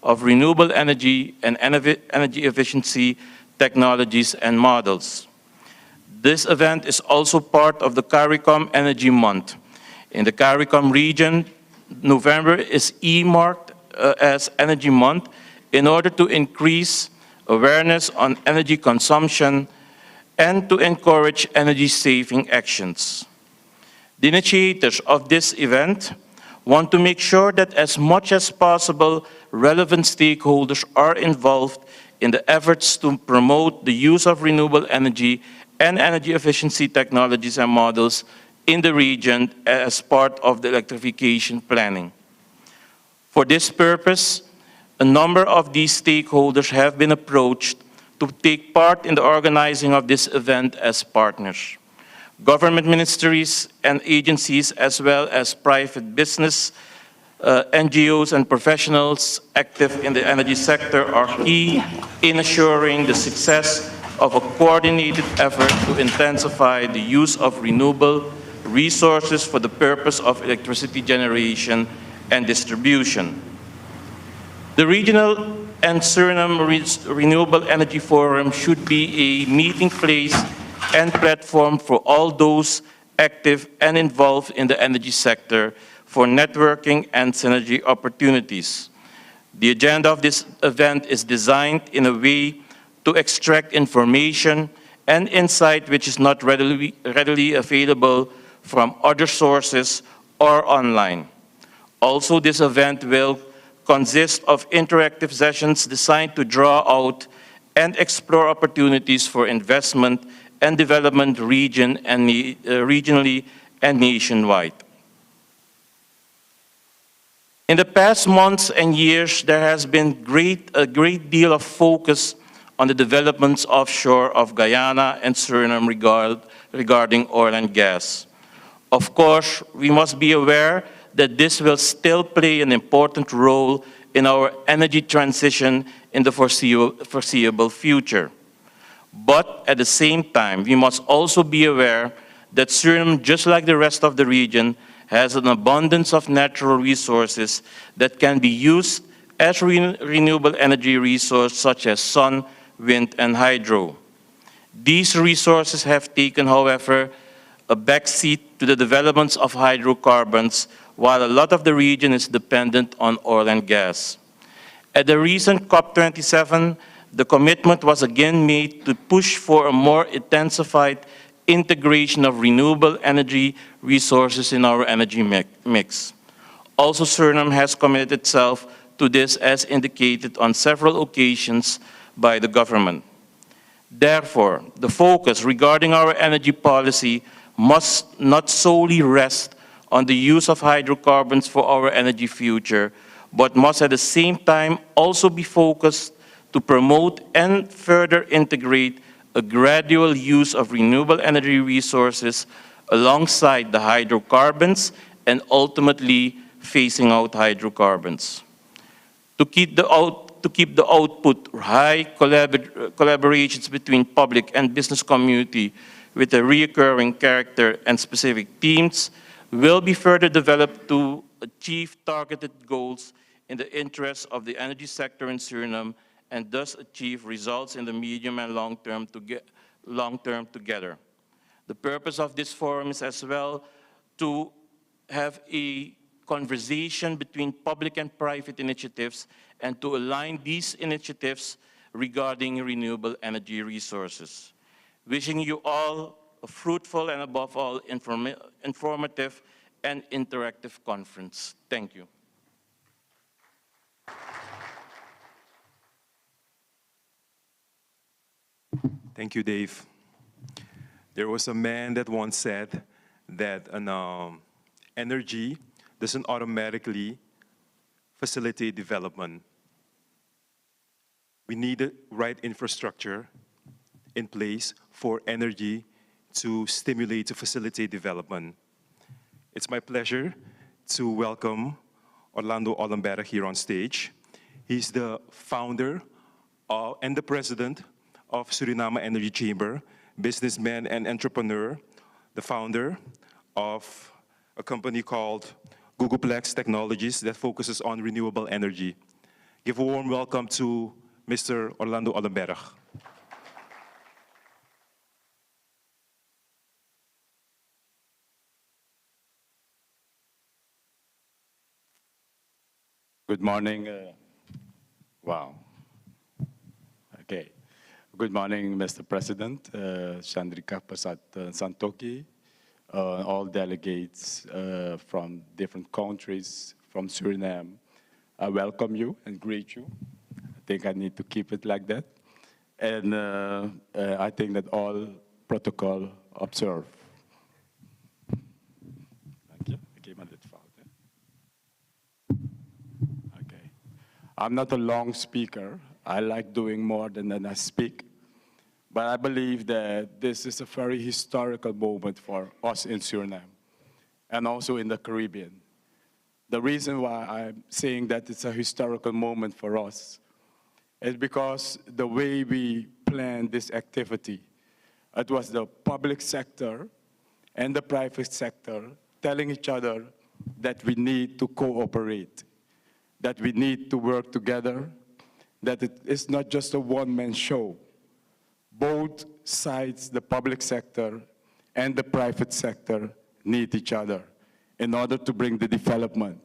of renewable energy and energy efficiency technologies and models. This event is also part of the CARICOM Energy Month. In the CARICOM region, November is earmarked as Energy Month in order to increase awareness on energy consumption and to encourage energy-saving actions. The initiators of this event want to make sure that as much as possible, relevant stakeholders are involved in the efforts to promote the use of renewable energy and energy efficiency technologies and models in the region as part of the electrification planning. For this purpose, a number of these stakeholders have been approached to take part in the organizing of this event as partners. Government ministries and agencies, as well as private business, NGOs and professionals active in the energy sector are key in assuring the success of a coordinated effort to intensify the use of renewable resources for the purpose of electricity generation and distribution. The Regional and Suriname Renewable Energy Forum should be a meeting place and platform for all those active and involved in the energy sector for networking and synergy opportunities. The agenda of this event is designed in a way to extract information and insight which is not readily available from other sources or online. Also, this event will consist of interactive sessions designed to draw out and explore opportunities for investment and development regionally and nationwide. In the past months and years, there has been a great deal of focus on the developments offshore of Guyana and Suriname regarding oil and gas. Of course, we must be aware that this will still play an important role in our energy transition in the foreseeable future. But at the same time, we must also be aware that Suriname, just like the rest of the region, has an abundance of natural resources that can be used as renewable energy resources such as sun, wind, and hydro. These resources have taken, however, a backseat to the developments of hydrocarbons, while a lot of the region is dependent on oil and gas. At the recent COP27, the commitment was again made to push for a more intensified integration of renewable energy resources in our energy mix. Also, Suriname has committed itself to this as indicated on several occasions by the government. Therefore, the focus regarding our energy policy must not solely rest on the use of hydrocarbons for our energy future, but must at the same time also be focused to promote and further integrate a gradual use of renewable energy resources alongside the hydrocarbons and ultimately phasing out hydrocarbons. To keep the output high, collaborations between public and business community with a recurring character and specific themes will be further developed to achieve targeted goals in the interests of the energy sector in Suriname and thus achieve results in the medium and long term together. The purpose of this forum is as well to have a conversation between public and private initiatives and to align these initiatives regarding renewable energy resources. Wishing you all a fruitful and above all informative and interactive conference. Thank you. Thank you, Dave. There was a man that once said that energy doesn't automatically facilitate development. We need the right infrastructure in place for energy to stimulate, to facilitate development. It's my pleasure to welcome Orlando Olambera here on stage. He's the founder and the president of Suriname Energy Chamber, businessman and entrepreneur, the founder of a company called Googleplex Technologies that focuses on renewable energy. Give a warm welcome to Mr. Orlando Olenberg. Good morning. Wow. Okay. Good morning, Mr. President, Chandrika Prasad Santoki, all delegates from different countries, from Suriname. I welcome you and greet you. I think I need to keep it like that. And I think that all protocol observed. Thank you. I came a little far. Okay. I'm not a long speaker. I like doing more than I speak. But I believe that this is a very historical moment for us in Suriname and also in the Caribbean. The reason why I'm saying that it's a historical moment for us is because the way we planned this activity, it was the public sector and the private sector telling each other that we need to cooperate, that we need to work together, that it is not just a one-man show. Both sides, the public sector and the private sector, need each other in order to bring the development.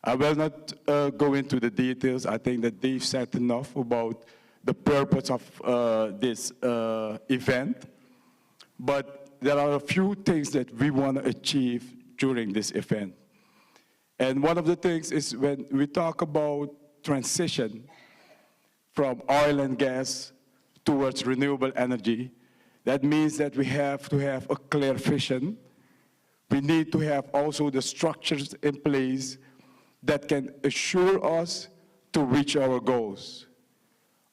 I will not go into the details. I think that Dave said enough about the purpose of this event. But there are a few things that we want to achieve during this event. And one of the things is when we talk about transition from oil and gas towards renewable energy, that means that we have to have a clear vision. We need to have also the structures in place that can assure us to reach our goals.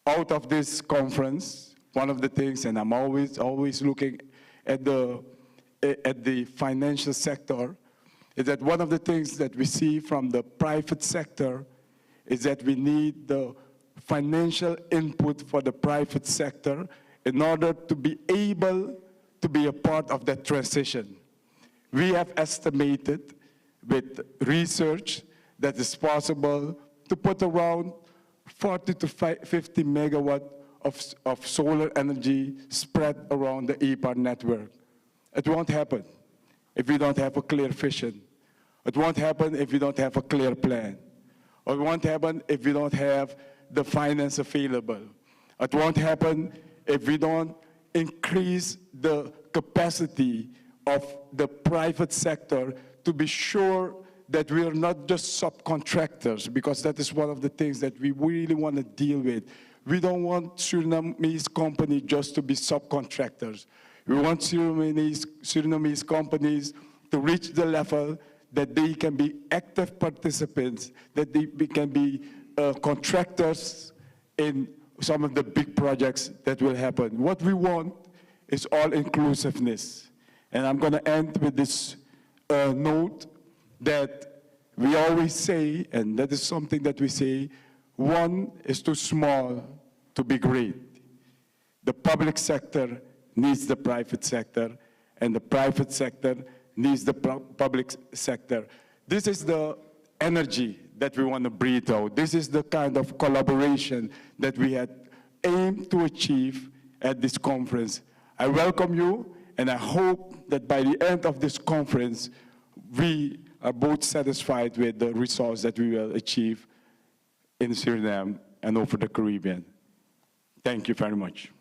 Out of this conference, one of the things, and I'm always looking at the financial sector, is that one of the things that we see from the private sector is that we need the financial input for the private sector in order to be able to be a part of that transition. We have estimated with research that it's possible to put around 40 to 50 megawatt of solar energy spread around the EPAR network. It won't happen if we don't have a clear vision. It won't happen if we don't have a clear plan. It won't happen if we don't have the finance available. It won't happen if we don't increase the capacity of the private sector to be sure that we are not just subcontractors, because that is one of the things that we really want to deal with. We don't want Surinamese companies just to be subcontractors. We want Surinamese companies to reach the level that they can be active participants, that they can be contractors in some of the big projects that will happen. What we want is all-inclusiveness. And I'm going to end with this note that we always say, and that is something that we say, one is too small to be great. The public sector needs the private sector, and the private sector needs the public sector. This is the energy that we want to breathe out. This is the kind of collaboration that we had aimed to achieve at this conference. I welcome you, and I hope that by the end of this conference, we are both satisfied with the results that we will achieve in Suriname and over the Caribbean. Thank you very much.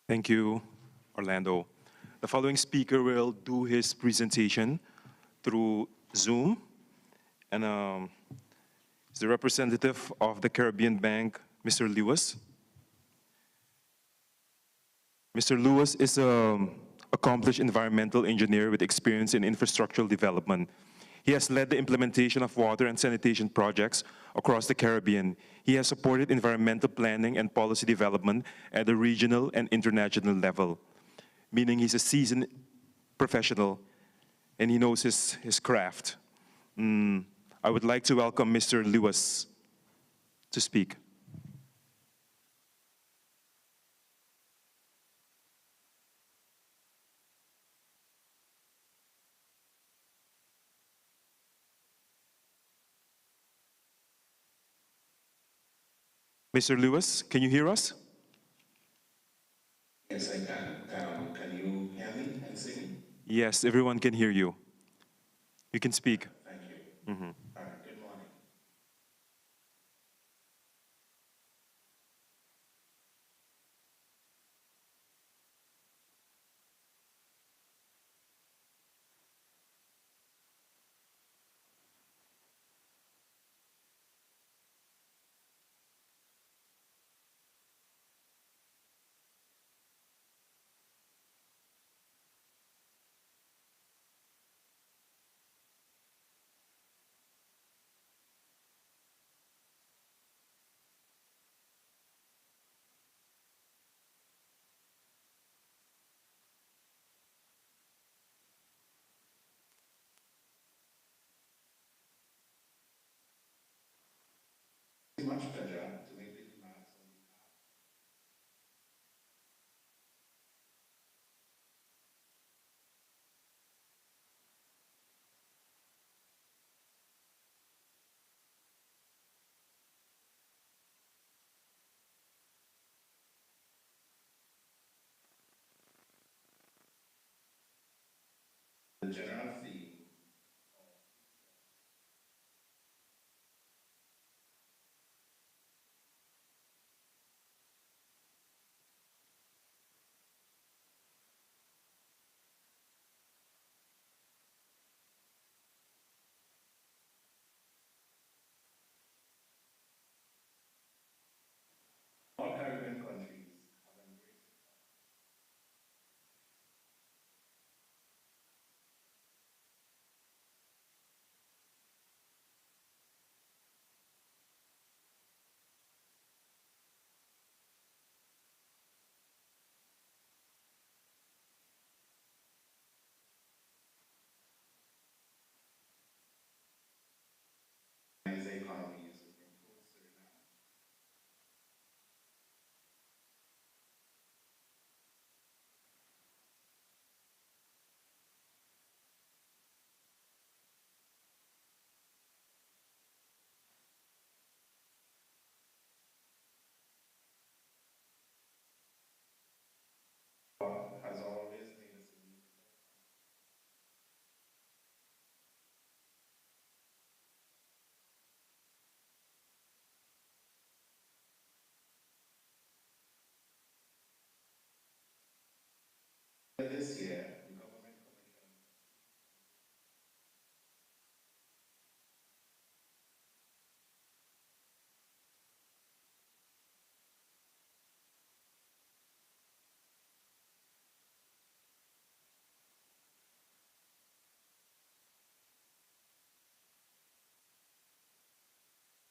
Thank you, Orlando. The following speaker will do his presentation through Zoom. And is the representative of the Caribbean Bank, Mr. Lewis. Mr. Lewis is an accomplished environmental engineer with experience in infrastructural development. He has led the implementation of water and sanitation projects across the Caribbean. He has supported environmental planning and policy development at the regional and international level, meaning he's a seasoned professional and he knows his craft. I would like to welcome Mr. Lewis to speak. Mr. Lewis, can you hear us? Yes, I can. Can you hear me and see me? Yes, everyone can hear you. You can speak. Thank you. All right, good morning. It's much pleasure to make the remarks on behalf of the general theme all Caribbean countries have embraced it. As economies include Suriname. Has always made a significant contribution. This year, the government commissioned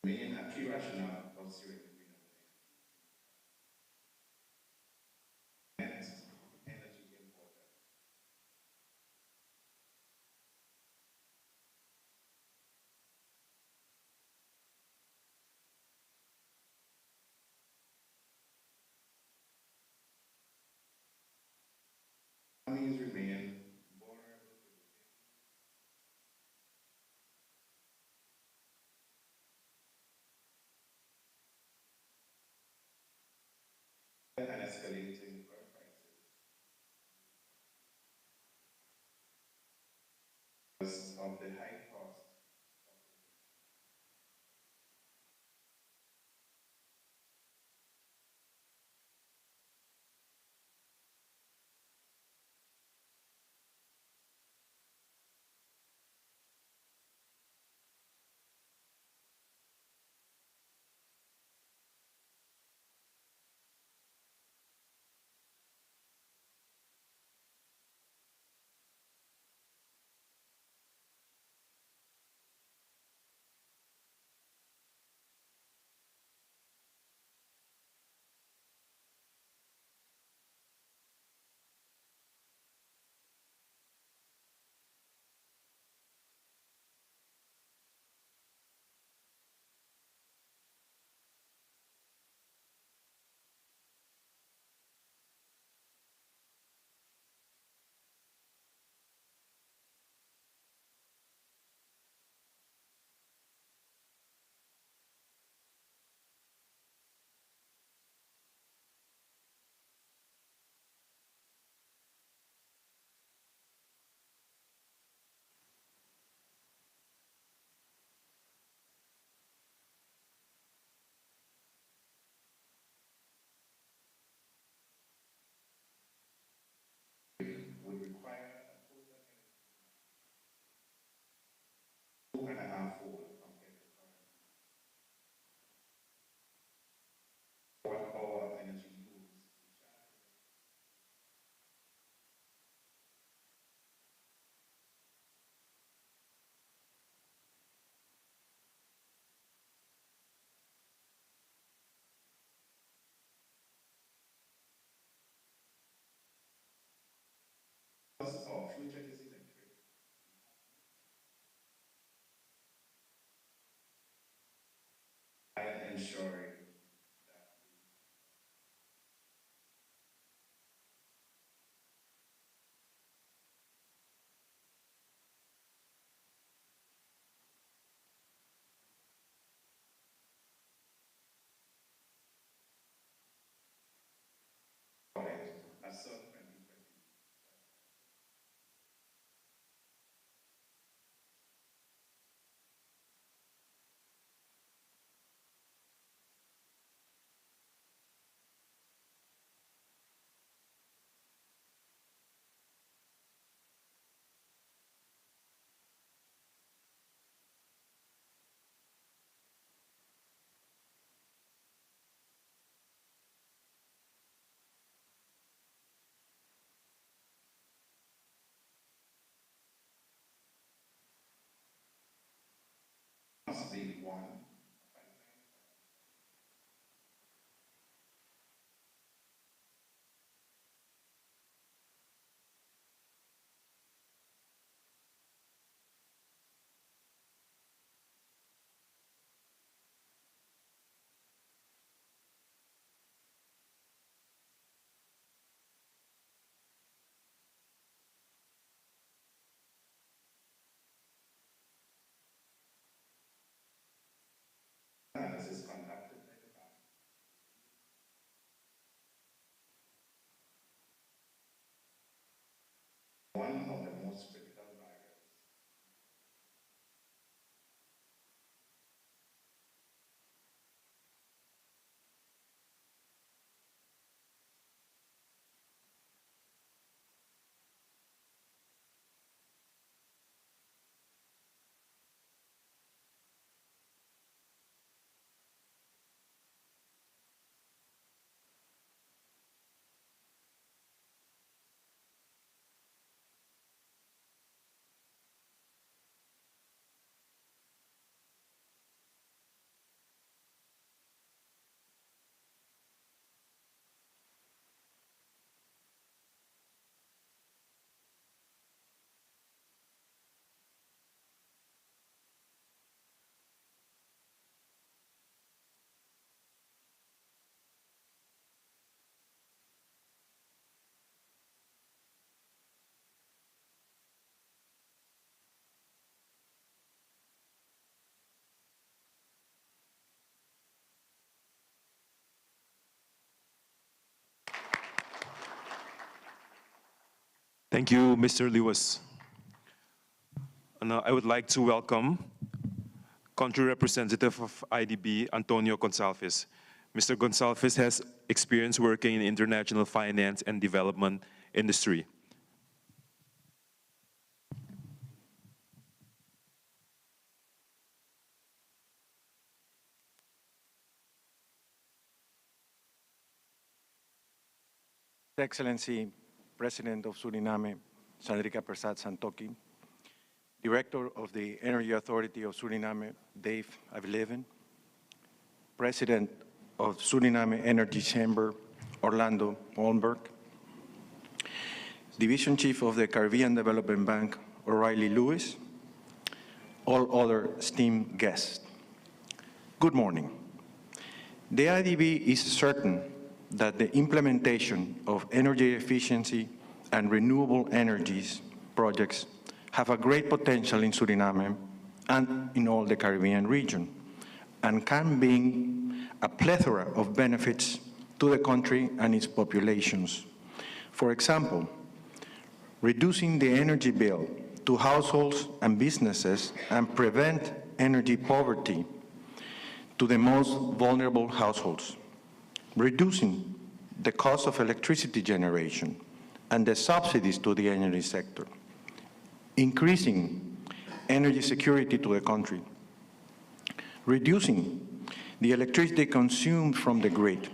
main a key rationale of pursuing renewable energy. Next, energy importer. Economies remain vulnerable to and escalating oil prices because of the high cost of production. ensuring as of 2020. Must be one. Analysis conducted by the bank. One of the most critical barriers. Thank you, Mr. Lewis. And now I would like to welcome Country Representative of IDB, Antonio Gonsalves. Mr. Gonsalves has experience working in international finance and development industry. Excellency, President of Suriname, Torarica Santoki, Director of the Energy Authority of Suriname, Dave Aveleven, President of Suriname Energy Chamber, Orlando Holmberg, Division Chief of the Caribbean Development Bank, O'Reilly Lewis, all other esteemed guests. Good morning. The IDB is certain that the implementation of energy efficiency and renewable energies projects have a great potential in Suriname and in all the Caribbean region, and can bring a plethora of benefits to the country and its populations. For example, reducing the energy bill to households and businesses and prevent energy poverty to the most vulnerable households, reducing the cost of electricity generation and the subsidies to the energy sector, increasing energy security to the country, reducing the electricity consumed from the grid,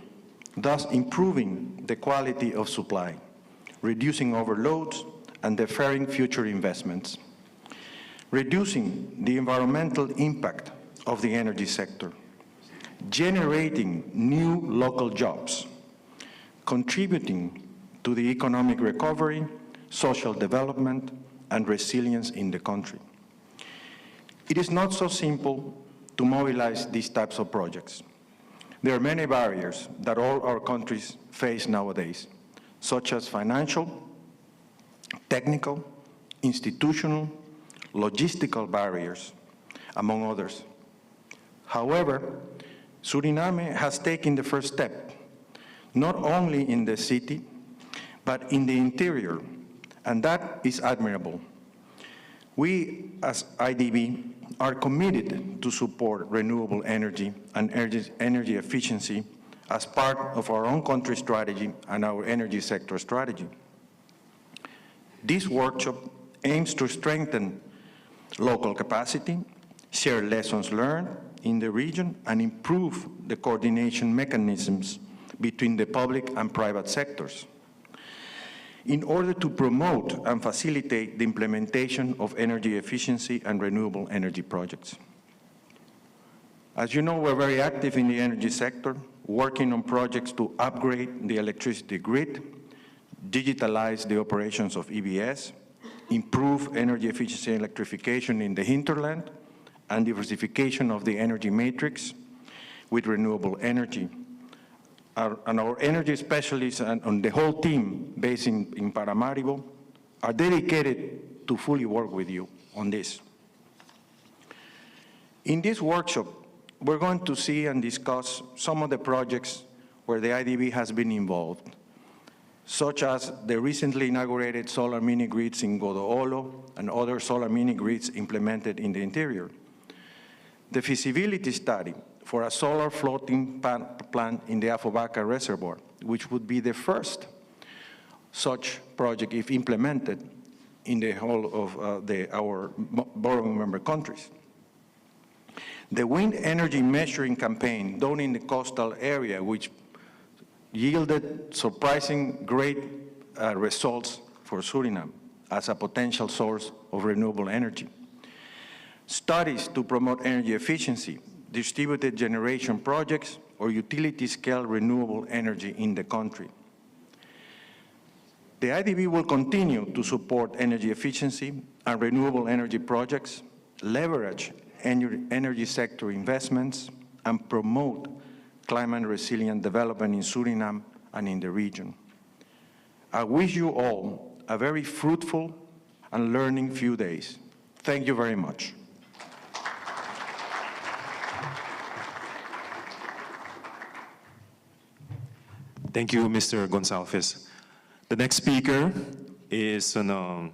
thus improving the quality of supply, reducing overloads and deferring future investments, reducing the environmental impact of the energy sector, generating new local jobs, contributing to the economic recovery, social development, and resilience in the country. It is not so simple to mobilize these types of projects. There are many barriers that all our countries face nowadays, such as financial, technical, institutional, logistical barriers, among others. However, Suriname has taken the first step, not only in the city, but in the interior, and that is admirable. We, as IDB, are committed to support renewable energy and energy efficiency as part of our own country strategy and our energy sector strategy. This workshop aims to strengthen local capacity, share lessons learned in the region, and improve the coordination mechanisms between the public and private sectors in order to promote and facilitate the implementation of energy efficiency and renewable energy projects. As you know, we're very active in the energy sector, working on projects to upgrade the electricity grid, digitalize the operations of EBS, improve energy efficiency and electrification in the hinterland, and diversification of the energy matrix with renewable energy. Our energy specialists and the whole team based in Paramaribo are dedicated to fully work with you on this. In this workshop, we're going to see and discuss some of the projects where the IDB has been involved, such as the recently inaugurated solar mini-grids in Godoolo and other solar mini-grids implemented in the interior. The feasibility study for a solar floating plant in the Afobaca Reservoir, which would be the first such project if implemented in the whole of our borrowing member countries. The wind energy measuring campaign done in the coastal area, which yielded surprising great results for Suriname as a potential source of renewable energy. Studies to promote energy efficiency, distributed generation projects, or utility-scale renewable energy in the country. The IDB will continue to support energy efficiency and renewable energy projects, leverage energy sector investments, and promote climate-resilient development in Suriname and in the region. I wish you all a very fruitful and learning few days. Thank you very much. Thank you, Mr. Gonsalves. The next speaker is the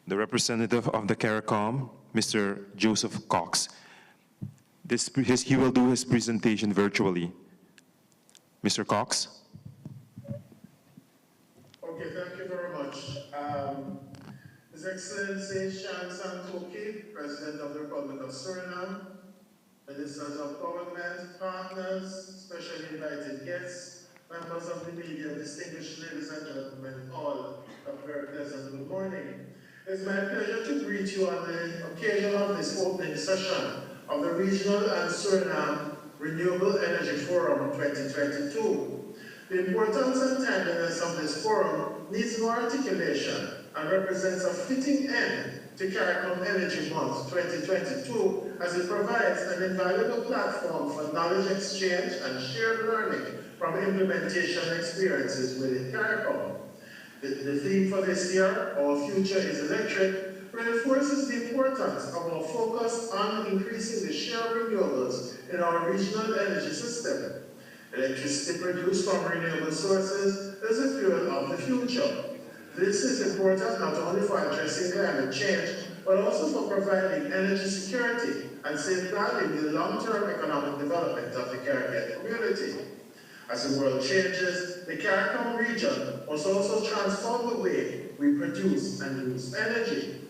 representative of the CARICOM, Mr. Joseph Cox. He will do his presentation virtually. Mr. Cox. Okay, thank you very much. His Excellency Shan Santoki, President of the Republic of Suriname, Ministers of Government, partners, specially invited guests, members of the media, distinguished ladies and gentlemen, all a very pleasant good morning. It's my pleasure to greet you on the occasion of this opening session of the Regional and Suriname Renewable Energy Forum 2022. The importance and timeliness of this forum needs no articulation and represents a fitting end to CARICOM Energy Month 2022 as it provides an invaluable platform for knowledge exchange and shared learning from implementation experiences within CARICOM. The theme for this year, Our Future is Electric, reinforces the importance of our focus on increasing the share of renewables in our regional energy system. Electricity produced from renewable sources is the fuel of the future. This is important not only for addressing climate change, but also for providing energy security and safeguarding the long-term economic development of the Caribbean community. As the world changes, the CARICOM region must also transform the way we produce and use energy.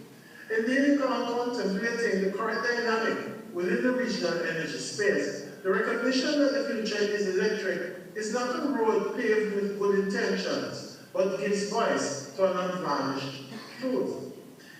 Indeed, upon contemplating the current dynamic within the regional energy space, the recognition that the future is electric is not a road paved with good intentions, but gives voice to an unvarnished truth.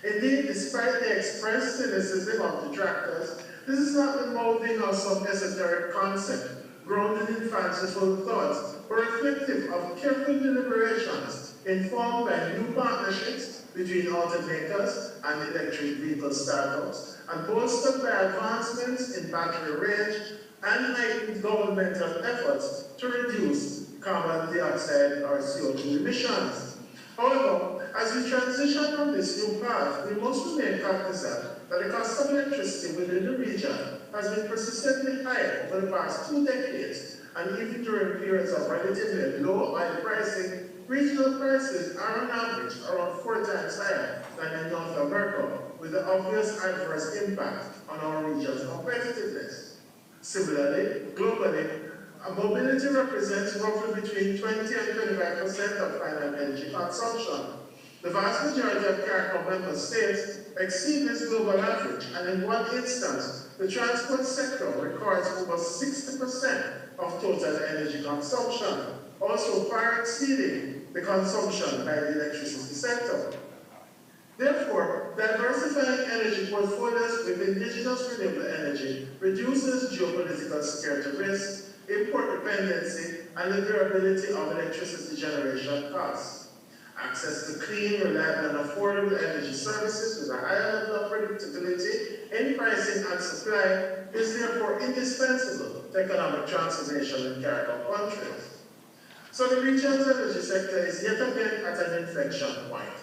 Indeed, despite the expressed cynicism of detractors, this is not the molding of some esoteric concept grounded in fanciful thoughts, but reflective of careful deliberations informed by new partnerships, between automakers and electric vehicle startups, and bolstered by advancements in battery range and heightened governmental efforts to reduce carbon dioxide or CO2 emissions. However, as we transition on this new path, we must remain cognizant that the cost of electricity within the region has been persistently high over the past 2 decades, and even during periods of relatively low oil pricing, regional prices are on average around 4 times higher than in North America, with the obvious adverse impact on our region's competitiveness. Similarly, globally, mobility represents roughly between 20 and 25% of final energy consumption. The vast majority of CARICOM member states exceed this global average, and in one instance, the transport sector records over 60% of total energy consumption, also far exceeding the consumption by the electricity sector. Therefore, diversifying energy portfolios with indigenous renewable energy reduces geopolitical security risks, import dependency, and the durability of electricity generation costs. Access to clean, reliable, and affordable energy services with a high level of predictability in pricing and supply is therefore indispensable to economic transformation in CARICOM countries. So the region's energy sector is yet again at an inflection point.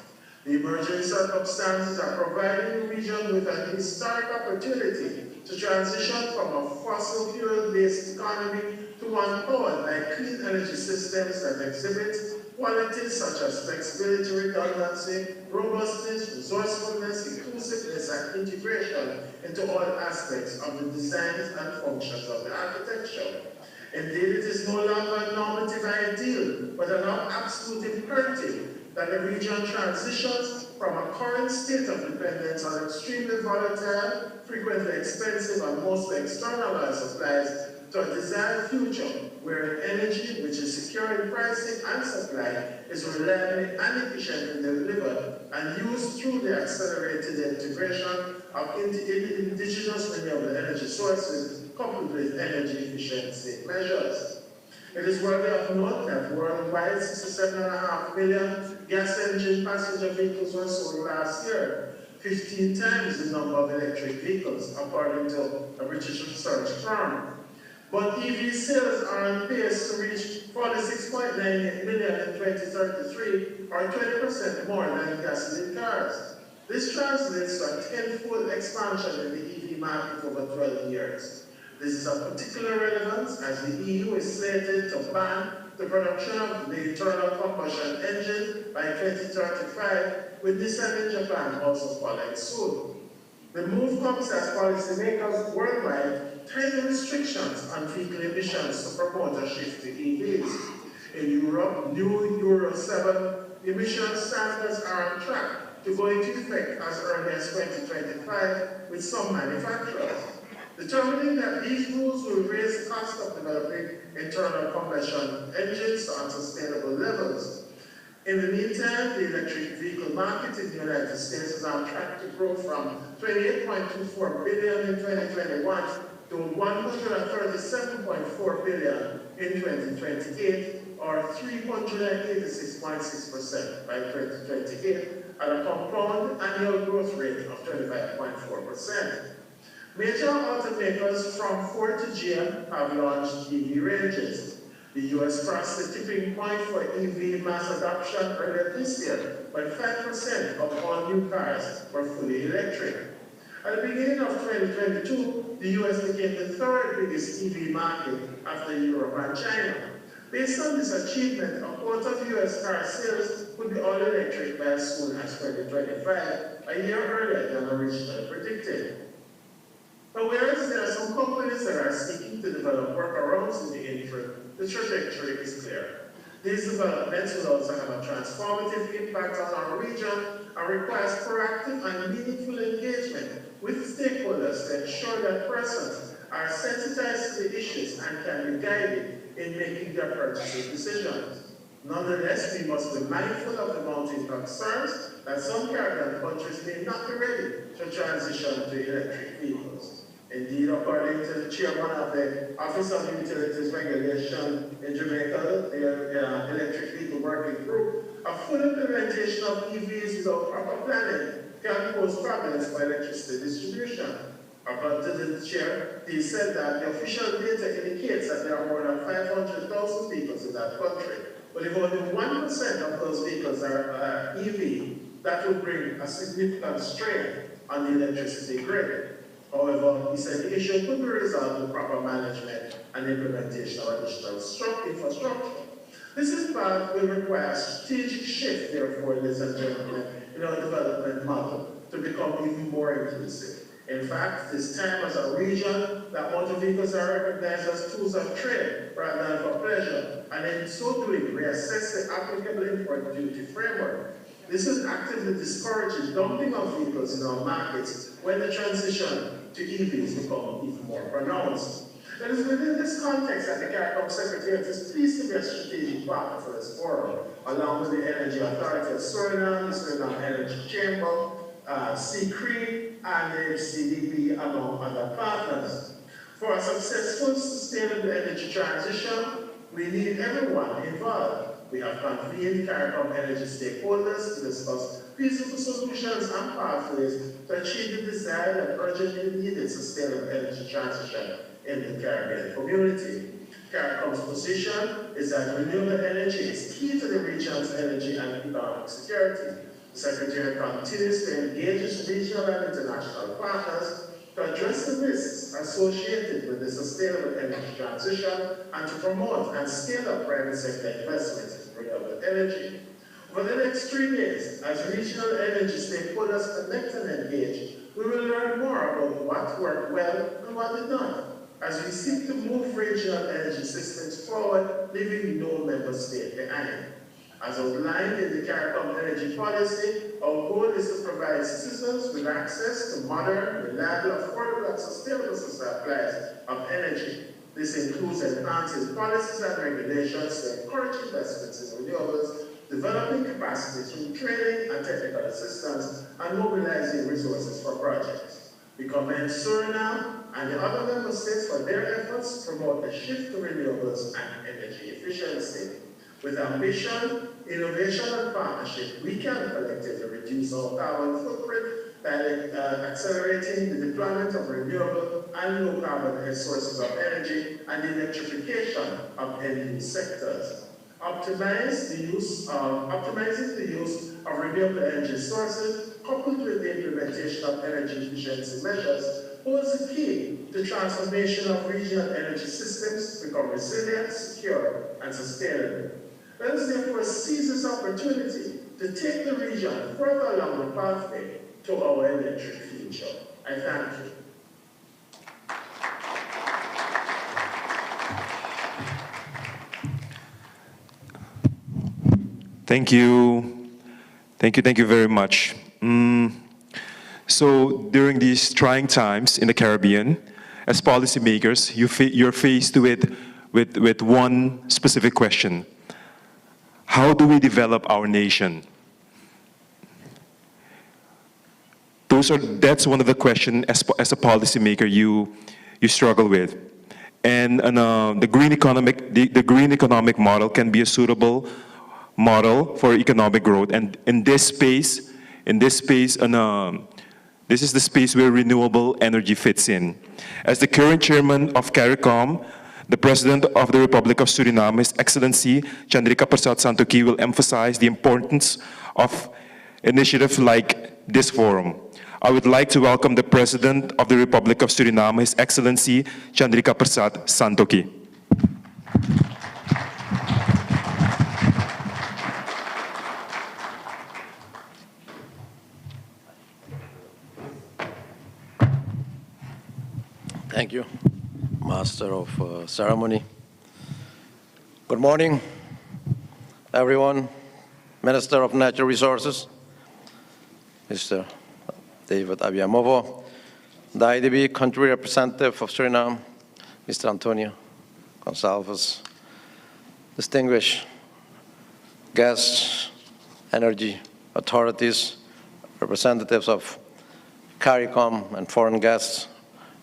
The emerging circumstances are providing the region with an historic opportunity to transition from a fossil fuel-based economy to one powered by clean energy systems that exhibit qualities such as flexibility, redundancy, robustness, resourcefulness, inclusiveness, and integration into all aspects of the designs and functions of the architecture. Indeed, it is no longer a normative ideal, but an absolute imperative that the region transitions from a current state of dependence on extremely volatile, frequently expensive, and mostly external supplies to a desired future where energy, which is secure in pricing and supply, is reliably and efficiently delivered and used through the accelerated integration of indigenous renewable energy sources coupled with energy efficiency measures. It is worthy of note that worldwide 67.5 million gas engine passenger vehicles were sold last year, 15 times the number of electric vehicles, according to a British research firm. But EV sales are on pace to reach 46.98 million in 2033, or 20% more than gasoline cars. This translates to a tenfold expansion in the EV market over 12 years. This is of particular relevance as the EU is slated to ban the production of the internal combustion engine by 2035, with Nissan in Japan also following soon. The move comes as policymakers worldwide tighten restrictions on vehicle emissions to promote a shift to EVs. In Europe, new Euro 7 emission standards are on track to go into effect as early as 2025 with some manufacturers, determining that these rules will raise the cost of developing internal combustion engines to unsustainable levels. In the meantime, the electric vehicle market in the United States is on track to grow from $28.24 billion in 2021 to $137.4 billion in 2028, or 386.6% by 2028, at a compound annual growth rate of 25.4%. Major automakers from Ford to GM have launched EV ranges. The US crossed the tipping point for EV mass adoption earlier this year, when 5% of all new cars were fully electric. At the beginning of 2022, the US became the third biggest EV market after Europe and China. Based on this achievement, a quarter of US car sales would be all electric by as soon as 2025, a year earlier than originally predicted. But whereas there are some companies that are seeking to develop workarounds in the interim, the trajectory is clear. These developments will also have a transformative impact on our region and requires proactive and meaningful engagement with stakeholders to ensure that persons are sensitized to the issues and can be guided in making their purchasing decisions. Nonetheless, we must be mindful of the mounting concerns that some Caribbean countries may not be ready to transition to electric vehicles. Indeed, according to the chairman of the Office of Utilities Regulation in Jamaica, the Electric Vehicle Working Group, a full implementation of EVs without proper planning can pose problems for electricity distribution. According to the chair, he said that the official data indicates that there are more than 500,000 vehicles in that country. But if only 1% of those vehicles are EV, that would bring a significant strain on the electricity grid. However, he said the issue could be resolved with proper management and implementation of additional infrastructure. This part will require a strategic shift, therefore, ladies and gentlemen, in our development model to become even more inclusive. In fact, this time as a region that motor vehicles are recognized as tools of trade rather than for pleasure, and in so doing, reassess the applicable import duty framework. This is actively discouraging dumping of vehicles in our markets when the transition to EVs become even more pronounced. It is within this context that the CARICOM Secretariat is pleased to be a strategic partner for this forum, along with the Energy Authority of Suriname, the Suriname Energy Chamber, CARICOM, and the HCDP, among other partners. For a successful, sustainable energy transition, we need everyone involved. We have convened CARICOM energy stakeholders to discuss feasible solutions and pathways to achieve the desired and urgently needed sustainable energy transition in the Caribbean community. CARICOM's position is that renewable energy is key to the region's energy and economic security. The Secretary continues to engage with regional and international partners to address the risks associated with the sustainable energy transition and to promote and scale up private sector investments in renewable energy. For the next 3 days, as regional energy stakeholders connect and engage, we will learn more about what worked well and what did not, as we seek to move regional energy systems forward, leaving no member state behind. As outlined in the CARICOM energy policy, our goal is to provide citizens with access to modern, reliable, affordable, and sustainable supplies of energy. This includes enhancing policies and regulations to encourage investments in renewables, developing capacities through training and technical assistance, and mobilizing resources for projects. We commend Suriname and the other member states for their efforts to promote a shift to renewables and energy efficiency. With ambition, innovation, and partnership, we can collectively reduce our carbon footprint by accelerating the deployment of renewable and low-carbon sources of energy and the electrification of end-use sectors. Optimizing the use of renewable energy sources, coupled with the implementation of energy efficiency measures, holds the key to transformation of regional energy systems to become resilient, secure, and sustainable. Let us therefore seize this opportunity to take the region further along the pathway to our electric future. I thank you. Thank you. Thank you very much. So during these trying times in the Caribbean, as policymakers, you're faced with one specific question. How do we develop our nation? That's one of the questions as a policymaker you struggle with. And the green economic model can be a suitable model for economic growth. And in this space, this is the space where renewable energy fits in. As the current chairman of CARICOM, the President of the Republic of Suriname, His Excellency Torarica Santoki, will emphasize the importance of initiatives like this forum. I would like to welcome the President of the Republic of Suriname, His Excellency Torarica Santoki. Thank you, Master of Ceremony. Good morning, everyone. Minister of Natural Resources, Mr. David Abiamovo, the IDB Country Representative of Suriname, Mr. Antonio Gonsalves, distinguished guests, energy authorities, representatives of CARICOM and foreign guests,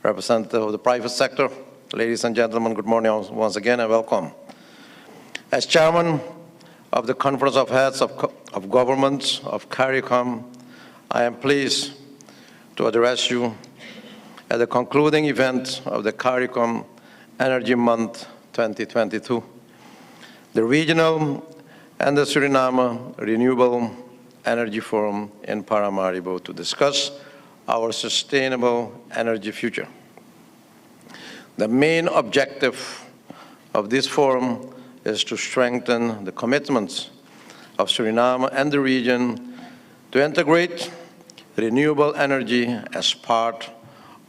representative of the private sector, ladies and gentlemen, good morning once again and welcome. As chairman of the Conference of Heads of Governments of CARICOM, I am pleased to address you at the concluding event of the CARICOM Energy Month 2022. The regional and the Suriname Renewable Energy Forum in Paramaribo to discuss our sustainable energy future. The main objective of this forum is to strengthen the commitments of Suriname and the region to integrate renewable energy as part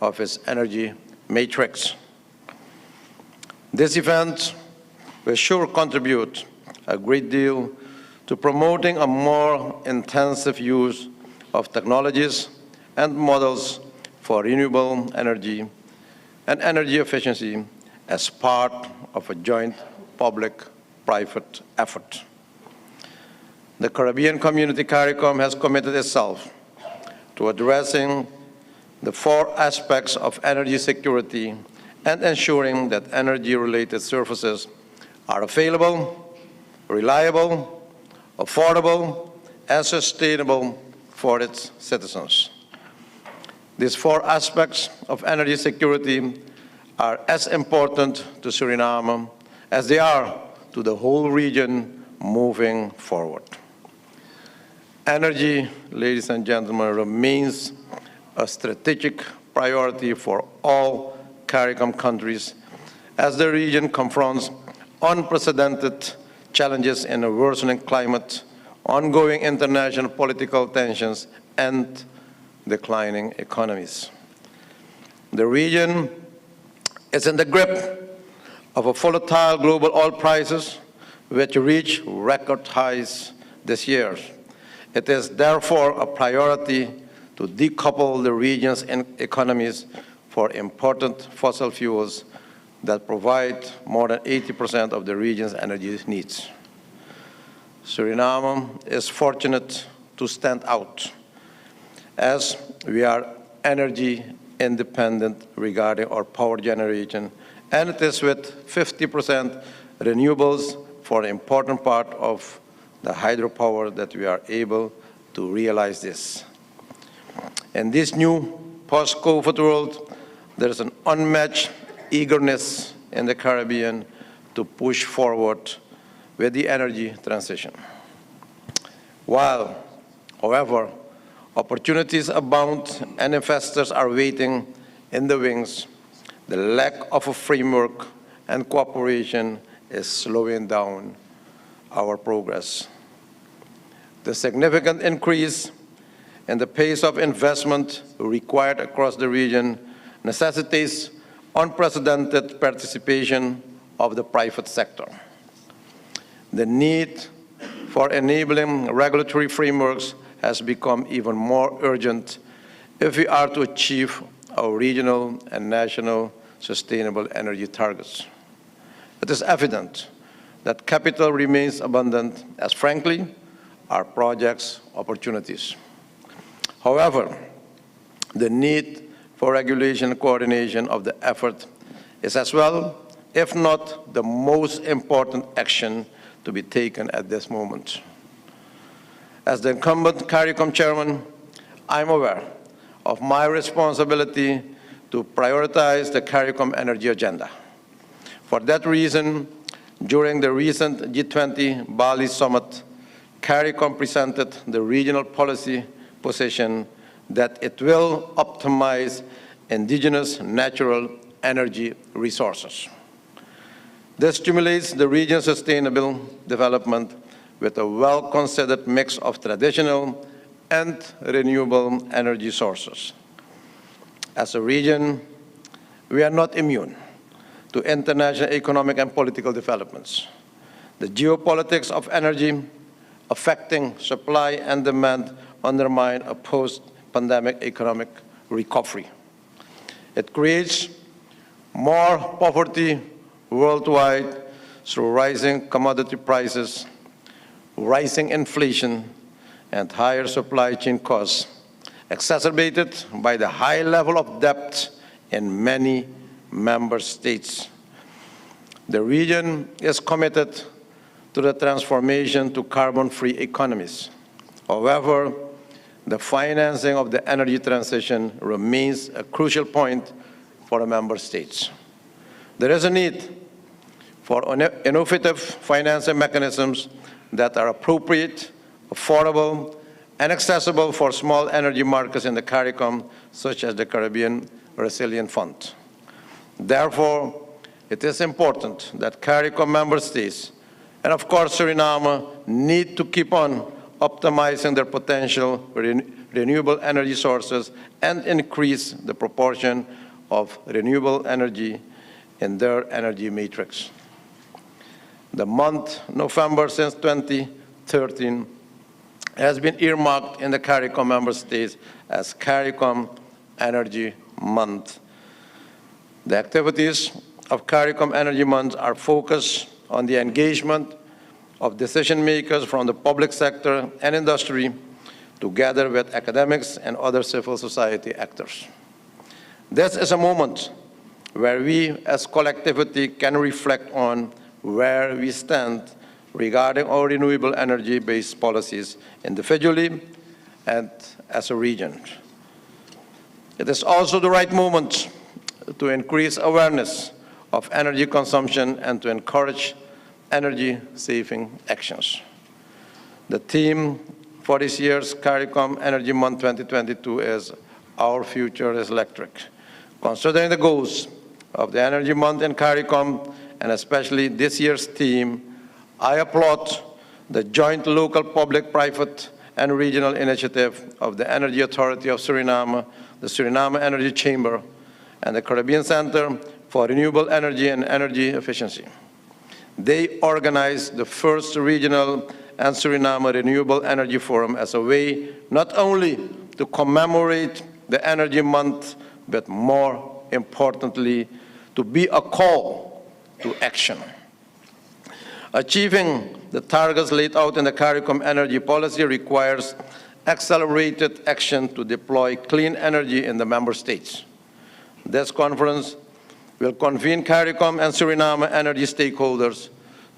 of its energy matrix. This event will sure contribute a great deal to promoting a more intensive use of technologies and models for renewable energy and energy efficiency as part of a joint public-private effort. The Caribbean Community CARICOM has committed itself to addressing the 4 aspects of energy security and ensuring that energy-related services are available, reliable, affordable, and sustainable for its citizens. These 4 aspects of energy security are as important to Suriname as they are to the whole region moving forward. Energy, ladies and gentlemen, remains a strategic priority for all CARICOM countries as the region confronts unprecedented challenges in a worsening climate, ongoing international political tensions, and declining economies. The region is in the grip of a volatile global oil prices, which reach record highs this year. It is therefore a priority to decouple the region's economies for important fossil fuels that provide more than 80% of the region's energy needs. Suriname is fortunate to stand out as we are energy independent regarding our power generation, and it is with 50% renewables for an important part of the hydropower that we are able to realize this. In this new post-COVID world, there is an unmatched eagerness in the Caribbean to push forward with the energy transition. While, however, opportunities abound and investors are waiting in the wings, the lack of a framework and cooperation is slowing down our progress. The significant increase in the pace of investment required across the region necessitates unprecedented participation of the private sector. The need for enabling regulatory frameworks has become even more urgent if we are to achieve our regional and national sustainable energy targets. It is evident that capital remains abundant, as frankly are projects opportunities. However, the need for regulation and coordination of the effort is as well, if not the most important action to be taken at this moment. As the incumbent CARICOM chairman, I'm aware of my responsibility to prioritize the CARICOM energy agenda. For that reason, during the recent G20 Bali summit, CARICOM presented the regional policy position that it will optimize indigenous natural energy resources. This stimulates the region's sustainable development with a well-considered mix of traditional and renewable energy sources. As a region, we are not immune to international economic and political developments. The geopolitics of energy affecting supply and demand undermine a post-pandemic economic recovery. It creates more poverty worldwide through rising commodity prices, rising inflation, and higher supply chain costs, exacerbated by the high level of debt in many member states. The region is committed to the transformation to carbon-free economies. However, the financing of the energy transition remains a crucial point for the member states. There is a need for innovative financing mechanisms that are appropriate, affordable, and accessible for small energy markets in the CARICOM, such as the Caribbean Resilient Fund. Therefore, it is important that CARICOM member states, and of course Suriname, need to keep on optimizing their potential renewable energy sources and increase the proportion of renewable energy in their energy matrix. The month November since 2013 has been earmarked in the CARICOM member states as CARICOM Energy Month. The activities of CARICOM Energy Month are focused on the engagement of decision makers from the public sector and industry, together with academics and other civil society actors. This is a moment where we as collectivity can reflect on where we stand regarding our renewable energy-based policies individually and as a region. It is also the right moment to increase awareness of energy consumption and to encourage energy-saving actions. The theme for this year's CARICOM Energy Month 2022 is Our Future is Electric. Considering the goals of the Energy Month in CARICOM, and especially this year's theme, I applaud the joint local, public, private, and regional initiative of the Energy Authority of Suriname, the Suriname Energy Chamber, and the Caribbean Center for Renewable Energy and Energy Efficiency. They organized the first regional and Suriname Renewable Energy Forum as a way not only to commemorate the Energy Month, but more importantly, to be a call to action. Achieving the targets laid out in the CARICOM energy policy requires accelerated action to deploy clean energy in the member states. This conference will convene CARICOM and Suriname energy stakeholders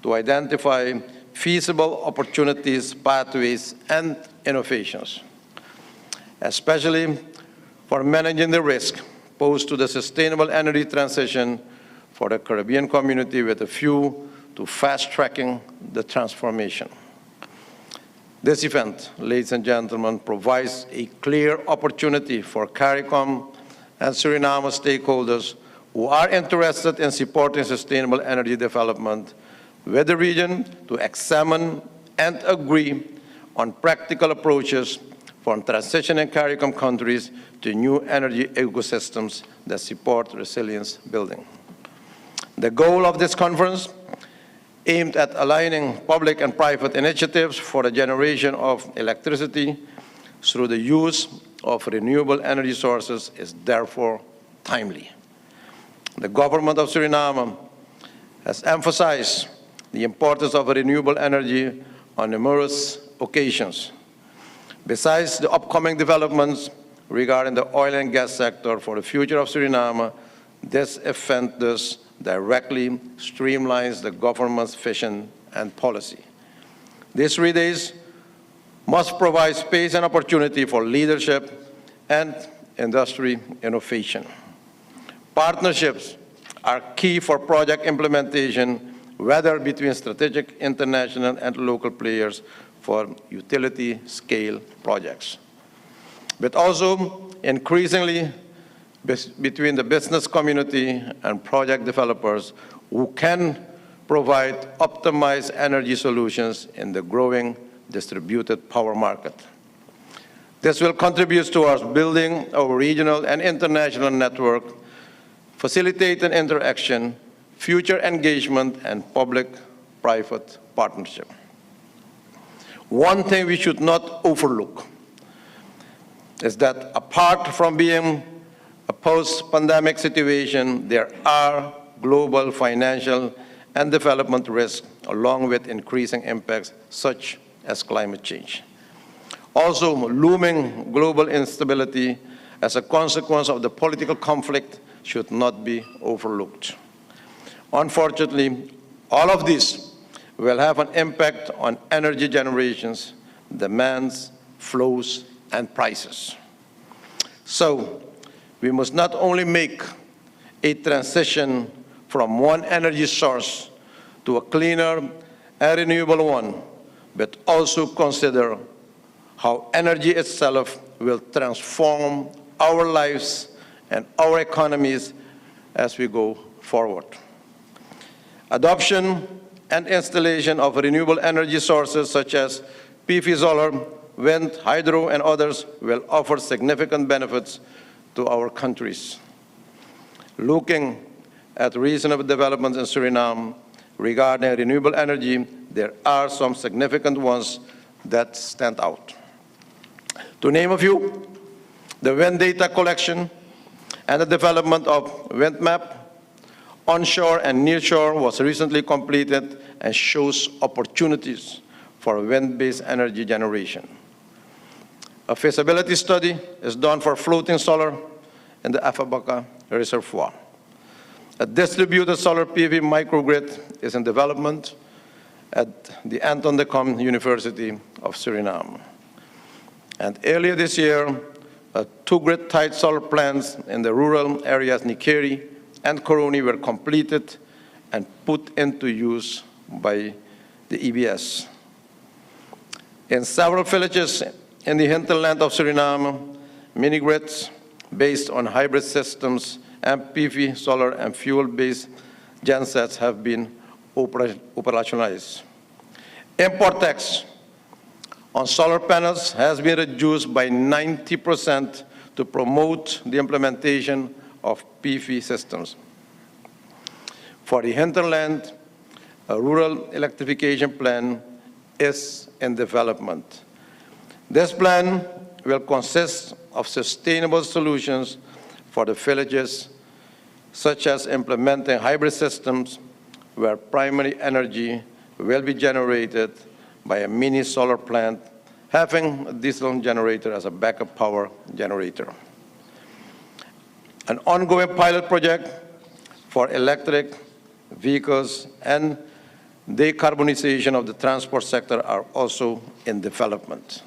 to identify feasible opportunities, pathways, and innovations, especially for managing the risk posed to the sustainable energy transition for the Caribbean community with a view to fast-tracking the transformation. This event, ladies and gentlemen, provides a clear opportunity for CARICOM and Suriname stakeholders who are interested in supporting sustainable energy development with the region to examine and agree on practical approaches for transitioning CARICOM countries to new energy ecosystems that support resilience building. The goal of this conference, aimed at aligning public and private initiatives for the generation of electricity through the use of renewable energy sources, is therefore timely. The government of Suriname has emphasized the importance of renewable energy on numerous occasions. Besides the upcoming developments regarding the oil and gas sector for the future of Suriname, this event thus directly streamlines the government's vision and policy. These 3 days must provide space and opportunity for leadership and industry innovation. Partnerships are key for project implementation, whether between strategic, international, and local players for utility-scale projects, but also increasingly between the business community and project developers who can provide optimized energy solutions in the growing distributed power market. This will contribute towards building our regional and international network, facilitating interaction, future engagement, and public-private partnership. One thing we should not overlook is that apart from being a post-pandemic situation, there are global financial and development risks, along with increasing impacts such as climate change. Also, looming global instability as a consequence of the political conflict should not be overlooked. Unfortunately, all of this will have an impact on energy generations, demands, flows, and prices. So, we must not only make a transition from one energy source to a cleaner and renewable one, but also consider how energy itself will transform our lives and our economies as we go forward. Adoption and installation of renewable energy sources such as PV solar, wind, hydro, and others will offer significant benefits to our countries. Looking at recent developments in Suriname regarding renewable energy, there are some significant ones that stand out. To name a few, the wind data collection and the development of wind map onshore and nearshore was recently completed and shows opportunities for wind-based energy generation. A feasibility study is done for floating solar in the Afabaka Reservoir. A distributed solar PV microgrid is in development at the Anton de Kom University of Suriname. And earlier this year, two grid-tied solar plants in the rural areas Nikeri and Koroni were completed and put into use by the EBS. In several villages in the hinterland of Suriname, mini-grids based on hybrid systems and PV, solar, and fuel-based gensets have been operationalized. Import tax on solar panels has been reduced by 90% to promote the implementation of PV systems. For the hinterland, a rural electrification plan is in development. This plan will consist of sustainable solutions for the villages, such as implementing hybrid systems where primary energy will be generated by a mini solar plant, having a diesel generator as a backup power generator. An ongoing pilot project for electric vehicles and decarbonization of the transport sector are also in development.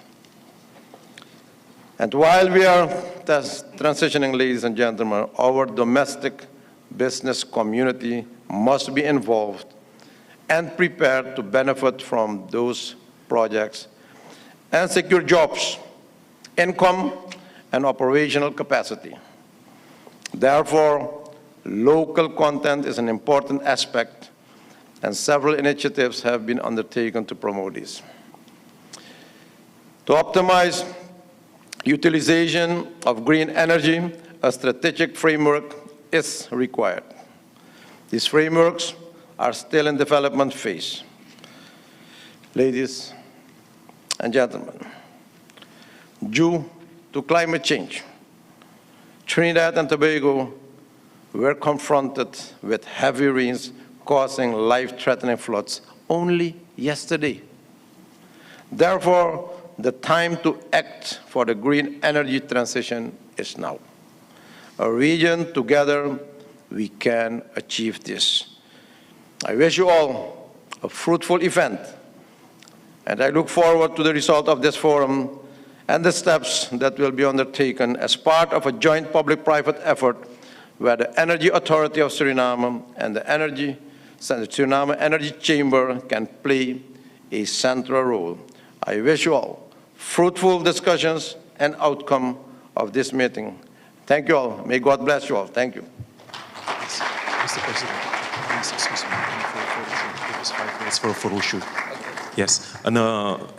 And while we are transitioning, ladies and gentlemen, our domestic business community must be involved and prepared to benefit from those projects and secure jobs, income, and operational capacity. Therefore, local content is an important aspect, and several initiatives have been undertaken to promote this. To optimize utilization of green energy, a strategic framework is required. These frameworks are still in development phase. Ladies and gentlemen, due to climate change, Trinidad and Tobago were confronted with heavy rains causing life-threatening floods only yesterday. Therefore, the time to act for the green energy transition is now. A region together, we can achieve this. I wish you all a fruitful event, and I look forward to the result of this forum and the steps that will be undertaken as part of a joint public-private effort where the Energy Authority of Suriname and the Suriname Energy Chamber can play a central role. I wish you all fruitful discussions and outcome of this meeting. Thank you all. May God bless you all. Thank you. Mr. President, please excuse me. Give us 5 minutes for a photo shoot. Yes, and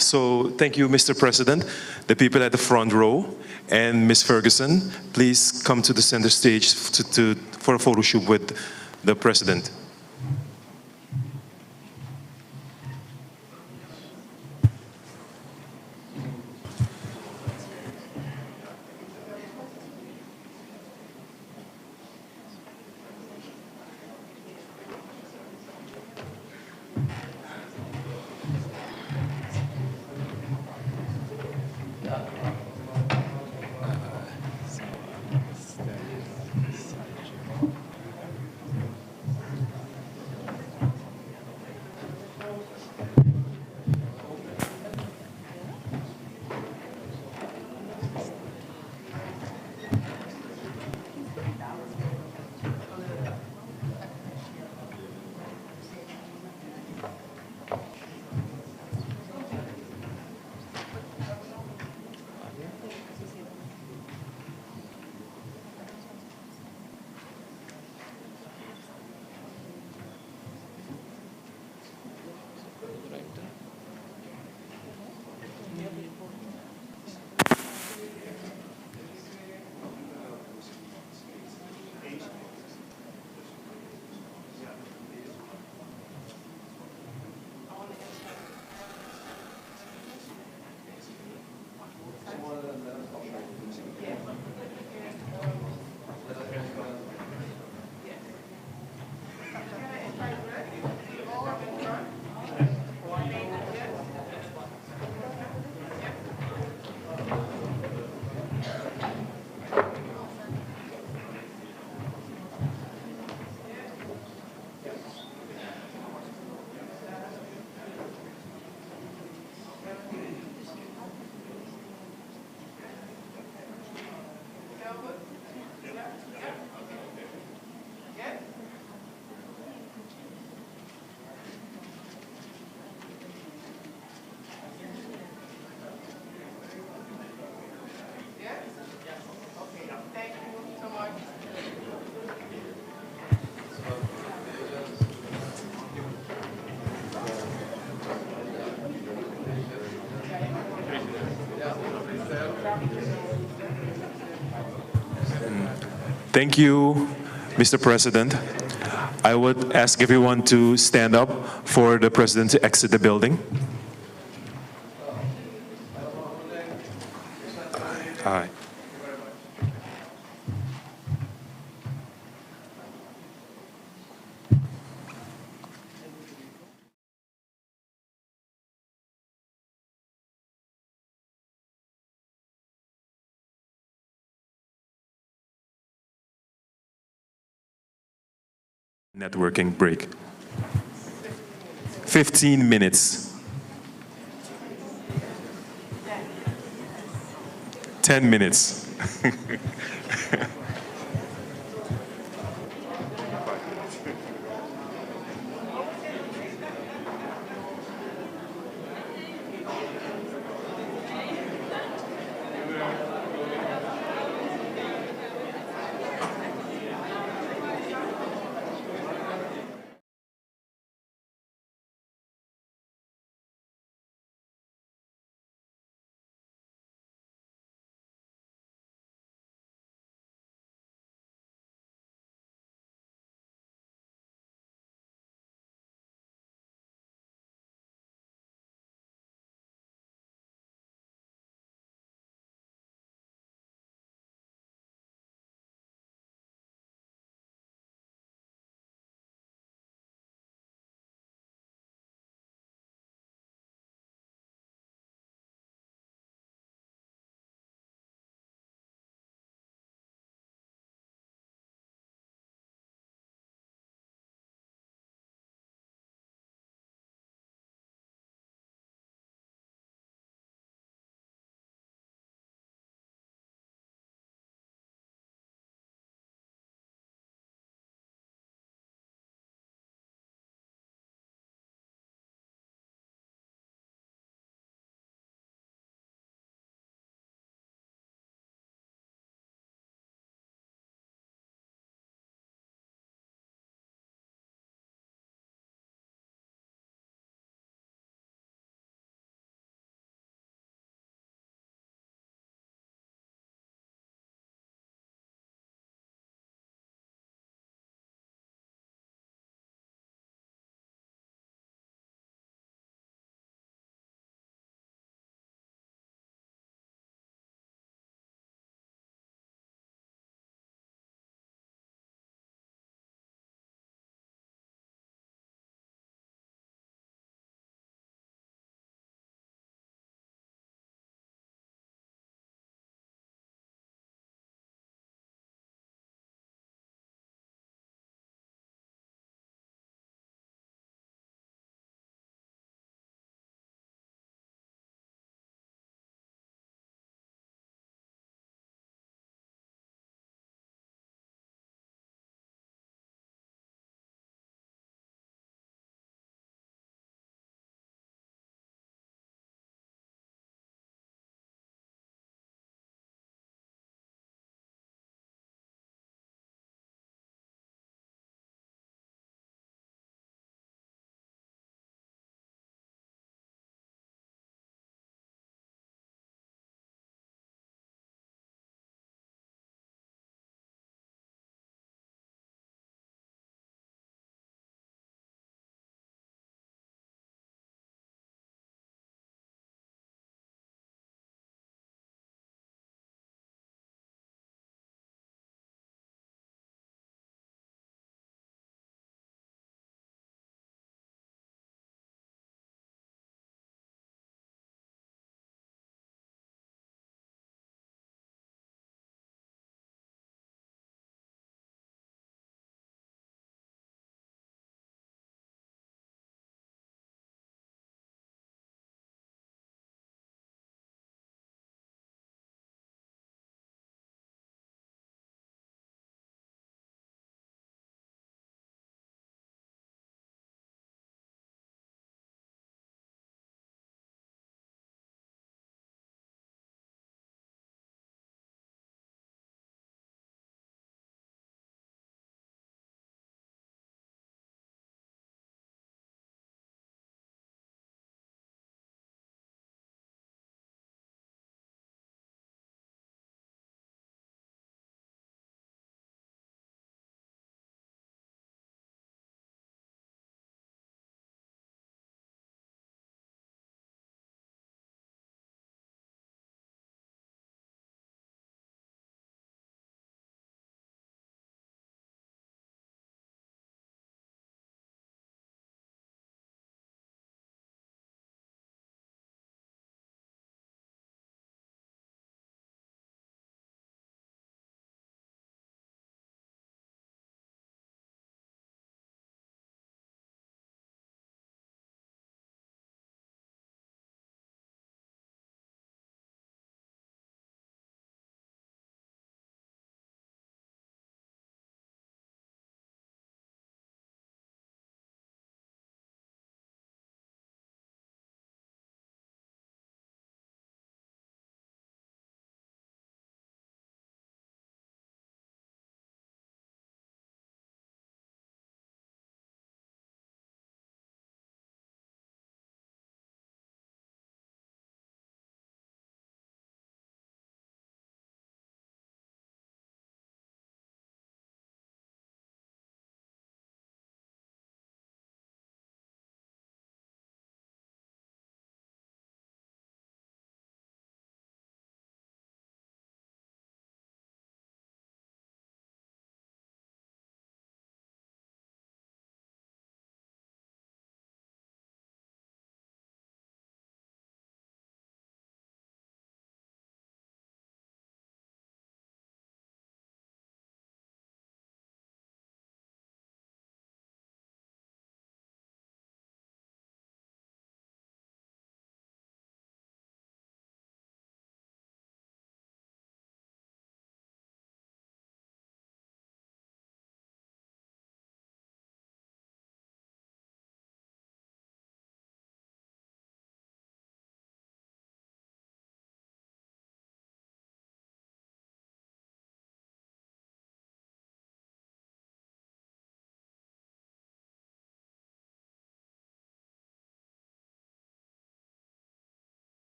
so thank you, Mr. President. The people at the front row and Ms. Ferguson, please come to the center stage for a photo shoot with the President. Thank you, Mr. President. I would ask everyone to stand up for the President to exit the building. Aye. Networking break. 15 minutes. 10 minutes.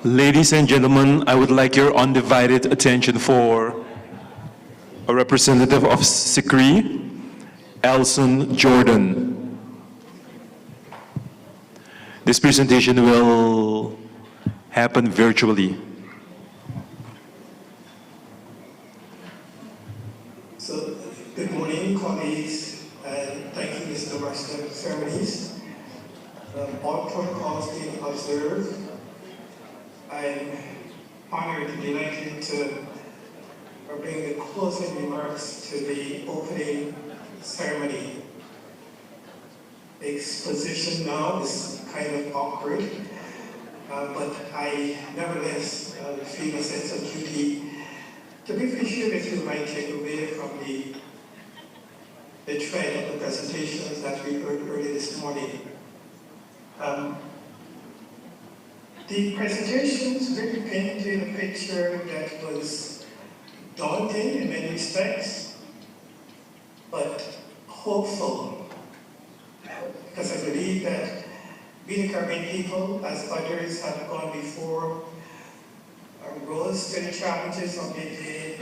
Ladies and gentlemen, I would like your undivided attention for a representative of SICRI, Elson Jordan. This presentation will happen virtually. So, good morning, colleagues, and thank you, Mr. Master of Ceremonies. All protocols being observed. I'm honored and delighted to bring the closing remarks to the opening ceremony. The exposition now is kind of awkward, but I nevertheless feel a sense of duty to briefly share with you my takeaway from the trend of the presentations that we heard earlier this morning. The presentations really painted a picture that was daunting in many respects, but hopeful, because I believe that we the Caribbean people, as others have gone before, rose to the challenges of the day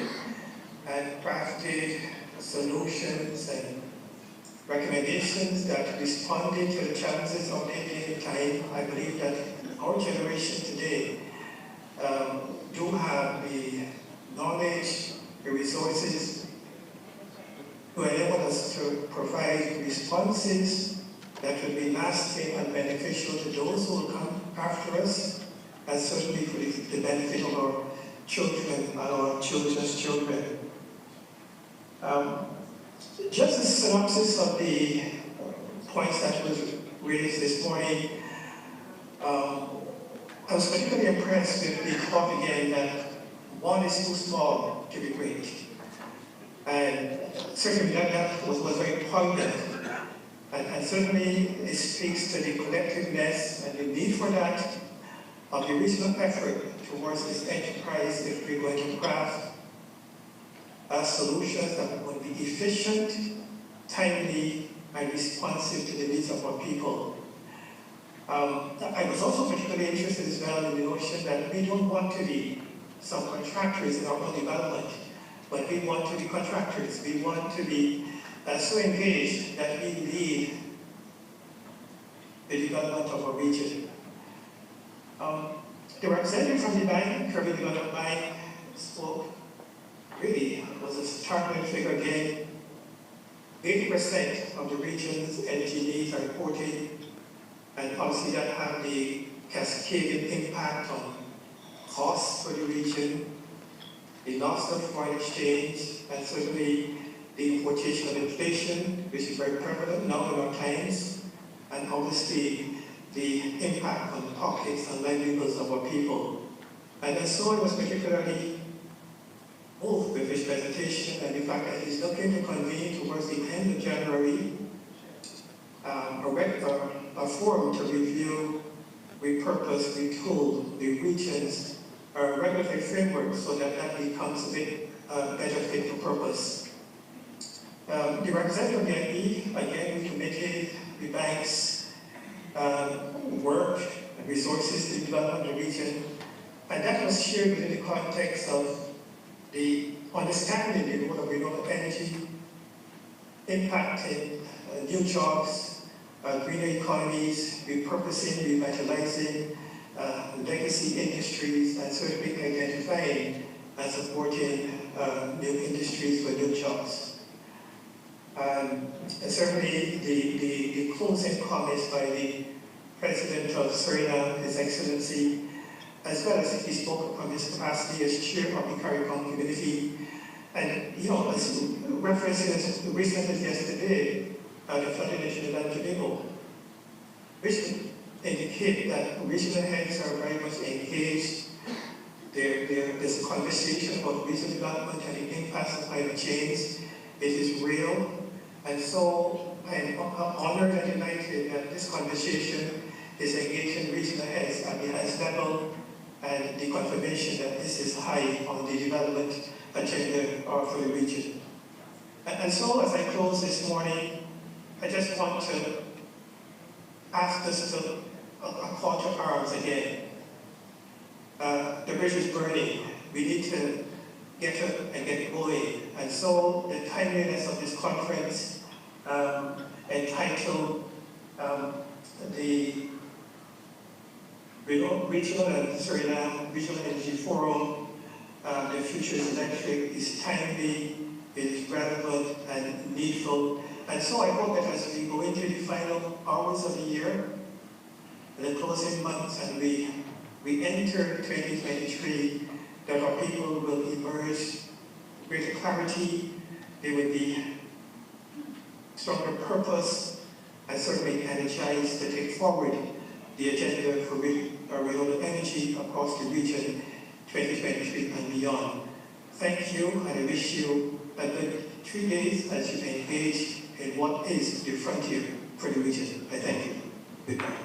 and crafted solutions and recommendations that responded to the challenges of the day in time. I believe that our generation today do have the knowledge, the resources to enable us to provide responses that will be lasting and beneficial to those who will come after us, and certainly for the benefit of our children and our children's children. Just a synopsis of the points that was raised this morning. I was particularly impressed with the thought again that one is too small to be great. And certainly that was very poignant. And certainly it speaks to the collectiveness and the need for that of the regional effort towards this enterprise if we're going to craft solutions that are going to be efficient, timely, and responsive to the needs of our people. I was also particularly interested as well in the notion that we don't want to be subcontractors in our own development, but we want to be contractors. We want to be so engaged that we lead the development of our region. The representative from the bank, Caribbean Development Bank, spoke. Really, was a startling figure again. 80% of the region's energy needs are imported, and obviously that have the cascading impact on costs for the region, the loss of foreign exchange, and certainly the importation of inflation, which is very prevalent now in our times, and obviously the impact on the pockets and livelihoods of our people. And so I was particularly moved with his presentation and the fact that he's looking to convene towards the end of January a forum to review, repurpose, retool the region's regulatory framework so that that becomes a bit better fit for purpose. The representative of the NB, again, we committed the bank's work and resources to develop the region, and that was shared within the context of the understanding the role of renewable energy, impacting new jobs, greener economies, repurposing, revitalizing legacy industries, and certainly identifying and supporting new industries for new jobs. And certainly the closing comments by the President of Suriname, His Excellency, as well as he spoke from his capacity as chair of the CARICOM community. And, you know, as referencing as recent as yesterday, the flooding in Trinidad and Tobago, which indicate that regional heads are very much engaged. There's a conversation about regional development and the impacts of climate change. It is real. And so I'm honored and delighted that this conversation is engaging regional heads at the highest level, and the confirmation that this is high on the development agenda for the region. And so as I close this morning, I just want to ask us to a call to arms again. the bridge is burning. We need to get up and get going. And so the timeliness of this conference entitled the Regional and Suriname Regional Energy Forum, the future is electric, is timely, it is relevant and needful. And so I hope that as we go into the final hours of the year, the closing months, and we enter 2023, that our people will emerge with greater clarity, they will be stronger purpose, and certainly energized to take forward the agenda for renewable energy across the region 2023 and beyond. Thank you, and I wish you a good 3 days as you engage in what is the frontier for the region. I thank you. Goodbye.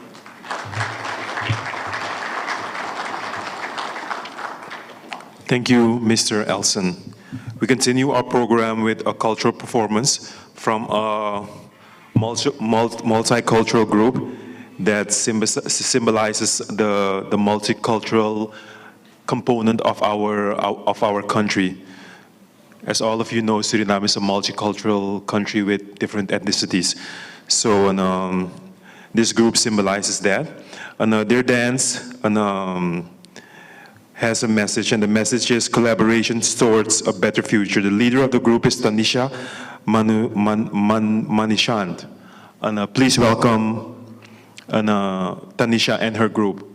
Thank you, Mr. Elson. We continue our program with a cultural performance from a multicultural group that symbolizes the multicultural component of our country. As all of you know, Suriname is a multicultural country with different ethnicities. So this group symbolizes that. And their dance has a message, and the message is collaboration towards a better future. The leader of the group is Tanisha Manishant. And please welcome Tanisha and her group.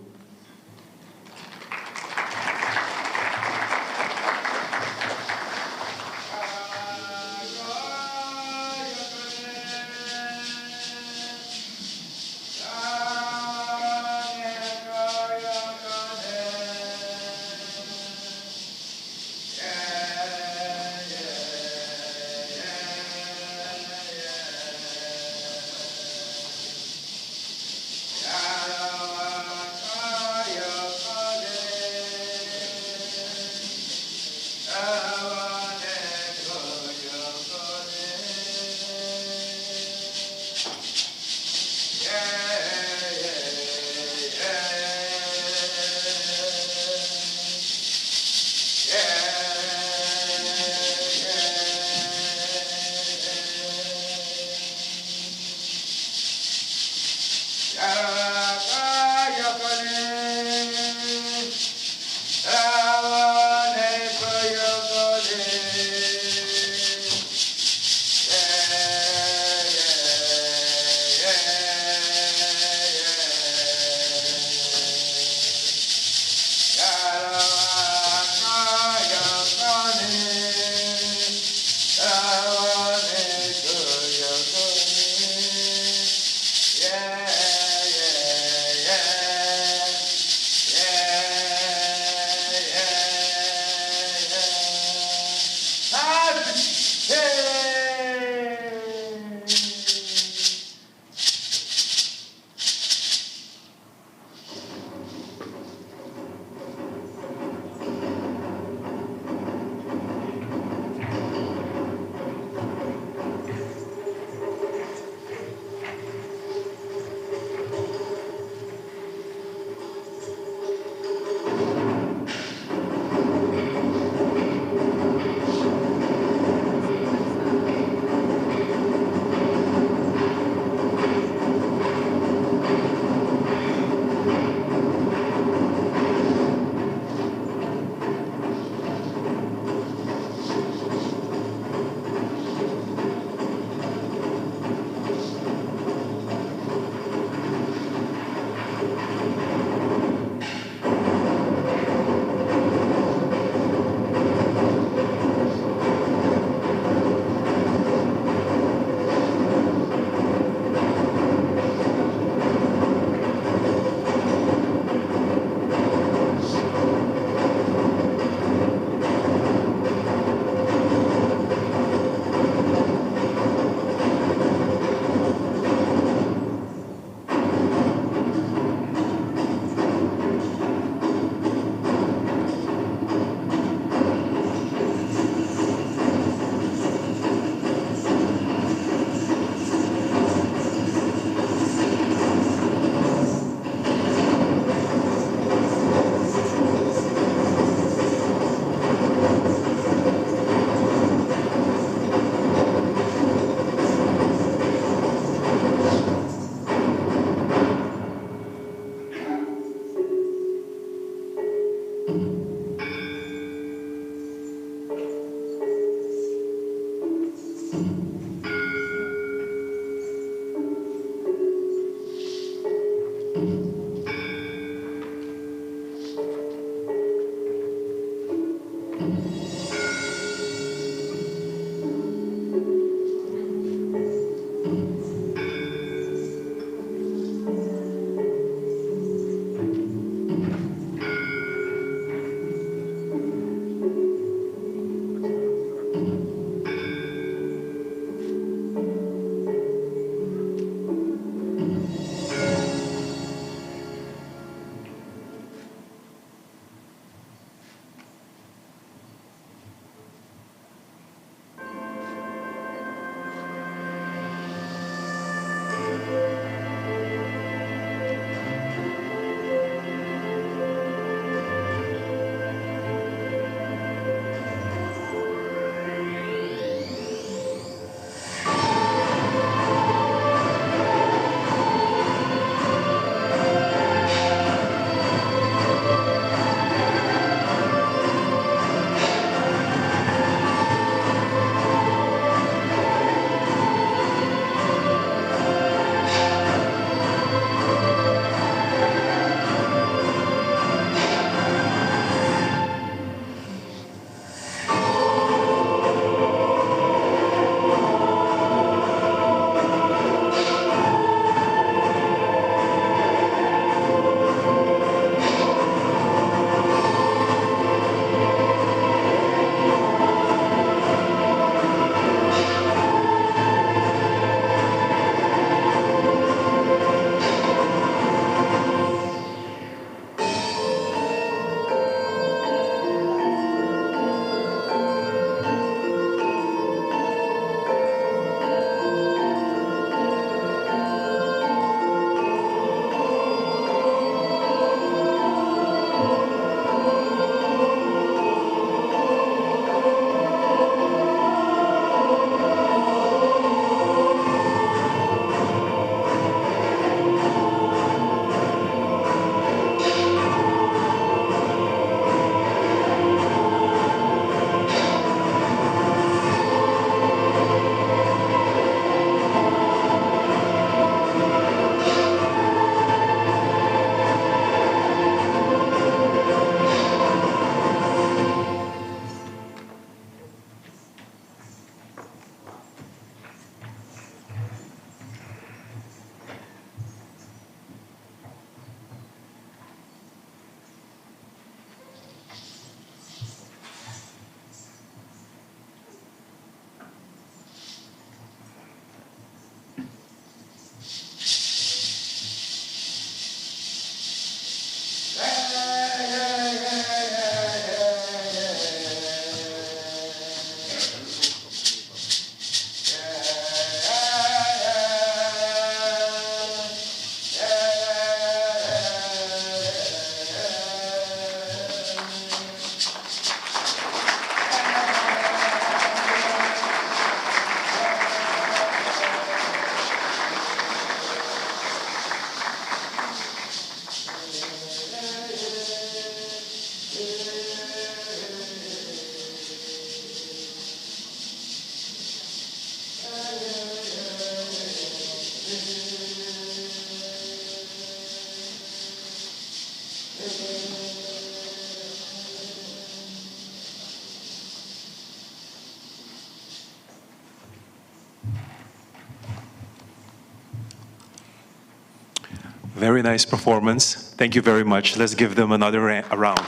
Very nice performance. Thank you very much. Let's give them another round.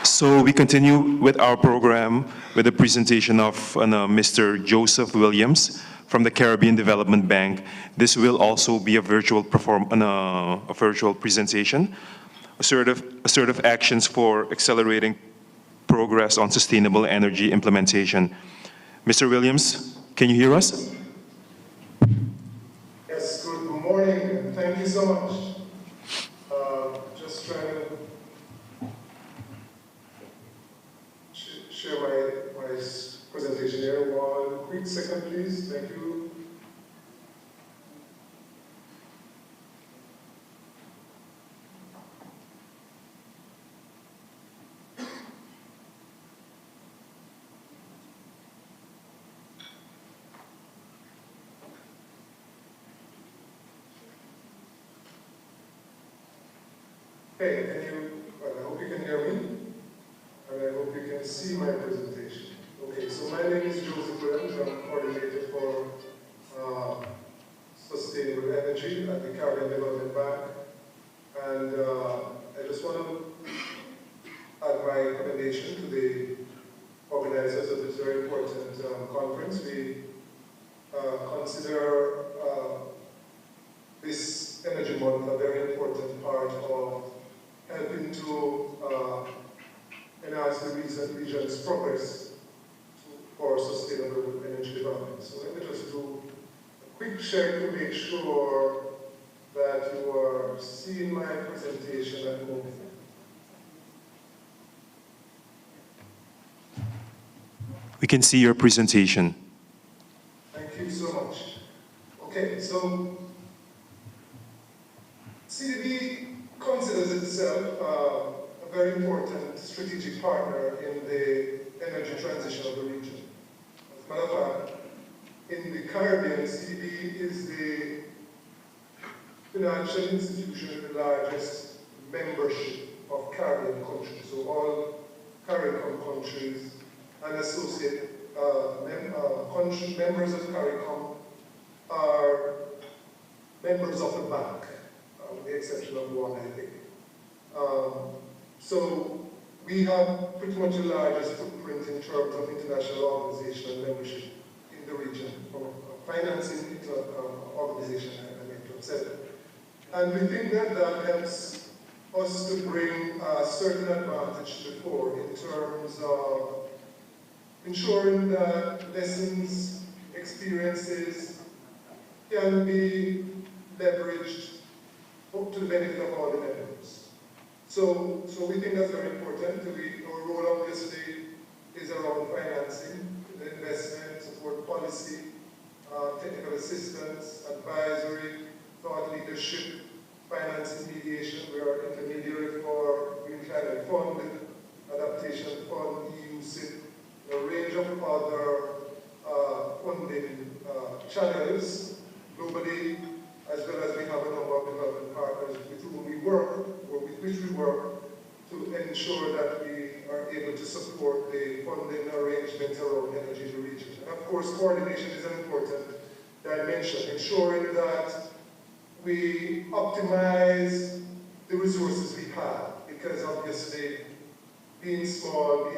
So we continue with our program with a presentation of Mr. Joseph Williams from the Caribbean Development Bank. This will also be a virtual presentation, assertive actions for accelerating progress on sustainable energy implementation. Mr. Williams, can you hear us? Yes, good morning. Thank you so much. Just trying to share my presentation here. One quick second, please. Thank you. Hey, I hope you can hear me, and I hope you can see my presentation. Okay, so my name is Joseph Williams. I'm coordinator for sustainable energy at the Caribbean Development Bank, and I just want to add my commendation to the organizers of this very important conference. We consider this Energy Month a very important part of helping to enhance the region's progress for sustainable energy development. So let me just do a quick check to make sure that you are seeing my presentation at the moment. We can see your presentation. Thank you so much. Okay, so CDB considers itself a very important strategic partner in the energy transition of the region. As a matter of fact, in the Caribbean, CDB is the financial institution with the largest membership of Caribbean countries. So all CARICOM countries and associate members of CARICOM are members of the bank, with the exception of one, I think. So we have pretty much the largest footprint in terms of international organization and membership in the region, from financing organization, I meant to have said it. And we think that that helps us to bring a certain advantage to the fore in terms of ensuring that lessons, experiences can be leveraged to the benefit of all the members. So we think that's very important. Our role obviously is around financing, the investment, support policy, technical assistance, advisory, thought leadership, financing mediation. We are intermediary for Green Climate Fund, Adaptation Fund, EU SIP, a range of other funding channels globally, as well as we have a number of development partners with whom we work, or with which we work, to ensure that we are able to support the funding arrangements around energy in the region. And of course, coordination is an important dimension, ensuring that we optimize the resources we have, because obviously, being small,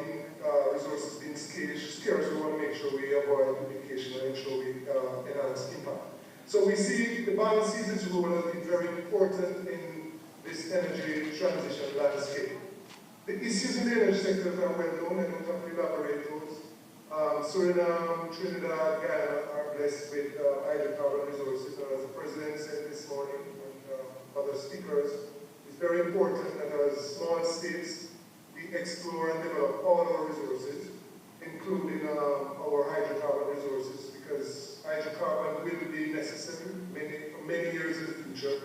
resources being scarce, we want to make sure we avoid duplication and ensure we enhance impact. So we see the bank sees its role as being very important in this energy transition landscape. The issues in the energy sector are well known, I don't have to elaborate those. Suriname, Trinidad, Guyana are blessed with hydrocarbon resources. And as the President said this morning, and other speakers, it's very important that as small states, we explore and develop all our resources, including our hydrocarbon resources, because hydrocarbon will be necessary for many years in the future,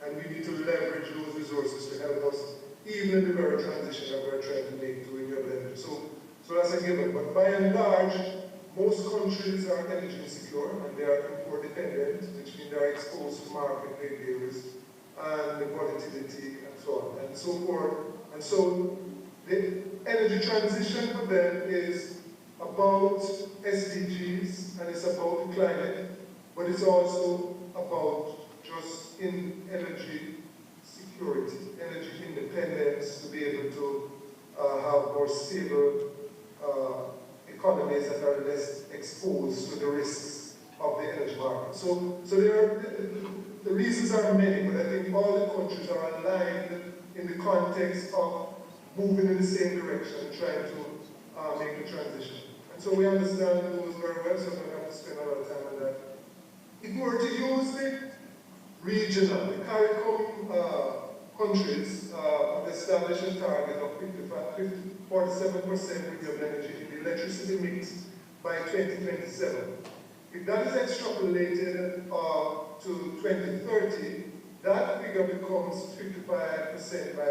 and we need to leverage those resources to help us, even in the very transition that we're trying to make to renewable energy. So that's a given. But by and large, most countries are energy insecure, and they are import dependent, which means they are exposed to market barriers and the volatility and so on and so forth. And so the energy transition for them is about SDGs and it's about climate, but it's also about just in energy security, energy independence, to be able to have more stable economies that are less exposed to the risks of the energy market. So the reasons are many, but I think all the countries are aligned in the context of moving in the same direction, trying to make the transition. And so we understand those very well, so we don't have to spend a lot of time on that. If we were to use the regional, the CARICOM countries have established a target of 47% renewable energy in the electricity mix by 2027. If that is extrapolated to 2030, that figure becomes 55% by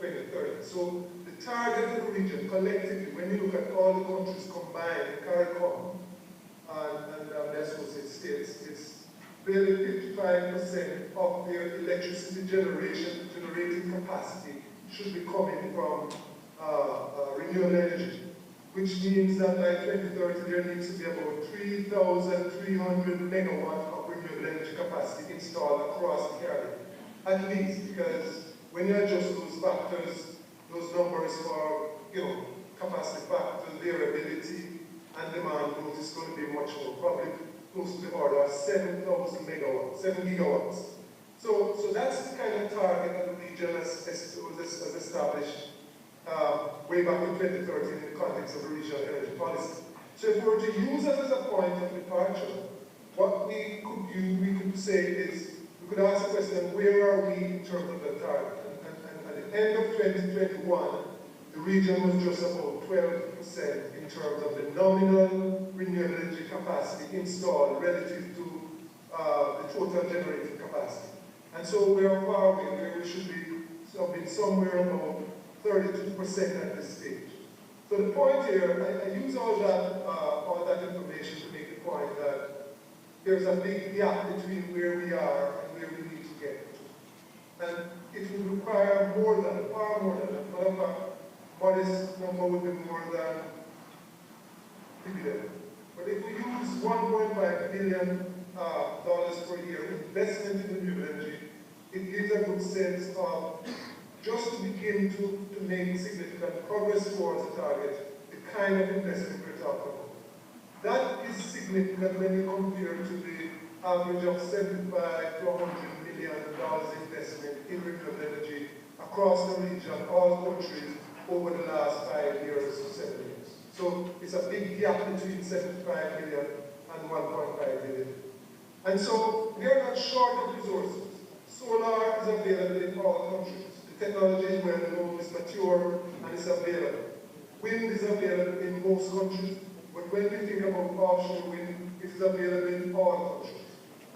2030. So the target of the region collectively, when you look at all the countries combined, CARICOM and the associated states, it's really 55% of their electricity generating capacity should be coming from renewable energy, which means that by 2030 there needs to be about 3,300 megawatts of renewable energy capacity installed across the Caribbean. At least, because when you adjust those factors, those numbers for capacity factors, variability, and demand growth is going to be much more, probably close to the order of 7,000 megawatts, 7 gigawatts. So that's the kind of target that the region was established way back in 2013 in the context of the regional energy policy. So if we were to use that as a point of departure, what we could say is, we could ask the question, where are we in terms of the target? And at the end of 2021, the region was just about 12% in terms of the nominal renewable energy capacity installed relative to the total generating capacity. And so we are far away where we should be somewhere about 32% at this stage. So the point here, I use all that information to make the point that there's a big gap between where we are and where we need to get to. And it would require far more than that. However, modest number would be more than $1 billion. But if we use $1.5 billion per year investment in renewable energy, it gives a good sense of just to begin to make significant progress towards the target, the kind of investment we're talking about. That is significant when you compare to the average of $75 to $100 million investment in renewable energy across the region, all countries, over the last 5 years to 7 years. So it's a big gap between 75 million and 1.5 billion. And so we are not short of resources. Solar is available in all countries. The technology is well known, it's mature, and it's available. Wind is available in most countries, but when we think about offshore wind, it is available in all countries.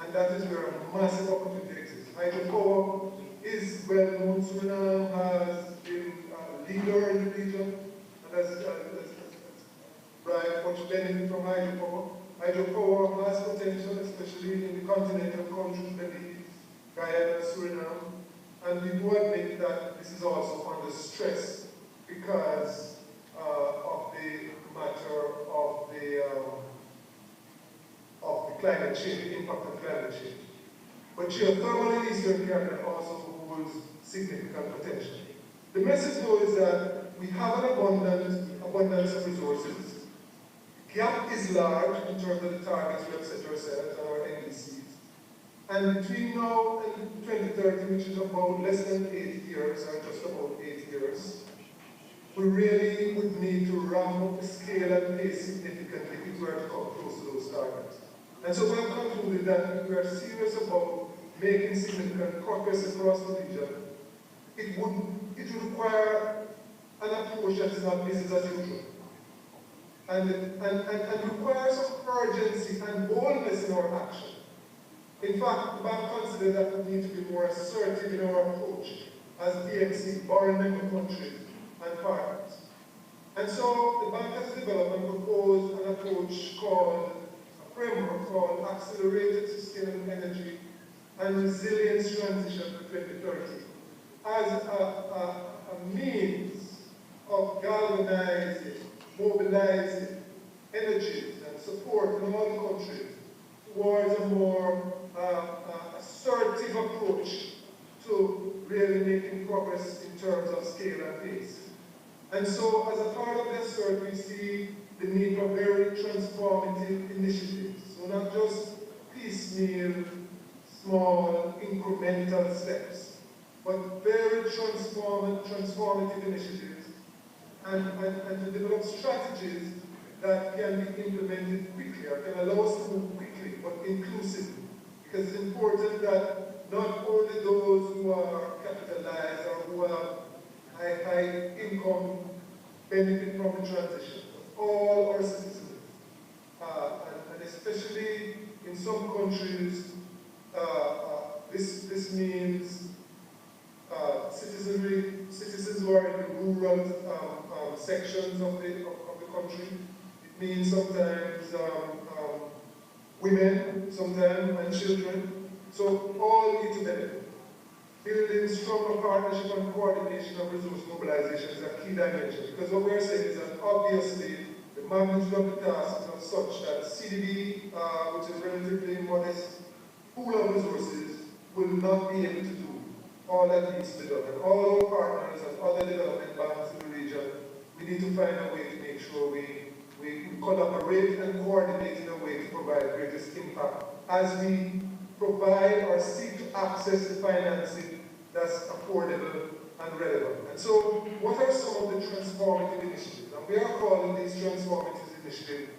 And that is where a massive opportunity exists. Hydropower is well known. Suriname has been a leader in the region, and has derived much benefit from hydropower. Hydropower has potential, especially in the continental countries, maybe Guyana, Suriname. And we do admit that this is also under stress because of the matter of the climate change, the impact of climate change. But geothermal in Eastern Caribbean also holds significant potential. The message though is that we have an abundance of resources. The gap is large in terms of the targets we have set ourselves and our NDCs. And between now and 2030, which is about less than 8 years, or just about 8 years, we really would need to ramp up the scale and pace significantly if we were to come close to those targets. And so we have concluded that if we are serious about making significant progress across the region, it would require an approach that is not business as usual. And require some urgency and boldness in our action. In fact, the bank considers that we need to be more assertive in our approach as BMC, borrowing member countries and partners. And so the bank has developed and proposed an approach called, a framework called Accelerated Sustainable Energy and Resilience Transition to 2030 as a means of galvanizing, mobilizing energies and support in all countries towards a more assertive approach to really making progress in terms of scale and pace. And so, as a part of the assert, we see the need for very transformative initiatives. So not just piecemeal, small, incremental steps, but very transformative initiatives, and to develop strategies that can be implemented quickly, or can allow us to move quickly, but inclusively. Because it's important that not only those who are capitalized or who have high income benefit from the transition, but all our citizens. And especially in some countries, this means citizens who are in the rural sections of the country. It means sometimes women, sometimes, and children. So all need to benefit. Building stronger partnership and coordination of resource mobilization is a key dimension, because what we're saying is that obviously the magnitude of the task is not such that CDB, which is relatively modest pool of resources, will not be able to do all that needs to be done. And all our partners and other development banks in the region, we need to find a way to make sure we collaborate and coordinate in a way to provide greatest impact as we provide or seek to access the financing that's affordable and relevant. And so, what are some of the transformative initiatives? And we are calling these transformative initiatives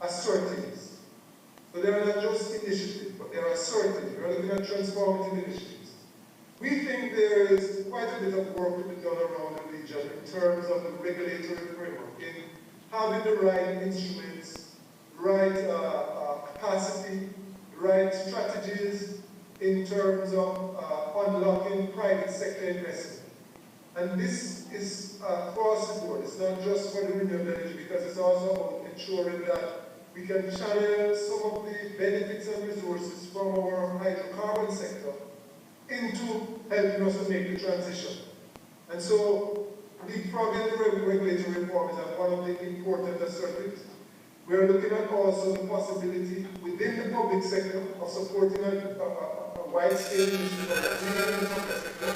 assertives. So they are not just initiatives, but they are assertive. We are looking at transformative initiatives. We think there is quite a bit of work to be done around the region in terms of the regulatory framework, in having the right instruments, right capacity, right strategies in terms of unlocking private sector investment. And this is across the board. It's not just for the renewable energy, because it's also about ensuring that we can channel some of the benefits and resources from our hydrocarbon sector into helping us to make the transition. And so, leapfrogging the regulatory reform is one of the important assertives. We are looking at also the possibility within the public sector of supporting a wide-scale initiative of the public sector,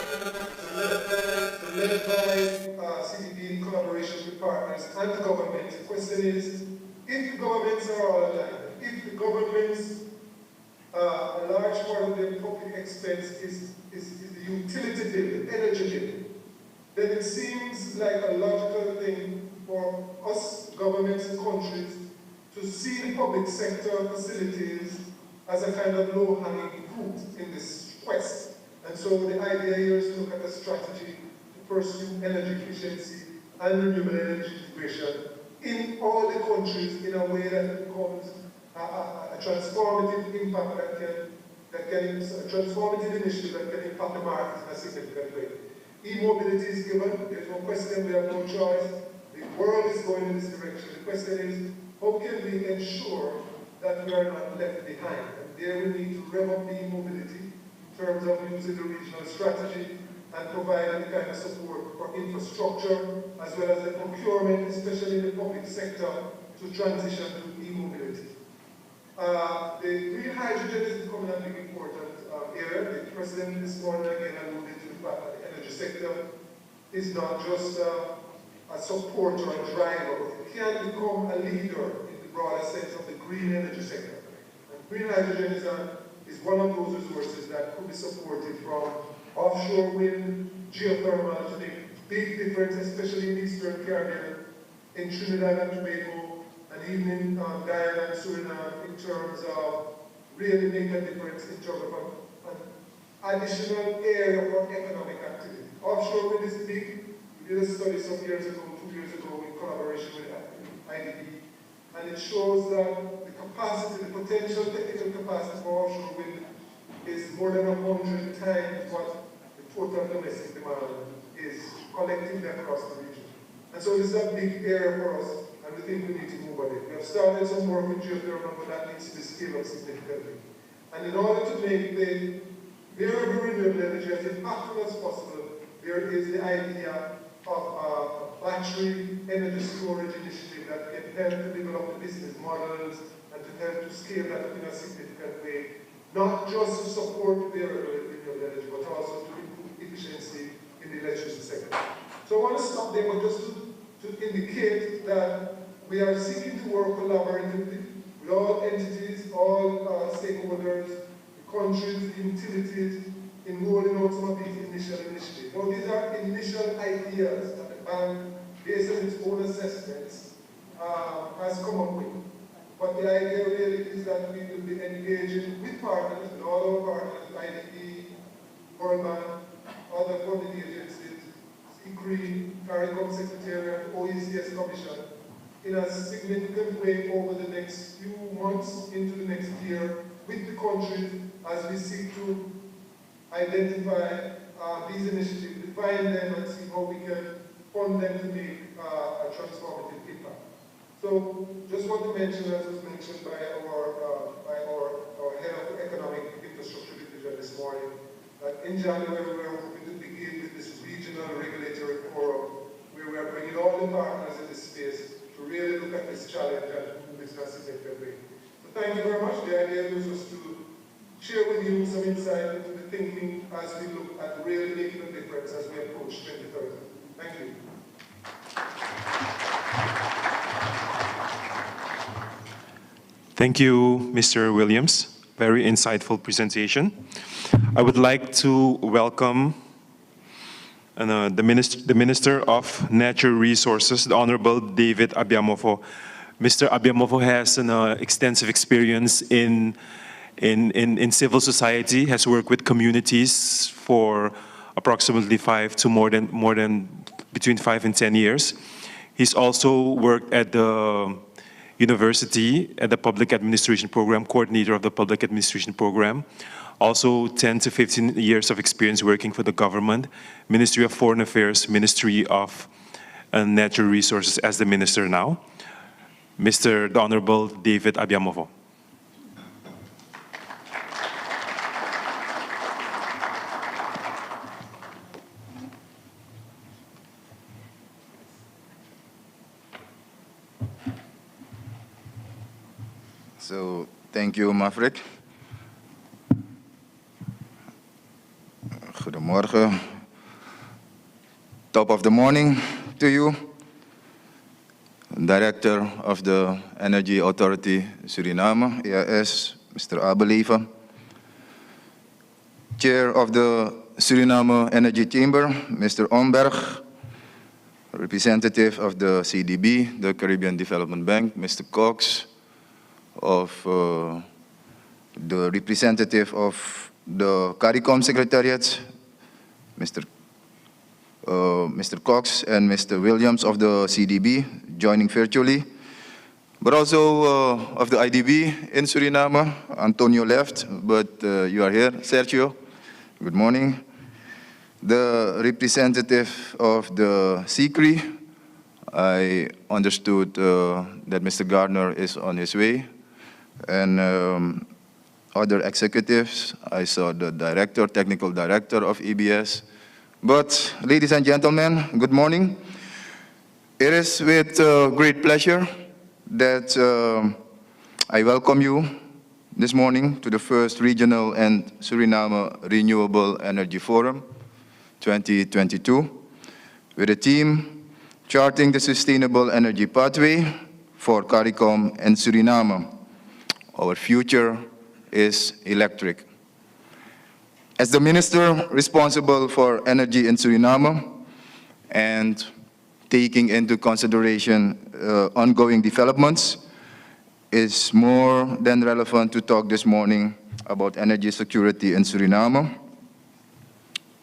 so led by CDB in collaboration with partners and the government. The question is, if the governments are all aligned, if the governments, a large part of their public expense is the utility bill, the energy bill, then it seems like a logical thing for us, governments and countries, to see the public sector facilities as a kind of low-hanging fruit in this quest. And so the idea here is to look at a strategy to pursue energy efficiency and renewable energy integration in all the countries in a way that becomes a transformative impact a transformative initiative that can impact the market in a significant way. E-mobility is given, there's no question, we have no choice. The world is going in this direction. The question is, how can we ensure that we are not left behind? And there we need to rev up the e-mobility in terms of using the regional strategy and providing the kind of support for infrastructure as well as the procurement, especially in the public sector, to transition to e-mobility. The green hydrogen is becoming a big important area. The President this morning again alluded to the fact that the energy sector is not just a supporter or a driver, but it can become a leader in the broader sense of the green energy sector. And green hydrogen is one of those resources that could be supported from offshore wind, geothermal to make big difference, especially in the Eastern Caribbean, in Trinidad and Tobago, and even in Guyana and Suriname, in terms of really making a difference in terms of an additional area for economic activity. Offshore wind is big. We did a study some years ago, 2 years ago, in collaboration with IDB, and it shows that the capacity, the potential technical capacity for offshore wind is more than 100 times what the total domestic demand is collectively across the region. And so this is a big area for us, and we think we need to move on it. We have started some work with geothermal, but that needs to be scaled up significantly. And in order to make the variable renewable energy as impactful as possible, there is the idea of battery energy storage initiative that can help to develop the business models and to help to scale that up in a significant way, not just to support variable renewable energy, but also to improve efficiency in the electricity sector. So I want to stop there, but just to indicate that we are seeking to work collaboratively with all entities, all stakeholders, the countries, the utilities, in rolling out some of these initial initiatives. Now, these are initial ideas that the bank, based on its own assessments, has come up with. But the idea really is that we will be engaging with partners, with all our partners, IDB, World Bank, other funding agencies, CRI, CARICOM Secretariat, OECS Commission, in a significant way over the next few months into the next year with the countries as we seek to identify these initiatives, define them, and see how we can fund them to make a transformative impact. So, just want to mention, as was mentioned by our head of economic infrastructure division this morning, that in January we are hoping to begin with this regional regulatory forum, where we are bringing all the partners in this space to really look at this challenge and move this in a significant way. So, thank you very much. The idea was just to share with you some insight into the thinking as we look at really making a difference as we approach 2030. Thank you. Thank you, Mr. Williams. Very insightful presentation. I would like to welcome the Minister of Natural Resources, the Honorable David Abiamofo. Mr. Abiamofo has an extensive experience in civil society, has worked with communities for approximately between 5 and 10 years. He's also worked at the university at the public administration program, coordinator of the public administration program. Also 10 to 15 years of experience working for the government, Ministry of Foreign Affairs, Ministry of Natural Resources as the minister now. Mr. the Honorable David Abiamofo. So, thank you, Maverick. Goedemorgen. Top of the morning to you. Director of the Energy Authority Suriname, EAS, Mr. Abelieve. Chair of the Suriname Energy Chamber, Mr. Omberg. Representative of the CDB, the Caribbean Development Bank, Mr. Cox. Of the representative of the CARICOM Secretariat, Mr. Cox and Mr. Williams of the CDB joining virtually, but also of the IDB in Suriname. Antonio left, but you are here. Sergio, good morning. The representative of the CRI, I understood that Mr. Gardner is on his way. And other executives, I saw the director, technical director of EBS. But, ladies and gentlemen, good morning. It is with great pleasure that I welcome you this morning to the first Regional and Suriname Renewable Energy Forum 2022, with a team charting the sustainable energy pathway for CARICOM and Suriname. Our future is electric. As the minister responsible for energy in Suriname and taking into consideration ongoing developments, it's more than relevant to talk this morning about energy security in Suriname.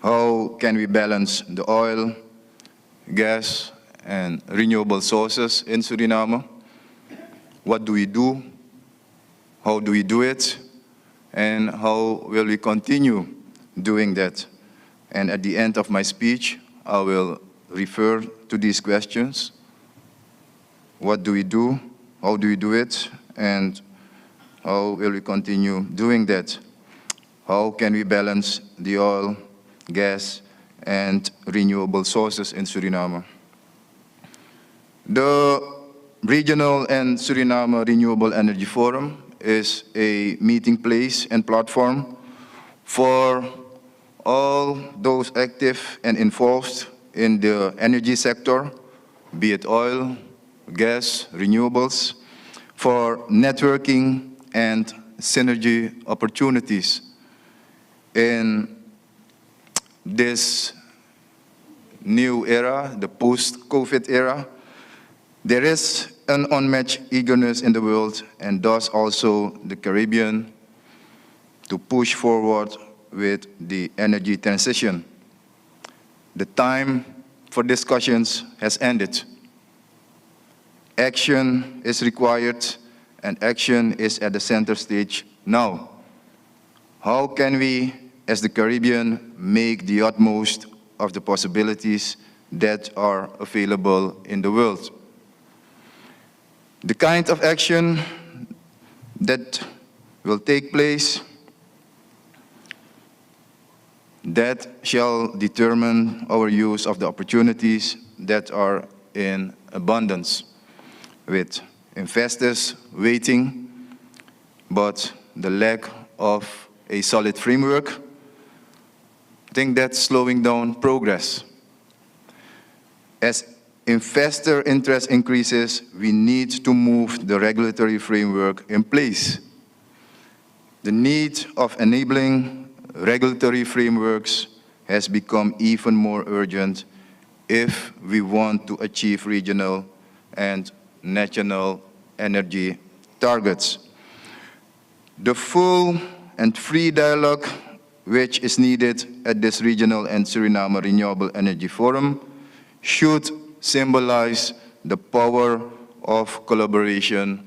How can we balance the oil, gas, and renewable sources in Suriname? What do we do? How do we do it? And how will we continue doing that? And at the end of my speech, I will refer to these questions. What do we do? How do we do it? And how will we continue doing that? How can we balance the oil, gas, and renewable sources in Suriname? The Regional and Suriname Renewable Energy Forum is a meeting place and platform for all those active and involved in the energy sector, be it oil, gas, renewables, for networking and synergy opportunities. In this new era, the post-COVID era, there is an unmatched eagerness in the world, and thus also the Caribbean, to push forward with the energy transition. The time for discussions has ended. Action is required, and action is at the center stage now. How can we, as the Caribbean, make the utmost of the possibilities that are available in the world? The kind of action that will take place, that shall determine our use of the opportunities that are in abundance, with investors waiting, but the lack of a solid framework, I think that's slowing down progress. As investor interest increases, we need to move the regulatory framework in place. The need of enabling regulatory frameworks has become even more urgent if we want to achieve regional and national energy targets. The full and free dialogue which is needed at this Regional and Suriname Renewable Energy Forum should symbolize the power of collaboration,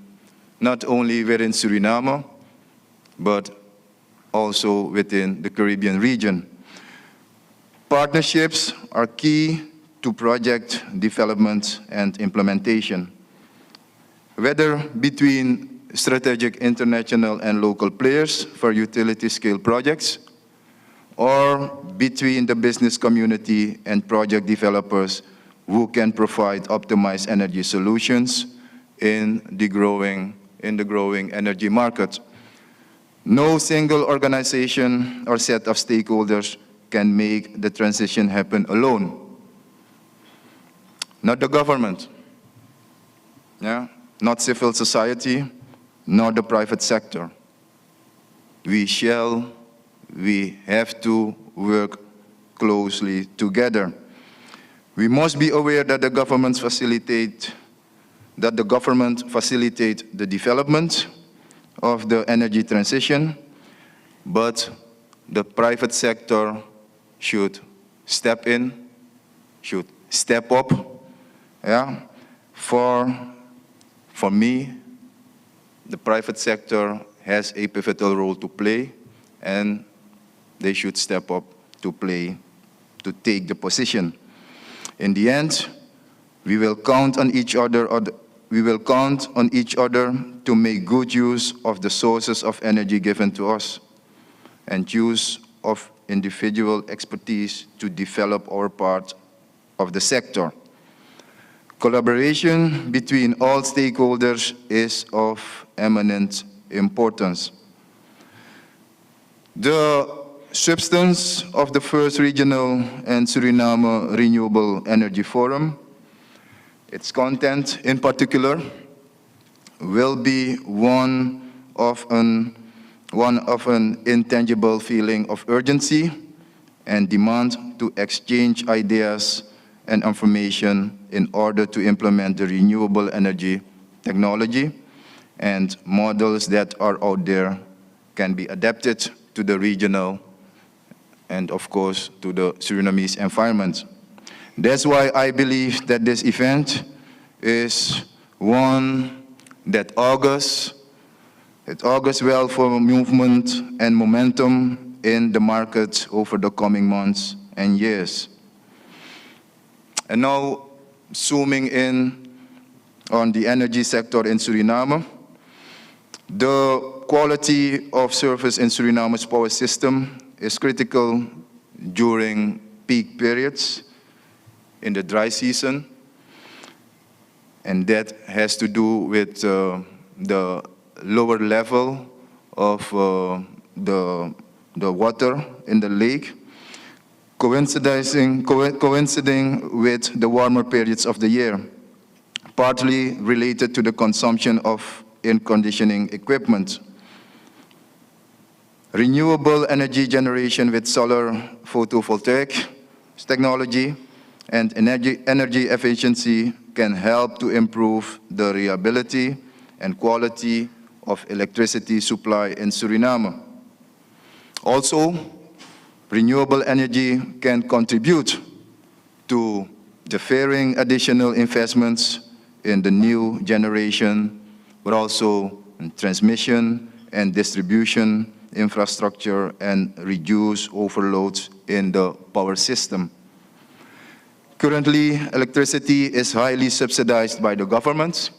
not only within Suriname, but also within the Caribbean region. Partnerships are key to project development and implementation, whether between strategic international and local players for utility-scale projects, or between the business community and project developers who can provide optimized energy solutions in the growing energy market. No single organization or set of stakeholders can make the transition happen alone. Not the government, not civil society, nor the private sector. We have to work closely together. We must be aware that the government facilitate the development of the energy transition, but the private sector should step in, should step up. For me, the private sector has a pivotal role to play, and they should step up to take the position. In the end, we will count on each other to make good use of the sources of energy given to us and use of individual expertise to develop our part of the sector. Collaboration between all stakeholders is of eminent importance. The substance of the first Regional and Suriname Renewable Energy Forum, its content in particular, will be one of an intangible feeling of urgency and demand to exchange ideas and information in order to implement the renewable energy technology, and models that are out there can be adapted to the regional and, of course, to the Surinamese environment. That's why I believe that this event is one that augurs well for movement and momentum in the market over the coming months and years. And now, zooming in on the energy sector in Suriname, the quality of service in Suriname's power system is critical during peak periods in the dry season. and that has to do with the lower level of the water in the lake, coinciding with the warmer periods of the year, partly related to the consumption of air conditioning equipment. Renewable energy generation with solar photovoltaic technology and energy efficiency can help to improve the reliability and quality of electricity supply in Suriname. Also, renewable energy can contribute to deferring additional investments in the new generation, but also in transmission and distribution infrastructure and reduce overloads in the power system. Currently, electricity is highly subsidized by the government,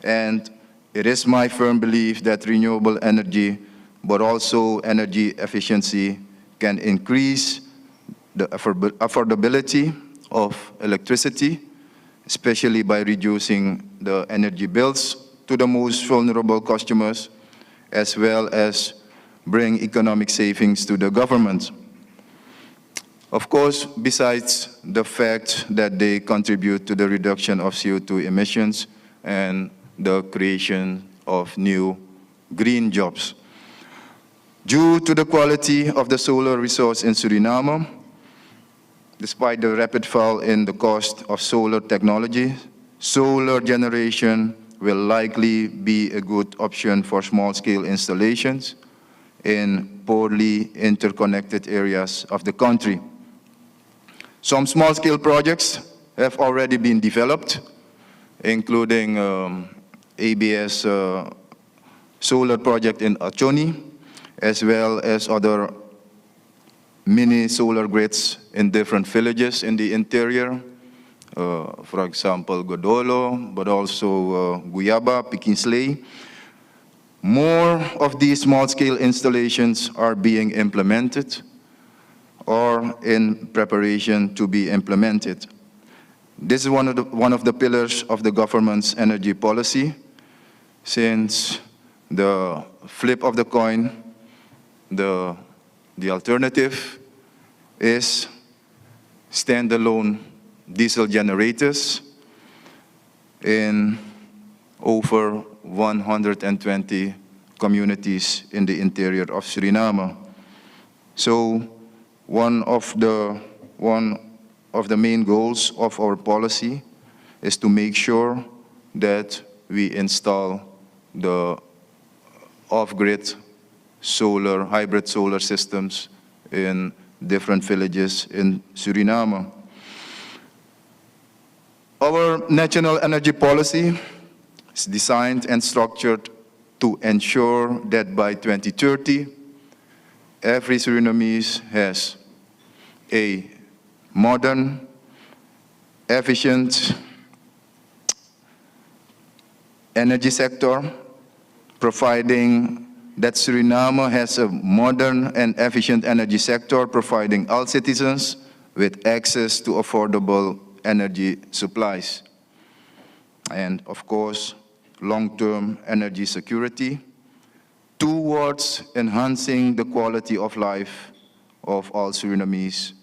and it is my firm belief that renewable energy, but also energy efficiency, can increase the affordability of electricity, especially by reducing the energy bills to the most vulnerable customers, as well as bring economic savings to the government. Of course, besides the fact that they contribute to the reduction of CO2 emissions and the creation of new green jobs. Due to the quality of the solar resource in Suriname, despite the rapid fall in the cost of solar technology, solar generation will likely be a good option for small-scale installations in poorly interconnected areas of the country. Some small-scale projects have already been developed, including ABS solar project in Achoni, as well as other mini solar grids in different villages in the interior, for example, Godolo, but also Guyaba, Pikinsley. More of these small-scale installations are being implemented or in preparation to be implemented. This is one of the pillars of the government's energy policy, since the flip of the coin, the alternative is standalone diesel generators in over 120 communities in the interior of Suriname. So one of the main goals of our policy is to make sure that we install the off-grid solar, hybrid solar systems in different villages in Suriname. Our national energy policy is designed and structured to ensure that by 2030, every Surinamese has a modern, efficient energy sector, providing that Suriname has a modern and efficient energy sector, providing all citizens with access to affordable energy supplies. And of course, long-term energy security towards enhancing the quality of life of all Surinamese,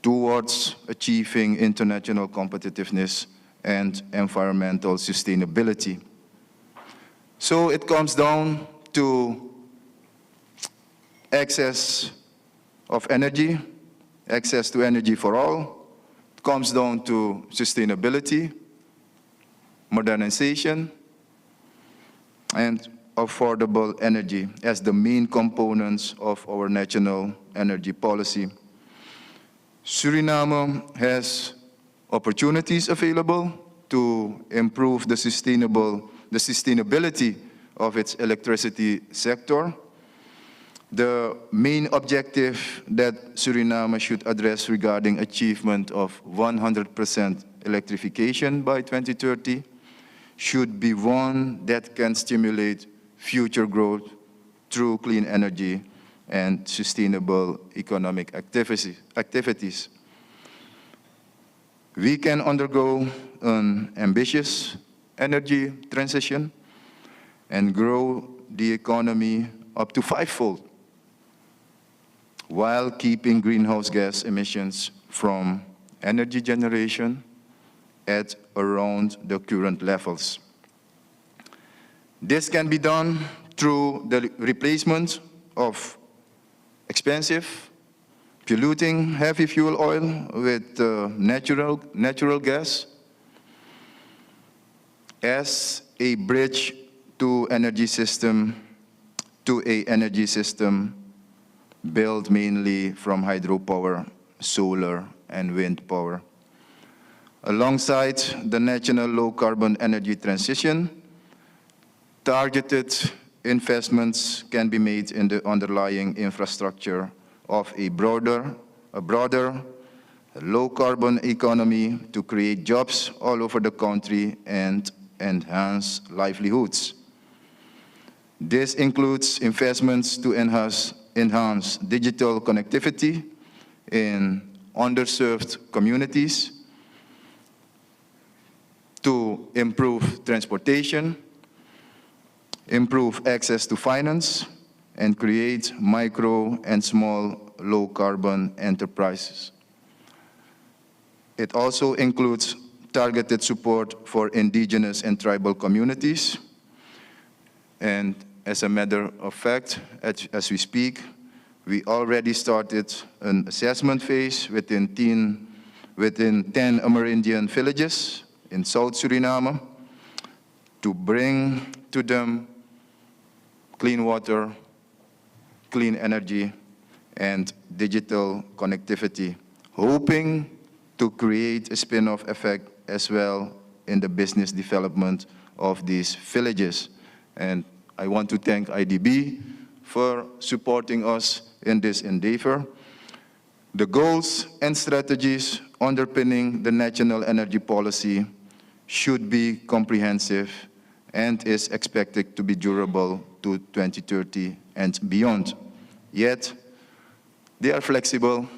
towards achieving international competitiveness and environmental sustainability. So it comes down to access of energy, access to energy for all. It comes down to sustainability, modernization, and affordable energy as the main components of our national energy policy. Suriname has opportunities available to improve the sustainability of its electricity sector. The main objective that Suriname should address regarding achievement of 100% electrification by 2030 should be one that can stimulate future growth through clean energy and sustainable economic activities. we can undergo an ambitious energy transition and grow the economy up to fivefold, while keeping greenhouse gas emissions from energy generation at around the current levels. This can be done through the replacement of expensive, polluting heavy fuel oil with natural gas as a bridge to an energy system built mainly from hydropower, solar, and wind power. Alongside the national low-carbon energy transition, targeted investments can be made in the underlying infrastructure of a broader low-carbon economy to create jobs all over the country and enhance livelihoods. This includes investments to enhance digital connectivity in underserved communities, to improve transportation, improve access to finance, and create micro and small low-carbon enterprises. It also includes targeted support for indigenous and tribal communities. And as a matter of fact, as we speak, we already started an assessment phase within 10 Amerindian villages in South Suriname to bring to them clean water, clean energy, and digital connectivity, hoping to create a spin-off effect as well in the business development of these villages. And I want to thank IDB for supporting us in this endeavor. The goals and strategies underpinning the national energy policy should be comprehensive and is expected to be durable to 2030 and beyond. Yet, they are flexible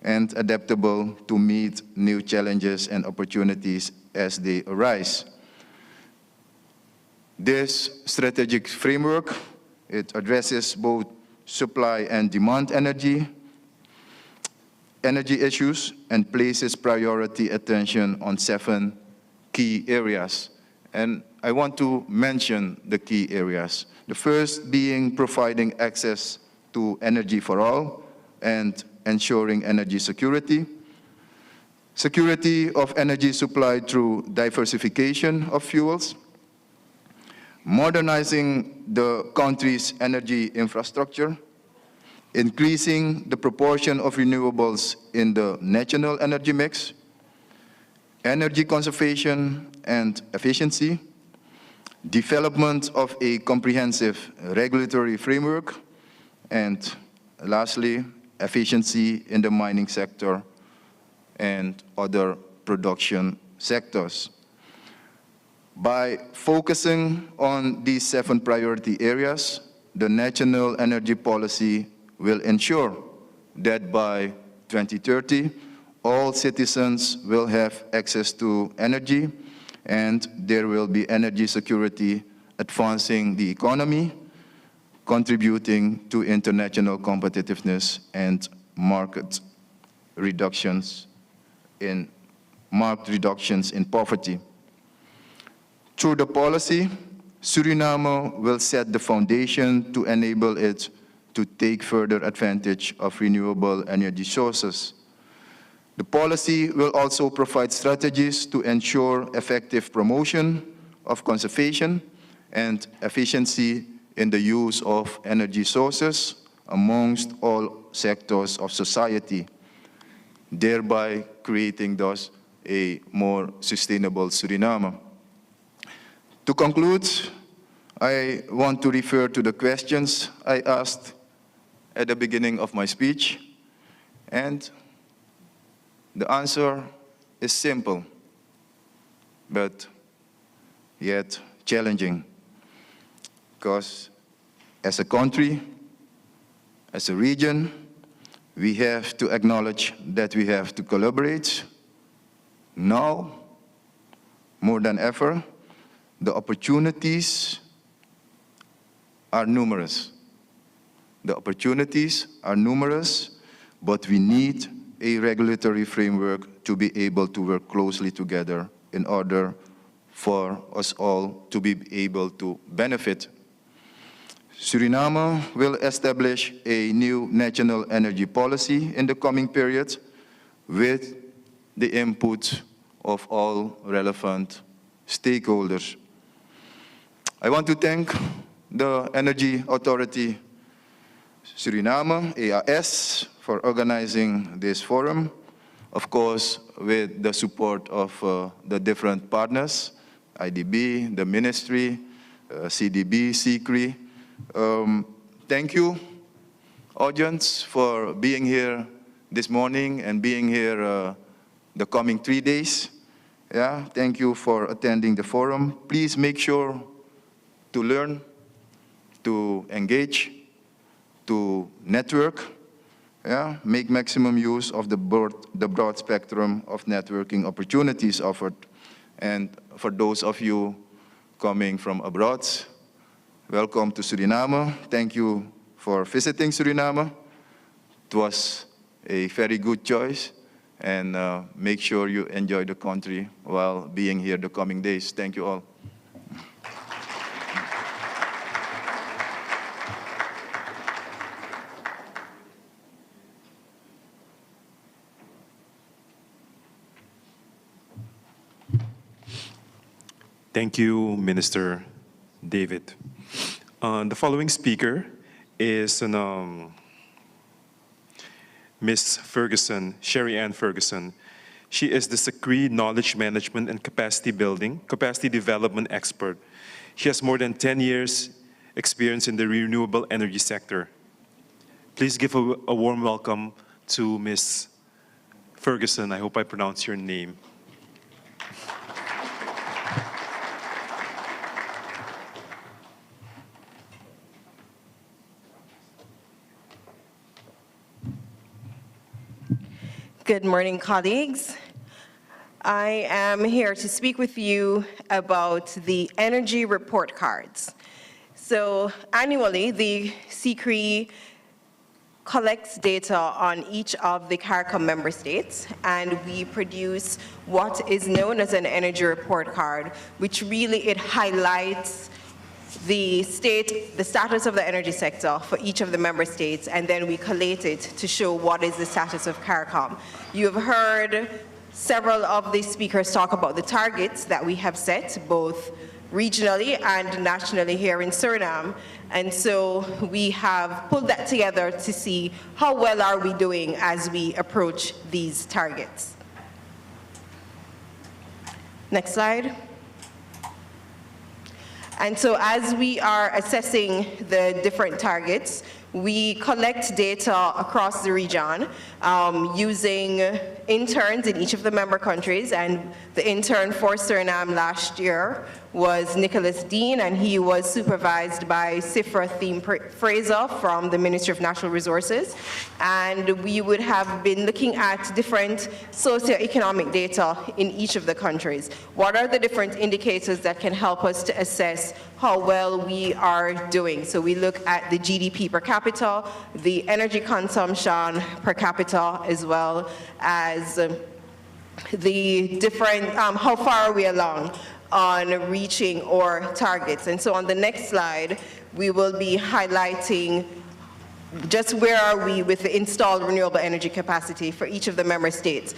and adaptable to meet new challenges and opportunities as they arise. This strategic framework, it addresses both supply and demand energy issues and places priority attention on 7 key areas. And I want to mention the key areas. The first being providing access to energy for all and ensuring energy security. Security of energy supply through diversification of fuels. Modernizing the country's energy infrastructure. Increasing the proportion of renewables in the national energy mix. Energy conservation and efficiency. Development of a comprehensive regulatory framework. And lastly, efficiency in the mining sector and other production sectors. By focusing on these 7 priority areas, the national energy policy will ensure that by 2030, all citizens will have access to energy and there will be energy security, advancing the economy, contributing to international competitiveness and marked reductions in poverty. Through the policy, Suriname will set the foundation to enable it to take further advantage of renewable energy sources. The policy will also provide strategies to ensure effective promotion of conservation and efficiency in the use of energy sources amongst all sectors of society, thereby creating thus a more sustainable Suriname. To conclude, I want to refer to the questions I asked at the beginning of my speech, and the answer is simple, but yet challenging. Because as a country, as a region, we have to acknowledge that we have to collaborate Now, more than ever, the opportunities are numerous. The opportunities are numerous, but we need a regulatory framework to be able to work closely together in order for us all to be able to benefit. Suriname will establish a new national energy policy in the coming period with the input of all relevant stakeholders. I want to thank the Energy Authority Suriname, EAS, for organizing this forum, of course, with the support of the different partners, IDB, the ministry, CDB, CCRI. Thank you, audience, for being here this morning and being here the coming 3 days. Yeah, thank you for attending the forum. Please make sure to learn, to engage, to network, yeah, make maximum use of the broad spectrum of networking opportunities offered. And for those of you coming from abroad, welcome to Suriname. Thank you for visiting Suriname. It was a very good choice, and make sure you enjoy the country while being here the coming days. Thank you all. Thank you, Minister David. The following speaker is Ms. Ferguson, Sherry Ann Ferguson. She is the CARICOM Knowledge Management and Capacity Development expert. She has more than 10 years experience in the renewable energy sector. Please give a warm welcome to Ms. Ferguson. I hope I pronounced your name. Good morning, colleagues. I am here to speak with you about the energy report cards. So annually, the CCRI collects data on each of the CARICOM member states, and we produce what is known as an energy report card, which really it highlights the status of the energy sector for each of the member states, and then we collate it to show what is the status of CARICOM. You have heard several of the speakers talk about the targets that we have set, both regionally and nationally here in Suriname, and so we have pulled that together to see how well are we doing as we approach these targets. Next slide. And so as we are assessing the different targets, we collect data across the region using interns in each of the member countries, and the intern for Suriname last year was Nicholas Dean, and he was supervised by Sifra Thiem Fraser from the Ministry of Natural Resources. And we would have been looking at different socioeconomic data in each of the countries. What are the different indicators that can help us to assess how well we are doing? So we look at the GDP per capita, the energy consumption per capita, as well as the different, how far are we along on reaching our targets. And so on the next slide, we will be highlighting just where are we with the installed renewable energy capacity for each of the member states.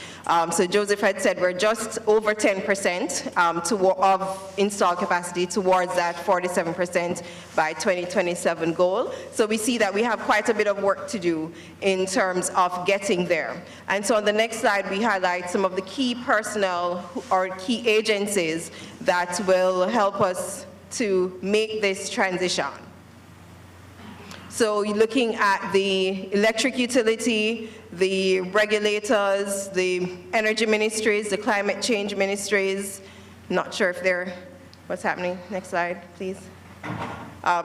So Joseph had said we're just over 10% of installed capacity towards that 47% by 2027 goal. So we see that we have quite a bit of work to do in terms of getting there. And so on the next slide, we highlight some of the key personnel or key agencies that will help us to make this transition. So you're looking at the electric utility, the regulators, the energy ministries, the climate change ministries. Not sure if they're, what's happening? Next slide, please.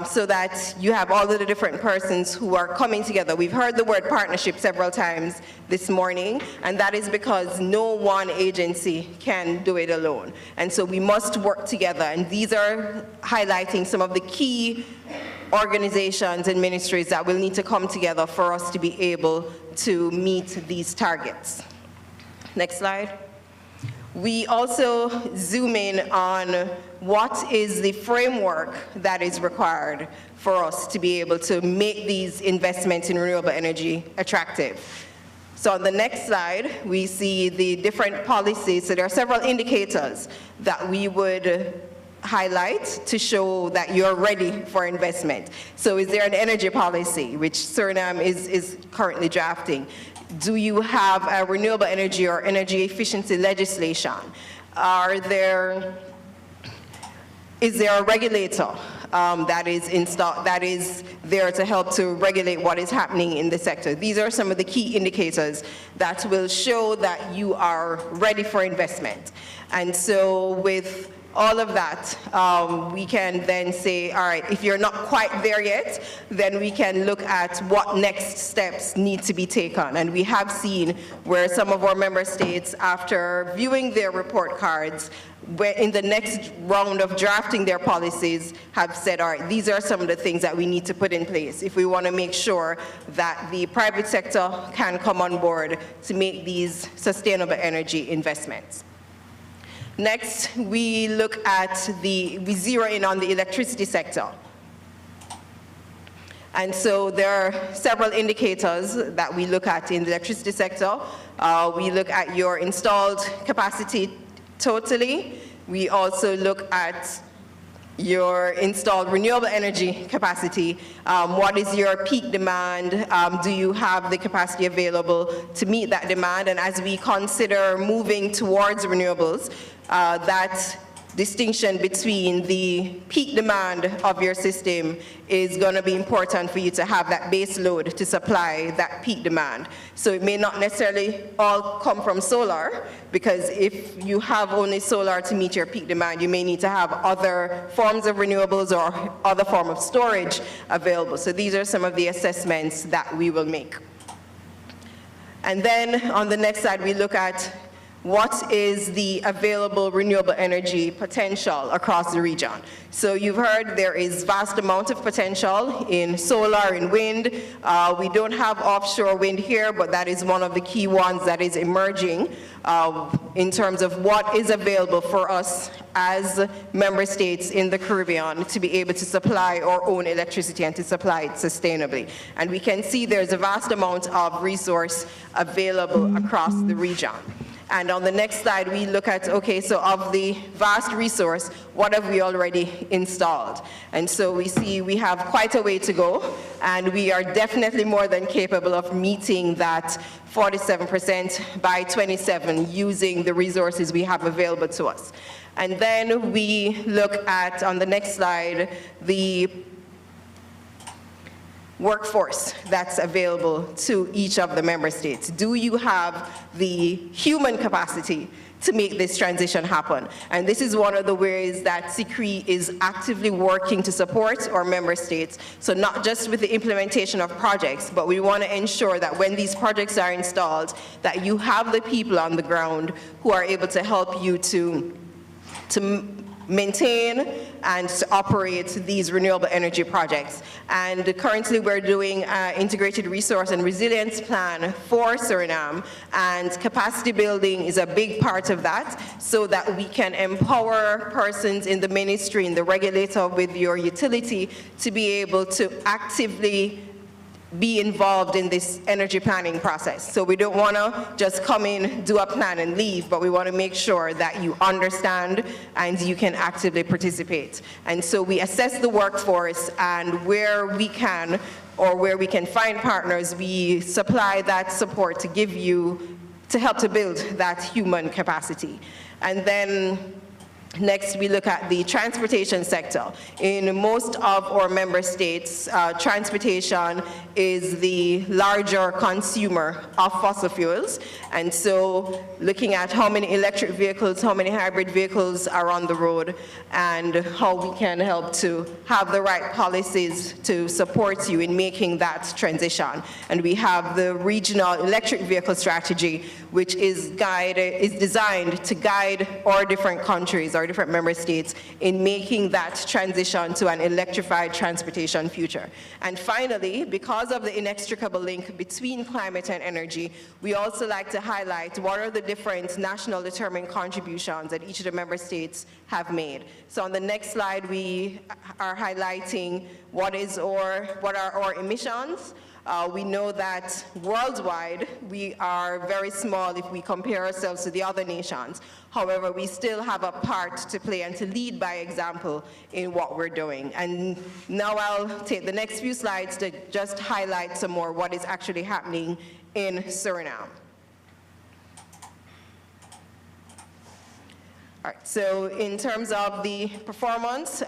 so that you have all of the different persons who are coming together. We've heard the word partnership several times this morning, and that is because no one agency can do it alone. And so we must work together, and these are highlighting some of the key organizations and ministries that will need to come together for us to be able to meet these targets. Next slide. We also zoom in on what is the framework that is required for us to be able to make these investments in renewable energy attractive. So on the next slide, we see the different policies. So there are several indicators that we would highlight to show that you're ready for investment. So is there an energy policy, which Suriname is currently drafting? Do you have a renewable energy or energy efficiency legislation? Is there a regulator that is there to help to regulate what is happening in the sector? These are some of the key indicators that will show that you are ready for investment. And so with all of that, we can then say, all right, if you're not quite there yet, then we can look at what next steps need to be taken. And we have seen where some of our member states, after viewing their report cards, where in the next round of drafting their policies, have said, all right, these are some of the things that we need to put in place if we want to make sure that the private sector can come on board to make these sustainable energy investments. Next, we we zero in on the electricity sector. And so there are several indicators that we look at in the electricity sector. We look at your installed capacity totally. We also look at your installed renewable energy capacity. What is your peak demand? Do you have the capacity available to meet that demand? And as we consider moving towards renewables, that distinction between the peak demand of your system is going to be important for you to have that base load to supply that peak demand. So it may not necessarily all come from solar, because if you have only solar to meet your peak demand, you may need to have other forms of renewables or other form of storage available. So these are some of the assessments that we will make. And then on the next slide, we look at what is the available renewable energy potential across the region. So you've heard there is vast amount of potential in solar and wind. We don't have offshore wind here, but that is one of the key ones that is emerging in terms of what is available for us as member states in the Caribbean to be able to supply our own electricity and to supply it sustainably. And we can see there's a vast amount of resource available across the region. And on the next slide, we look at, okay, so of the vast resource, what have we already installed? And so we see we have quite a way to go, and we are definitely more than capable of meeting that 47% by 27 using the resources we have available to us. And then we look at, on the next slide, the workforce that's available to each of the member states. Do you have the human capacity to make this transition happen? And this is one of the ways that CICRI is actively working to support our member states. So not just with the implementation of projects, but we want to ensure that when these projects are installed, that you have the people on the ground who are able to help you to maintain and to operate these renewable energy projects. And currently we're doing an integrated resource and resilience plan for Suriname, and capacity building is a big part of that, so that we can empower persons in the ministry, in the regulator, with your utility, to be able to actively be involved in this energy planning process. So we don't want to just come in, do a plan and leave, but we want to make sure that you understand and you can actively participate. And so we assess the workforce, and where we can, or where we can find partners, we supply that support to give you, to help to build that human capacity. And then Next, we look at the transportation sector. In most of our member states, transportation is the larger consumer of fossil fuels. And so looking at how many electric vehicles, how many hybrid vehicles are on the road, and how we can help to have the right policies to support you in making that transition. And we have the regional electric vehicle strategy, which is designed to guide our different countries, our different member states, in making that transition to an electrified transportation future. And finally, because of the inextricable link between climate and energy, we also like to highlight what are the different national determined contributions that each of the member states have made. So on the next slide, we are highlighting what are our emissions. We know that worldwide, we are very small if we compare ourselves to the other nations. However, we still have a part to play and to lead by example in what we're doing. And now I'll take the next few slides to just highlight some more what is actually happening in Suriname. All right, so in terms of the performance,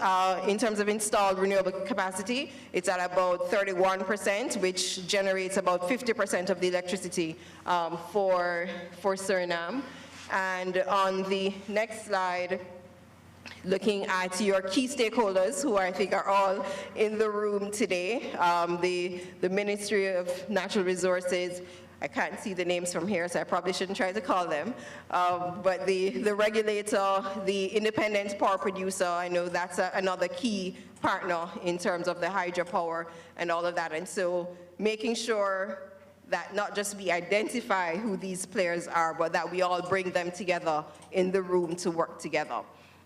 in terms of installed renewable capacity, it's at about 31%, which generates about 50% of the electricity for Suriname. And on the next slide, looking at your key stakeholders, who I think are all in the room today, the Ministry of Natural Resources, I can't see the names from here, so I probably shouldn't try to call them. But the regulator, the independent power producer, I know that's another key partner in terms of the hydropower and all of that. And so making sure that not just we identify who these players are, but that we all bring them together in the room to work together.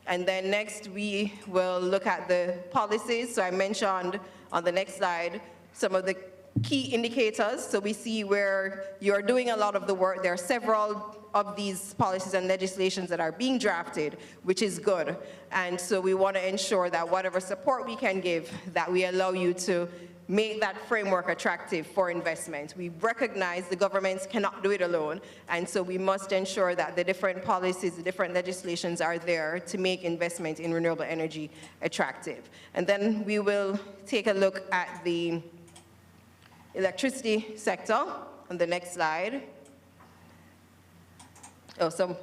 And then next, we will look at the policies. So I mentioned on the next slide some of the key indicators. So we see where you're doing a lot of the work. There are several of these policies and legislations that are being drafted, which is good. And so we want to ensure that whatever support we can give, that we allow you to make that framework attractive for investment. We recognize the governments cannot do it alone, and so we must ensure that the different policies, the different legislations are there to make investment in renewable energy attractive. And then we will take a look at the electricity sector on the next slide. Some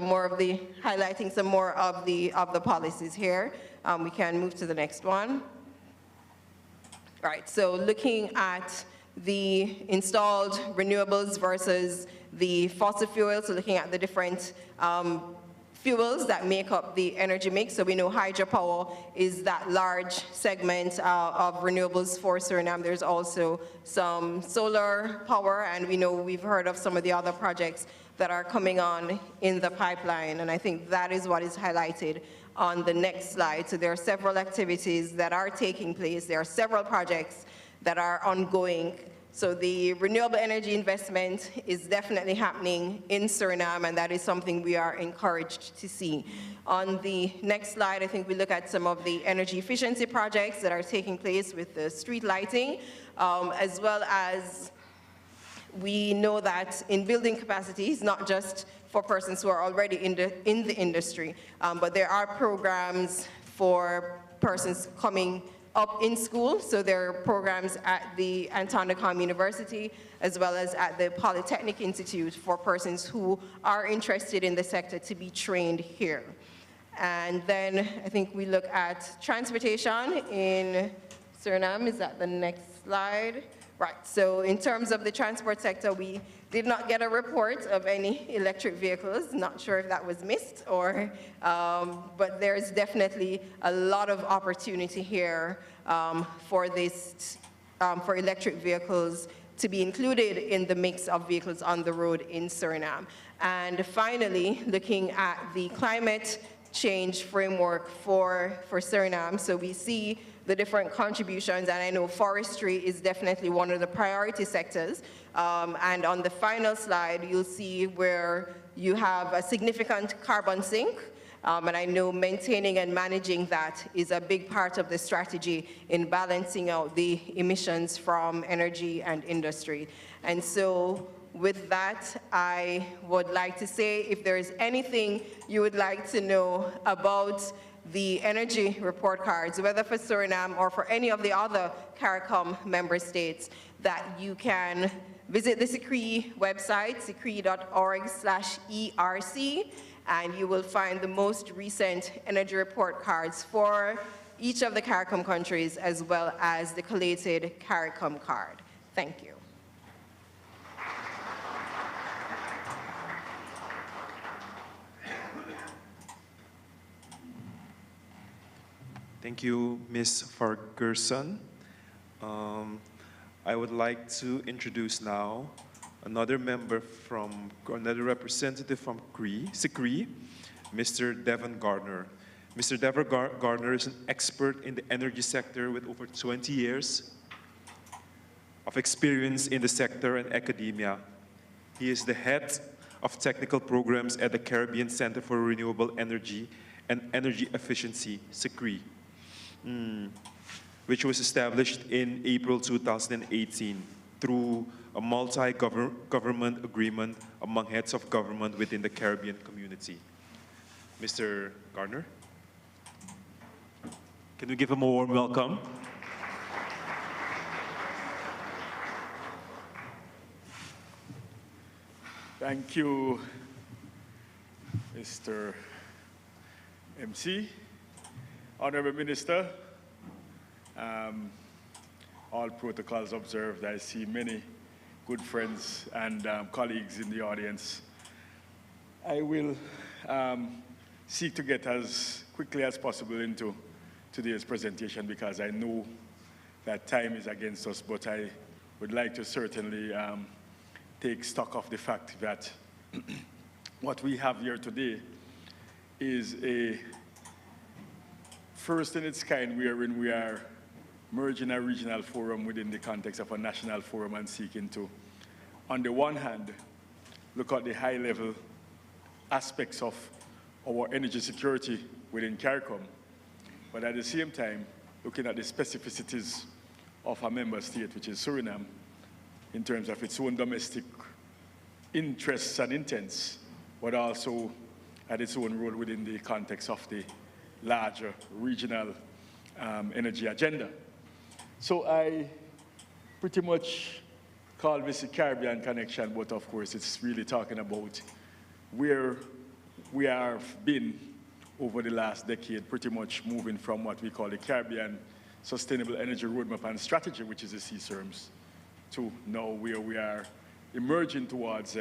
more of the, highlighting some more of the policies here. We can move to the next one. All right, so looking at the installed renewables versus the fossil fuels, so looking at the different fuels that make up the energy mix. So we know hydropower is that large segment of renewables for Suriname. There's also some solar power, and we know we've heard of some of the other projects that are coming on in the pipeline, and I think that is what is highlighted on the next slide. So there are several activities that are taking place. There are several projects that are ongoing. So the renewable energy investment is definitely happening in Suriname, and that is something we are encouraged to see. On the next slide, I think we look at some of the energy efficiency projects that are taking place with the street lighting, as well as we know that in building capacities, not just for persons who are already in the industry, but there are programs for persons coming up in school. So there are programs at the Antonicom University, as well as at the Polytechnic Institute for persons who are interested in the sector to be trained here. And then I think we look at transportation in Suriname. Is that the next slide? Right, so in terms of the transport sector, we did not get a report of any electric vehicles. Not sure if that was missed or, but there's definitely a lot of opportunity here for this, for electric vehicles to be included in the mix of vehicles on the road in Suriname. And finally, looking at the climate change framework for Suriname. So we see the different contributions, and I know forestry is definitely one of the priority sectors. And on the final slide, you'll see where you have a significant carbon sink. And I know maintaining and managing that is a big part of the strategy in balancing out the emissions from energy and industry. And so with that, I would like to say if there is anything you would like to know about the energy report cards, whether for Suriname or for any of the other CARICOM member states, that you can visit the SICRI website, sicri.org/ERC, and you will find the most recent energy report cards for each of the CARICOM countries, as well as the collated CARICOM card. Thank you. Thank you, Ms. Ferguson. I would like to introduce now another representative from SICRI, Mr. Devon Gardner. Mr. Devon Gardner is an expert in the energy sector with over 20 years of experience in the sector and academia. He is the head of technical programs at the Caribbean Center for Renewable Energy and Energy Efficiency, SICRI, which was established in April 2018 through a multi-government agreement among heads of government within the Caribbean community. Mr. Gardner, can we give him a warm welcome? Thank you, Mr. MC, Honorable Minister. All protocols observed. I see many good friends and colleagues in the audience. I will seek to get as quickly as possible into today's presentation because I know that time is against us, but I would like to certainly take stock of the fact that what we have here today is a first in its kind wherein we are merging a regional forum within the context of a national forum and seeking to, on the one hand, look at the high-level aspects of our energy security within CARICOM, but at the same time, looking at the specificities of a member state, which is Suriname, in terms of its own domestic interests and intents, but also at its own role within the context of the larger regional energy agenda. So I pretty much call this a Caribbean connection, but of course it's really talking about where we have been over the last decade, pretty much moving from what we call the Caribbean Sustainable Energy Roadmap and Strategy, which is the CSERMS, to now where we are emerging towards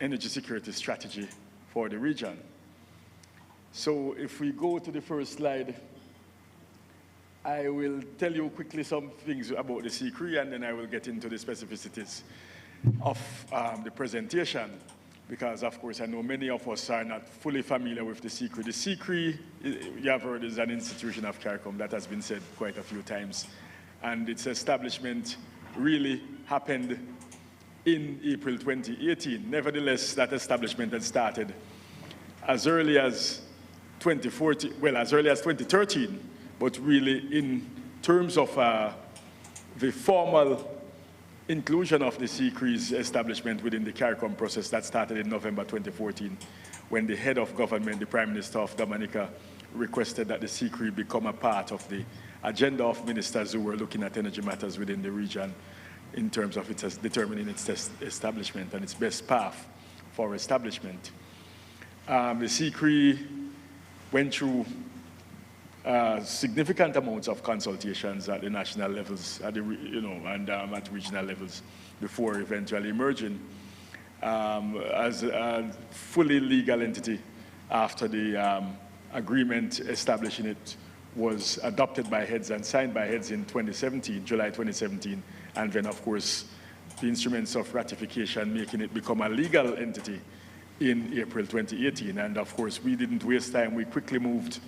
energy security strategy for the region. So if we go to the first slide, I will tell you quickly some things about the SICRI, and then I will get into the specificities of the presentation, because of course I know many of us are not fully familiar with the SICRI. The SICRI, you have heard, is an institution of CARICOM. That has been said quite a few times. And its establishment really happened in April 2018. Nevertheless, that establishment had started as early as 2014, well, as early as 2013, but really in terms of the formal inclusion of the SICRI's establishment within the CARICOM process, that started in November 2014, when the head of government, the Prime Minister of Dominica, requested that the SICRI become a part of the agenda of ministers who were looking at energy matters within the region in terms of its determining its establishment and its best path for establishment. The SICRI went through significant amounts of consultations at the national levels, at the, and at regional levels, before eventually emerging as a fully legal entity after the agreement establishing it was adopted by heads and signed by heads in 2017, July 2017, and then of course the instruments of ratification making it become a legal entity in April 2018. And of course we didn't waste time, we quickly moved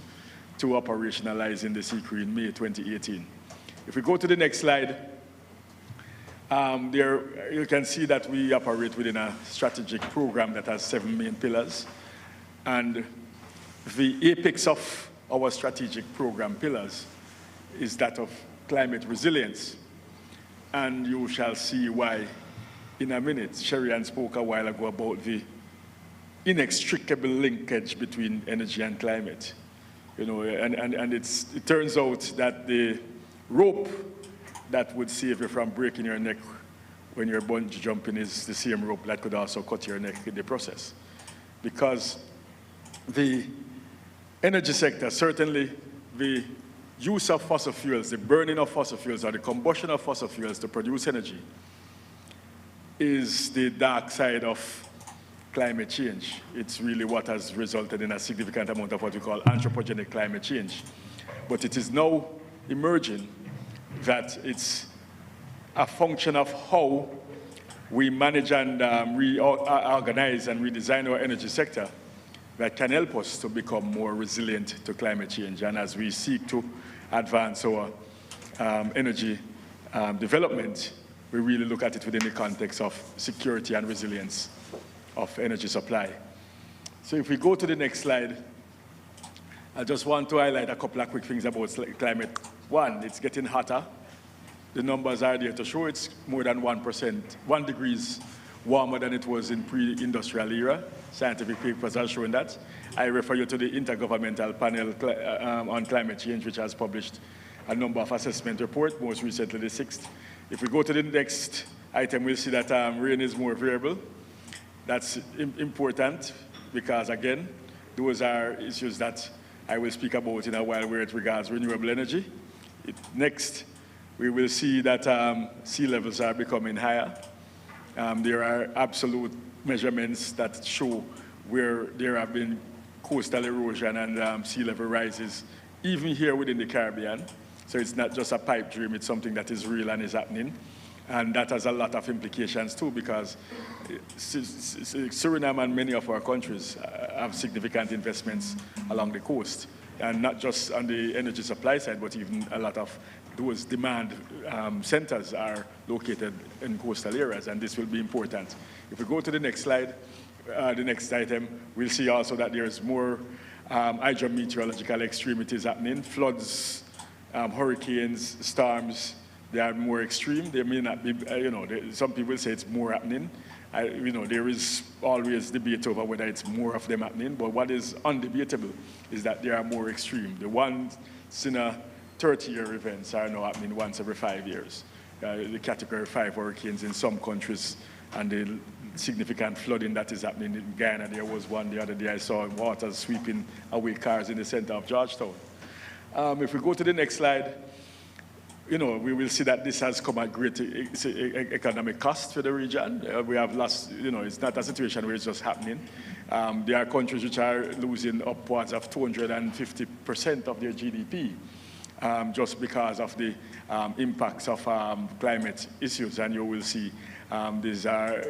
to operationalizing the SICRI in May 2018. If we go to the next slide, there you can see that we operate within a strategic program that has 7 main pillars. And the apex of our strategic program pillars is that of climate resilience. And you shall see why in a minute. Sherian spoke a while ago about the inextricable linkage between energy and climate. You know, and it turns out that the rope that would save you from breaking your neck when you're bungee jumping is the same rope that could also cut your neck in the process. Because the energy sector, certainly the use of fossil fuels, the burning of fossil fuels, or the combustion of fossil fuels to produce energy is the dark side of climate change. It's really what has resulted in a significant amount of what we call anthropogenic climate change. But it is now emerging that it's a function of how we manage and reorganize and redesign our energy sector that can help us to become more resilient to climate change. And as we seek to advance our energy development, we really look at it within the context of security and resilience of energy supply. So if we go to the next slide, I just want to highlight a couple of quick things about climate. One, it's getting hotter. The numbers are there to show it's more than 1%, 1 degrees warmer than it was in pre-industrial era. Scientific papers are showing that. I refer you to the Intergovernmental Panel on Climate Change, which has published a number of assessment reports, most recently the 6th. If we go to the next item, we'll see that rain is more variable. That's important because, again, those are issues that I will speak about in a while where it regards renewable energy. Next, we will see that sea levels are becoming higher. There are absolute measurements that show where there have been coastal erosion and sea level rises, even here within the Caribbean. So it's not just a pipe dream, it's something that is real and is happening. And that has a lot of implications too, because Suriname and many of our countries have significant investments along the coast. And not just on the energy supply side, but even a lot of those demand centers are located in coastal areas, and this will be important. If we go to the next slide, the next item, we'll see also that there's more hydrometeorological extremities happening. Floods, hurricanes, storms, they are more extreme. They may not be, some people say it's more happening. There is always debate over whether it's more of them happening, but what is undebatable is that they are more extreme. The once in a 30-year events are now happening once every 5 years. The category 5 hurricanes in some countries and the significant flooding that is happening in Guyana. There was one the other day I saw water sweeping away cars in the center of Georgetown. If we go to the next slide, we will see that this has come at great economic cost for the region. We have lost, it's not a situation where it's just happening. There are countries which are losing upwards of 250% of their GDP just because of the impacts of climate issues. And you will see these are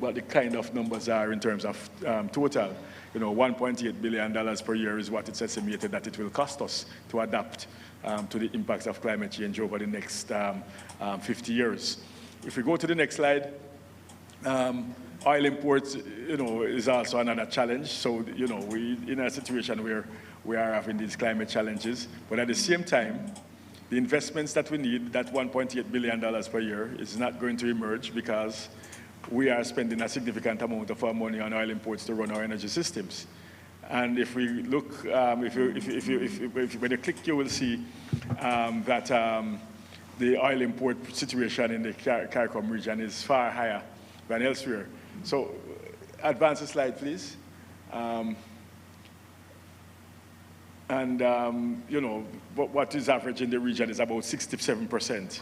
what the kind of numbers are in terms of total. $1.8 billion per year is what it's estimated that it will cost us to adapt to the impacts of climate change over the next 50 years. If we go to the next slide, oil imports, is also another challenge. So, we in a situation where we are having these climate challenges, but at the same time, the investments that we need, that $1.8 billion per year, is not going to emerge because we are spending a significant amount of our money on oil imports to run our energy systems. And if we look, when you click, you will see that the oil import situation in the CARICOM region is far higher than elsewhere. So, advance the slide, please. What is average in the region is about 67%.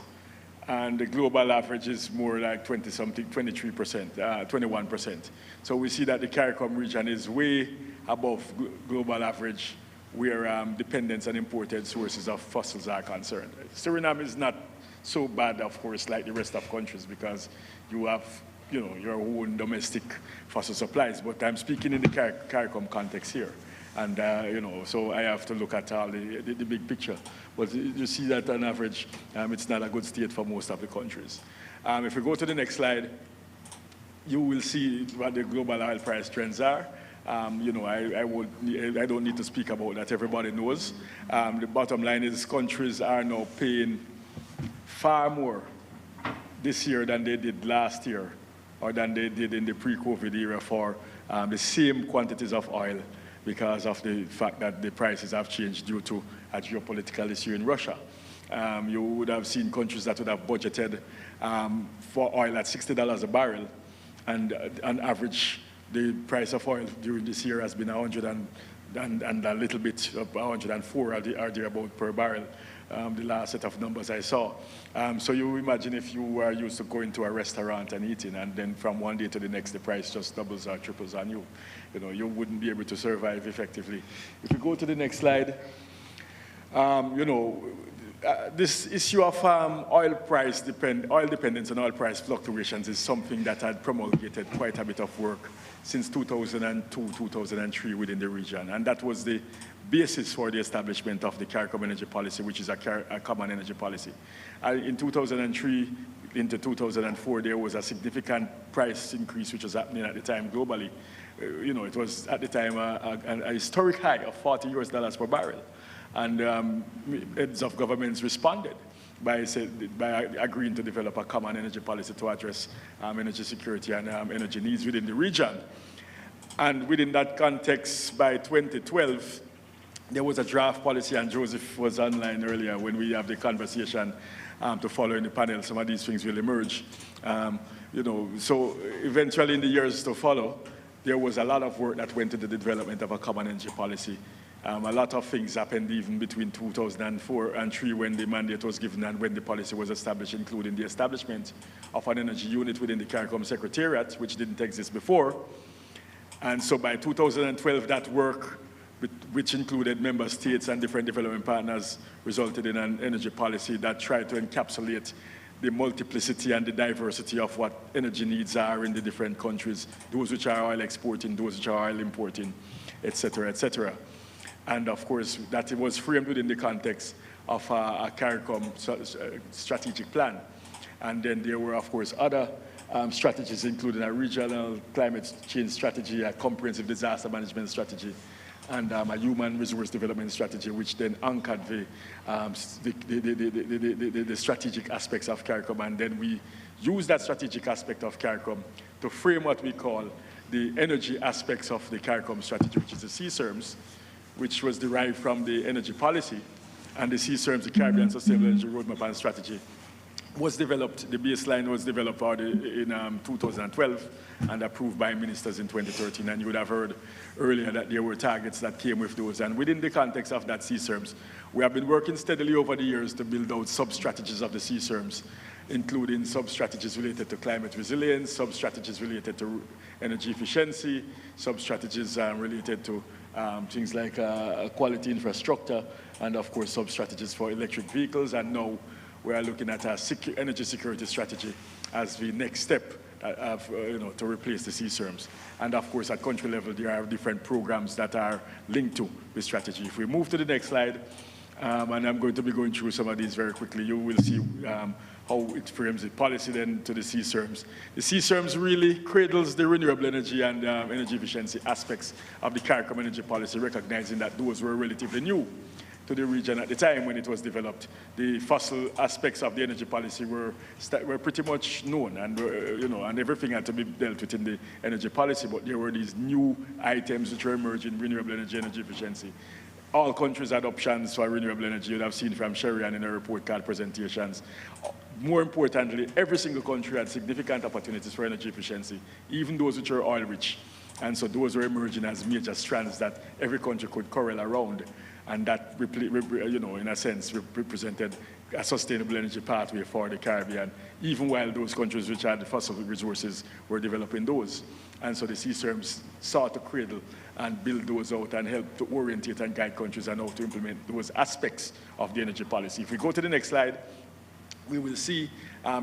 And the global average is more like 20-something, 23%, 21%. So we see that the CARICOM region is way above global average where dependence on imported sources of fossils are concerned. Suriname is not so bad, of course, like the rest of countries because you have your own domestic fossil supplies, but I'm speaking in the CARICOM context here. And, so I have to look at all the big picture. But you see that on average, it's not a good state for most of the countries. If we go to the next slide, you will see what the global oil price trends are. I don't need to speak about that, everybody knows. The bottom line is countries are now paying far more this year than they did last year or than they did in the pre-COVID era for the same quantities of oil because of the fact that the prices have changed due to a geopolitical issue in Russia. You would have seen countries that would have budgeted for oil at $60 a barrel, and on average, the price of oil during this year has been 100 and a little bit of 104 or thereabout per barrel. The last set of numbers I saw. So you imagine if you were used to going to a restaurant and eating, and then from one day to the next, the price just doubles or triples on you. You know, you wouldn't be able to survive effectively. If you go to the next slide, you know, this issue of oil dependence and oil price fluctuations is something that had promulgated quite a bit of work since 2002, 2003 within the region. And that was the basis for the establishment of the CARICOM energy policy, which is a common energy policy. In 2003 into 2004, there was a significant price increase which was happening at the time globally. You know, it was at the time a historic high of $40 per barrel. And heads of governments responded by agreeing to develop a common energy policy to address energy security and energy needs within the region. And within that context, by 2012, there was a draft policy, and Joseph was online earlier when we have the conversation to follow in the panel. Some of these things will emerge. You know, so eventually in the years to follow, there was a lot of work that went into the development of a common energy policy. A lot of things happened even between 2004 and 2003 when the mandate was given and when the policy was established, including the establishment of an energy unit within the CARICOM Secretariat, which didn't exist before. And so by 2012, that work, which included member states and different development partners, resulted in an energy policy that tried to encapsulate the multiplicity and the diversity of what energy needs are in the different countries, those which are oil exporting, those which are oil importing, et cetera, et cetera. And of course, that it was framed within the context of a CARICOM strategic plan. And then there were, of course, other strategies, including a regional climate change strategy, a comprehensive disaster management strategy, and a human resource development strategy, which then anchored the strategic aspects of CARICOM. And then we use that strategic aspect of CARICOM to frame what we call the energy aspects of the CARICOM strategy, which is the CSERMs, which was derived from the energy policy. And the CSERMs, the Caribbean Sustainable Energy Roadmap and Strategy, was developed, the baseline was developed in 2012 and approved by ministers in 2013. And you would have heard earlier that there were targets that came with those. And within the context of that CSERMs, we have been working steadily over the years to build out sub-strategies of the CSERMs, including sub-strategies related to climate resilience, sub-strategies related to energy efficiency, sub-strategies related to things like quality infrastructure, and of course sub-strategies for electric vehicles. And now we are looking at a energy security strategy as the next step to replace the CSERMs. And of course at country level there are different programs that are linked to the strategy. If we move to the next slide, and I'm going to be going through some of these very quickly, you will see how it frames the policy then to the CSERMs. The CSERMs really cradles the renewable energy and energy efficiency aspects of the CARICOM energy policy, recognizing that those were relatively new to the region at the time when it was developed. The fossil aspects of the energy policy were pretty much known, and and everything had to be dealt with in the energy policy, but there were these new items which were emerging: renewable energy, energy efficiency. All countries had options for renewable energy. You'd have seen from Sherian in a report card presentations. More importantly, every single country had significant opportunities for energy efficiency, even those which are oil-rich. And so those were emerging as major strands that every country could corral around. And that, in a sense, represented a sustainable energy pathway for the Caribbean, even while those countries which had the fossil resources were developing those. And so the CSERMs sought to cradle and build those out and help to orientate and guide countries on how to implement those aspects of the energy policy. If we go to the next slide, we will see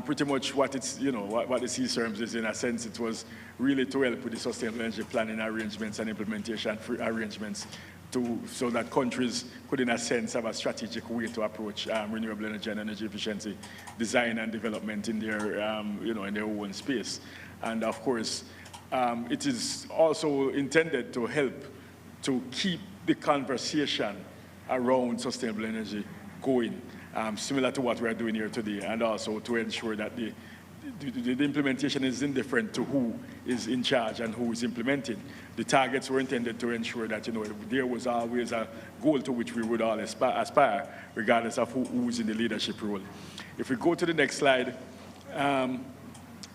pretty much what it's, what the CSERMs is. In a sense, it was really to help with the sustainable energy planning arrangements and implementation arrangements so that countries could, in a sense, have a strategic way to approach renewable energy and energy efficiency design and development in their, in their own space. And of course, it is also intended to help to keep the conversation around sustainable energy going, similar to what we are doing here today, and also to ensure that the the implementation is indifferent to who is in charge and who is implementing. The targets were intended to ensure that, there was always a goal to which we would all aspire, regardless of who is in the leadership role. If we go to the next slide,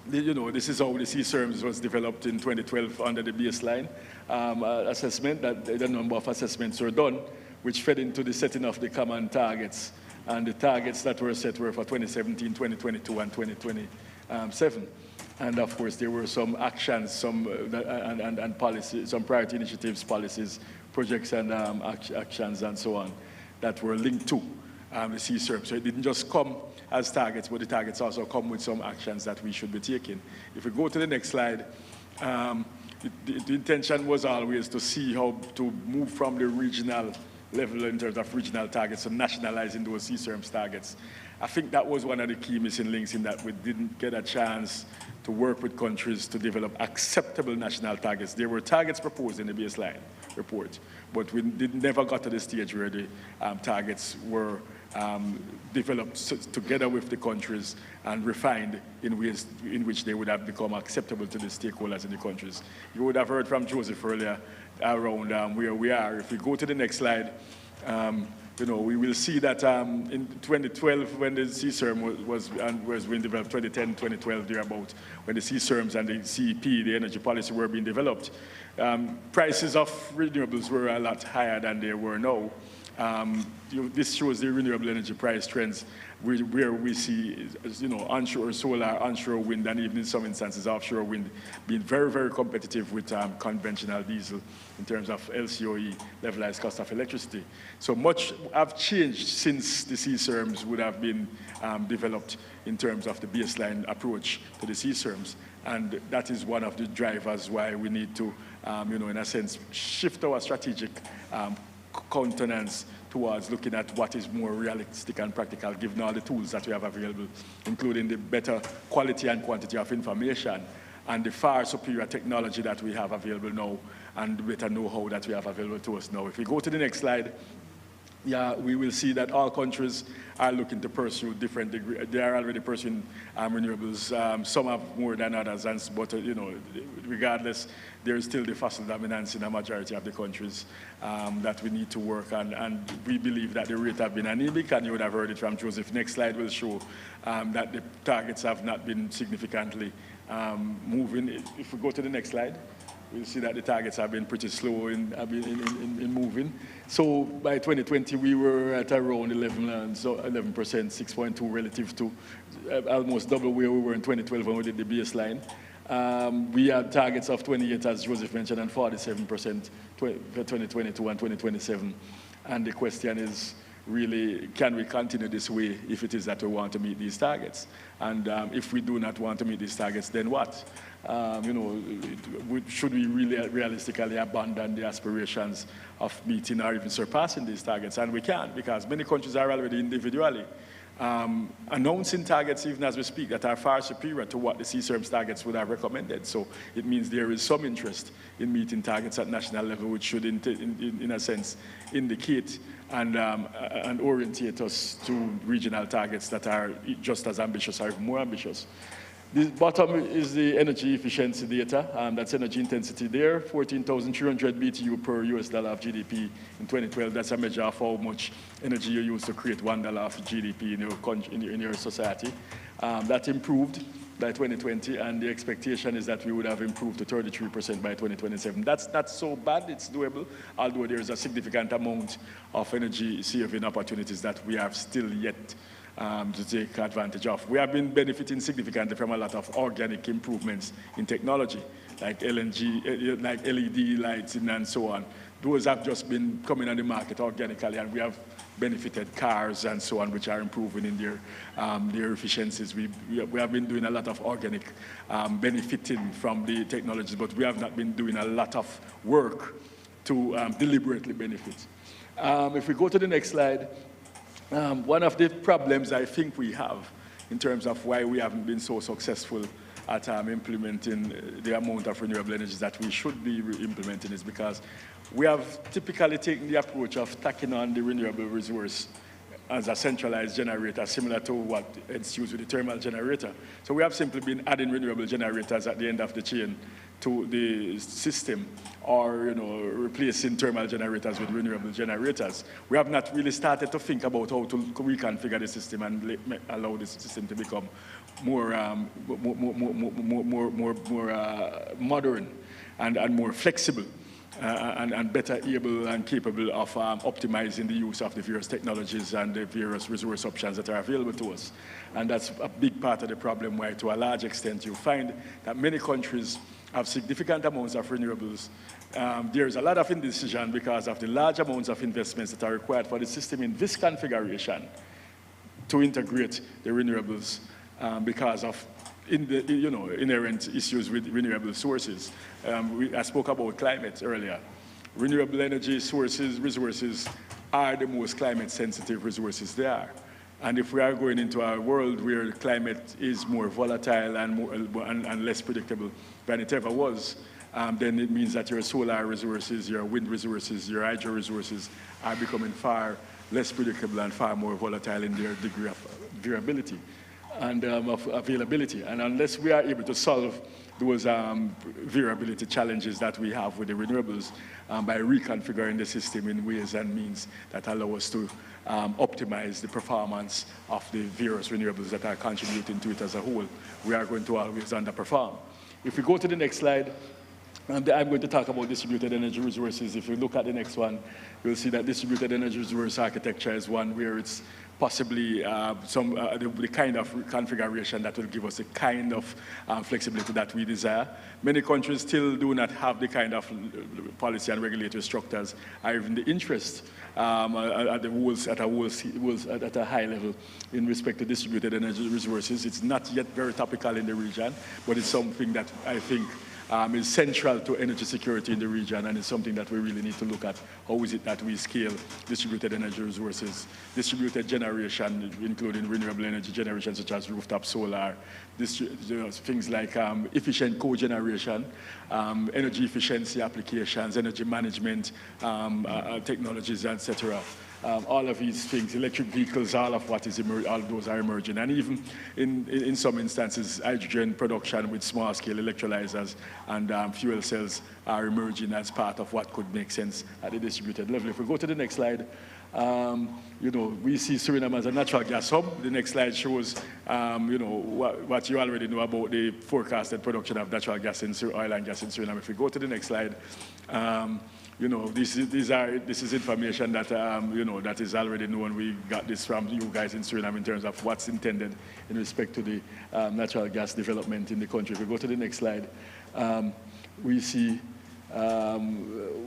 this is how the CSERMS was developed in 2012 under the baseline assessment, that the number of assessments were done, which fed into the setting of the common targets. And the targets that were set were for 2017, 2022, and 2027. And of course, there were some actions, and policies, some priority initiatives, policies, projects, and actions, and so on, that were linked to the CSERM. So it didn't just come as targets, but the targets also come with some actions that we should be taking. If we go to the next slide, the intention was always to see how to move from the regional level in terms of regional targets and nationalizing those CSERMS targets. I think that was one of the key missing links, in that we didn't get a chance to work with countries to develop acceptable national targets. There were targets proposed in the baseline report, but we never got to the stage where the targets were developed together with the countries and refined in ways in which they would have become acceptable to the stakeholders in the countries. You would have heard from Joseph earlier around where we are. If we go to the next slide, we will see that in 2012, when the CSERM was being developed, 2010, 2012, thereabout, when the CSERMs and the CEP, the energy policy, were being developed, prices of renewables were a lot higher than they were now. This shows the renewable energy price trends, where we see, onshore solar, onshore wind, and even in some instances offshore wind being very, very competitive with conventional diesel in terms of LCOE, levelized cost of electricity. So much have changed since the CSERMs would have been developed in terms of the baseline approach to the CSERMs. And that is one of the drivers why we need to, in a sense, shift our strategic countenance towards looking at what is more realistic and practical, given all the tools that we have available, including the better quality and quantity of information and the far superior technology that we have available now, and the better know-how that we have available to us now. If we go to the next slide, we will see that all countries are looking to pursue different degrees. They are already pursuing renewables. Some have more than others, but regardless, there is still the fossil dominance in a majority of the countries that we need to work on. And we believe that the rate have been anemic, and you would have heard it from Joseph. Next slide will show that the targets have not been significantly moving. If we go to the next slide, we'll see that the targets have been pretty slow in moving. So by 2020, we were at around 11%, 6.2 relative to almost double where we were in 2012 when we did the baseline. We had targets of 28, as Joseph mentioned, and 47% for 2022 and 2027. And the question is, really, can we continue this way if it is that we want to meet these targets? And if we do not want to meet these targets, then what? Should we really realistically abandon the aspirations of meeting or even surpassing these targets? And we can't, because many countries are already individually announcing targets, even as we speak, that are far superior to what the CSERM's targets would have recommended. So it means there is some interest in meeting targets at national level, which should, in a sense, indicate and orientate us to regional targets that are just as ambitious or even more ambitious. The bottom is the energy efficiency data. That's energy intensity there, 14,300 BTU per US dollar of GDP in 2012. That's a measure of how much energy you use to create $1 of GDP in your country, in your society. That improved by 2020, and the expectation is that we would have improved to 33% by 2027. That's not so bad, it's doable, although there is a significant amount of energy saving opportunities that we have still yet to take advantage of. We have been benefiting significantly from a lot of organic improvements in technology, like LNG, like LED lights and so on. Those have just been coming on the market organically, and we have benefited cars and so on, which are improving in their efficiencies. We have been doing a lot of organic benefiting from the technologies, but we have not been doing a lot of work to deliberately benefit. If we go to the next slide, one of the problems I think we have in terms of why we haven't been so successful at implementing the amount of renewable energy that we should be implementing is because we have typically taken the approach of tacking on the renewable resource as a centralized generator, similar to what it's used with the thermal generator. So we have simply been adding renewable generators at the end of the chain to the system, or replacing thermal generators with renewable generators. We have not really started to think about how to reconfigure the system and allow the system to become more modern and more flexible. And better able and capable of optimizing the use of the various technologies and the various resource options that are available to us. And that's a big part of the problem why, to a large extent, you find that many countries have significant amounts of renewables. There's a lot of indecision because of the large amounts of investments that are required for the system in this configuration to integrate the renewables because of inherent issues with renewable sources. I spoke about climate earlier. Renewable energy sources, resources are the most climate sensitive resources there are. And if we are going into a world where climate is more volatile and less predictable than it ever was, then it means that your solar resources, your wind resources, your hydro resources are becoming far less predictable and far more volatile in their degree of durability and of availability. And unless we are able to solve those variability challenges that we have with the renewables by reconfiguring the system in ways and means that allow us to optimize the performance of the various renewables that are contributing to it as a whole, we are going to always underperform. If we go to the next slide, I'm going to talk about distributed energy resources. If you look at the next one, you'll see that distributed energy resource architecture is one where it's possibly the kind of configuration that will give us the kind of flexibility that we desire. Many countries still do not have the kind of policy and regulatory structures or even the interest at a high level in respect to distributed energy resources. It's not yet very topical in the region, but it's something that I think is central to energy security in the region, and it's something that we really need to look at. How is it that we scale distributed energy resources, distributed generation, including renewable energy generation such as rooftop solar, things like efficient cogeneration, energy efficiency applications, energy management technologies, etc. All of these things, electric vehicles, all of what is all those are emerging. And even in some instances, hydrogen production with small-scale electrolyzers and fuel cells are emerging as part of what could make sense at the distributed level. If we go to the next slide, we see Suriname as a natural gas hub. The next slide shows, what you already know about the forecasted production of natural gas in oil and gas in Suriname. If we go to the next slide, this is information that that is already known. We got this from you guys in Suriname in terms of what's intended in respect to the natural gas development in the country. If we go to the next slide, we see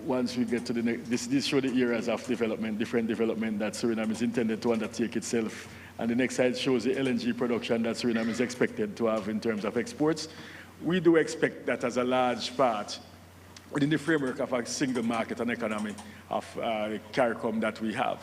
once we get to the next, this shows the areas of development, different development that Suriname is intended to undertake itself. And the next slide shows the LNG production that Suriname is expected to have in terms of exports. We do expect that as a large part within the framework of a single market and economy of CARICOM that we have.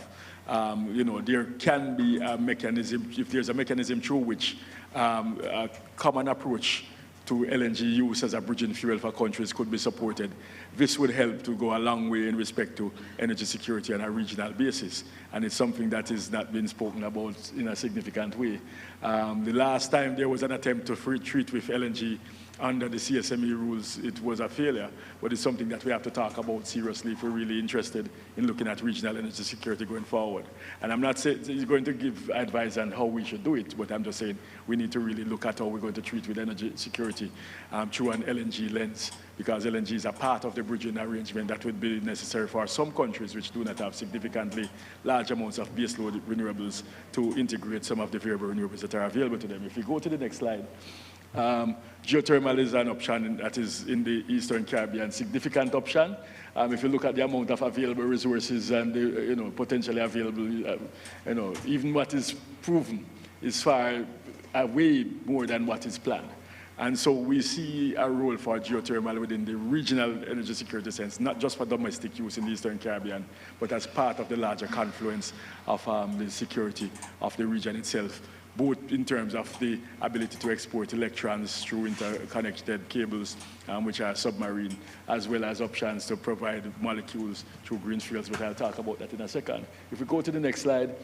There can be a mechanism, if there's a mechanism through which a common approach to LNG use as a bridging fuel for countries could be supported. This would help to go a long way in respect to energy security on a regional basis. And it's something that is not being spoken about in a significant way. The last time there was an attempt to treat with LNG under the CSME rules, it was a failure, but it's something that we have to talk about seriously if we're really interested in looking at regional energy security going forward. And I'm not saying he's going to give advice on how we should do it, but I'm just saying we need to really look at how we're going to treat with energy security through an LNG lens, because LNG is a part of the bridging arrangement that would be necessary for some countries which do not have significantly large amounts of baseload renewables to integrate some of the variable renewables that are available to them. If we go to the next slide, geothermal is an option that is in the Eastern Caribbean, significant option. If you look at the amount of available resources and the, potentially available, even what is proven is far way more than what is planned. And so we see a role for geothermal within the regional energy security sense, not just for domestic use in the Eastern Caribbean, but as part of the larger confluence of the security of the region itself, both in terms of the ability to export electrons through interconnected cables, which are submarine, as well as options to provide molecules through green fuels, but I'll talk about that in a second. If we go to the next slide,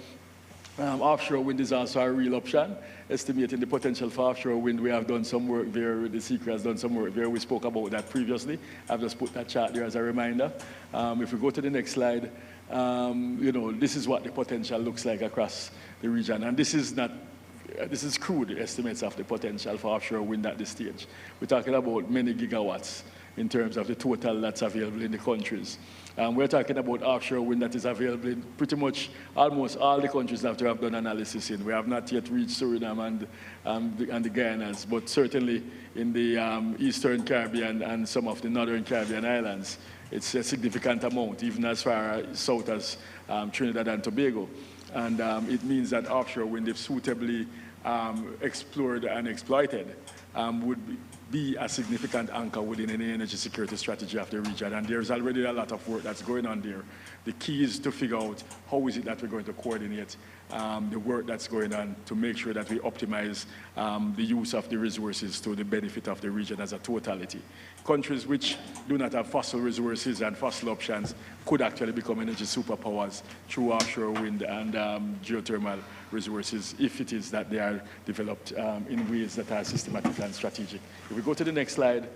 Offshore wind is also a real option. Estimating the potential for offshore wind, we have done some work there. The CECRA has done some work there. We spoke about that previously. I've just put that chart there as a reminder. If we go to the next slide, this is what the potential looks like across the region. And this is crude estimates of the potential for offshore wind at this stage. We're talking about many gigawatts in terms of the total that's available in the countries. We're talking about offshore wind that is available in pretty much almost all the countries after I've done analysis in. We have not yet reached Suriname and the Guyanas, but certainly in the Eastern Caribbean and some of the Northern Caribbean islands, it's a significant amount, even as far south as Trinidad and Tobago. And it means that offshore wind, if suitably explored and exploited, would be a significant anchor within any energy security strategy of the region. And there's already a lot of work that's going on there. The key is to figure out how is it that we're going to coordinate the work that's going on to make sure that we optimize the use of the resources to the benefit of the region as a totality. Countries which do not have fossil resources and fossil options could actually become energy superpowers through offshore wind and geothermal resources if it is that they are developed in ways that are systematic and strategic. If we go to the next slide,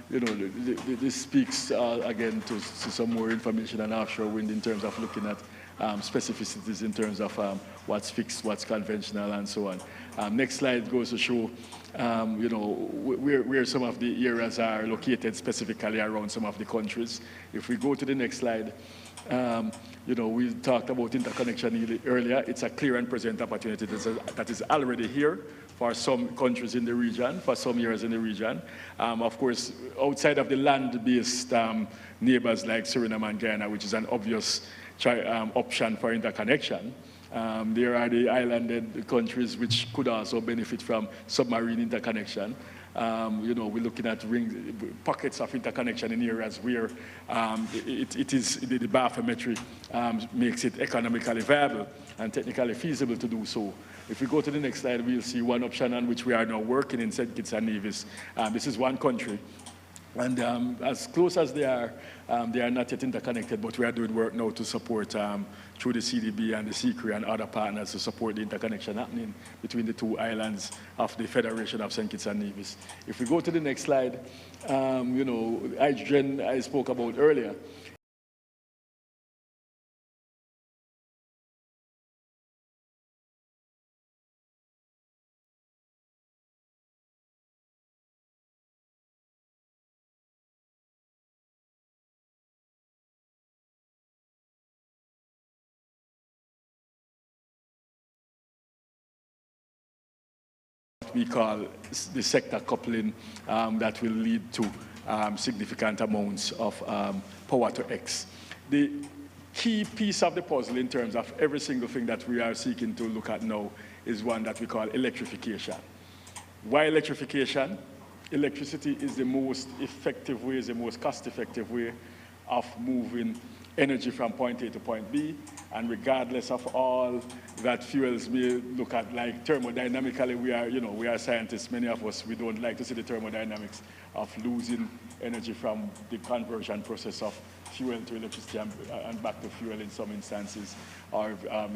this speaks again to some more information on offshore wind in terms of looking at specificities in terms of what's fixed, what's conventional, and so on. Next slide goes to show, where some of the areas are located specifically around some of the countries. If we go to the next slide, we talked about interconnection earlier. It's a clear and present opportunity that is already here for some countries in the region, for some areas in the region. Of course, outside of the land-based neighbors like Suriname and Guyana, which is an obvious option for interconnection, there are the islanded countries which could also benefit from submarine interconnection. We're looking at pockets of interconnection in areas where it is the bathymetry makes it economically viable and technically feasible to do so. If we go to the next slide, we'll see one option on which we are now working in St. Kitts and Nevis. This is one country. And as close as they are not yet interconnected, but we are doing work now to support through the CDB and the CCRI and other partners to support the interconnection happening between the two islands of the Federation of St. Kitts and Nevis. If we go to the next slide, hydrogen I spoke about earlier. We call the sector coupling that will lead to significant amounts of power to X. The key piece of the puzzle in terms of every single thing that we are seeking to look at now is one that we call electrification. Why electrification? Electricity is the most effective way, is the most cost-effective way of moving energy from point A to point B, and regardless of all that fuels may look at, like thermodynamically, we are scientists, many of us, we don't like to see the thermodynamics of losing energy from the conversion process of fuel to electricity and back to fuel in some instances, or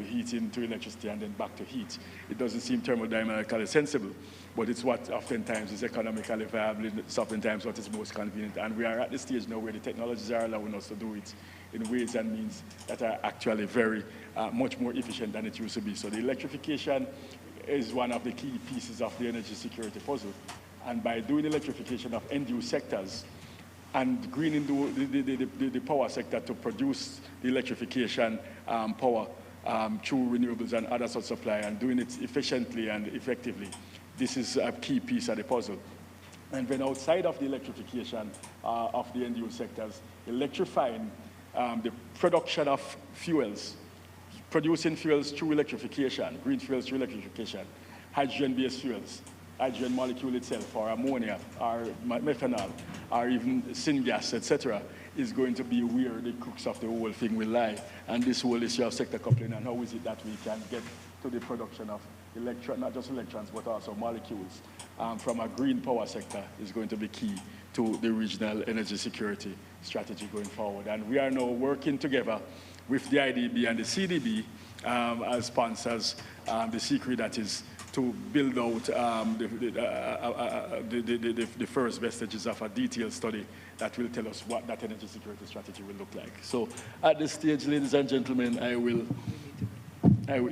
heating to electricity and then back to heat. It doesn't seem thermodynamically sensible, but it's what oftentimes is economically viable, it's oftentimes what is most convenient. And we are at the stage now where the technologies are allowing us to do it in ways and means that are actually very much more efficient than it used to be. So the electrification is one of the key pieces of the energy security puzzle. And by doing electrification of end-use sectors and greening the power sector to produce the electrification power through renewables and other sorts of supply, and doing it efficiently and effectively, this is a key piece of the puzzle. And then outside of the electrification of the end-use sectors, electrifying the production of fuels, producing fuels through electrification, green fuels through electrification, hydrogen-based fuels, hydrogen molecule itself, or ammonia, or methanol, or even syngas, etc., is going to be where the crux of the whole thing will lie. And this whole issue of sector coupling, and how is it that we can get to the production of not just electrons, but also molecules from a green power sector, is going to be key to the regional energy security strategy going forward. And we are now working together with the IDB and the CDB as sponsors, the secret that is to build out the first vestiges of a detailed study that will tell us what that energy security strategy will look like. So at this stage, ladies and gentlemen,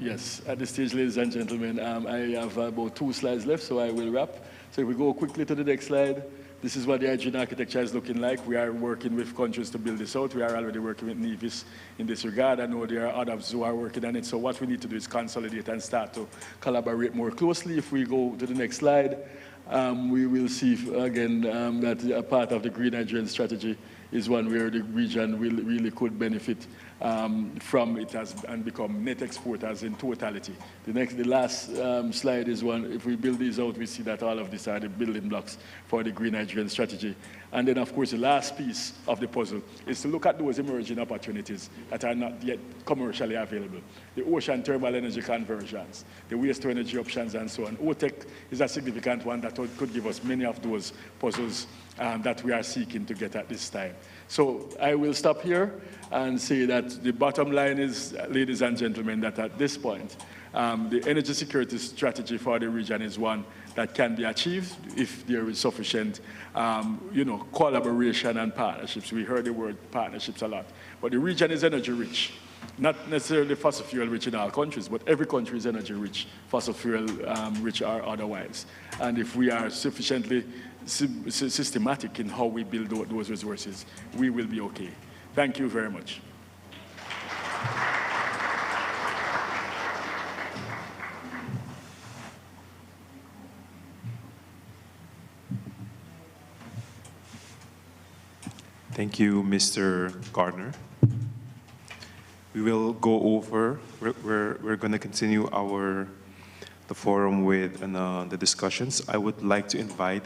yes, at this stage, ladies and gentlemen, I have about 2 slides left, so I will wrap. So if we go quickly to the next slide, this is what the hydrogen architecture is looking like. We are working with countries to build this out. We are already working with Nevis in this regard. I know there are others who are working on it. So what we need to do is consolidate and start to collaborate more closely. If we go to the next slide, we will see again that a part of the green hydrogen strategy is one where the region really could benefit from it and become net exporters in totality. The last slide is one, if we build these out, we see that all of these are the building blocks for the green hydrogen strategy. And then, of course, the last piece of the puzzle is to look at those emerging opportunities that are not yet commercially available. The ocean thermal energy conversions, the waste-to-energy options, and so on. OTEC is a significant one that could give us many of those puzzles that we are seeking to get at this time. So I will stop here and say that the bottom line is, ladies and gentlemen, that at this point, the energy security strategy for the region is one that can be achieved if there is sufficient, collaboration and partnerships. We heard the word partnerships a lot. But the region is energy rich. Not necessarily fossil fuel rich in all countries, but every country is energy rich, fossil fuel rich or otherwise. And if we are sufficiently systematic in how we build those resources, we will be okay. Thank you very much. Thank you, Mr. Gardner. We will go over, we're going to continue the forum with the discussions. I would like to invite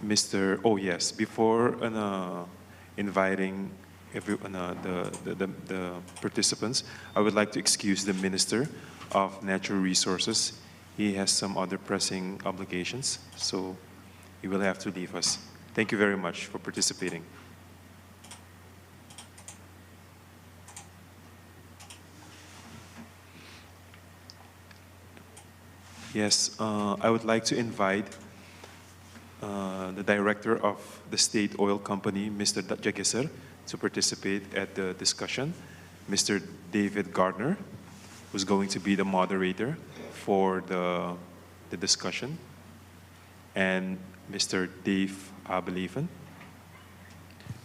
before inviting the participants, I would like to excuse the Minister of Natural Resources. He has some other pressing obligations, so he will have to leave us. Thank you very much for participating. Yes, I would like to invite the Director of the State Oil Company, Mr. Jagisar, to participate at the discussion. Mr. David Gardner, who's going to be the moderator for the discussion, and Mr. Dave Abeliven.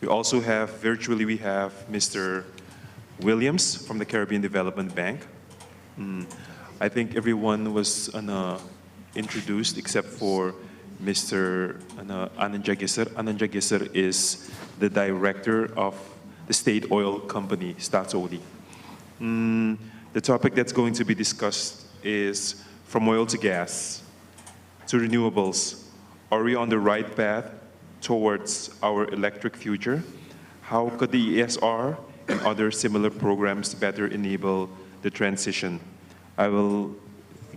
We also have, virtually, we have Mr. Williams from the Caribbean Development Bank. I think everyone was introduced except for Mr. Anand Jagisar. Anand Jagisar is the director of the State Oil Company, Staatsolie. The topic that's going to be discussed is from oil to gas to renewables. Are we on the right path towards our electric future? How could the ESR and other similar programs better enable the transition? I will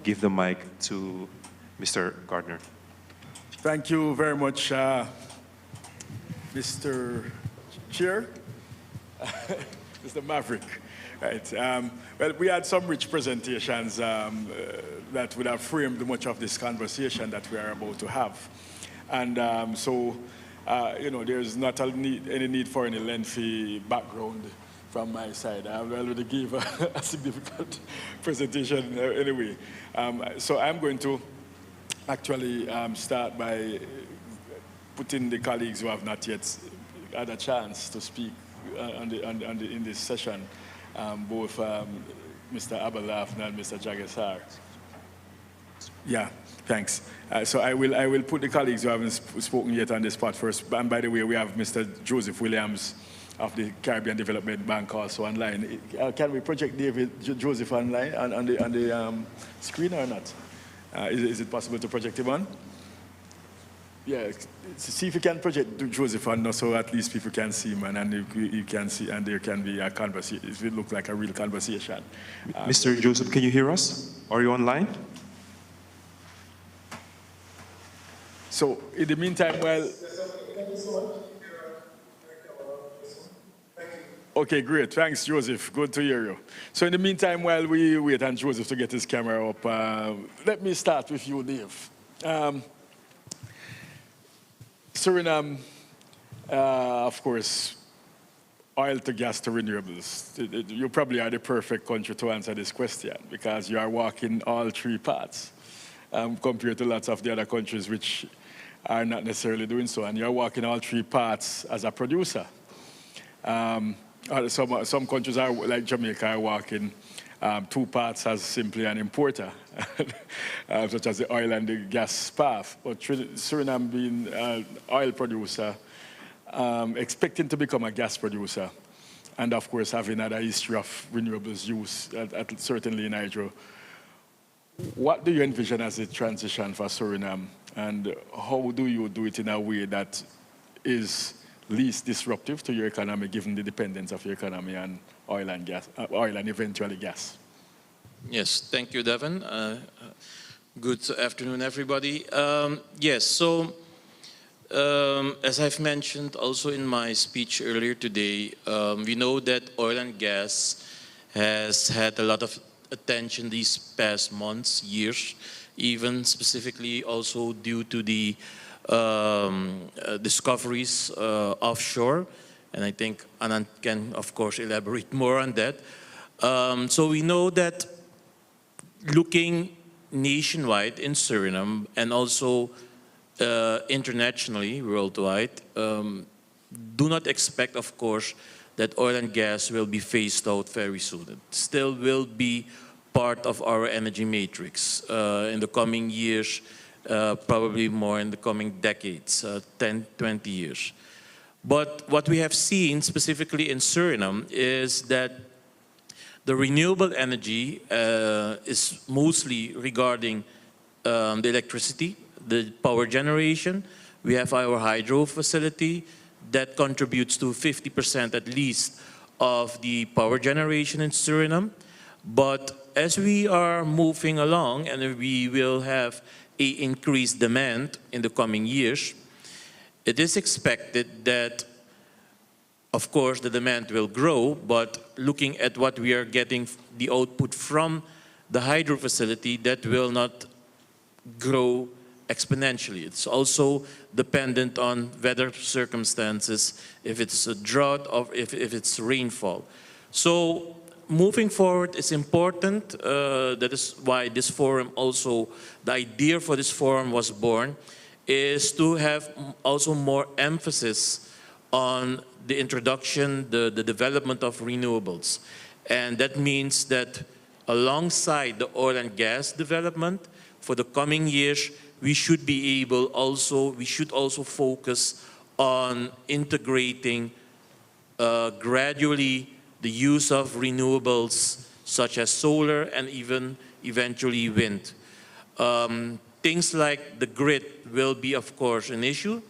give the mic to Mr. Gardner. Thank you very much, Mr. Chair, Mr. Maverick. Right. Well, we had some rich presentations that would have framed much of this conversation that we are about to have. And there's not any need for any lengthy background from my side. I already gave a significant presentation anyway. So I'm going to actually start by putting the colleagues who have not yet had a chance to speak in this session, both Mr. Abelafn and Mr. Jagisar. Yeah, thanks. So I will put the colleagues who haven't spoken yet on this part first. And by the way, we have Mr. Joseph Williams of the Caribbean Development Bank also online. Can we project Joseph online on the screen or not? Is it possible to project him on? Yeah, see if you can project Joseph on, so at least people can see him, and you can see, and there can be a conversation. It will look like a real conversation. Mr. Joseph, can you hear us? Are you online? So in the meantime, well. Okay, great. Thanks, Joseph. Good to hear you. So in the meantime, while we wait on Joseph to get his camera up, let me start with you, Dave. Suriname, of course, oil to gas to renewables. You probably are the perfect country to answer this question because you are walking all three paths compared to lots of the other countries which are not necessarily doing so. And you're walking all three paths as a producer. Some countries are, like Jamaica, are walking two paths as simply an importer, such as the oil and the gas path. But Suriname being an oil producer, expecting to become a gas producer, and of course having had a history of renewables use, certainly in hydro. What do you envision as a transition for Suriname, and how do you do it in a way that is least disruptive to your economy, given the dependence of your economy on oil and gas, oil and eventually gas? Yes, thank you, Devin. Good afternoon, everybody. Yes, so as I've mentioned also in my speech earlier today, we know that oil and gas has had a lot of attention these past months, years, even specifically also due to the discoveries offshore, and I think Anand can, of course, elaborate more on that. So we know that looking nationwide in Suriname and also internationally, worldwide, do not expect, of course, that oil and gas will be phased out very soon. It still will be part of our energy matrix in the coming years, probably more in the coming decades, 10, 20 years. But what we have seen specifically in Suriname is that the renewable energy is mostly regarding the electricity, the power generation. We have our hydro facility that contributes to 50% at least of the power generation in Suriname. But as we are moving along and we will have an increased demand in the coming years, it is expected that, of course, the demand will grow, but looking at what we are getting, the output from the hydro facility, that will not grow exponentially. It's also dependent on weather circumstances, if it's a drought or if it's rainfall. So moving forward is important. That is why this forum also, the idea for this forum was born, is to have also more emphasis on the introduction, the development of renewables. And that means that alongside the oil and gas development, for the coming years, we should be able also, we should also focus on integrating gradually the use of renewables such as solar and even eventually wind. Things like the grid will be, of course, an issue,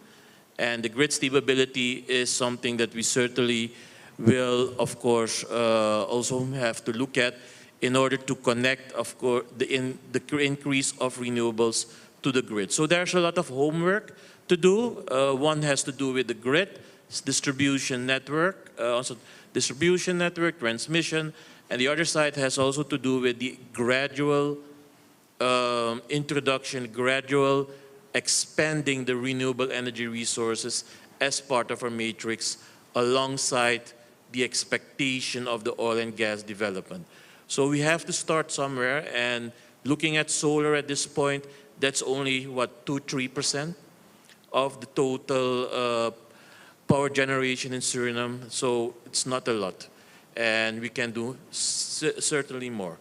and the grid stability is something that we certainly will, of course, also have to look at in order to connect, of course, the increase of renewables to the grid. So there's a lot of homework to do. One has to do with the grid, distribution network, also distribution network, transmission, and the other side has also to do with the gradual introduction, gradual expanding the renewable energy resources as part of our matrix alongside the expectation of the oil and gas development. So we have to start somewhere, and looking at solar at this point, that's only, what, 2–3% of the total power generation in Suriname, so it's not a lot. And we can do certainly more.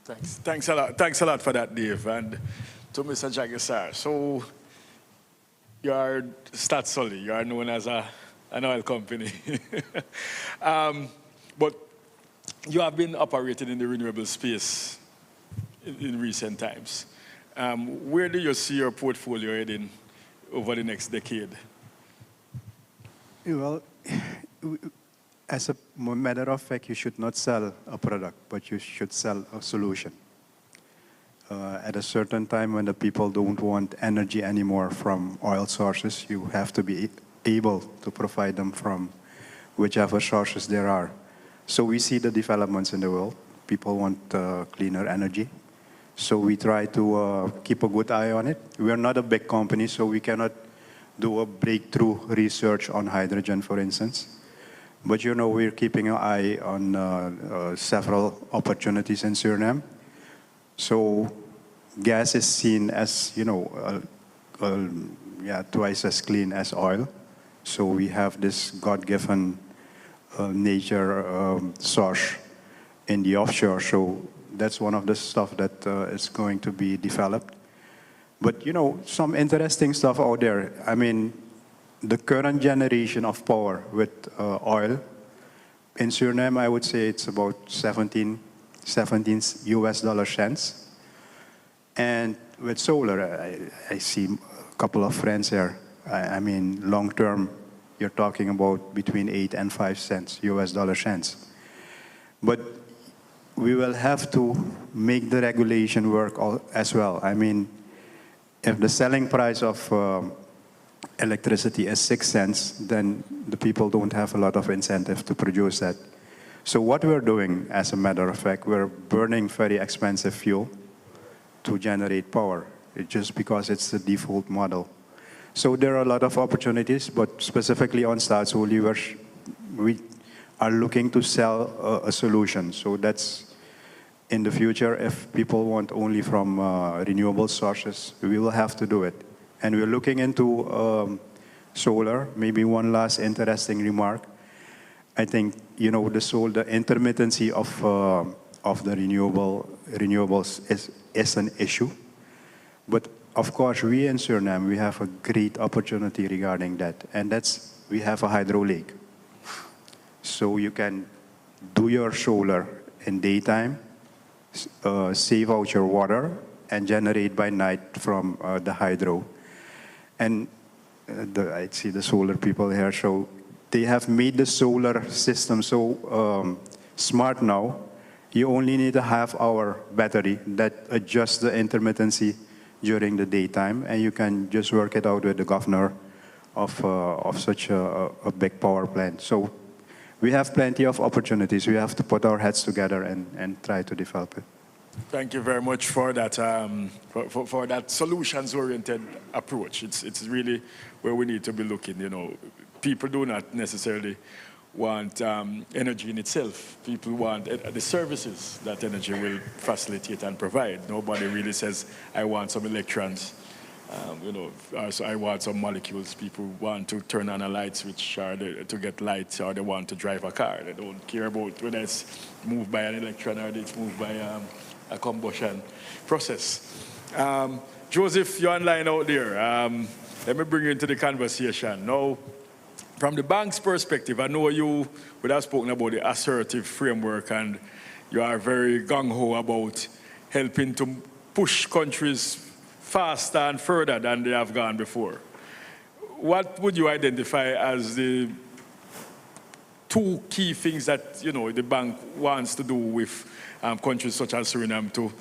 Thanks a lot. Thanks a lot for that, Dave. And to Mr. Jagisar, so you are Statsoli, you are known as an oil company. But you have been operating in the renewable space in recent times. Where do you see your portfolio heading over the next decade? Well, as a matter of fact, you should not sell a product, but you should sell a solution. At a certain time when the people don't want energy anymore from oil sources, you have to be able to provide them from whichever sources there are. So we see the developments in the world. People want cleaner energy. So we try to keep a good eye on it. We're not a big company, so we cannot do a breakthrough research on hydrogen, for instance. But you know, we're keeping an eye on several opportunities in Suriname. So gas is seen as, you know, twice as clean as oil. So we have this God-given nature source in the offshore. So that's one of the stuff that is going to be developed. But you know, some interesting stuff out there. I mean, the current generation of power with oil in Suriname, I would say it's about 17 US dollar cents. And with solar, I see a couple of friends here. I mean, long term, you're talking about between 8 and 5 cents, US dollar cents. But we will have to make the regulation work as well. I mean, if the selling price of electricity is 6 cents, then the people don't have a lot of incentive to produce that. So what we're doing, as a matter of fact, we're burning very expensive fuel to generate power, just because it's the default model. So there are a lot of opportunities, but specifically on Staatsolie, we are looking to sell a solution. So that's in the future, if people want only from renewable sources, we will have to do it. And we're looking into solar. Maybe one last interesting remark. I think, you know, the intermittency of the renewables is an issue. But of course, we in Suriname, we have a great opportunity regarding that. And that's, we have a hydro lake. So you can do your solar in daytime, save out your water, and generate by night from the hydro. And I see the solar people here, so they have made the solar system so smart now. You only need a half-hour battery that adjusts the intermittency during the daytime, and you can just work it out with the governor of such a big power plant. So we have plenty of opportunities. We have to put our heads together and try to develop it. Thank you very much for that, for that solutions-oriented approach. It's really where we need to be looking. You know, people do not necessarily want energy in itself. People want the services that energy will facilitate and provide. Nobody really says, I want some electrons, you know, so I want some molecules. People want to turn on a light switch or to get lights, or they want to drive a car. They don't care about whether it's moved by an electron or it's moved by a combustion process. Joseph, you're online out there. Let me bring you into the conversation. Now, from the bank's perspective, I know you would have spoken about the assertive framework, and you are very gung-ho about helping to push countries faster and further than they have gone before. What would you identify as the two key things that, you know, the bank wants to do with countries such as Suriname to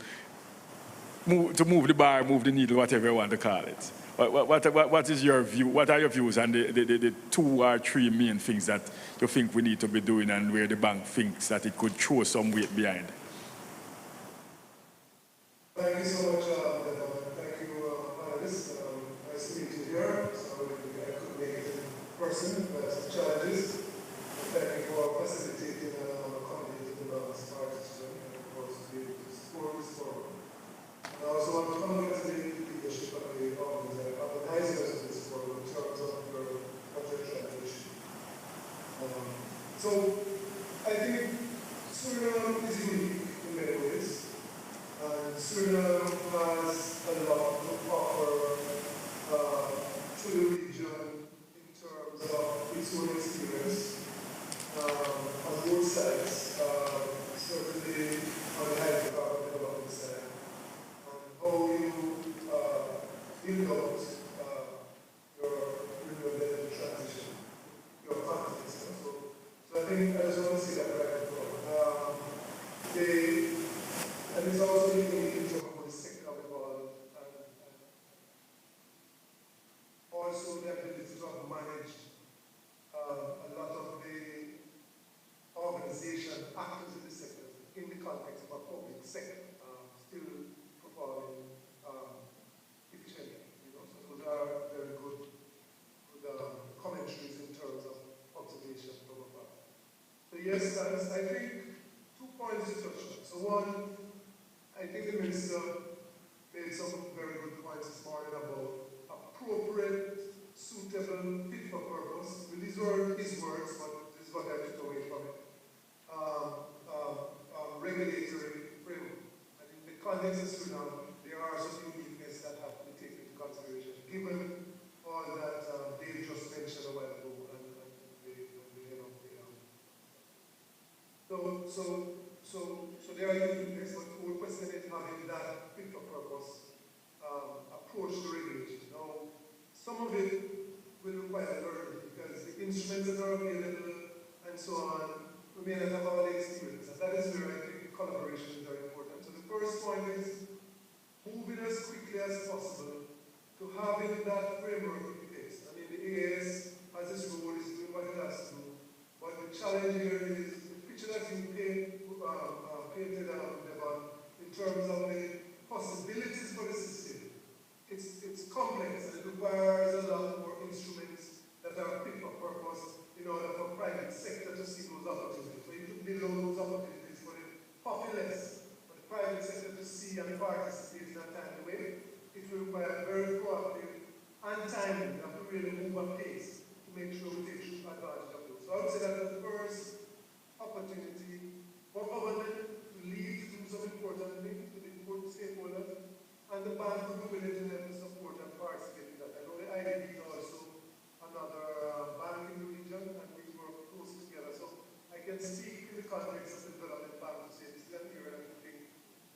move the bar, move the needle, whatever you want to call it? What is your view? What are your views on the 2 or 3 main things that you think we need to be doing, and where the bank thinks that it could throw some weight behind? Thank you so much, thank you, panelists. Nice to meet you here. So I couldn't make it in person, but some challenges. Thank you for facilitating accommodating the balance participation and of course to be able to support this forum. I also want to congratulate the leadership of the organizers of this forum in terms of your project transition. So I think Suriname is unique in many ways. And Suriname has a lot to offer to the region in terms of its own experience on both sides, certainly on the hydrocarbon development side, and how you build out your renewable energy transition, your confidence. So I think I just want to say that right before. And it's also unique in terms of the sector involved, and also the ability to manage a lot of the Governance, I think 2 points to touch on. So one, I think the Minister made some very good points this morning about appropriate, suitable, fit for purpose. Well, these were his words, but this is what I took away from it. Regulatory framework. And in the context of Suriname, there are some uniqueness that have to be taken into consideration, given all that Dave just mentioned a while ago. So there are uniqueness, but we're questioning having that fit for purpose approach to regulation. Now, some of it will require learning because the instruments that are available and so on, we may not have all the experience. And that is where I think collaboration is very important. So the first point is moving as quickly as possible to having that framework in place. I mean, the AAS has its role, is doing what it has to do. But the challenge here is the picture that you painted in terms of the possibilities for the system. It's complex and it requires a lot more instruments that are fit for purpose in order for private sector to see those opportunities. So you can build all those opportunities for the populace, for the private sector to see and participate in a timely way. It will require very proactive and timely. You have to really move at pace to make sure we take true advantage of those. So I would say that the first opportunity for government to lead to do some important things with the important stakeholders, and the bank will be willing to help and support and participate in that. I know the IDB is also another bank in the region, and we work closely together. So I can speak in the context of the development bank to say this is an area that I think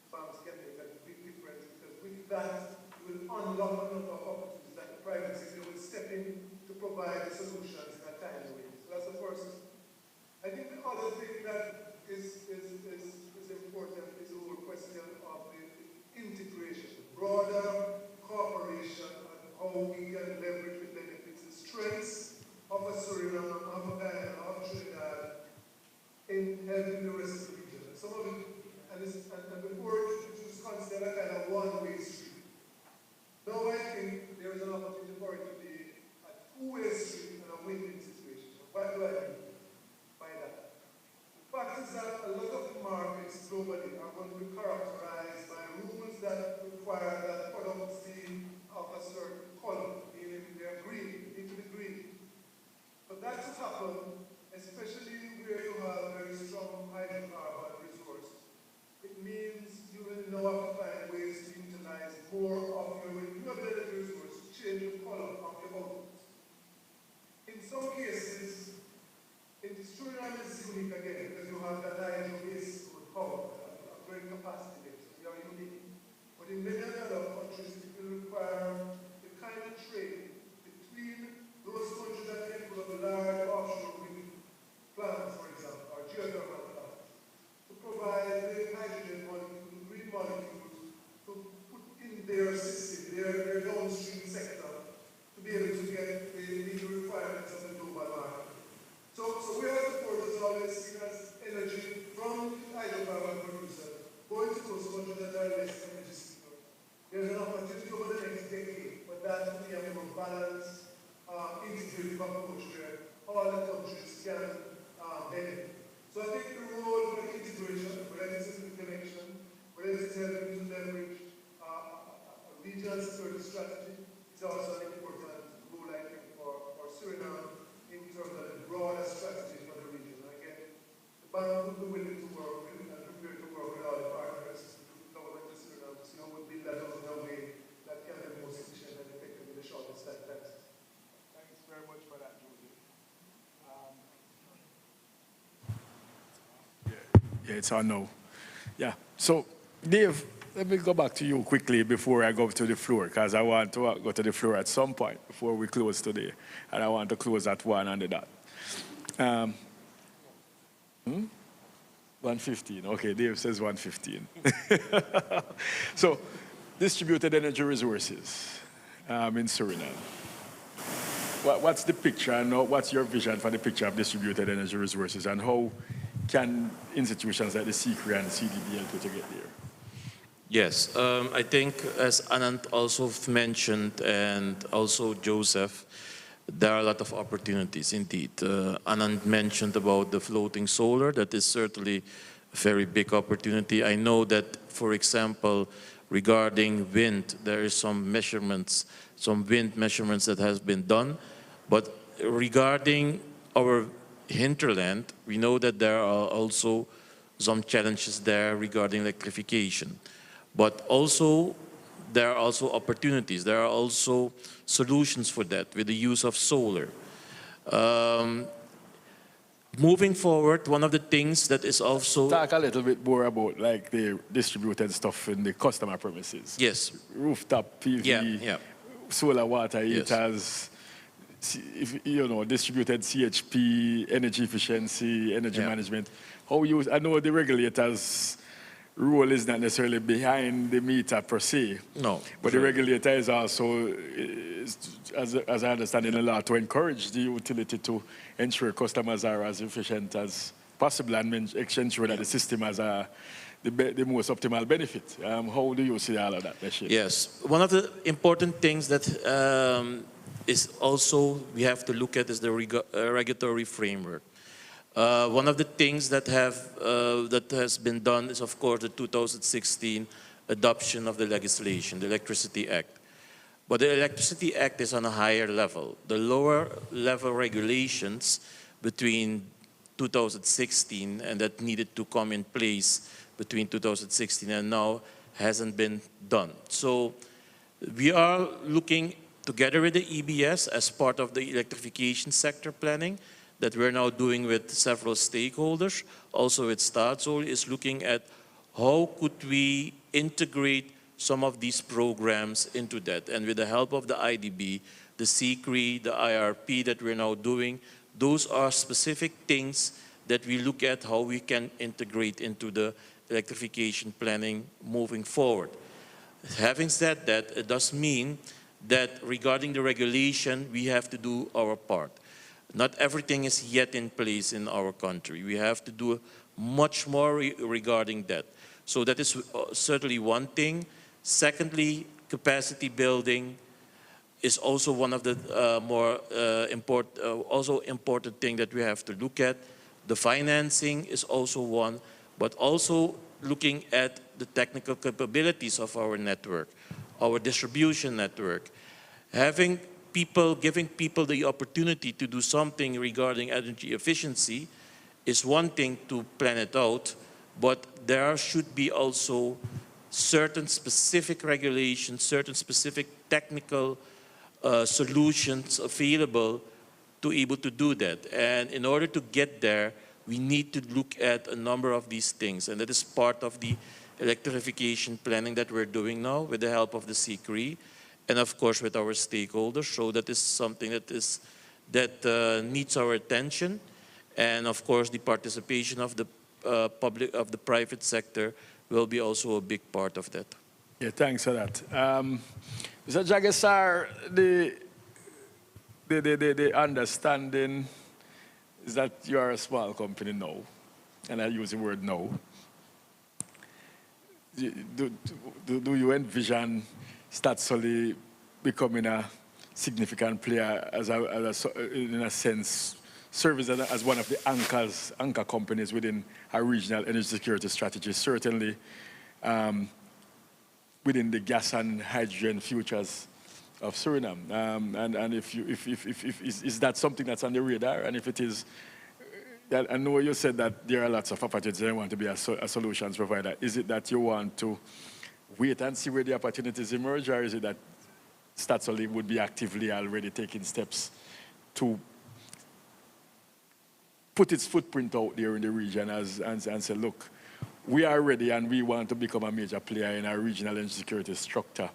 banks can make a big difference, because with that, you will unlock a number of opportunities that the private sector will step in to provide solutions in a timely way. So that's the first. I think the other thing that is important is the whole question of the integration, broader cooperation, and how we can leverage the benefits, the strengths of a Suriname, of a Guyana, of Trinidad, in helping the rest of the region. Some of it, and before it was considered a kind of one-way street. Now I think there is an opportunity for it to be a two-way street and a win-win situation. What do I mean by that? The fact is that a lot of markets globally are going to be characterized by rules that require that products be of a certain color, meaning they're green, they need to be green. But that to happen, especially where you have very strong hydrocarbon resource, it means you will now have to find ways to utilize more of your renewable energy resource to change the color of your output. In some cases, Suriname is unique again, because you have that hydro-based power, a great capacity there, so you are unique. But in many other countries, it will require the kind of trade between those countries that can put up large offshore wind plants, for example, or geothermal plants, to provide the hydrogen molecules, the green molecules, to put in their system, their downstream sector, to be able to get the legal requirements of the global market. So we are the portals always seen as energy from the hydrocarbon producer going to those countries that are less energy secure. There's an opportunity over the next decade for that to be a more balanced, integrated approach where all the countries can benefit. So I think the role for integration, whether it's in the connection, whether it's helping to leverage a regional security strategy, is also an important role, I think, for Suriname in terms of the broader strategy for the region. And again, the bank will be willing to work with and prepared to work with all the partners, the government of Suriname, to see how we build that out in a way that can be most efficient and effective in the shortest time. Thanks very much for that, Joseph. Yeah, it's on now. Yeah, so Dave, let me go back to you quickly before I go to the floor, because I want to go to the floor at some point before we close today. And I want to close at 1 under that. 1:15, okay, Dave says 1:15. So, distributed energy resources in Suriname. What's the picture and what's your vision for the picture of distributed energy resources, and how can institutions like the CARICOM and the CDB help you to get there? Yes, I think as Anand also mentioned, and also Joseph, there are a lot of opportunities indeed. Anand mentioned about the floating solar. That is certainly a very big opportunity. I know that, for example, regarding wind, there is some measurements, some wind measurements that has been done. But regarding our hinterland, we know that there are also some challenges there regarding electrification. But also, there are also opportunities. There are also solutions for that with the use of solar. Moving forward, one of the things that is also... Talk a little bit more about like the distributed stuff in the customer premises. Yes. Rooftop PV, solar water heaters, distributed CHP, energy efficiency, energy management. How you, I know the regulators' role is not necessarily behind the meter per se. No. But the regulator is also, as I understand in the law, to encourage the utility to ensure customers are as efficient as possible and ensure that the system has the most optimal benefit. How do you see all of that, Bashir? Yes. One of the important things that is also we have to look at is the regulatory framework. One of the things that has been done is, of course, the 2016 adoption of the legislation, the Electricity Act. But the Electricity Act is on a higher level. The lower level regulations between 2016 and that needed to come in place between 2016 and now hasn't been done. So we are looking together with the EBS as part of the electrification sector planning that we're now doing with several stakeholders, also with Staatsol, is looking at how could we integrate some of these programs into that. And with the help of the IDB, the CCRI, the IRP that we're now doing, those are specific things that we look at how we can integrate into the electrification planning moving forward. Having said that, it does mean that regarding the regulation, we have to do our part. Not everything is yet in place in our country. We have to do much more regarding that. So that is certainly one thing. Secondly, capacity building is also one of the more important thing that we have to look at. The financing is also one, but also looking at the technical capabilities of our network, our distribution network. Giving people the opportunity to do something regarding energy efficiency is one thing to plan it out, but there should be also certain specific regulations, certain specific technical solutions available to able to do that. And in order to get there, we need to look at a number of these things, and that is part of the electrification planning that we're doing now with the help of the CCRI, and of course with our stakeholders. So that is something that needs our attention, and of course the participation of the the private sector will be also a big part of that. Yeah, thanks for that. Mr. Jagasar, the understanding is that you are a small company now, and I use the word now. Do you envision Staatsol becoming a significant player in a sense, service as one of the anchor companies within our regional energy security strategy, certainly within the gas and hydrogen futures of Suriname? And is that something that's on the radar? And if it is, I know you said that there are lots of opportunities and you want to be a solutions provider. Is it that you want to wait and see where the opportunities emerge, or is it that Staatsol would be actively already taking steps to put its footprint out there in the region and say, look, we are ready and we want to become a major player in our regional energy security structure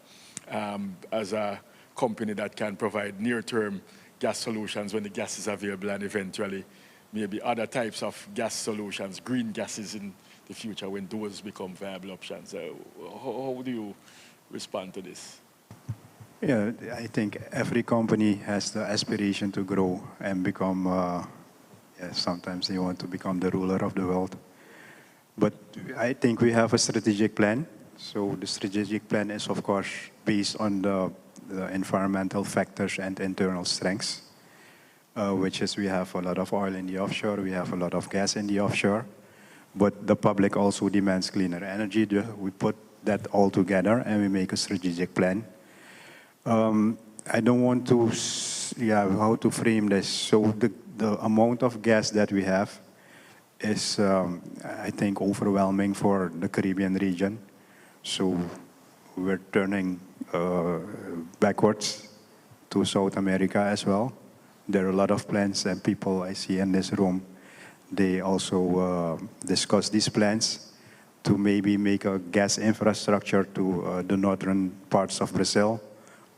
as a company that can provide near-term gas solutions when the gas is available, and eventually maybe other types of gas solutions, green gases in the future when those become viable options. How do you respond to this? Yeah, I think every company has the aspiration to grow and become, sometimes they want to become the ruler of the world. But I think we have a strategic plan. So the strategic plan is, of course, based on the environmental factors and internal strengths. which is we have a lot of oil in the offshore, we have a lot of gas in the offshore, but the public also demands cleaner energy. We put that all together and we make a strategic plan. I don't want to, how to frame this. So the amount of gas that we have is, I think, overwhelming for the Caribbean region. So we're turning backwards to South America as well. There are a lot of plans and people I see in this room. They also discuss these plans to maybe make a gas infrastructure to the northern parts of Brazil,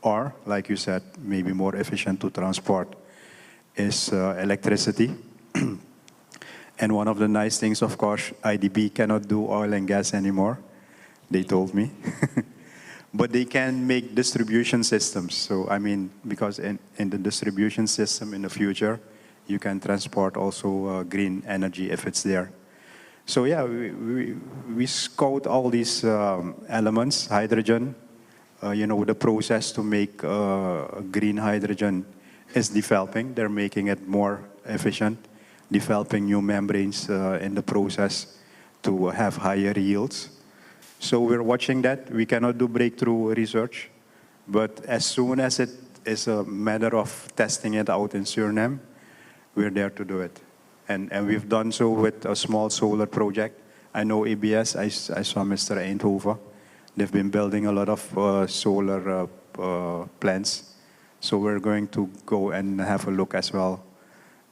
or, like you said, maybe more efficient to transport is electricity. And one of the nice things, of course, IDB cannot do oil and gas anymore, they told me. But they can make distribution systems. So, I mean, because in the distribution system in the future, you can transport also green energy if it's there. So yeah, we scout all these elements, hydrogen, the process to make green hydrogen is developing. They're making it more efficient, developing new membranes in the process to have higher yields. So we're watching that. We cannot do breakthrough research, but as soon as it is a matter of testing it out in Suriname, we're there to do it. And we've done so with a small solar project. I know ABS, I saw Mr. Eindhoven. They've been building a lot of solar plants. So we're going to go and have a look as well.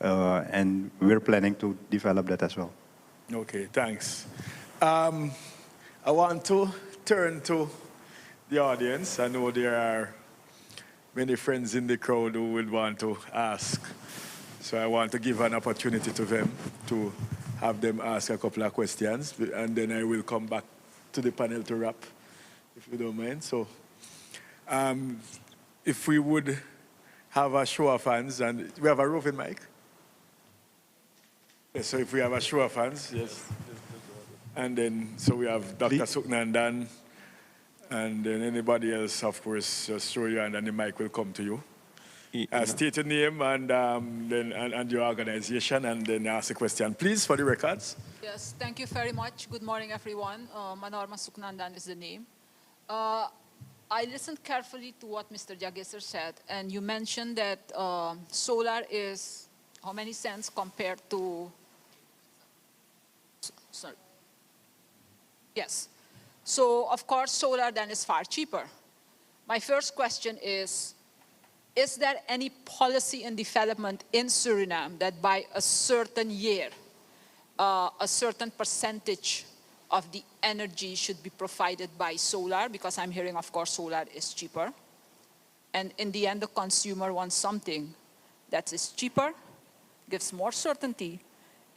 And we're planning to develop that as well. Okay, thanks. I want to turn to the audience. I know there are many friends in the crowd who would want to ask. So I want to give an opportunity to them to have them ask a couple of questions, and then I will come back to the panel to wrap, if you don't mind. So if we would have a show of hands, and we have a roving mic? Yes, so if we have a show of hands, yes. And then, so we have Dr. Suknandan, and then anybody else, of course, just show your hand and the mic will come to you. State your name and your organization, and then ask a question. Please, for the records. Yes, thank you very much. Good morning, everyone. Manorma Suknandan is the name. I listened carefully to what Mr. Jagisser said, and you mentioned that solar is how many cents compared to... Sorry. Yes. So, of course, solar then is far cheaper. My first question is there any policy and development in Suriname that by a certain year, a certain percentage of the energy should be provided by solar? Because I'm hearing, of course, solar is cheaper. And in the end, the consumer wants something that is cheaper, gives more certainty,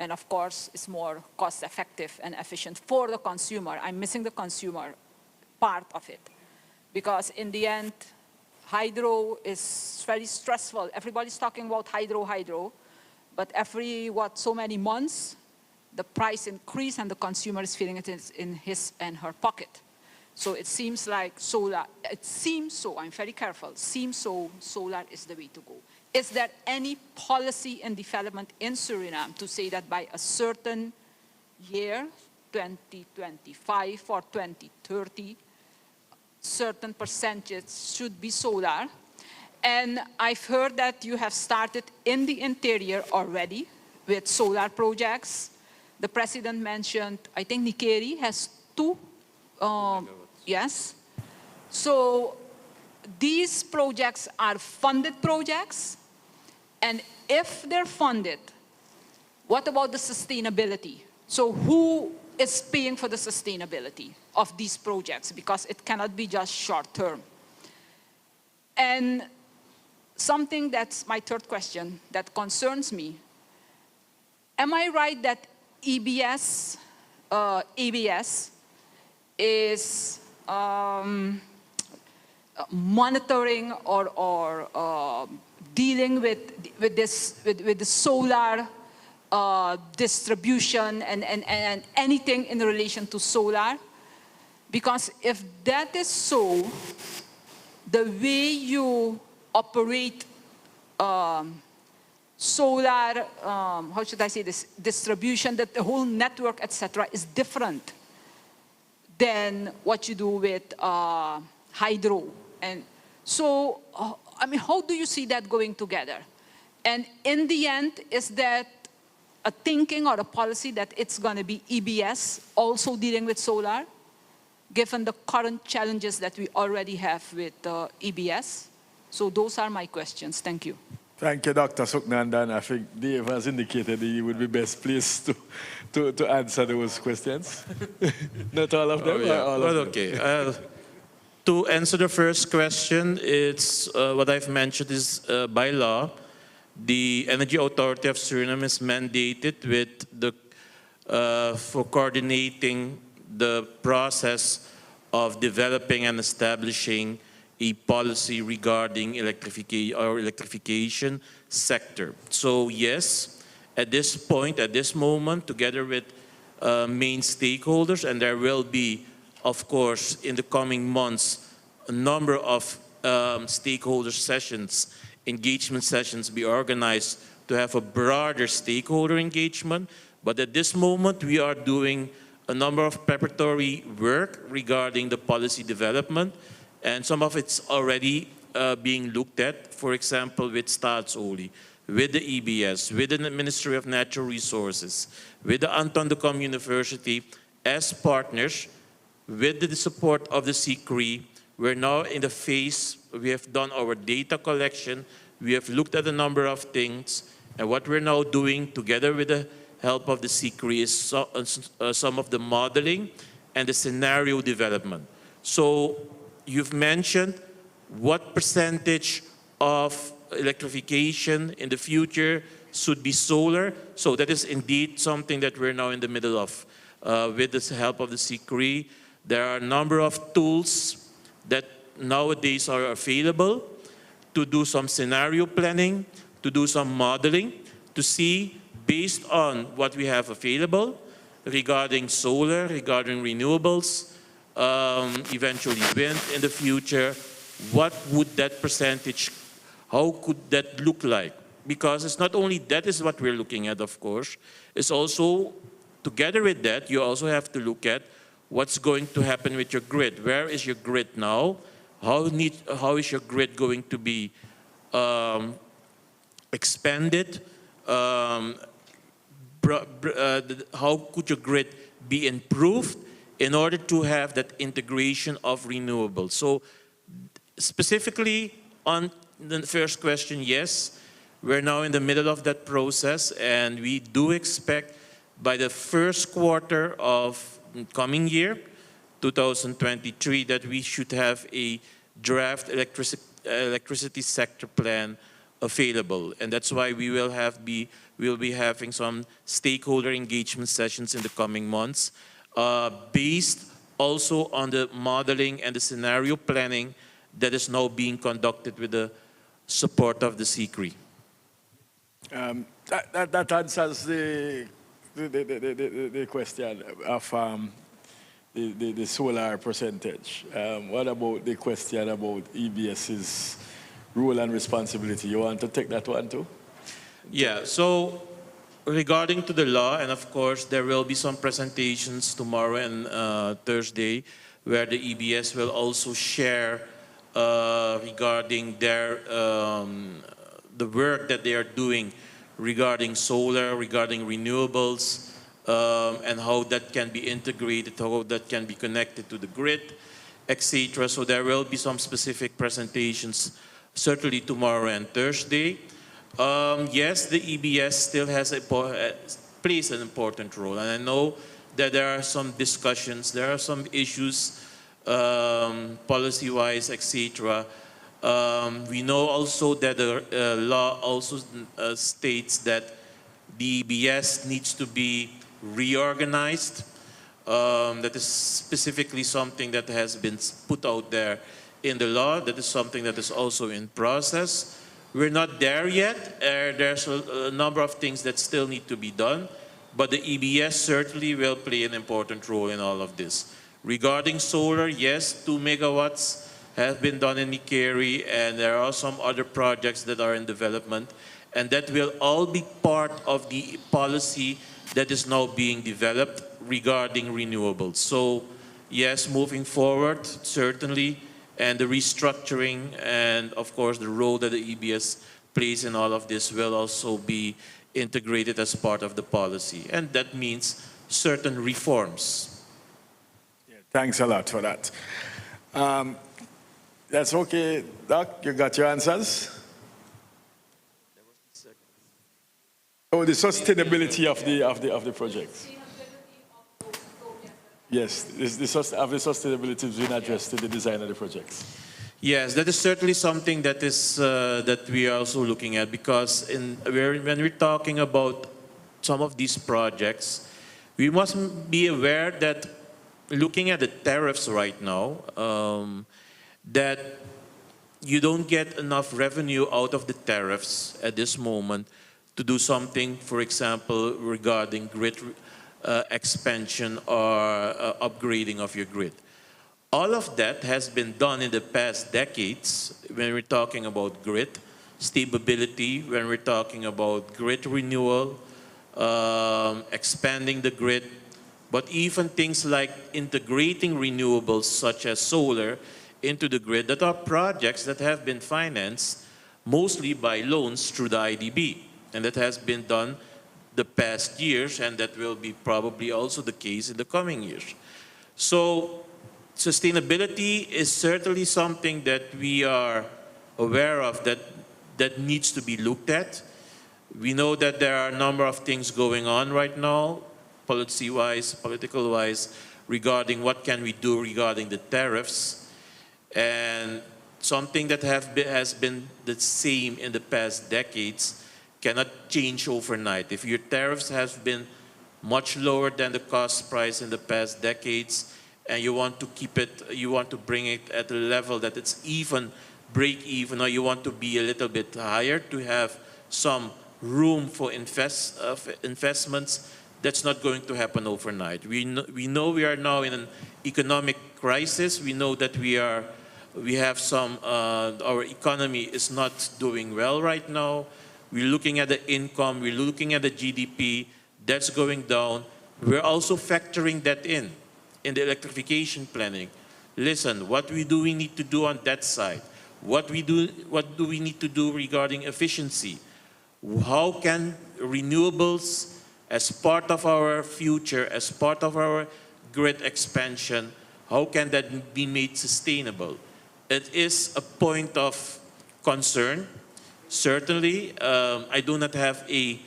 and of course, is more cost-effective and efficient for the consumer. I'm missing the consumer part of it. Because in the end, hydro is very stressful. Everybody's talking about hydro, but every, so many months, the price increase and the consumer is feeling it in his and her pocket. So it seems like solar, I'm very careful, solar is the way to go. Is there any policy and development in Suriname to say that by a certain year, 2025 or 2030, certain percentage should be solar? And I've heard that you have started in the interior already with solar projects. The president mentioned, I think Nikeri has 2, yes. So these projects are funded projects. And if they're funded, what about the sustainability? So who is paying for the sustainability of these projects? Because it cannot be just short term. And something that's my third question that concerns me. Am I right that ABS is monitoring or dealing with the solar distribution and anything in relation to solar? Because if that is so, the way you operate solar, how should I say this, distribution, that the whole network, etc., is different than what you do with hydro. And so, I mean, how do you see that going together? And in the end, is that a thinking or a policy that it's going to be EBS also dealing with solar, given the current challenges that we already have with EBS? So those are my questions. Thank you. Thank you, Dr. Suknandan. I think Dave has indicated he would be best pleased to answer those questions. Not all of them, Oh, yeah. all Well, of them. okay. To answer the first question, it's what I've mentioned is by law, the Energy Authority of Suriname is mandated with for coordinating the process of developing and establishing a policy regarding electrification sector. So yes, at this point, at this moment, together with main stakeholders, and there will be, of course, in the coming months, a number of stakeholder sessions, engagement sessions be organized to have a broader stakeholder engagement. But at this moment, we are doing a number of preparatory work regarding the policy development, and some of it's already being looked at, for example, with Staatsolie, with the EBS, with the Ministry of Natural Resources, with the Anton de Kom University as partners, with the support of the CCRI. We're now in the phase, we have done our data collection, we have looked at a number of things, and what we're now doing together with the help of the CCRI is some of the modeling and the scenario development. So you've mentioned what percentage of electrification in the future should be solar. So that is indeed something that we're now in the middle of with the help of the CCRI. There are a number of tools that nowadays are available to do some scenario planning, to do some modeling, to see based on what we have available regarding solar, regarding renewables, eventually wind in the future, what would that percentage, how could that look like? Because it's not only that is what we're looking at, of course, it's also, together with that, you also have to look at what's going to happen with your grid. Where is your grid now? How is your grid going to be expanded? How could your grid be improved in order to have that integration of renewables? So specifically on the first question, yes, we're now in the middle of that process, and we do expect by the first quarter of coming year, 2023, that we should have a draft electricity sector plan available. And that's why we will we'll be having some stakeholder engagement sessions in the coming months, based also on the modeling and the scenario planning that is now being conducted with the support of the CCRI. That answers the question of the solar percentage. What about the question about EBS's role and responsibility? You want to take that one too? Yeah, so regarding to the law, and of course there will be some presentations tomorrow and Thursday where the EBS will also share regarding their the work that they are doing regarding solar, regarding renewables, and how that can be integrated, how that can be connected to the grid, etc. So there will be some specific presentations, certainly tomorrow and Thursday. Yes, the EBS still plays an important role, and I know that there are some discussions, there are some issues, policy-wise, etc. We know also that the law also states that the EBS needs to be reorganized. That is specifically something that has been put out there in the law. That is something that is also in process. We're not there yet. There's a number of things that still need to be done, but the EBS certainly will play an important role in all of this. Regarding solar, yes, 2 megawatts have been done in Nikeri, and there are some other projects that are in development. And that will all be part of the policy that is now being developed regarding renewables. So yes, moving forward, certainly, and the restructuring and of course the role that the EBS plays in all of this will also be integrated as part of the policy. And that means certain reforms. Yeah, thanks a lot for that. That's okay, Doc, you got your answers? Oh, the sustainability of the projects. Yes, the sustainability being addressed in the design of the projects. Yes, that is certainly something that is that we are also looking at, because when we're talking about some of these projects, we must be aware that looking at the tariffs right now, that you don't get enough revenue out of the tariffs at this moment to do something, for example, regarding grid expansion or upgrading of your grid. All of that has been done in the past decades when we're talking about grid stability, when we're talking about grid renewal, expanding the grid, but even things like integrating renewables such as solar into the grid, that are projects that have been financed mostly by loans through the IDB. And that has been done the past years, and that will be probably also the case in the coming years. So sustainability is certainly something that we are aware of, that needs to be looked at. We know that there are a number of things going on right now, policy-wise, political-wise, regarding what can we do regarding the tariffs. And something that has been the same in the past decades cannot change overnight. If your tariffs have been much lower than the cost price in the past decades, and you want to keep it, you want to bring it at a level that it's even, break even, or you want to be a little bit higher to have some room for investments, that's not going to happen overnight. We know we are now in an economic crisis. We know that we have some, our economy is not doing well right now. We're looking at the income, we're looking at the GDP, that's going down. We're also factoring that in the electrification planning. Listen, what do we need to do on that side? What do we need to do regarding efficiency? How can renewables, as part of our future, as part of our grid expansion, how can that be made sustainable? It is a point of concern. Certainly, I do not have a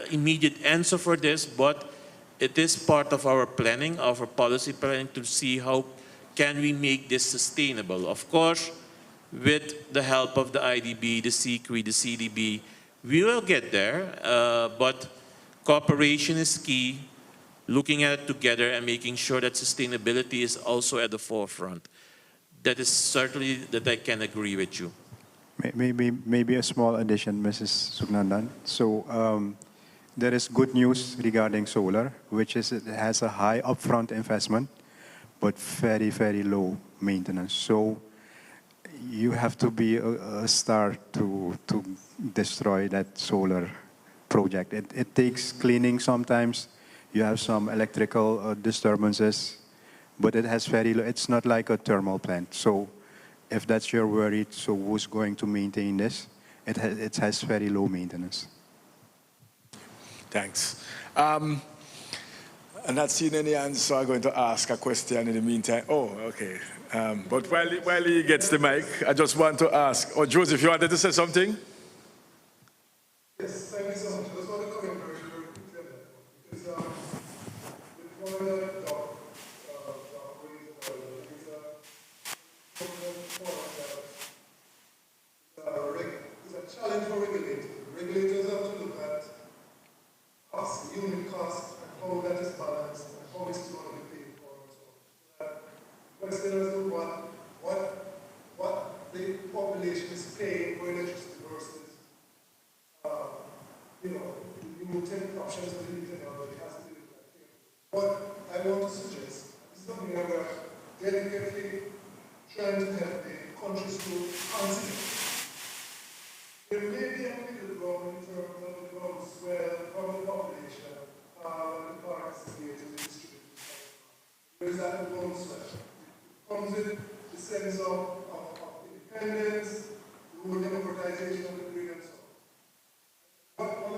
immediate answer for this, but it is part of our planning, of our policy planning, to see how can we make this sustainable. Of course, with the help of the IDB, the CCRI, the CDB, we will get there, but cooperation is key, looking at it together and making sure that sustainability is also at the forefront. That is certainly that I can agree with you. Maybe a small addition, Mrs. Sugnandan. So there is good news regarding solar, which is it has a high upfront investment, but very, very low maintenance. So you have to be a star to destroy that solar project. It takes cleaning sometimes. You have some electrical disturbances, but it has very low, it's not like a thermal plant. So if that's your worry, so who's going to maintain this? It has very low maintenance. Thanks. I'm not seeing any answer, so I'm going to ask a question in the meantime. Oh, okay. But while he gets the mic, I just want to ask, Joseph, you wanted to say something? Yes, thank you so much. I just want to comment very quickly on that, because with one of the it's a challenge for regulators. Regulators have to look at cost, unit cost, and how that is balanced, and how it's going to be paid for, and so on. The question is what the population is paying for electricity versus, the new options of the technology has to do with that. What I want to suggest is something that we are delicately trying to help the countries to consider. There may be a middle ground in terms of the groundswell from the population and the participate in the distribution. There is that groundswell. It comes with the sense of independence, the whole democratization of the grid and so on. But one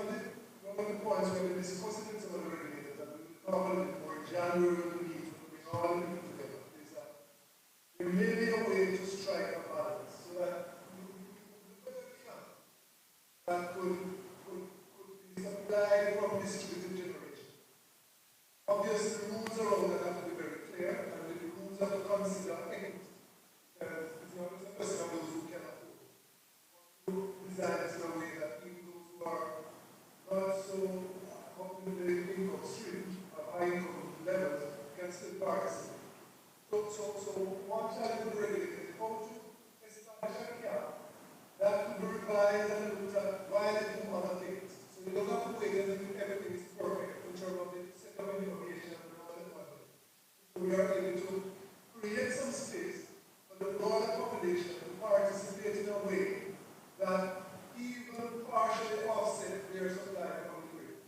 of the points when we discuss it with some of the regulators, and we will talk a little more in January when we meet, when we all meet together, is that there may be a way to strike a balance so that that could be supplied from distributed generation. Obviously, the rules around that have to be very clear, and the rules have to consider equity. Because it's not just a question of those who can afford. To design it in a way that even those who are not so up in the income stream, of high income levels, can still participate. So one challenge with the regulators is how to establish a cap that could be revised and looked at while they do other things. So we don't have to wait until everything is perfect in terms of the set of information and all that money. So we are able to create some space for the broader population to participate in a way that even partially offset their supply from the grid.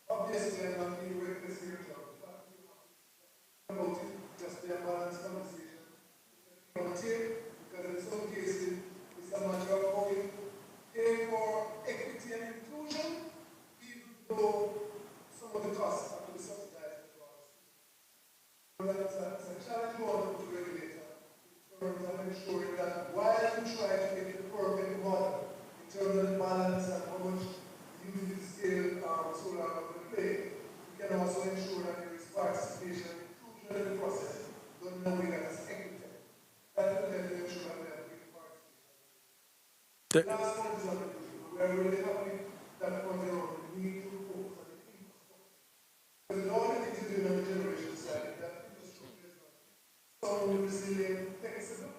Obviously, I'm not being reckless here, about it, just be a balanced conversation. Because in some cases, it's a matter of how you pay for equity and inclusion, even though some of the costs have to be subsidized. So that's a challenge model to regulator in terms of ensuring that while you try to get the perfect model in terms of the balance and how much utility scale solar will play, we can also ensure that there is participation and inclusion in the process, don't know we that is equitable. That will help you ensure that we have great participation. Last one is on the issue. We are really happy that point around the need to focus on the infrastructure. Because all the things you do on the generation side, that infrastructure is not sound, resilient, flexible.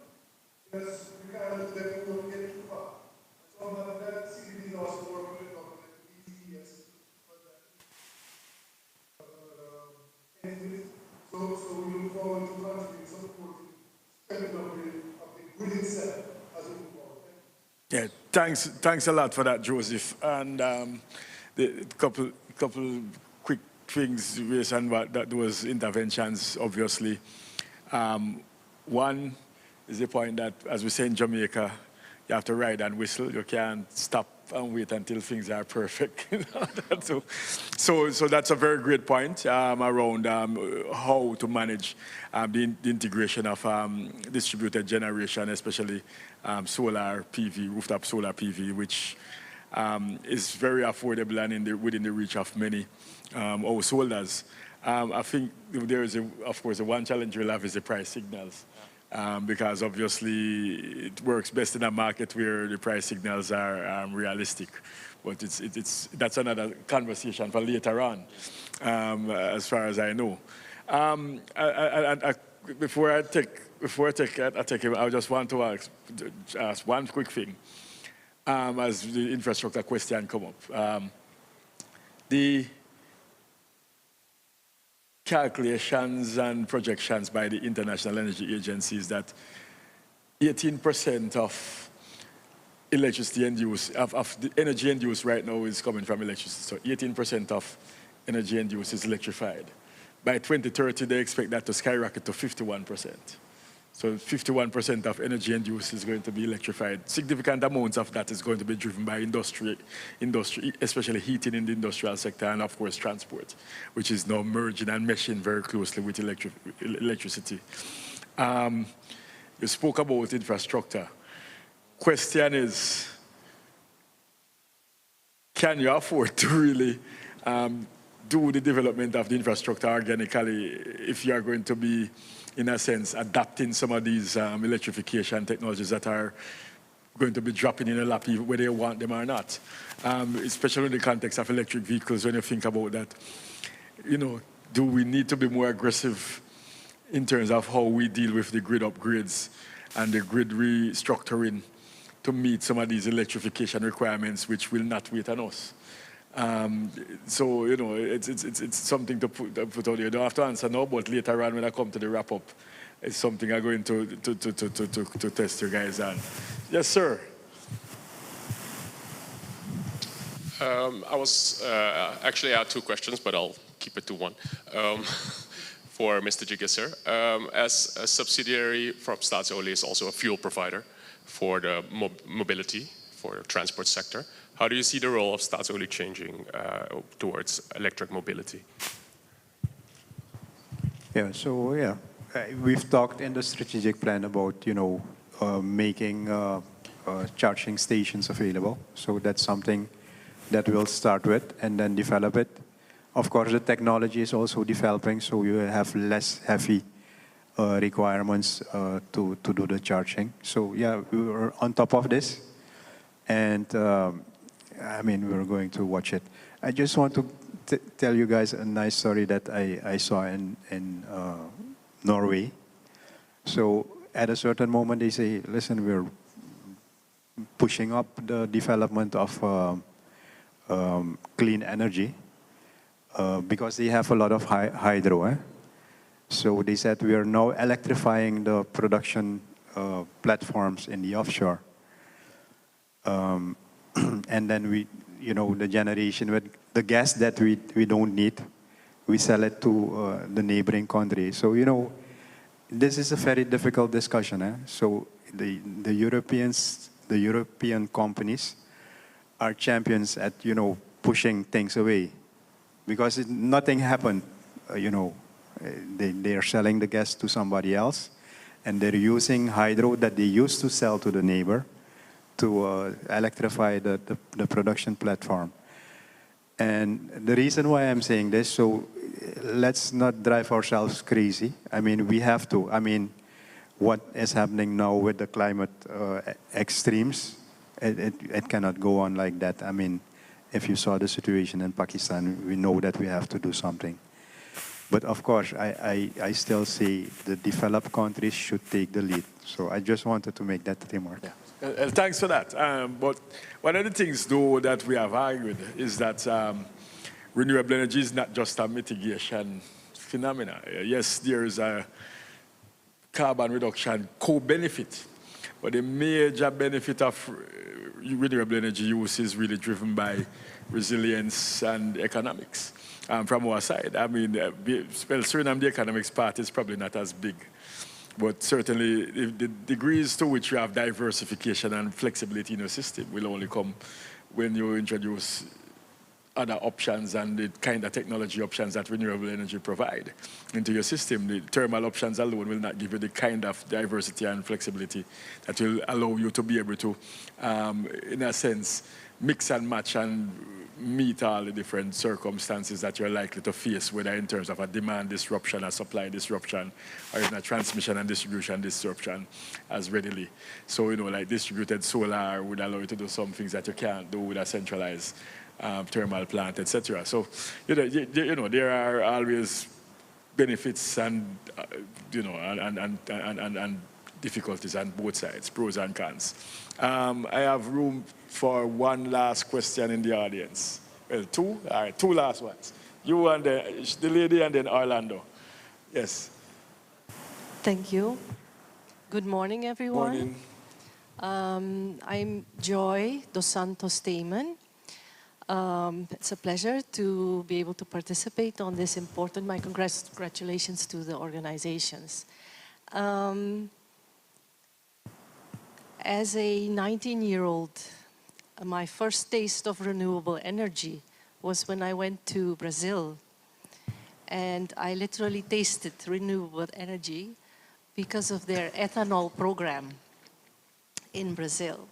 Because we can't do that, we don't get too far. So that CDB is also working with the government, BTS, so we look forward to continuing supporting strengthening of the grid itself as we move forward. Yeah, thanks a lot for that, Joseph. And the couple quick things based on what that those interventions, obviously. One is the point that, as we say in Jamaica, you have to ride and whistle. You can't stop and wait until things are perfect. So that's a very great point around how to manage the integration of distributed generation, especially solar PV, rooftop solar PV, which is very affordable and within the reach of many householders. I think there is, of course, the one challenge we'll have is the price signals. Because obviously it works best in a market where the price signals are realistic. But that's another conversation for later on, as far as I know. Before I take it, I just want to ask one quick thing, as the infrastructure question come up. The calculations and projections by the International Energy Agencies that 18% of electricity end use, of the energy end use right now is coming from electricity. So 18% of energy end use is electrified. By 2030, they expect that to skyrocket to 51%. So 51% of energy end use is going to be electrified. Significant amounts of that is going to be driven by industry, especially heating in the industrial sector, and of course transport, which is now merging and meshing very closely with electricity. You spoke about infrastructure. Question is, can you afford to really do the development of the infrastructure organically if you are going to be, in a sense, adapting some of these electrification technologies that are going to be dropping in a lap whether you want them or not, especially in the context of electric vehicles. When you think about that, do we need to be more aggressive in terms of how we deal with the grid upgrades and the grid restructuring to meet some of these electrification requirements, which will not wait on us? So, it's something to put out there. You don't have to answer now, but later on when I come to the wrap-up, it's something I'm going to test you guys on. Yes, sir. Actually, I had two questions, but I'll keep it to one. For Mr. Jigisser, as a subsidiary from Staatsolie is also a fuel provider for the mobility, for the transport sector. How do you see the role of Staatsolie changing towards electric mobility? Yeah, so yeah, we've talked in the strategic plan about, making charging stations available. So that's something that we'll start with and then develop it. Of course, the technology is also developing, so you have less heavy requirements to do the charging. So yeah, we were on top of this, and we're going to watch it. I just want to tell you guys a nice story that I saw in Norway. So at a certain moment, they say, listen, we're pushing up the development of clean energy because they have a lot of hydro. So they said we are now electrifying the production platforms in the offshore. And then we, the generation with the gas that we don't need, we sell it to the neighboring country. So, this is a very difficult discussion. So the European companies are champions at, pushing things away because nothing happened. They are selling the gas to somebody else and they're using hydro that they used to sell to the neighbor to electrify the production platform. And the reason why I'm saying this, so let's not drive ourselves crazy. We have to. What is happening now with the climate extremes, it cannot go on like that. If you saw the situation in Pakistan, we know that we have to do something. But of course, I still say the developed countries should take the lead. So I just wanted to make that remark. Yeah. Thanks for that. But one of the things, though, that we have argued is that renewable energy is not just a mitigation phenomena. Yes, there is a carbon reduction co-benefit, but the major benefit of renewable energy use is really driven by resilience and economics. From our side, Suriname, the economics part is probably not as big. But certainly, the degrees to which you have diversification and flexibility in your system will only come when you introduce other options and the kind of technology options that renewable energy provide into your system. The thermal options alone will not give you the kind of diversity and flexibility that will allow you to be able to, in a sense, mix and match and meet all the different circumstances that you're likely to face, whether in terms of a demand disruption, a supply disruption, or in a transmission and distribution disruption as readily. So, like distributed solar would allow you to do some things that you can't do with a centralized thermal plant, etc. So, there are always benefits and, and difficulties on both sides, pros and cons. I have room for one last question in the audience. Well, two? All right, two last ones. You and the lady and then Orlando. Yes. Thank you. Good morning, everyone. Morning. I'm Joy Dos Santos Damon. It's a pleasure to be able to participate on this important. My congratulations to the organizations. As a 19-year-old, my first taste of renewable energy was when I went to Brazil. And I literally tasted renewable energy because of their ethanol program in Brazil.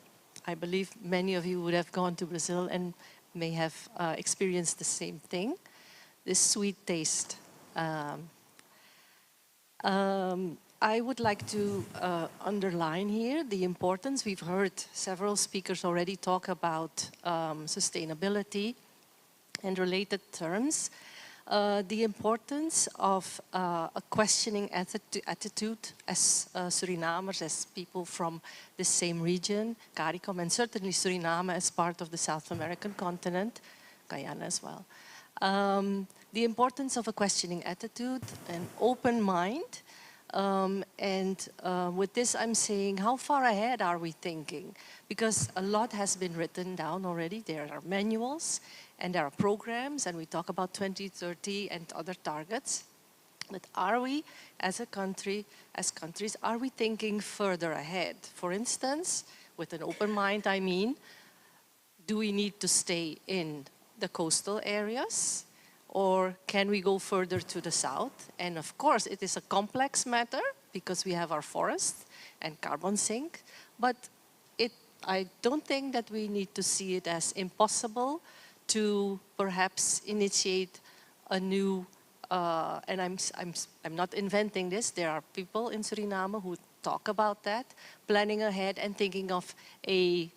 I believe many of you would have gone to Brazil and may have experienced the same thing, this sweet taste. I would like to underline here the importance. We've heard several speakers already talk about sustainability and related terms. The importance of a questioning attitude as Surinamers, as people from the same region, CARICOM, and certainly Suriname as part of the South American continent, Guyana as well. The importance of a questioning attitude, an open mind, With this, I'm saying, how far ahead are we thinking? Because a lot has been written down already. There are manuals and there are programs, and we talk about 2030 and other targets. But are we, as a country, as countries, are we thinking further ahead? For instance, with an open mind, I mean, do we need to stay in the coastal areas? Or can we go further to the south? And of course, it is a complex matter because we have our forests and carbon sink. But I don't think that we need to see it as impossible to perhaps initiate a new, and I'm not inventing this, there are people in Suriname who talk about that, planning ahead and thinking of a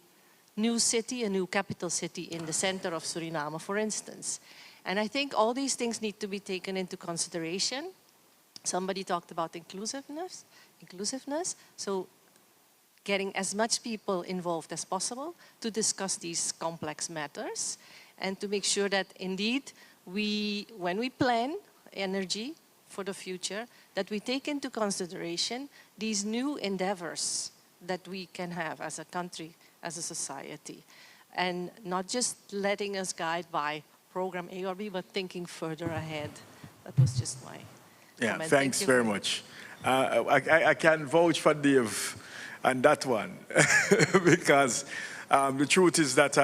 new city, a new capital city in the center of Suriname, for instance. And I think all these things need to be taken into consideration. Somebody talked about inclusiveness. So getting as much people involved as possible to discuss these complex matters and to make sure that indeed when we plan energy for the future, that we take into consideration these new endeavors that we can have as a country, as a society. And not just letting us guide by program A or B, but thinking further ahead. That was just my comment. Thanks very much. I can vouch for Dave on that one because the truth is that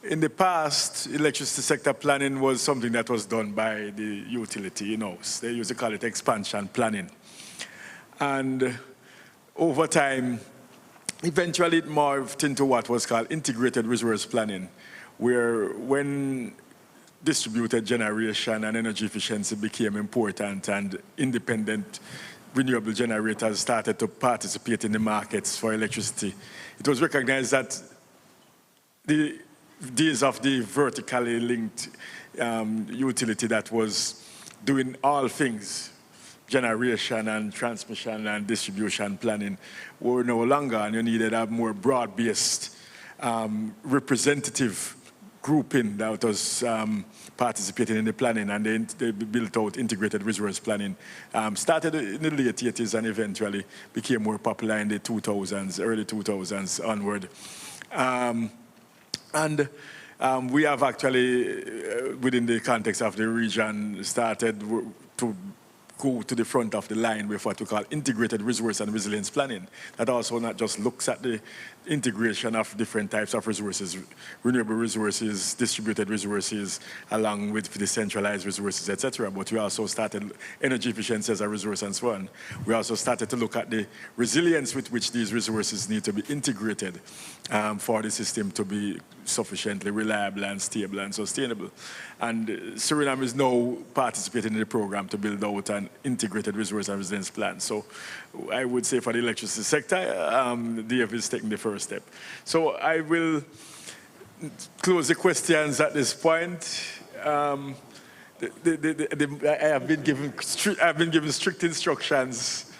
in the past, electricity sector planning was something that was done by the utility, They used to call it expansion planning. And over time, eventually it morphed into what was called integrated resource planning, where when distributed generation and energy efficiency became important and independent renewable generators started to participate in the markets for electricity, it was recognized that the days of the vertically linked utility that was doing all things, generation and transmission and distribution planning, were no longer, and you needed a more broad-based representative grouping that was participating in the planning, and they built out integrated resource planning. Started in the late 80s and eventually became more popular in the 2000s, early 2000s onward. We have actually, within the context of the region, started to go to the front of the line with what we call integrated resource and resilience planning. That also not just looks at the integration of different types of resources, renewable resources, distributed resources, along with decentralized resources, etc. But we also started energy efficiency as a resource and so on. We also started to look at the resilience with which these resources need to be integrated for the system to be sufficiently reliable and stable and sustainable. And Suriname is now participating in the program to build out an integrated resource and resilience plan. So I would say for the electricity sector, DF is taking the first step. So I will close the questions at this point. I have been given strict instructions.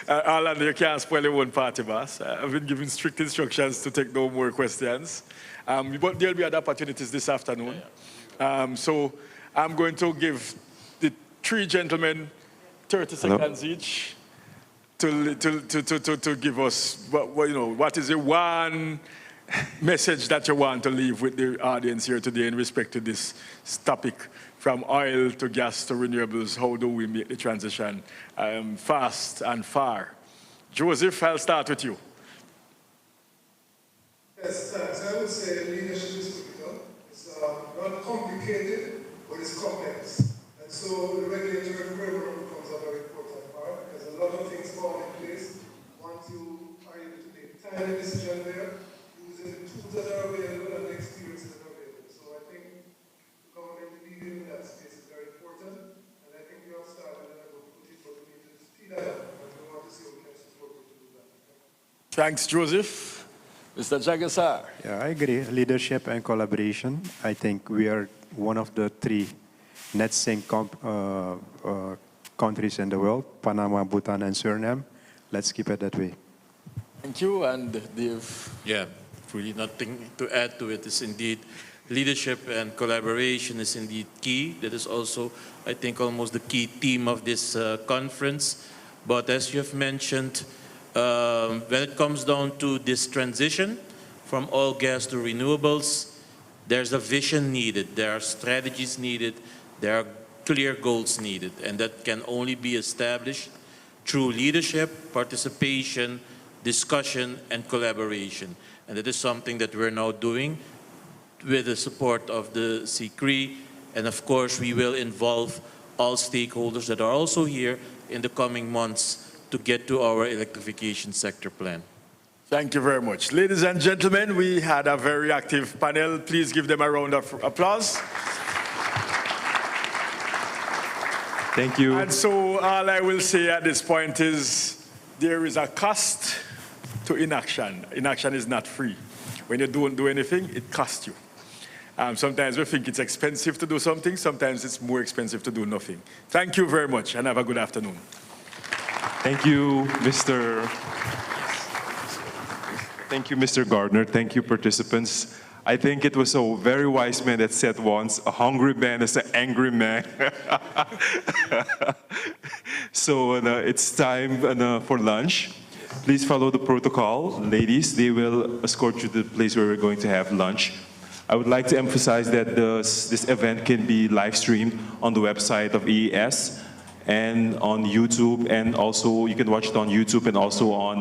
Orlando, you can't spoil your own party, boss. I've been given strict instructions to take no more questions. But there'll be other opportunities this afternoon. So I'm going to give the three gentlemen 30 seconds each to give us, what is the one message that you want to leave with the audience here today in respect to this topic, from oil to gas to renewables. How do we make the transition fast and far? Joseph, I'll start with you. Yes, thanks. I would say leadership is critical. It's not complicated, but it's complex. And so the regulatory framework becomes a very important part, because a lot of things fall in place once you are able to make timely decision there, using the tools that are available and the experiences that are available. So I think the government leading in that space is very important, and I think we have started and are going to put it, but we need to speed that up, and we want to see how we can support you to do that. Thanks, Joseph. Mr. Jagasar. Yeah, I agree. Leadership and collaboration. I think we are one of the three net sink countries in the world: Panama, Bhutan, and Suriname. Let's keep it that way. Thank you, and Dave. Yeah, really nothing to add to it. Is indeed leadership and collaboration is indeed key. That is also, I think, almost the key theme of this conference. But as you have mentioned, when it comes down to this transition from oil, gas to renewables, there's a vision needed, there are strategies needed, there are clear goals needed, and that can only be established through leadership, participation, discussion, and collaboration. And that is something that we're now doing with the support of the CCRI, and of course we will involve all stakeholders that are also here in the coming months to get to our electrification sector plan. Thank you very much. Ladies and gentlemen, we had a very active panel. Please give them a round of applause. Thank you. And so all I will say at this point is there is a cost to inaction. Inaction is not free. When you don't do anything, it costs you. Sometimes we think it's expensive to do something, sometimes it's more expensive to do nothing. Thank you very much and have a good afternoon. Thank you, Mr. Gardner. Thank you, participants. I think it was a very wise man that said once, a hungry man is an angry man. So it's time for lunch. Please follow the protocol. Ladies, they will escort you to the place where we're going to have lunch. I would like to emphasize that this event can be live streamed on the website of EES and on YouTube, and also you can watch it on YouTube and also on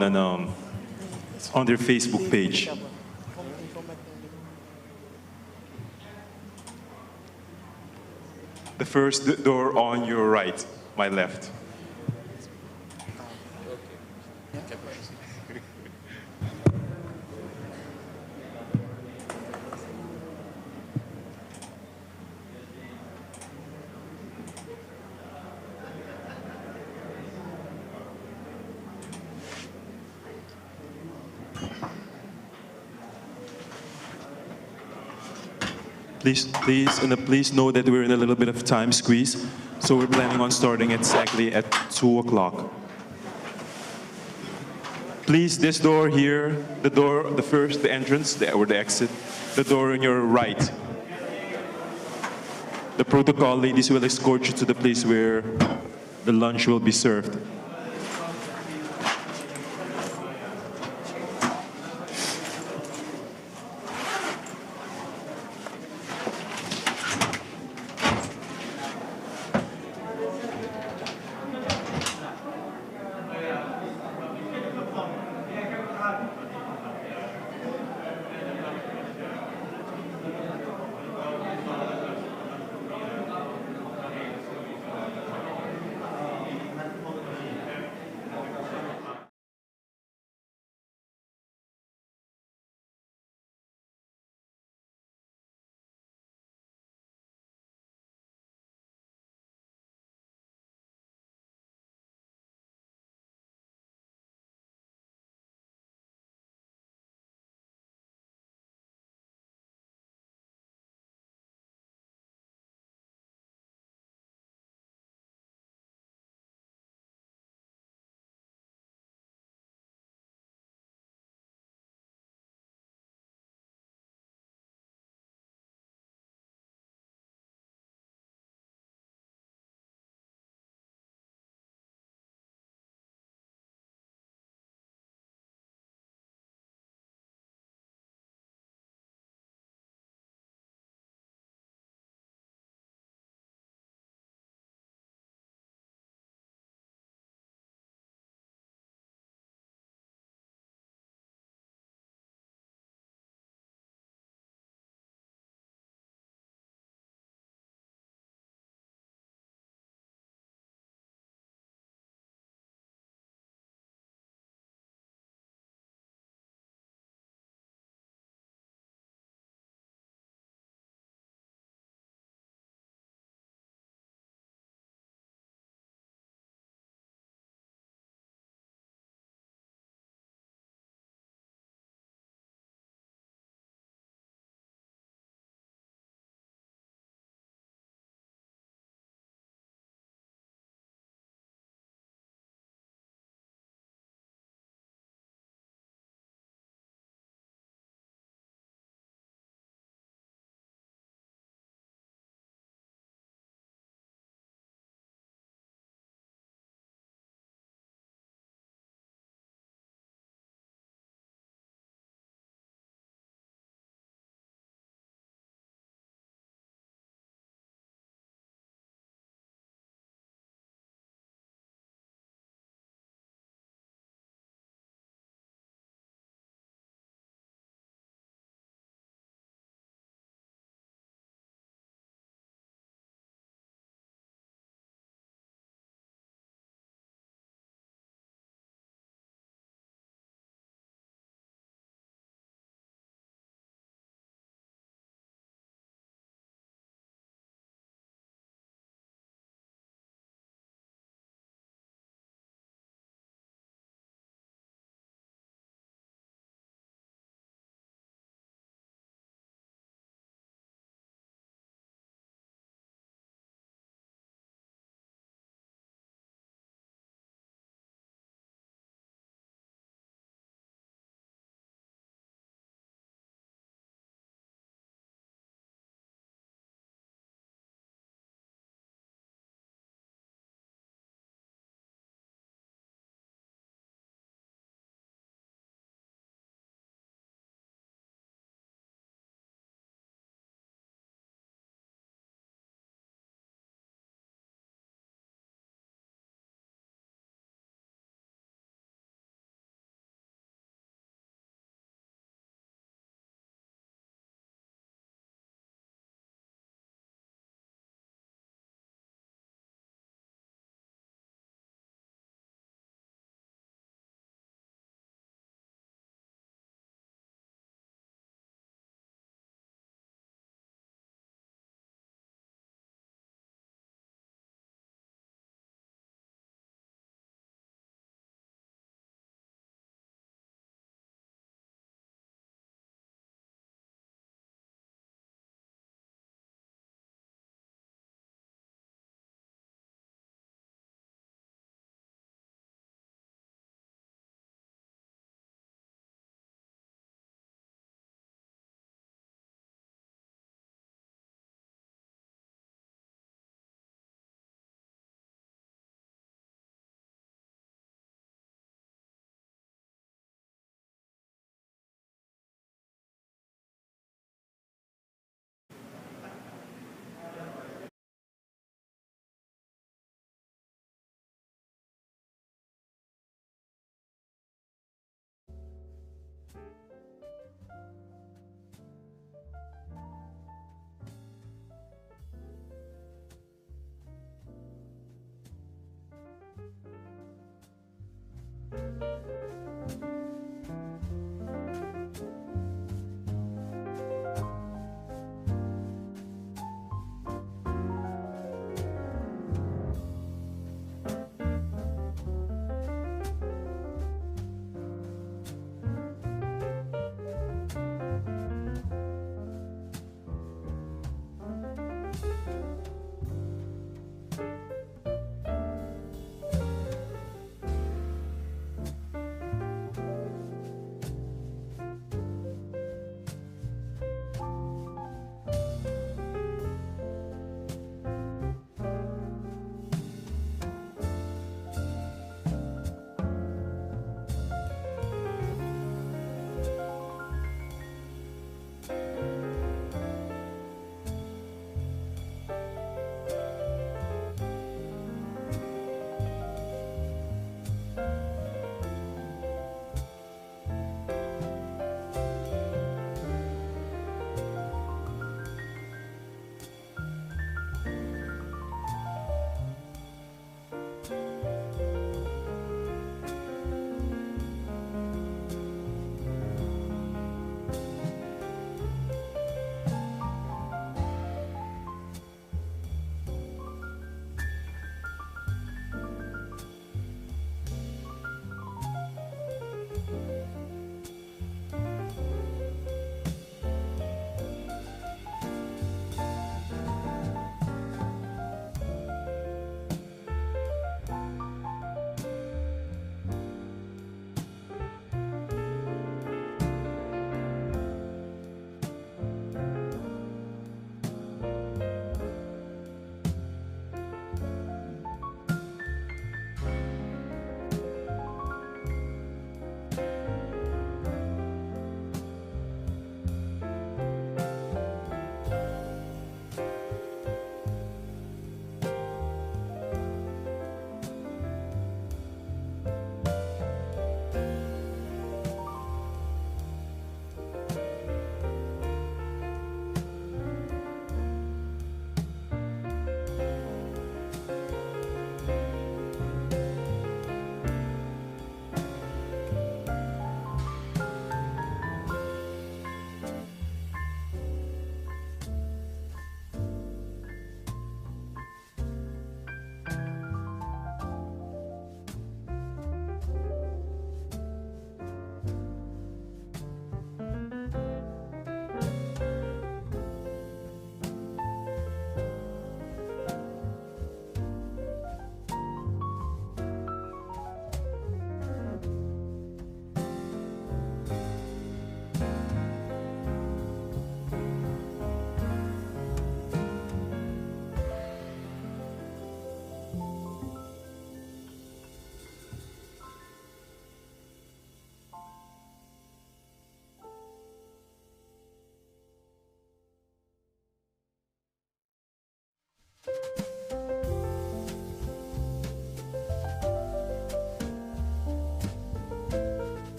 their Facebook page. The first door on your right, my left. Please know that we're in a little bit of time squeeze, so we're planning on starting exactly at 2 o'clock. Please, this door here, the entrance, or the exit, the door on your right. The protocol ladies will escort you to the place where the lunch will be served.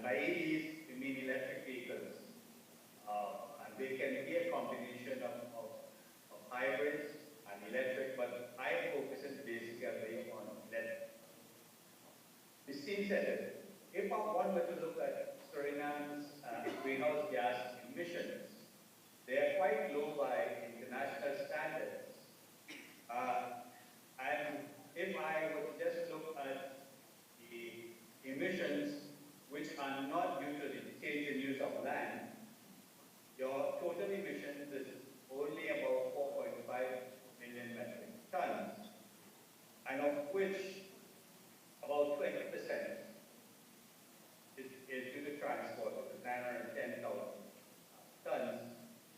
by EVs, we mean electric vehicles. And they can be a combination of hybrids and electric, but I am focusing basically on electric. This seems that if one were to look at Suriname's greenhouse gas emissions, they are quite low by international standards. And if I would just look at the emissions which are not due to the change in use of land, your total emissions is only about 4.5 million metric tons, and of which about 20% is due to transport, which is 910,000 tons,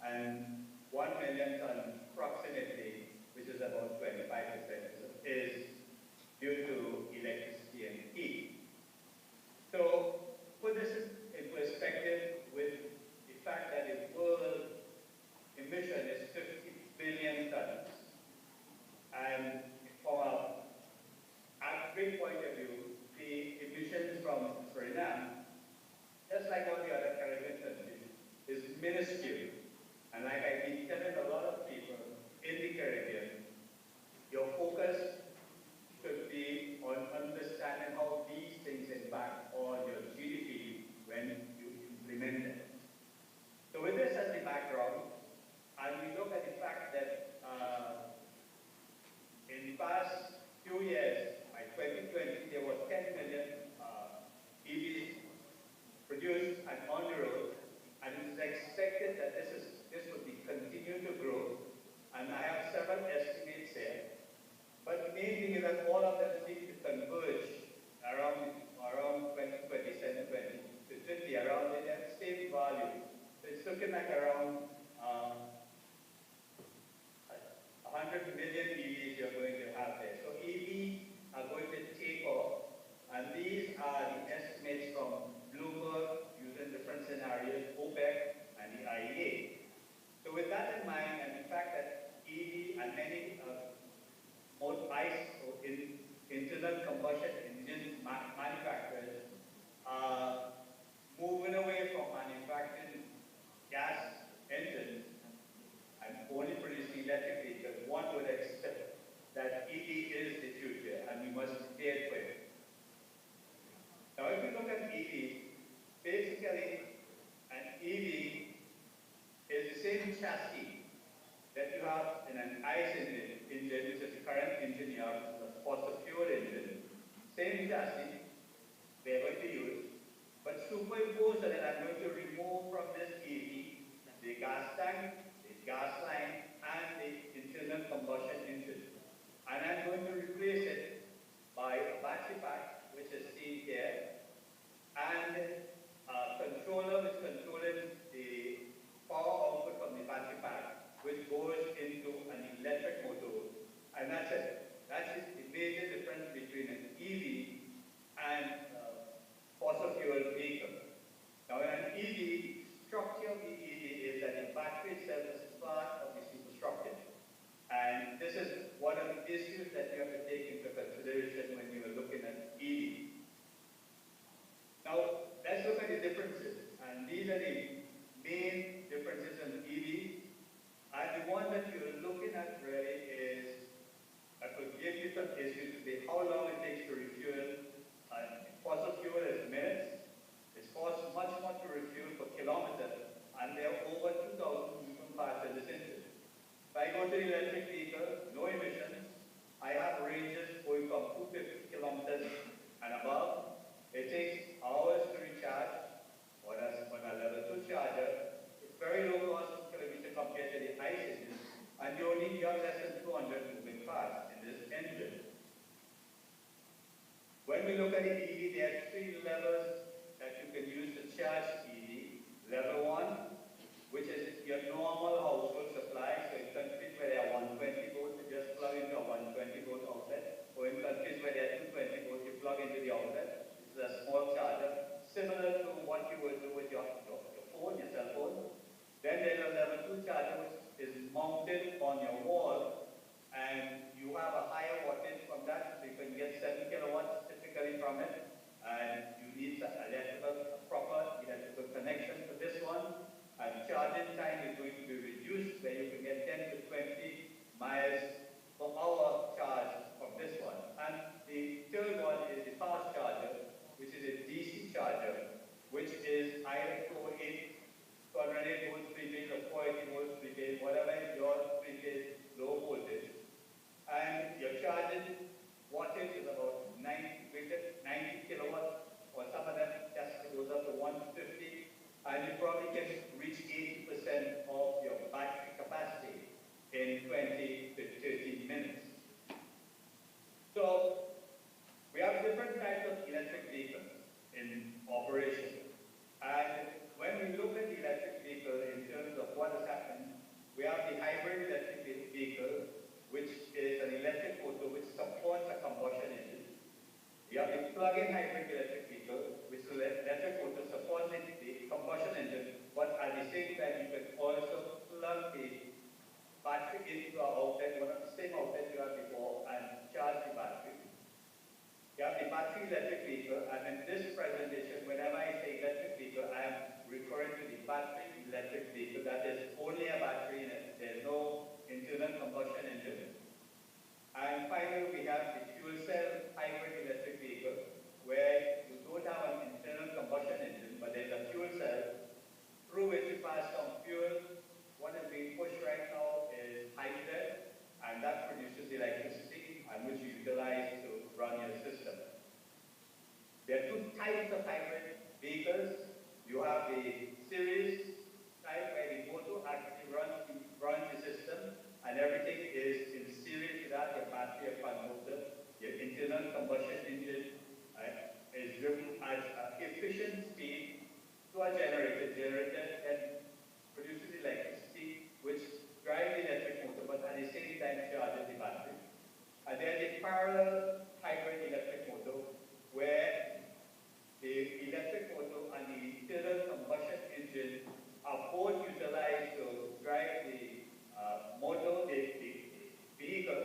and 1 million tons approximately, which is about 25%, is due to electricity and heat. So put this in perspective with the fact that the world emission is 50 billion tons. And from an aggregate point of view, the emissions from Suriname, just like all the other Caribbean countries, is minuscule. And like I've been telling a lot of people in the Caribbean, your focus should be on understanding how these things impact on your GDP when you implement it. So with this as the background, and we look at the fact that in the past few years, by 2020, there were 10 million EVs produced and on the road, and it is expected that this would be continue to grow. And I have several estimates here. But the main thing is that all of them seem to converge around 2027, 2050, around the same value. So it's looking like around 100 million EVs you're going to have there. So EVs are going to take off, and these are the estimates from Bloomberg using different scenarios, OPEC, and the IEA. So with that in mind, and the fact that EV and many ICE, or internal combustion engine manufacturers, are moving away from manufacturing gas engines and only producing electric vehicles, one would expect that EV is the future, and we must prepare for it. Now, if you look at EV, basically, an EV is the same chassis that you have in an ICE engine, which is the current engine you have, a fossil fuel engine. Same chassis they're going to use, but superimposed on it, I'm going to remove from this EV the gas tank, the gas line, and the internal combustion engine. And I'm going to replace it by a battery pack, which is seen here, and a controller which controls the power output from the battery pack, which goes into an electric motor. And that's it. That's the major difference between an EV and fossil fuel vehicle. Now, in an EV, structure of the EV is that the battery itself is part of the superstructure. And this is one of the issues that you have to take into consideration when you are looking at EV. Now, let's look at the differences. And these are the main differences in EV. And the one that you're looking at really is, I could give you some issues today, how long it takes to refuel. Fossil fuel is minutes. It costs much more to refuel per kilometer, and there are over 2,000 moving parts in this engine. If I go to the electric vehicle, no emissions. I have ranges going from 250 kilometers and above. It takes hours to recharge on a level 2 charger. It's very low cost per kilometer compared to the ICE engine, and you only have less than 200 moving parts in this engine. When we look at the EV, there are 3 levels that you can use to charge EV. Level 1, which is your normal household supply. So in countries where there are 120 volts, you just plug into a 120 volt outlet. Or in countries where there are 220 volts, you plug into the outlet. This is a small charger, similar to what you would do with your phone, your cell phone. Then there's a level 2 charger, which is mounted on your wall, and you have a higher wattage from that, so you can get 7 kilowatts typically from it, and you need electrical plug-in hybrid electric vehicle, which is electric motor supports the combustion engine, but at the same time you can also plug the battery into an outlet, one of the same outlet you had before, and charge the battery. You have the battery electric vehicle, and in this presentation, whenever I say electric vehicle, I am referring to the battery electric vehicle. That is only a battery in it. There's no internal combustion engine. And finally, we have the fuel cell hybrid electric vehicle, where you don't have an internal combustion engine, but there's a fuel cell through which you pass some fuel. What is being pushed right now is hydrogen, and that produces electricity, and which you utilize to run your system. There are two types of hybrid vehicles. You have the series type where the motor actually runs the system, and everything is in series to that, your battery, your fan motor, your internal combustion engine is driven at efficient speed to a generator. Generator then produces electricity, which drives the electric motor, but at the same time charges the battery. And then the parallel hybrid electric motor, where the electric motor and the internal combustion engine are both utilized to drive the motor, the vehicle,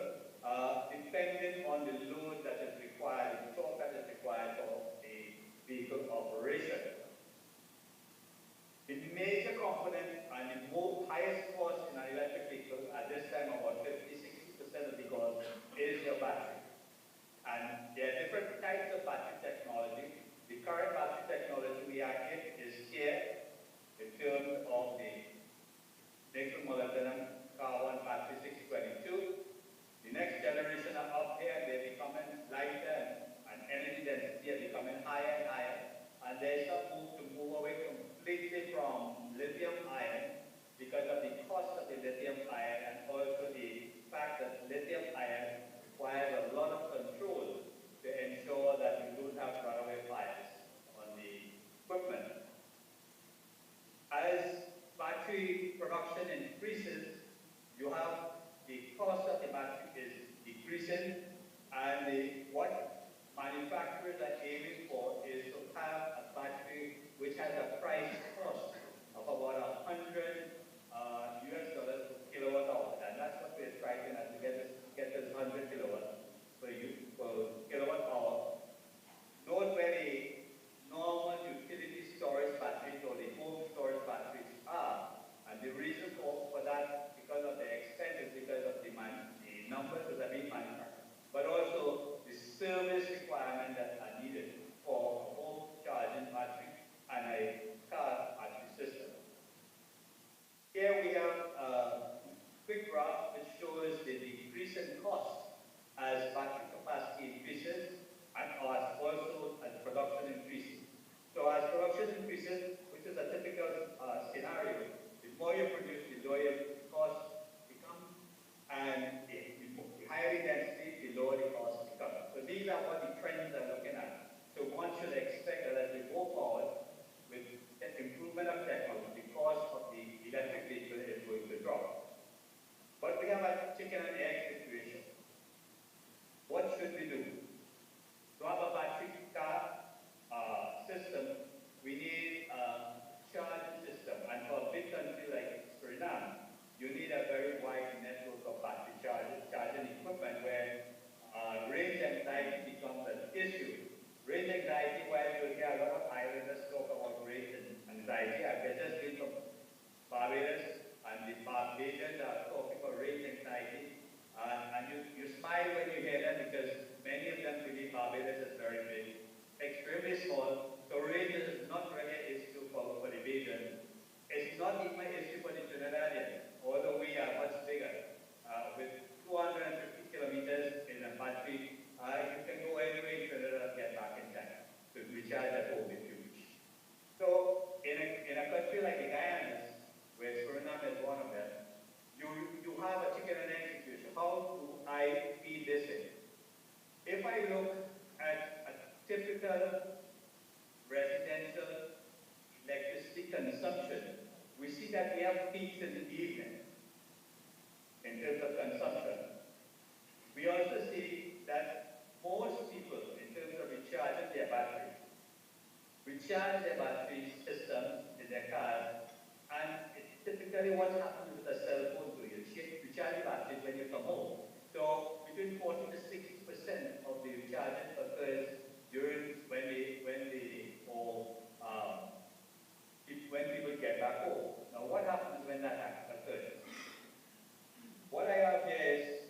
depending on the load that is required, the torque that is required for the vehicle operation. The major component and the highest cost in an electric vehicle at this time, about 50–60% of the cost, is your battery. And there are different types of battery technology. The current battery technology we are in is here in terms of the nickel molybdenum carbon battery 622. The next generation are up here, they're becoming lighter and energy density are becoming higher and higher. And there's a move away completely from lithium ion because of the cost of the lithium ion and also the fact that lithium ion requires a lot of control to ensure that you don't have runaway fires on the equipment. As battery production increases, you have the cost of the battery is decreasing, and what manufacturers are aiming for is to have a battery which has a price cost of about $100 per kilowatt hour, and that's what we're striving at to get this 100 kilowatts per kilowatt hour. Note where the normal utility storage batteries or the home storage batteries are, and the reason for that, because of the expense, is because of the numbers that are being manufactured, but also the service requirements that are needed for a home charging battery and a car battery system. Here we have a quick graph which shows the decrease in cost as battery capacity increases and also as production increases. So as production increases, which is a typical scenario, the more you produce, the lower your cost becomes, and the higher the density, the lower the cost becomes. So these are what the trends are looking at. So one should expect that as we go forward with the improvement of technology, the cost of the electric vehicle is going to drop. But we have a chicken and egg situation. What should we do? To have a battery car system, we need a charging system. And for a big country like Suriname, you need a very wide network of battery charging equipment where range anxiety becomes an issue. Range anxiety, while you hear a lot of islanders talk about range anxiety, I've just been from Barbados, and the Barbadians are talking about range anxiety. And you smile when you hear that because many of them believe Barbados is very big, extremely small. So range is not really an issue for the Bajans. It's not even an issue for the Trinidadians, although we are much bigger. With 250 kilometers in a battery, you can go anywhere in Trinidad and get back in time to recharge at home if you wish. So in a country like the Guyanas, where Suriname is one of them, you have a chicken and egg situation. How do I feed this in? If I look at a typical residential electricity consumption, we see that we have peaks in the evening in terms of consumption. We also see that most people, in terms of recharging charge their battery systems in their cars, and it's typically what happens with a cell phone too. You charge the batteries when you come home. So between 40 to 60% of the recharging occurs during when people get back home. Now what happens when that occurs? What I have here is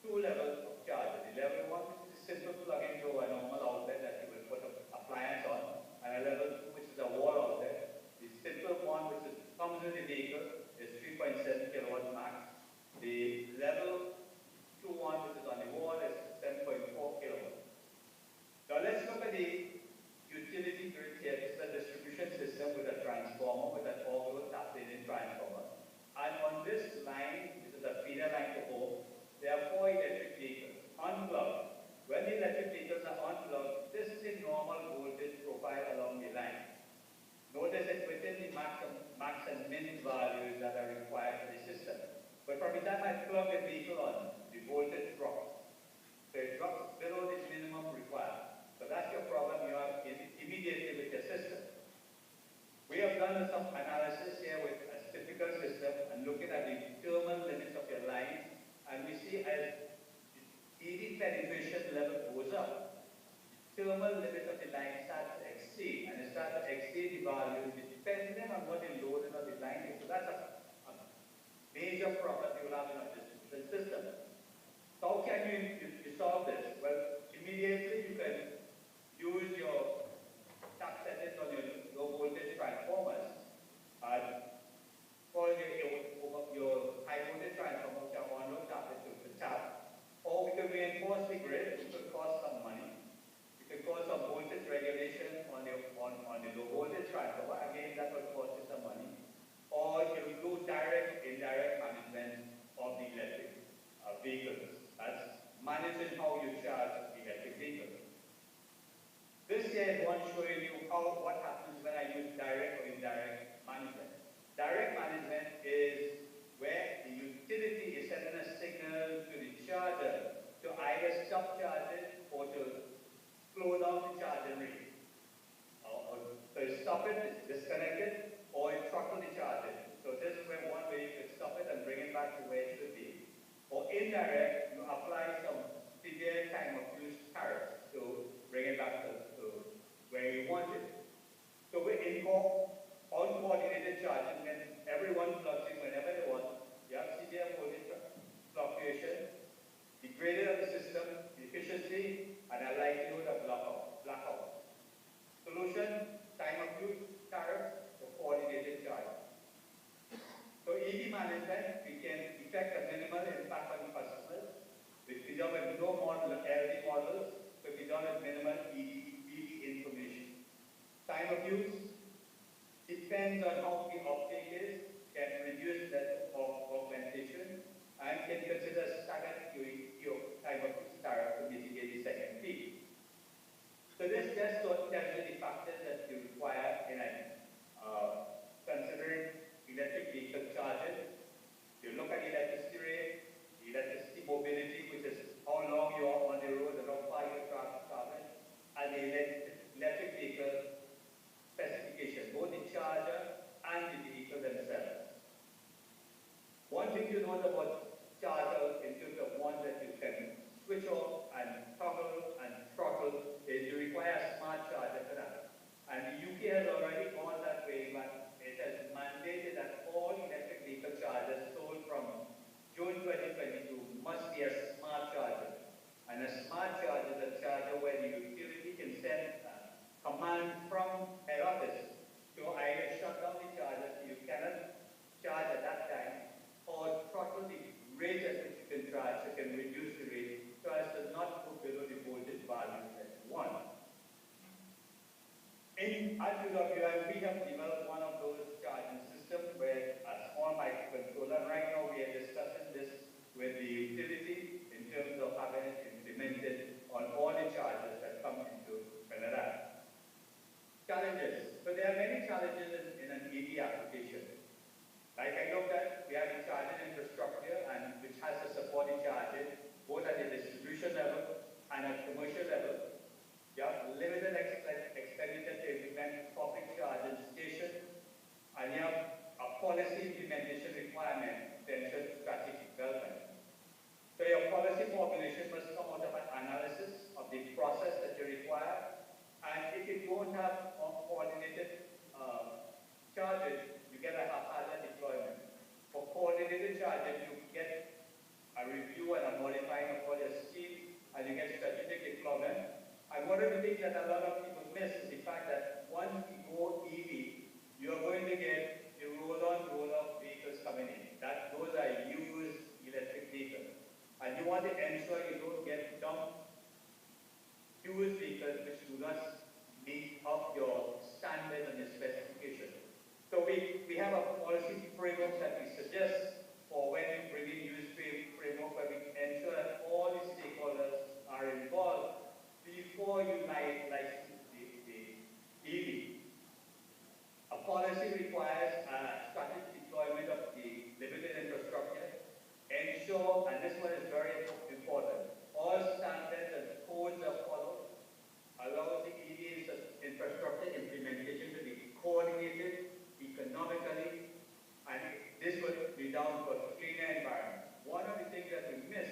two levels of charger. The level one is a simple plug into a normal outlet that you will put an appliance on, and a level two, which is a wall outlet. The simple one, which comes with the vehicle, is 3.7 kilowatt max. The level 2 one, which is on the wall, is 7.4 kilowatts. Now let's look at the utility grid here. This is a distribution system with a transformer, with an auto tapped in transformer. And on this line, this is a feeder line to home, there are 4 electric vehicles unplugged. When the electric vehicles are unplugged, this is the normal voltage profile along the line. Notice it's within the max and min values that are required for the system. But from the time I plug the vehicle on, the voltage drops. So it drops below the minimum required. So that's your problem you have immediately with your system. We have done some analysis here with a typical system and looking at the thermal limits of your line, and we see as EV penetration level goes up, the thermal limit of the line starts to exceed, and it starts to exceed the value depending on what the load of the line is. So that's a major problem you will have in a distribution system. So how can you solve this? Well, immediately you can use your tap settings on your low voltage transformers. For your high voltage transformer, which are on low tap it to tap. Or we can reinforce the grid, which could cost some money. You can cause some voltage regulation on the low voltage transformer. Again, that will cost you some money. Or you do direct, indirect management of the electric vehicles. That's managing how you charge the electric vehicles. This here is one showing you what happens when I use direct or indirect management. Direct management is where the utility is sending a signal to the charger to either stop charging or to slow down the charging rate. So you stop it, disconnect it, or you throttle the charging. So this is where one way you can stop it and bring it back to where it should be. Or indirect, you apply some severe time of use tariffs to bring it back to where you want it. So we involve uncoordinated charging when everyone plugs in whenever they want. You have severe voltage fluctuation, the gradient of the system, the efficiency, and a likelihood of blackout. Solution, time of use tariffs, or coordinated charging. So EV management, we can effect a minimal impact on customers. If we done with no model, LD models, so we done with minimal EV information. Time of use depends on how the uptake is, can reduce that augmentation, and can consider staggered time of use tariff to mitigate the second peak. So this just tells you the factors that you require in considering electric vehicle charging. You look at electricity rate, electricity mobility, which is how long you are on the road and how far you travel, and the electric vehicle specification, both the charger and the vehicle themselves. One thing you note about charger in terms of one that you can switch off and toggle and throttle is you require a smart charger for that. And the UK has already gone that way, but it has mandated that all electric vehicle chargers sold from June 2022 must be a smart charger. And a smart charger is a charger where the utility can send command from head office to either shut down the charger so you cannot charge at that time, or throttle the rate at which you can charge, so you can reduce the rate so as to not go below the voltage value that you want. At UWI, we have developed one of those charging systems where a small microcontroller. Right now, we are discussing this with the utility in terms of having it implemented on all the chargers that come into Canada. Challenges. So there are many challenges in an EV application. Like I looked at, we have the charging infrastructure, and which has to support the charging both at the distribution level and at commercial level. You have limited expenditure to implement if you don't have coordinated charging, you get a haphazard deployment. For coordinated charging, you get a review and a modifying of all your schemes, and you get strategic deployment. And one of the things that a lot of people miss is the fact that once we go EV, you're going to get the roll-on, roll-off vehicles coming in. Those are used electric vehicles. And you want to ensure you don't get dumped used vehicles which do not meet up your standards and your specifications. So we have a policy framework that we suggest for when you bring in used framework, where we ensure that all the stakeholders are involved before you license the EV. A policy requires strategic deployment of the limited infrastructure. Ensure, and this one is very important, all standards and codes are followed. Allow the EV infrastructure implementation to be coordinated economically, and this would be down for a cleaner environment. One of the things that we miss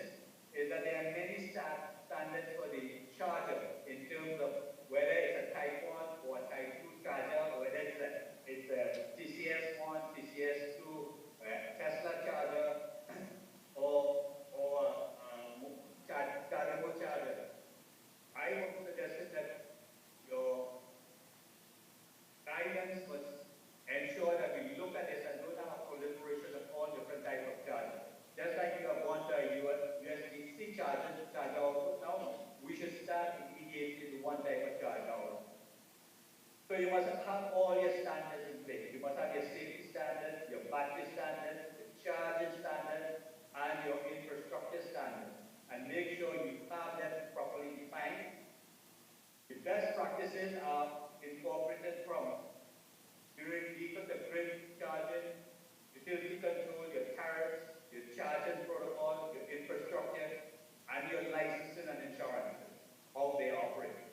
is that there are many standards for the charger in terms of whether it's a Type 1 or a Type 2 charger, or whether it's a TCS 1, TCS 2, Tesla charger, or Paramaribo charger. I would suggest that your guidance must ensure that we look at this and don't have a proliferation of all different types of chargers. Just like you have gone to a USB-C charger output now, we should start immediately with one type of charger output. So you must have all your standards in place. You must have your safety standards, your battery standards, your charging standards, and your infrastructure standards. And make sure you have them properly defined. The best practices are incorporated from during vehicle-to-grid charging, utility control, your tariffs, your charging protocol, your infrastructure, and your licensing and insurance, how they operate.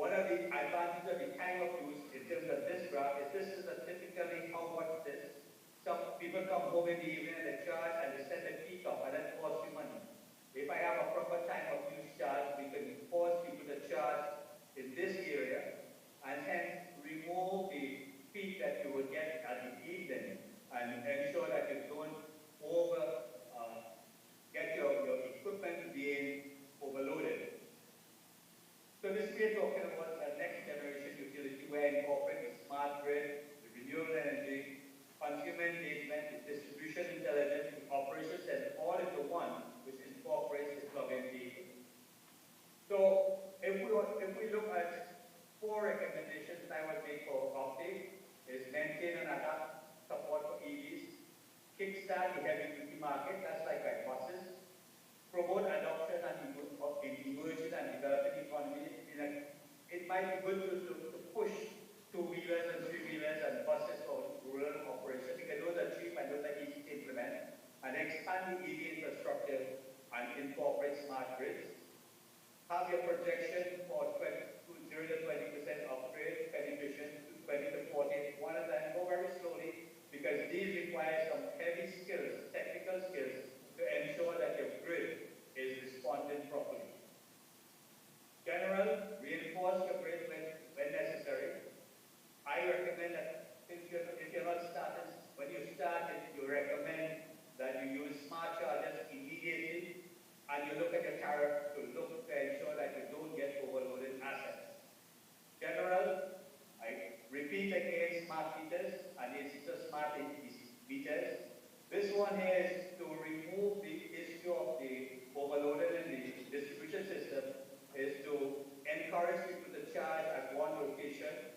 One of the advantages of the time of use in terms of this graph is this is typically how much this. Some people come home in the evening and they charge and they set the peak up, and that costs you money. If I have a proper time of use charge, we can force people to charge in this area and hence remove the peak that you would get at the evening and ensure that you don't get your equipment being overloaded. So this we are talking about the next generation utility where incorporating the smart grid, the renewable energy, consumer engagement, the distribution intelligence, the operations, and all into one, which incorporates the plug-in vehicle. So if we look at 4 recommendations I would make for update is maintain and adapt support for EVs, kickstart the heavy-duty market, that's like buses, promote adoption and emerging and developing economy. It might be good to push 2-wheelers and 3-wheelers and buses for rural operations because those are cheap and those are easy to implement, and expand the EV infrastructure and incorporate smart grids. Have your projection for 0 to 20% upgrade penetration to 20 to 40. One of them, go very slowly because these require some heavy skills, technical skills, to ensure that your grid is responding properly. General, reinforce your grid when necessary. I recommend that if you're not starting, when you start it, you recommend that you use smart chargers immediately and you look at your tariff to ensure that you don't get overloaded assets. General, I repeat again, smart meters and it's smart meters. This one here is to remove the issue of the overloaded in the distribution system, is to encourage people to charge at one location.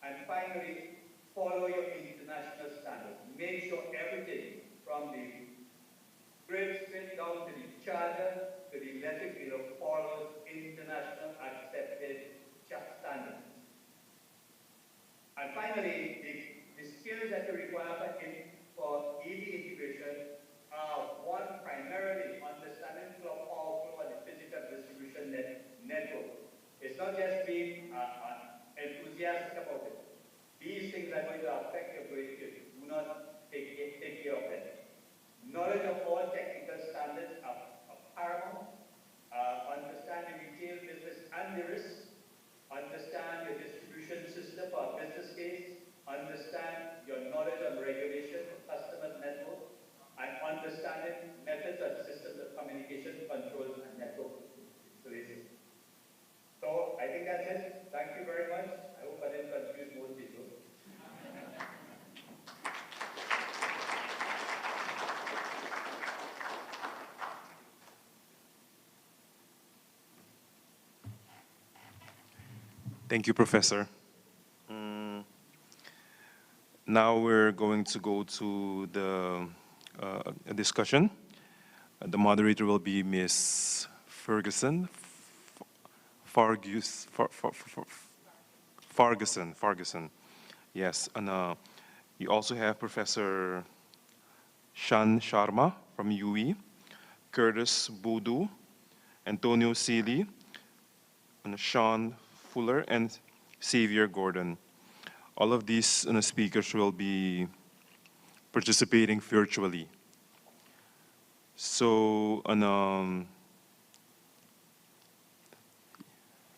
And finally, follow your international standards. Make sure everything from the grid straight down to the charger to the electric bill follows international accepted standards. And finally, the skills that you require for EV integration are one, primarily understanding power flow and the physical distribution network. It's not just being enthusiastic about it. These things are going to affect your grid if you do not take care of them. Knowledge of all technical standards are paramount. Understand the retail business and the risks. Understand case, understand your knowledge on regulation, customers network, and understanding methods and systems of communication, control, and network installation. So I think that's it. Thank you very much. I hope I didn't confuse more people. Thank you, Professor. Now we're going to go to the discussion. The moderator will be Ms. Ferguson. Ferguson. Yes, and you also have Professor Shan Sharma from UE, Curtis Boudou, Antonio Seeley, and Sean Fuller, and Xavier Gordon. All of these speakers will be participating virtually. So,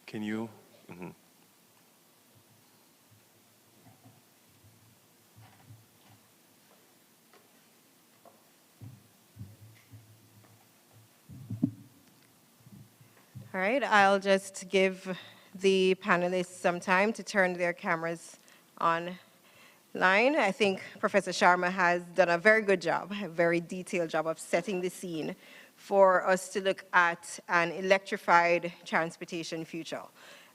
can you? All right, I'll just give the panelists some time to turn their cameras online. I think Professor Sharma has done a very good job, a very detailed job of setting the scene for us to look at an electrified transportation future.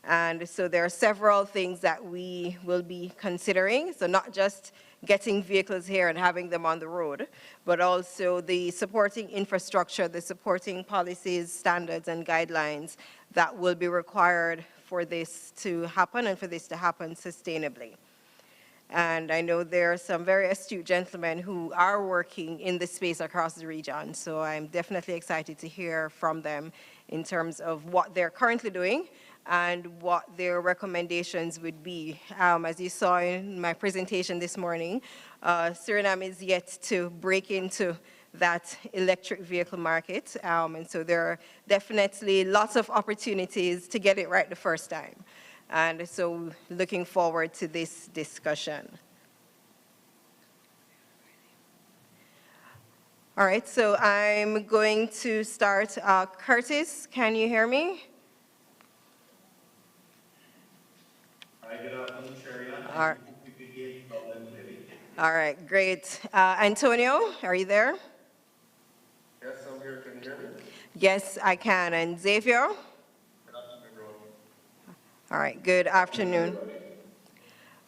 And so there are several things that we will be considering. So not just getting vehicles here and having them on the road, but also the supporting infrastructure, the supporting policies, standards, and guidelines that will be required for this to happen and for this to happen sustainably. And I know there are some very astute gentlemen who are working in this space across the region, so I'm definitely excited to hear from them in terms of what they're currently doing and what their recommendations would be. As you saw in my presentation this morning, Suriname is yet to break into that electric vehicle market, and so there are definitely lots of opportunities to get it right the first time. And so looking forward to this discussion. All right, so I'm going to start. Curtis, can you hear me? Hi, good afternoon, Sharia. All right. You can hear me loud and clearly. All right, great. Antonio, are you there? Yes, I'm here. Can you hear me? Yes, I can. And Xavier? Good afternoon, everyone. All right, good afternoon.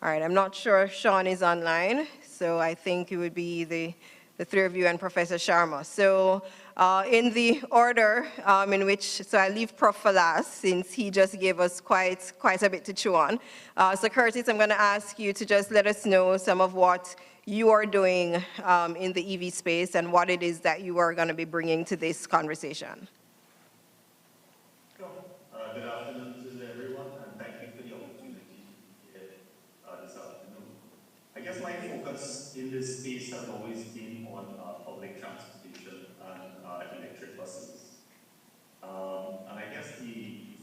All right, I'm not sure if Sean is online, so I think it would be the three of you and Professor Sharma. So in the order in which, so I leave Prof for last since he just gave us quite a bit to chew on. So Curtis, I'm gonna ask you to just let us know some of what you are doing in the EV space and what it is that you are gonna be bringing to this conversation. Sure. Good afternoon to everyone, and thank you for the opportunity here this afternoon. I guess my focus in this space has always been on public transportation and electric buses. And I guess the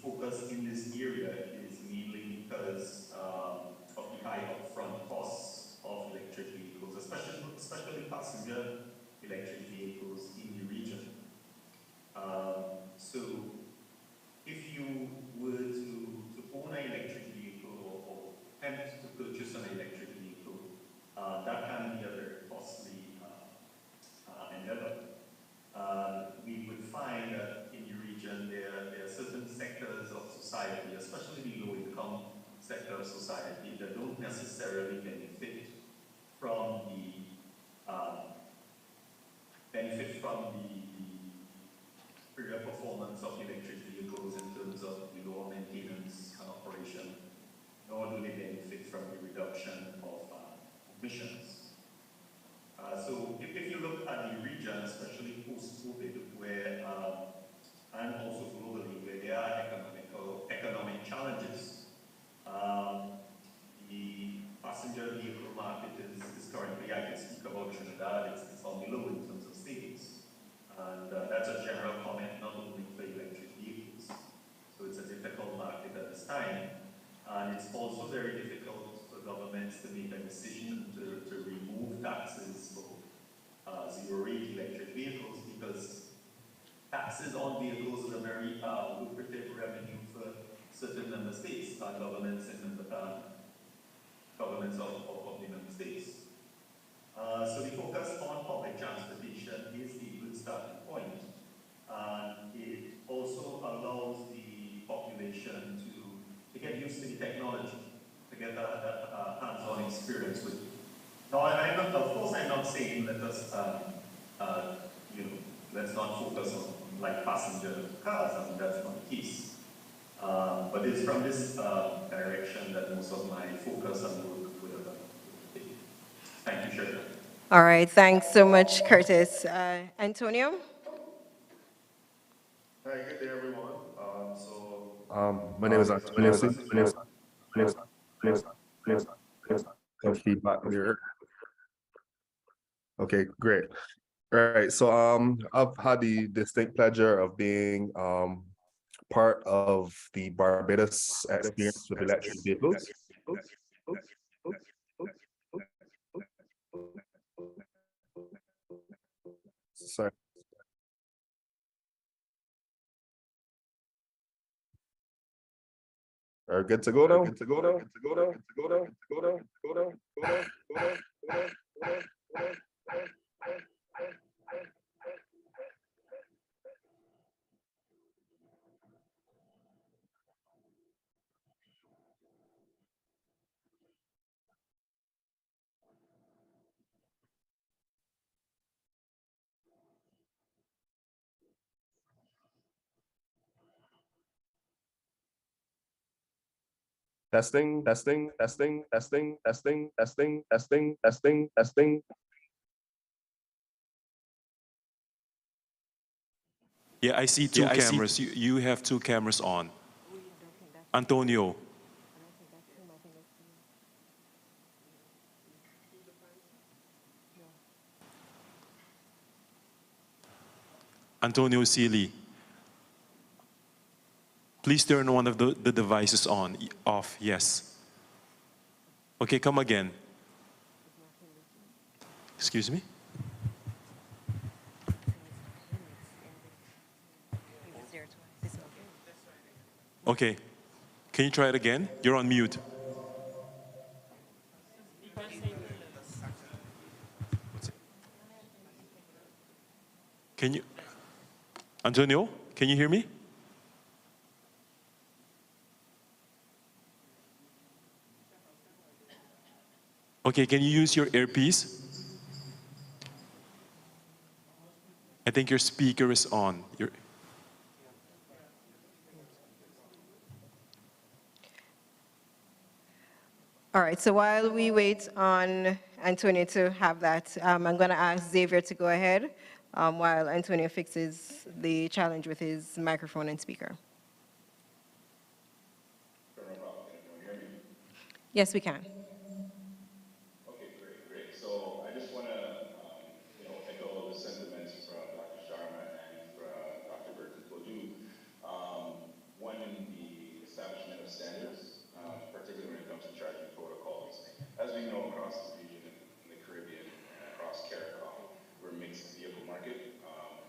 focus in this area is mainly because of the high upfront costs of electric vehicles, especially passenger electric vehicles in the region. So if you were to own an electric vehicle or attempt to purchase an electric vehicle, that can be a very costly endeavor. We would find that in the region there are certain sectors of society, especially the low-income sector of society, that don't necessarily benefit from the superior performance of electric vehicles in terms of the lower maintenance and operation, nor do they benefit from the reduction of emissions. So if you look at the region, especially post-COVID, where, and also globally, where there are economic challenges, the passenger vehicle market is currently, I can speak about Trinidad, it's on the low in terms of sales. And that's a general comment, not only for electric vehicles. So it's a difficult market at this time. And it's also very difficult for governments to make a decision to remove taxes for zero-rate electric vehicles, because taxes on vehicles is a very lucrative revenue for certain member states, governments and governments of the member states. So the focus on public transportation is a good starting point. And it also allows the population to get used to the technology, to get that hands-on experience with it. Now, of course, I'm not saying let us, you know, let's not focus on like passenger cars. I mean, that's not the case. But it's from this direction that most of my focus and work will take. Thank you, Chair. All right, thanks so much, Curtis. Antonio? Hi, good day, everyone. My name is Antonio. Some feedback there. Okay, great. All right, so I've had the distinct pleasure of being part of the Barbados experience with electric vehicles. Sorry. Are good to go now? Good to go now? Good to go now? Good to go now? Good to go now? Go now? Go now? Go now? Go now? Go now? Testing, testing, testing, testing, testing, testing, testing, testing, testing. Yeah, I see two cameras. You have two cameras on. Antonio. Antonio Seeley. Please turn one of the devices on, off, yes. Okay, come again. Excuse me? Okay, can you try it again? You're on mute. Can you, Antonio, can you hear me? Okay, can you use your earpiece? I think your speaker is on. All right, so while we wait on Antonio to have that, I'm going to ask Xavier to go ahead while Antonio fixes the challenge with his microphone and speaker. Yes, we can. Okay, great. So I just want to, echo the sentiments from Dr. Sharma and from Dr. Burton Bodu. One in the establishment of standards, particularly when it comes to charging protocols. As we know across the region in the Caribbean and across CARICOM, we're a mixed vehicle market,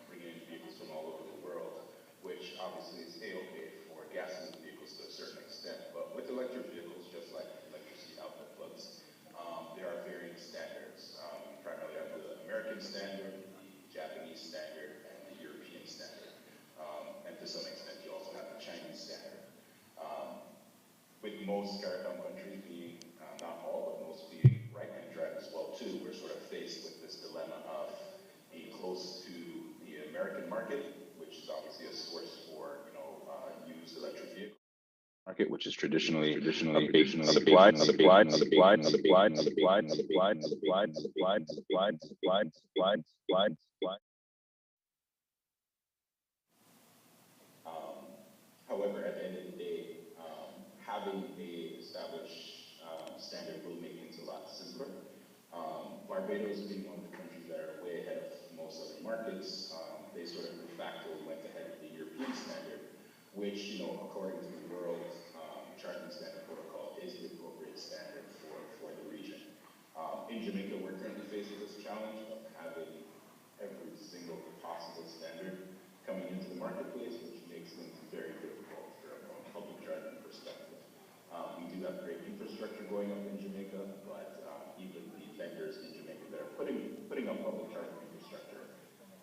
bringing in vehicles from all over the world, which obviously is A-okay for gasoline vehicles to a certain extent. But with electric vehicles, just like electricity outlet plugs, there are varying standards. We primarily have the American standard, the Japanese standard, and the European standard. And to some extent, you also have the Chinese standard. With most CARICOM countries being, not all, but most being right-hand drive as well too, we're sort of faced with this dilemma of being close to the American market, which is obviously a source for, used electric vehicles. Market, which is traditionally a big supply. However, at the end of the day, having a established standard will make things a lot simpler. Barbados being one of the countries that are way ahead of most other markets, they sort of de facto went ahead with the European standard, which, according to the World Charging Standard Protocol, is the appropriate standard for infrastructure going up in Jamaica, but even the vendors in Jamaica that are putting up public charging infrastructure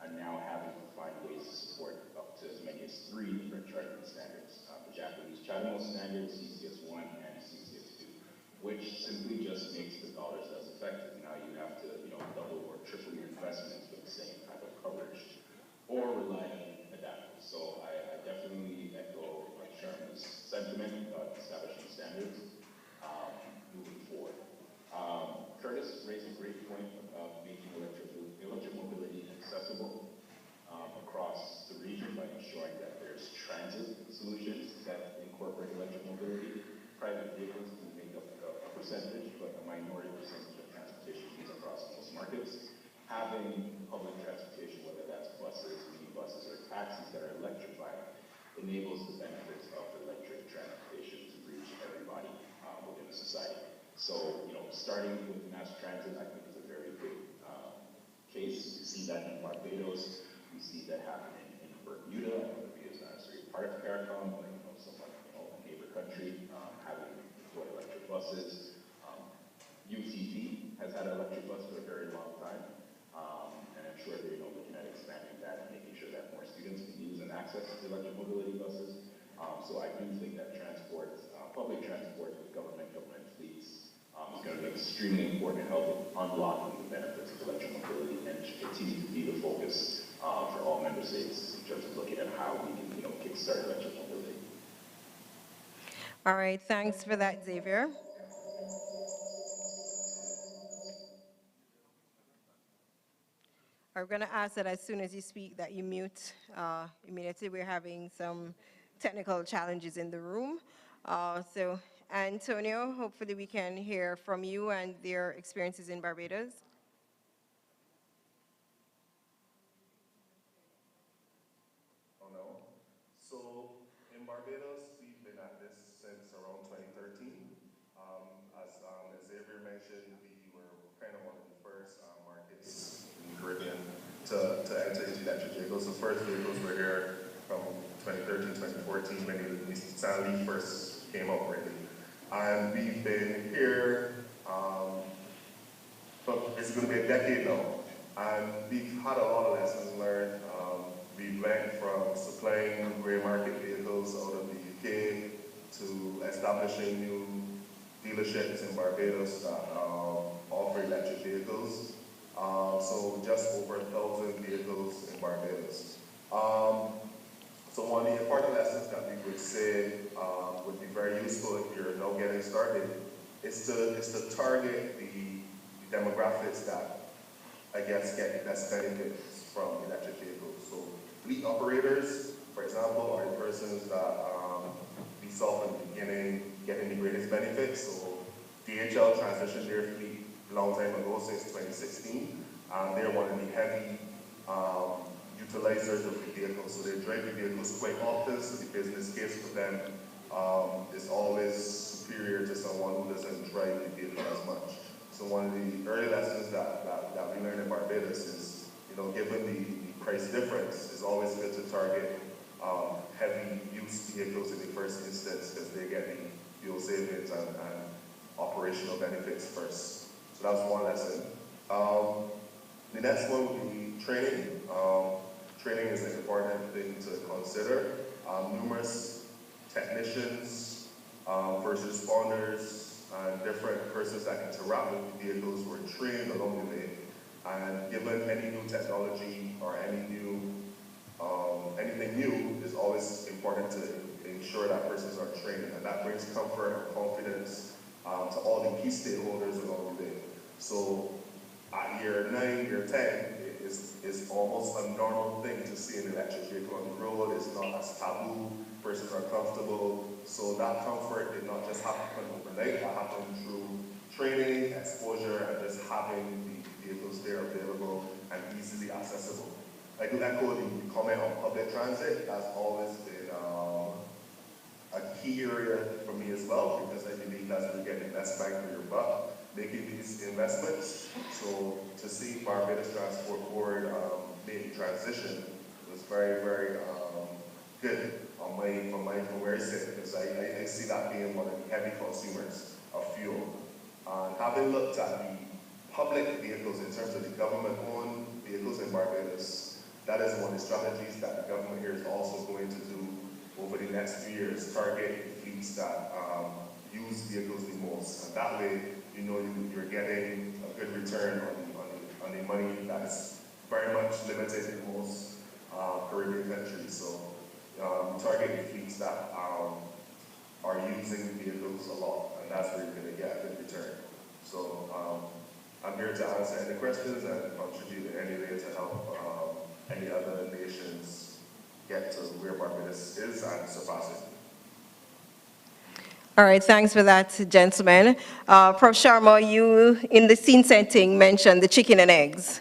are now having to find ways to support up to as many as 3 different charging standards. The Japanese CHAdeMO standard, CCS1, and CCS2, which simply just makes the dollars less effective. Now you have to, double or triple your investments for the same type of coverage, or rely on adapters. So I definitely echo Sharma's sentiment about establishing standards moving forward. Curtis raised a great point about making electric mobility accessible across the region by ensuring that there's transit solutions that incorporate electric mobility. Private vehicles can make up a percentage, but a minority percentage of transportation needs across most markets. Having public transportation, whether that's buses, minibuses, or taxis that are electrified, enables the benefits of electric transportation to reach everybody within the society. So, starting with mass transit, I think is a very good case. We see that in Barbados. We see that happening in Bermuda. Bermuda is not necessarily part of CARICOM, but somewhat, a neighbor country having deployed electric buses. UTV has had an electric bus for a very long time, and I'm sure they're looking at expanding that and making sure that more students can use and access to electric mobility buses. So I do think that public transport with government fleets is going to be extremely important in helping unlocking the benefits of electric mobility, and should continue to be the focus for all member states in terms of looking at how we can, kickstart electric mobility. All right, thanks for that, Xavier. I'm going to ask that as soon as you speak that you mute immediately. We're having some technical challenges in the room. So Antonio, hopefully we can hear from you and their experiences in Barbados. Oh no. So in Barbados, we've been at this since around 2013. As Xavier mentioned, we were kind of one of the first markets in the Caribbean to enter into electric vehicles. The first vehicles were here from 2013, 2014, when Stanley first came up really. And we've been here, but it's going to be a decade now. And we've had a lot of lessons learned. We went from supplying gray market vehicles out of the UK to establishing new dealerships in Barbados that offer electric vehicles. So just over 1,000 vehicles in Barbados. So one of the important lessons that we would say would be very useful if you're now getting started is to target the demographics that, I guess, get the best benefits from electric vehicles. So fleet operators, for example, are the persons that we saw from the beginning getting the greatest benefits. So DHL transitioned their fleet a long time ago, since 2016. They're one of the heavy utilizers of the vehicles. So they drive the vehicles quite often, so the business case for them is always superior to someone who doesn't drive the vehicle as much. So one of the early lessons that we learned in Barbados is, given the price difference, it's always good to target heavy use vehicles in the first instance, because they get the fuel savings and operational benefits first. So that was one lesson. The next one would be training. Training is an important thing to consider. Numerous technicians, first responders, and different persons that interact with the vehicles were trained along the way. And given any new technology or anything new, is always important to ensure that persons are trained, and that brings comfort and confidence to all the key stakeholders along the way. So at year 9, year 10, it's almost a normal thing to see an electric vehicle on the road. It's not as taboo, persons are comfortable. So that comfort did not just happen overnight, that happened through training, exposure, and just having the vehicles there available and easily accessible. I do echo the comment on public transit. That's always been a key area for me as well, because I believe that's where you get the best bang for your buck, making these investments. So to see Barbados Transport Board make the transition was very, very good from where I sit, because I see that being one of the heavy consumers of fuel. And having looked at the public vehicles in terms of the government-owned vehicles in Barbados, that is one of the strategies that the government here is also going to do over the next few years, target fleets that use vehicles the most. And that way, you know you're getting a good return on the money that's very much limited in most Caribbean countries. So target fleets that are using vehicles a lot, and that's where you're going to get a good return. So I'm here to answer any questions and contribute in any way to help any other nations get to where Barbados is and surpass it. All right, thanks for that, gentlemen. Prof. Sharma, you, in the scene setting, mentioned the chicken and eggs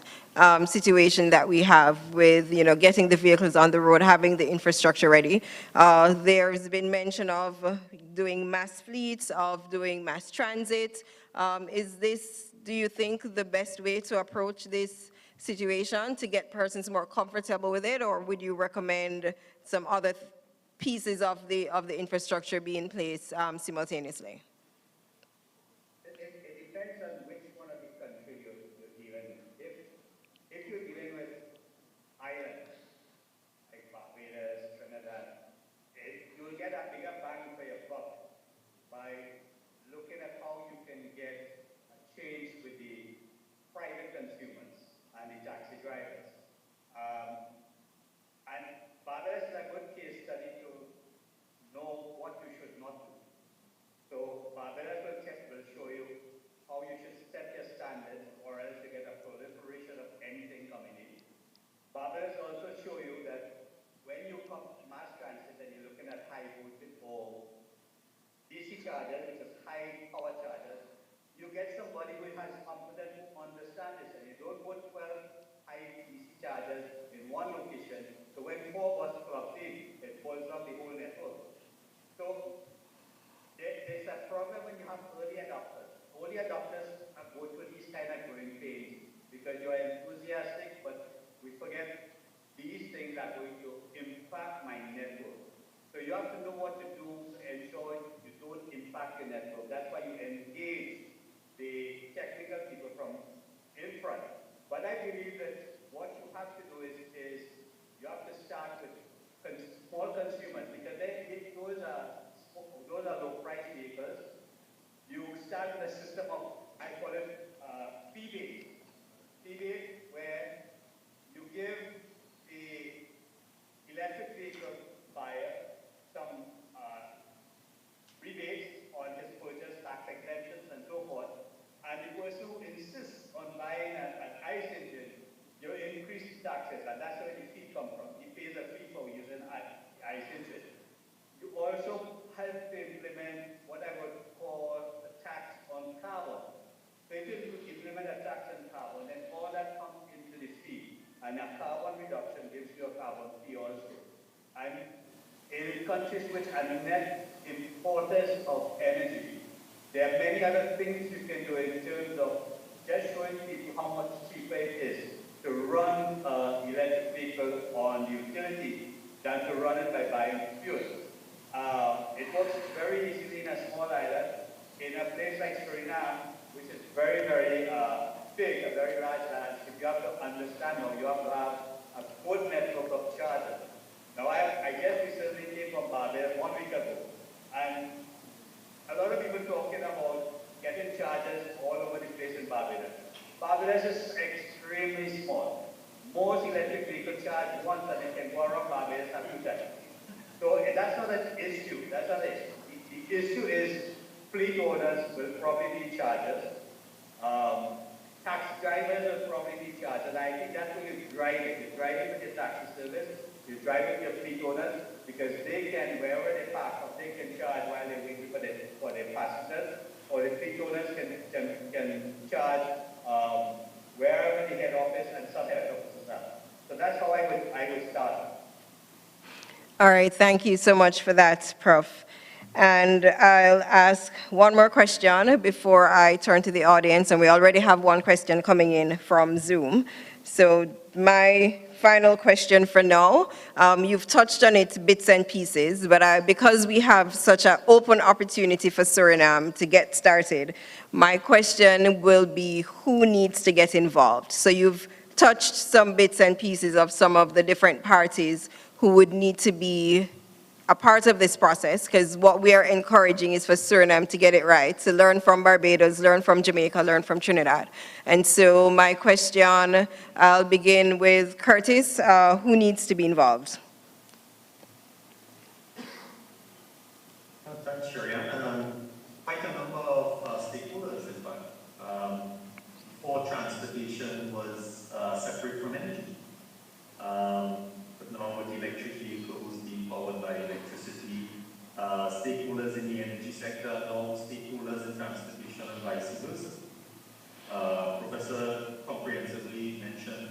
situation that we have with, getting the vehicles on the road, having the infrastructure ready. There's been mention of doing mass fleets, of doing mass transit. Is this, do you think, the best way to approach this situation to get persons more comfortable with it, or would you recommend some other pieces of the infrastructure be in place simultaneously? It depends on which one of the country you're dealing with. If you're dealing with islands, like Barbados, Trinidad, you'll get a bigger bang for your buck by looking at how you can get a change with the private consumers and the taxi drivers. And Barbados is a good case study to know what you should not do. So Barbados will show you how you should set your standards or else you get a proliferation of anything coming in. Barbados also show you that when you come to mass transit and you're looking at high voltage or DC chargers, which is high power chargers, you get somebody who has confidence who understands this, and you don't put 12 high DC chargers in one location, so when 4 buses plug in, it pulls up the whole network. So there's a problem when you have early adopters. Early adopters go through these kind of growing pains because you're enthusiastic, but we forget these things are going to impact my network. So you have to know what to do to ensure you don't impact your network. That's why you engage the technical people from in front. But I believe that what you have to do is you have to start with small consumers, because those are low price vehicles. You start with a system of, I call it fee-based. Fee-based, where you give the electric vehicle buyer some rebates on his purchase, tax exemptions, and so forth. And the person who insists on buying an ICE engine, you increase taxes, and that's where the fee comes from. He pays a fee for using ICE engine. You also help to implement what I would call a tax on carbon. So if you implement a tax on carbon, then all that comes into the fee, and a carbon reduction gives you a carbon fee also. And in countries which are net importers of energy, there are many other things you can do in terms of just showing people how much cheaper it is to run an electric vehicle on the utility than to run it by buying fuel. It works very easily in a small island. In a place like Suriname, which is very, very big, a very large landscape, you have to understand how you have to have a good network of chargers. Now, I guess we certainly came from Barbados 1 week ago, and a lot of people talking about getting chargers all over the place in Barbados. Barbados is extremely small. Most electric vehicles charge once and they can go around Barbados a few times. So that's not an issue. That's not an issue. The issue is fleet owners will probably need chargers. Taxi drivers will probably need chargers. I think that's when you drive it. You drive it with your taxi service. You drive it with your fleet owners because they can, wherever they park up, they can charge while they're waiting for their passengers. Or the fleet owners can charge wherever the head office and some head offices are. So that's how I would start. All right, thank you so much for that, Prof. And I'll ask one more question before I turn to the audience, and we already have one question coming in from Zoom. So my final question for now. You've touched on it bits and pieces, but because we have such an open opportunity for Suriname to get started, my question will be who needs to get involved? So you've touched some bits and pieces of some of the different parties who would need to be a part of this process, because what we are encouraging is for Suriname to get it right, to learn from Barbados, learn from Jamaica, learn from Trinidad. And so my question, I'll begin with Curtis. Who needs to be involved? Thanks, Sharian. Quite a number of stakeholders, in fact. Before transportation was separate from energy. But now with electric vehicles being powered by electricity, stakeholders in the energy sector, now stakeholders in transportation and vice versa. Professor comprehensively mentioned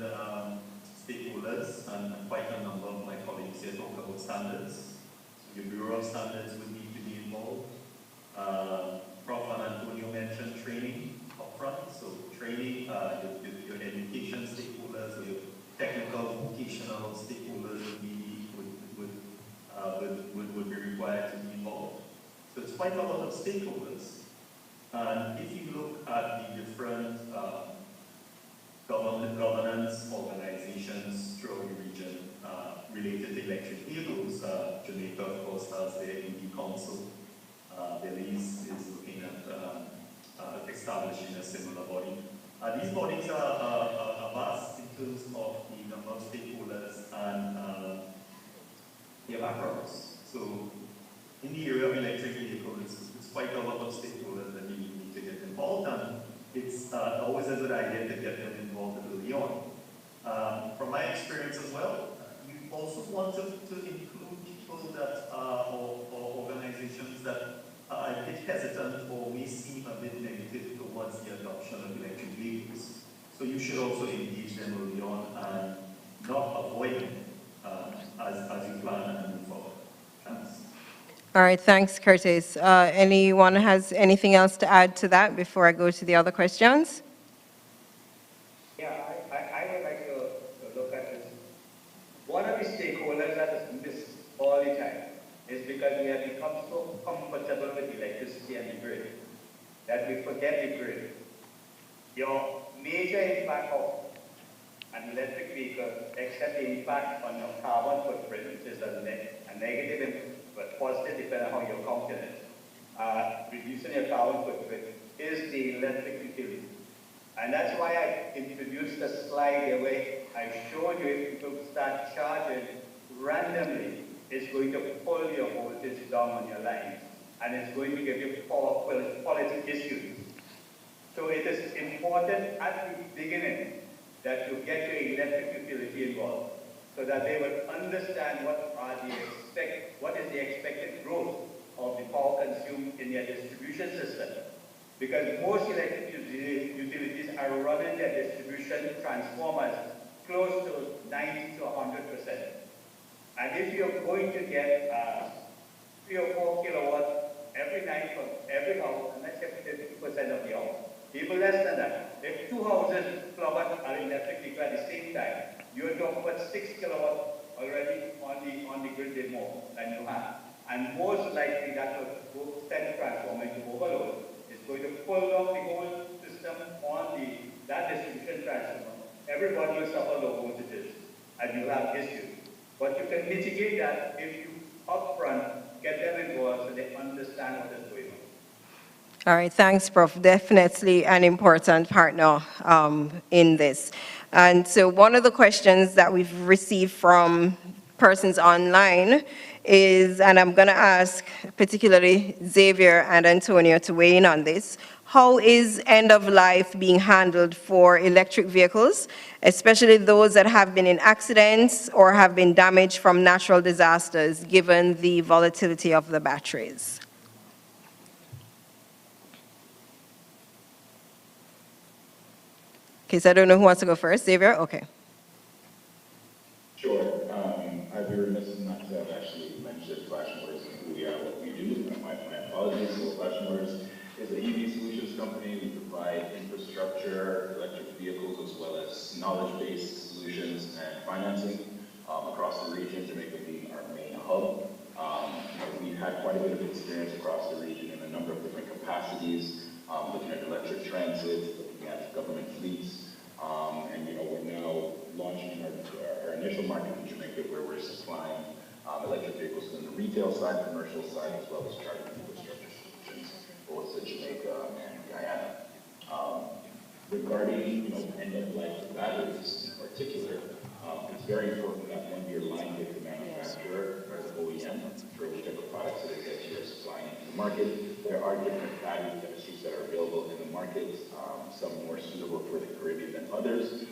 stakeholders, and quite a number of my colleagues here talk about standards. So your Bureau of Standards would need to be involved. Prof. Antonio mentioned training upfront, so training, your education stakeholders, or your technical, vocational stakeholders would be required to be involved. So it's quite a lot of stakeholders. And if you look at the different governance organizations throughout the region related to electric vehicles, Jamaica, of course, has their EV Council. Belize is looking at establishing a similar body. These bodies are vast in terms of the number of stakeholders and their backgrounds. So in the area of electric vehicles, it's quite a lot of stakeholders that need to get involved, and it's always a good idea to get them involved early on. From my experience as well, you also want to include people that or organizations that are a bit hesitant or may seem a bit negative towards the adoption of electric vehicles. So you should also engage them early on and not avoid them as you plan and move forward. Thanks. All right, thanks, Curtis. Anyone has anything else to add to that before I go to the other questions? Yeah, I would like to look at this. One of the stakeholders that is missed all the time is because we have become so comfortable with electricity and the grid that we forget the grid. Your major impact of an electric vehicle, except the impact on your carbon footprint, which is a negative but positive depending on how you're counting it, reducing your carbon footprint, is the electric utility. And that's why I introduced a slide here where I showed you if people start charging randomly, it's going to pull your voltage down on your lines, and it's going to give you power quality issues. So it is important at the beginning that you get your electric utility involved, so that they will understand what is the expected growth of the power consumed in their distribution system. Because most electric utilities are running their distribution transformers close to 90 to 100%. And if you're going to get 3 or 4 kilowatts every night from every house, and that's 50% of the house, even less than that. If 2 houses plug are electrically at the same time, you're talking about 6 kilowatts already on the grid more than you have. And most likely that will send the transformer into overload. It's going to pull off the whole system on that distribution transformer. Everybody will suffer low voltages and you'll have issues. But you can mitigate that if you upfront get them involved so they understand what is going on. All right, thanks, Prof. Definitely an important partner in this. And so one of the questions that we've received from persons online is, and I'm going to ask particularly Xavier and Antonio to weigh in on this, how is end of life being handled for electric vehicles, especially those that have been in accidents or have been damaged from natural disasters, given the volatility of the batteries? Okay, so I don't know who wants to go first. Xavier? Okay. Sure. I'd be remiss not to have actually mentioned flash motors and who we are, what we do. My apologies. So flash motors is an EV solutions company. We provide infrastructure, electric vehicles, as well as knowledge-based solutions and financing across the region, Jamaica being our main hub. We've had quite a bit of experience across the region in a number of different capacities, looking at electric transit, looking at government fleets, and we're now launching our initial market in Jamaica, where we're supplying electric vehicles on the retail side, commercial side, as well as charging infrastructure solutions, both to Jamaica and Guyana. Regarding end of life of batteries in particular, it's very important that when you're line with the manufacturer or the OEM for whichever products it is that you're supplying into the market, there are different battery chemistries that are available in the market, some more suitable for the Caribbean than others.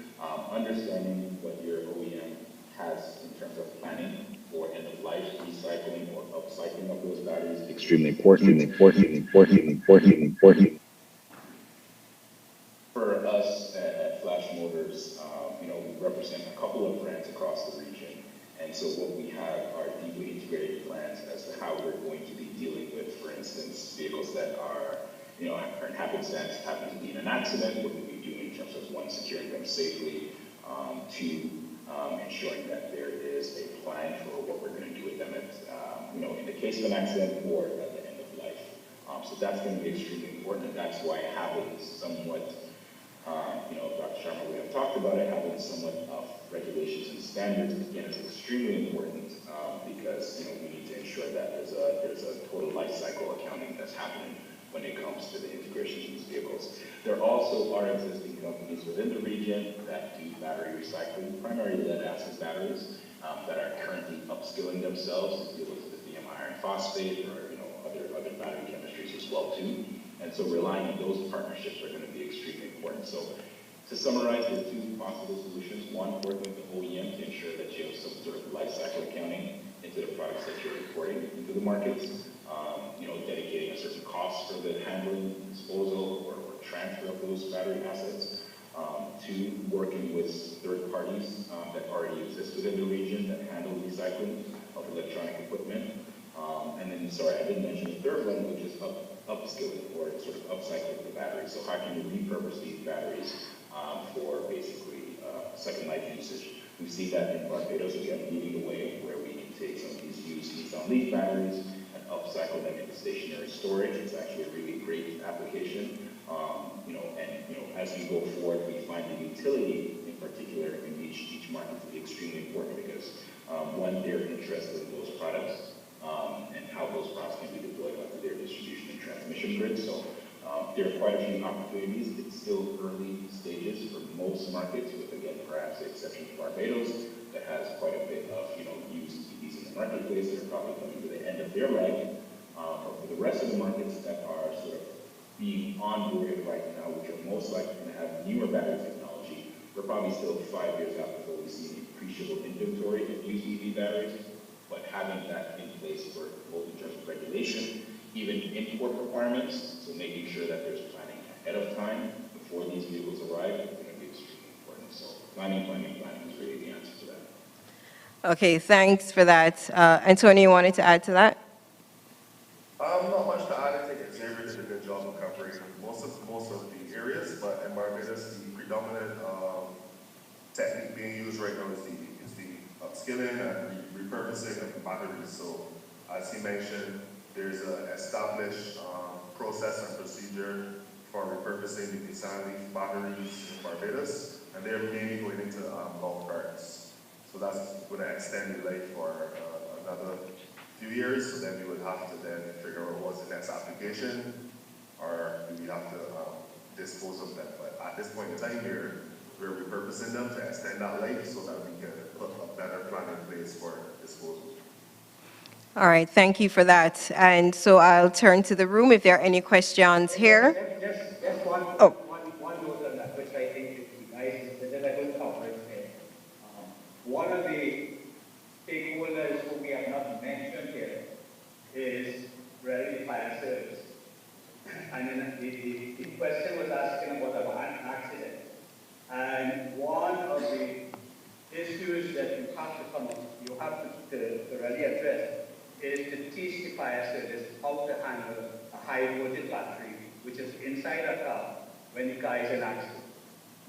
Understanding what your OEM has in terms of planning for end of life, recycling, or upcycling of those batteries is extremely important. For us at Flash Motors, we represent a couple of brands across the region, and so what we have are deeply integrated plans as to how we're going to be dealing with, for instance, vehicles that are, in happenstance, happen to be in an accident. What do we do in terms of one, securing them safely, two, ensuring that there is a plan for what we're going to do with them at, in the case of an accident or at the end of life. So that's going to be extremely important, and that's why having somewhat, Dr. Sharma, we have talked about it, having somewhat of regulations and standards, again, is extremely important because, we need to ensure that there's a total life cycle accounting that's happening when it comes to the integration of these vehicles. There also are existing companies within the region that do battery recycling, primarily lead-acid batteries, that are currently upskilling themselves to deal with lithium iron phosphate or other battery chemistries as well too. And so relying on those partnerships are going to be extremely important. So to summarize, there are two possible solutions. One, working with the OEM to ensure that you have some sort of life cycle accounting into the products that you're importing into the markets. Dedicating a certain cost for the handling, disposal, or transfer of those battery assets. Two, working with third parties that already exist within the region that handle recycling of electronic equipment. And then, sorry, I didn't mention the third one, which is upskilling or sort of upcycling the batteries. So how can you repurpose these batteries for basically second life usage? We see that in Barbados, we are leading the way where we can take some of these used leaf-on-leaf batteries and upcycle them into stationary storage. It's actually a really great application. As we go forward, we find the utility, in particular, in each market to be extremely important because one, they're interested in those products and how those products can be deployed onto their distribution and transmission grid. So there are quite a few opportunities. It's still early stages for most markets, with again, perhaps the exception of Barbados, that has quite a bit of used EVs in the marketplace that are probably coming to the end of their life. But for the rest of the markets that are sort of being onboarded right now, which are most likely going to have newer battery technology, we're probably still 5 years out before we see an appreciable inventory of used EV batteries. But having that in place for both in terms of regulation, even import requirements, so making sure that there's planning ahead of time before these vehicles arrive is going to be extremely important. So planning is really the answer to that. Okay, thanks for that. Antonio, you wanted to add to that? Not much to add. I think Xavier did a good job of covering most of the areas, but in Barbados, the predominant technique being used right now is the upskilling and repurposing of batteries. So, as he mentioned, there's an established process and procedure for repurposing the leaf batteries in Barbados, and they're mainly going into long carts. So that's going to extend the life for another few years, so then we would have to then figure out what's the next application, or do we have to dispose of them. But at this point in time here, we're repurposing them to extend that life so that we can put a better plan in place for disposal. All right, thank you for that. And so I'll turn to the room if there are any questions here. Just one note on that, which I think is nice, is that I don't cover it there. One of the stakeholders who we have not mentioned here is really fire service. And then the question was asking about an accident. And one of the issues that you have to really address is to teach the fire service how to handle a high voltage battery which is inside a car when the car is in accident.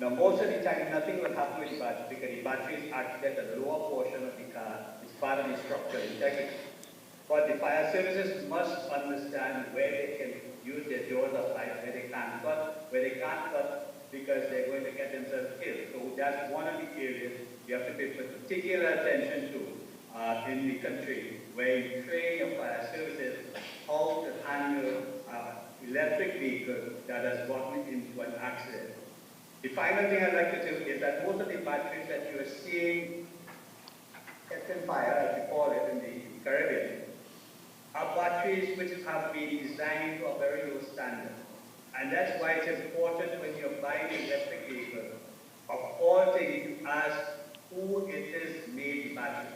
Now, most of the time, nothing will happen with the battery because the battery is actually at the lower portion of the car. It's part of the structural integrity. But the fire services must understand where they can use their doors of light, where they can't cut, where they can't cut because they're going to get themselves killed. So that's one of the areas you have to pay particular attention to in the country, where you train your fire services how to handle electric vehicle that has gotten into an accident. The final thing I'd like to do is that most of the batteries that you are seeing catching fire, as we call it in the Caribbean, are batteries which have been designed to a very low standard. And that's why it's important when you're buying an electric vehicle, of all things, you ask who it is made the battery.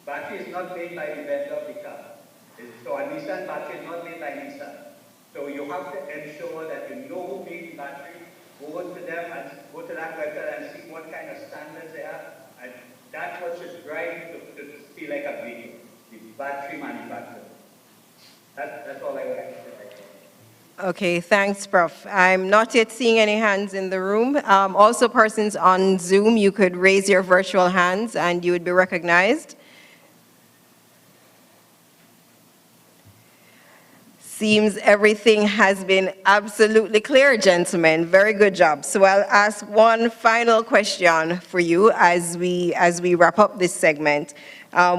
The battery is not made by the vendor of the car. So a Nissan battery is not made by Nissan. So you have to ensure that you know who made the battery, go to them and go to that website and see what kind of standards they have. And that's what should drive you to feel like a vehicle, the battery manufacturer. That's all I would like to say. Okay, thanks, Prof. I'm not yet seeing any hands in the room. Also, persons on Zoom, you could raise your virtual hands and you would be recognized. Seems everything has been absolutely clear, gentlemen. Very good job. So I'll ask one final question for you as we wrap up this segment,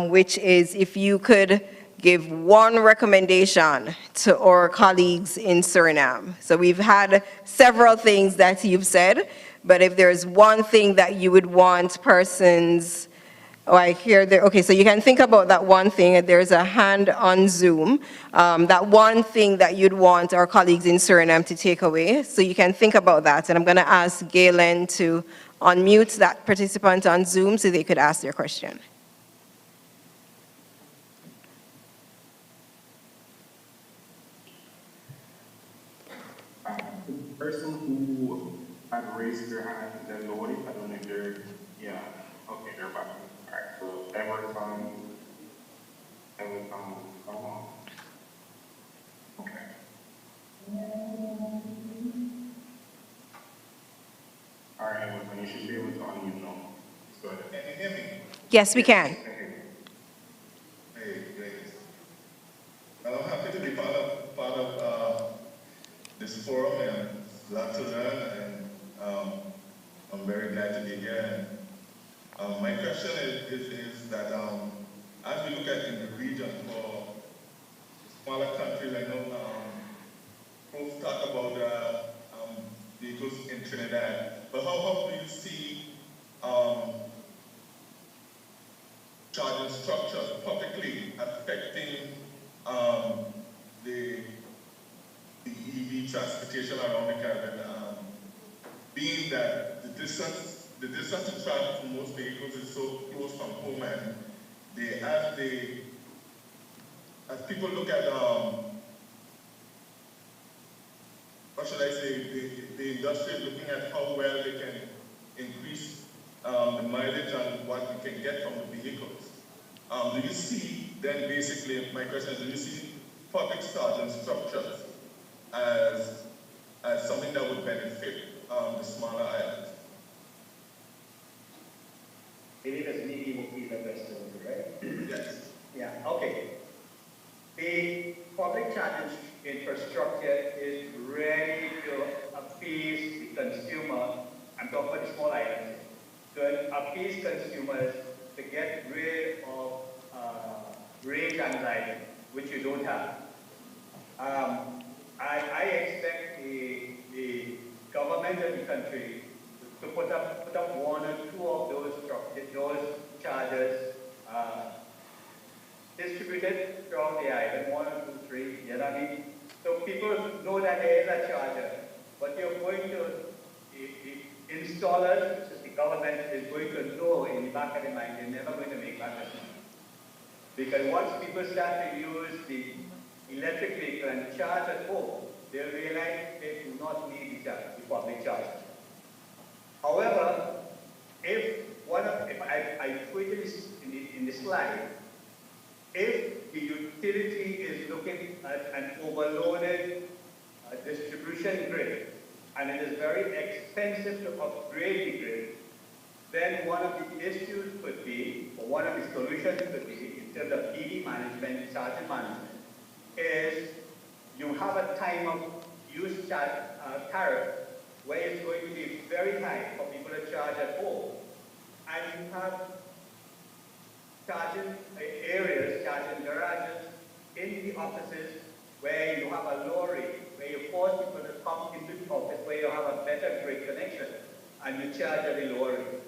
which is if you could give one recommendation to our colleagues in Suriname. So we've had several things that you've said, but if there's one thing that you would want persons, oh, I hear there, okay, so you can think about that one thing. There's a hand on Zoom. That one thing that you'd want our colleagues in Suriname to take away. So you can think about that. And I'm gonna ask Galen to unmute that participant on Zoom so they could ask their question. The person who had raised their hand and lowered it, I don't know if they're, yeah, okay, they're back. All right, so Everton, come on. Okay. All right, Everton, you should be able to unmute now. Go ahead. Can you hear me? Yes, we can. Hey, great. I'm happy to be part of this forum and glad to learn, and I'm very glad to be here. And, my question is that as we look at in the region for smaller countries, I know folks talk about vehicles in Trinidad, but how do you see charging structures publicly affecting the EV transportation around the Caribbean, being that the distance to travel for most vehicles is so close from home, and as people look at what should I say, the industry is looking at how well they can increase the mileage and what you can get from the vehicles. Do you see, then basically, my question is, do you see public charging structures as something that would benefit the smaller islands? Believe it's me who is the question, right? Yes. Yeah, okay. The public charging infrastructure is ready to appease the consumer. I'm talking about the small islands. To appease consumers to get rid of range anxiety, which you don't have. I expect the government of the country to put up one or two of those chargers distributed throughout the island, 1 or 2, 3, you know what I mean? So people know that there is a charger, but you're going to, the installers, which is the government, is going to know in the back of their mind, they're never going to make that money. Because once people start to use the electric vehicle and charge at home, they'll realize they do not need the public charge. However, if I put it in the slide, if the utility is looking at an overloaded distribution and it is very expensive to upgrade the grid, then one of the issues could be, or one of the solutions could be, in terms of PV management, charging management, is you have a time of use tariff where it's going to be very high for people to charge at home. And you have charging areas, charging garages in the offices where you have a low rate, where you force people to come into the office where you have a better grid connection and you charge at a lower rate.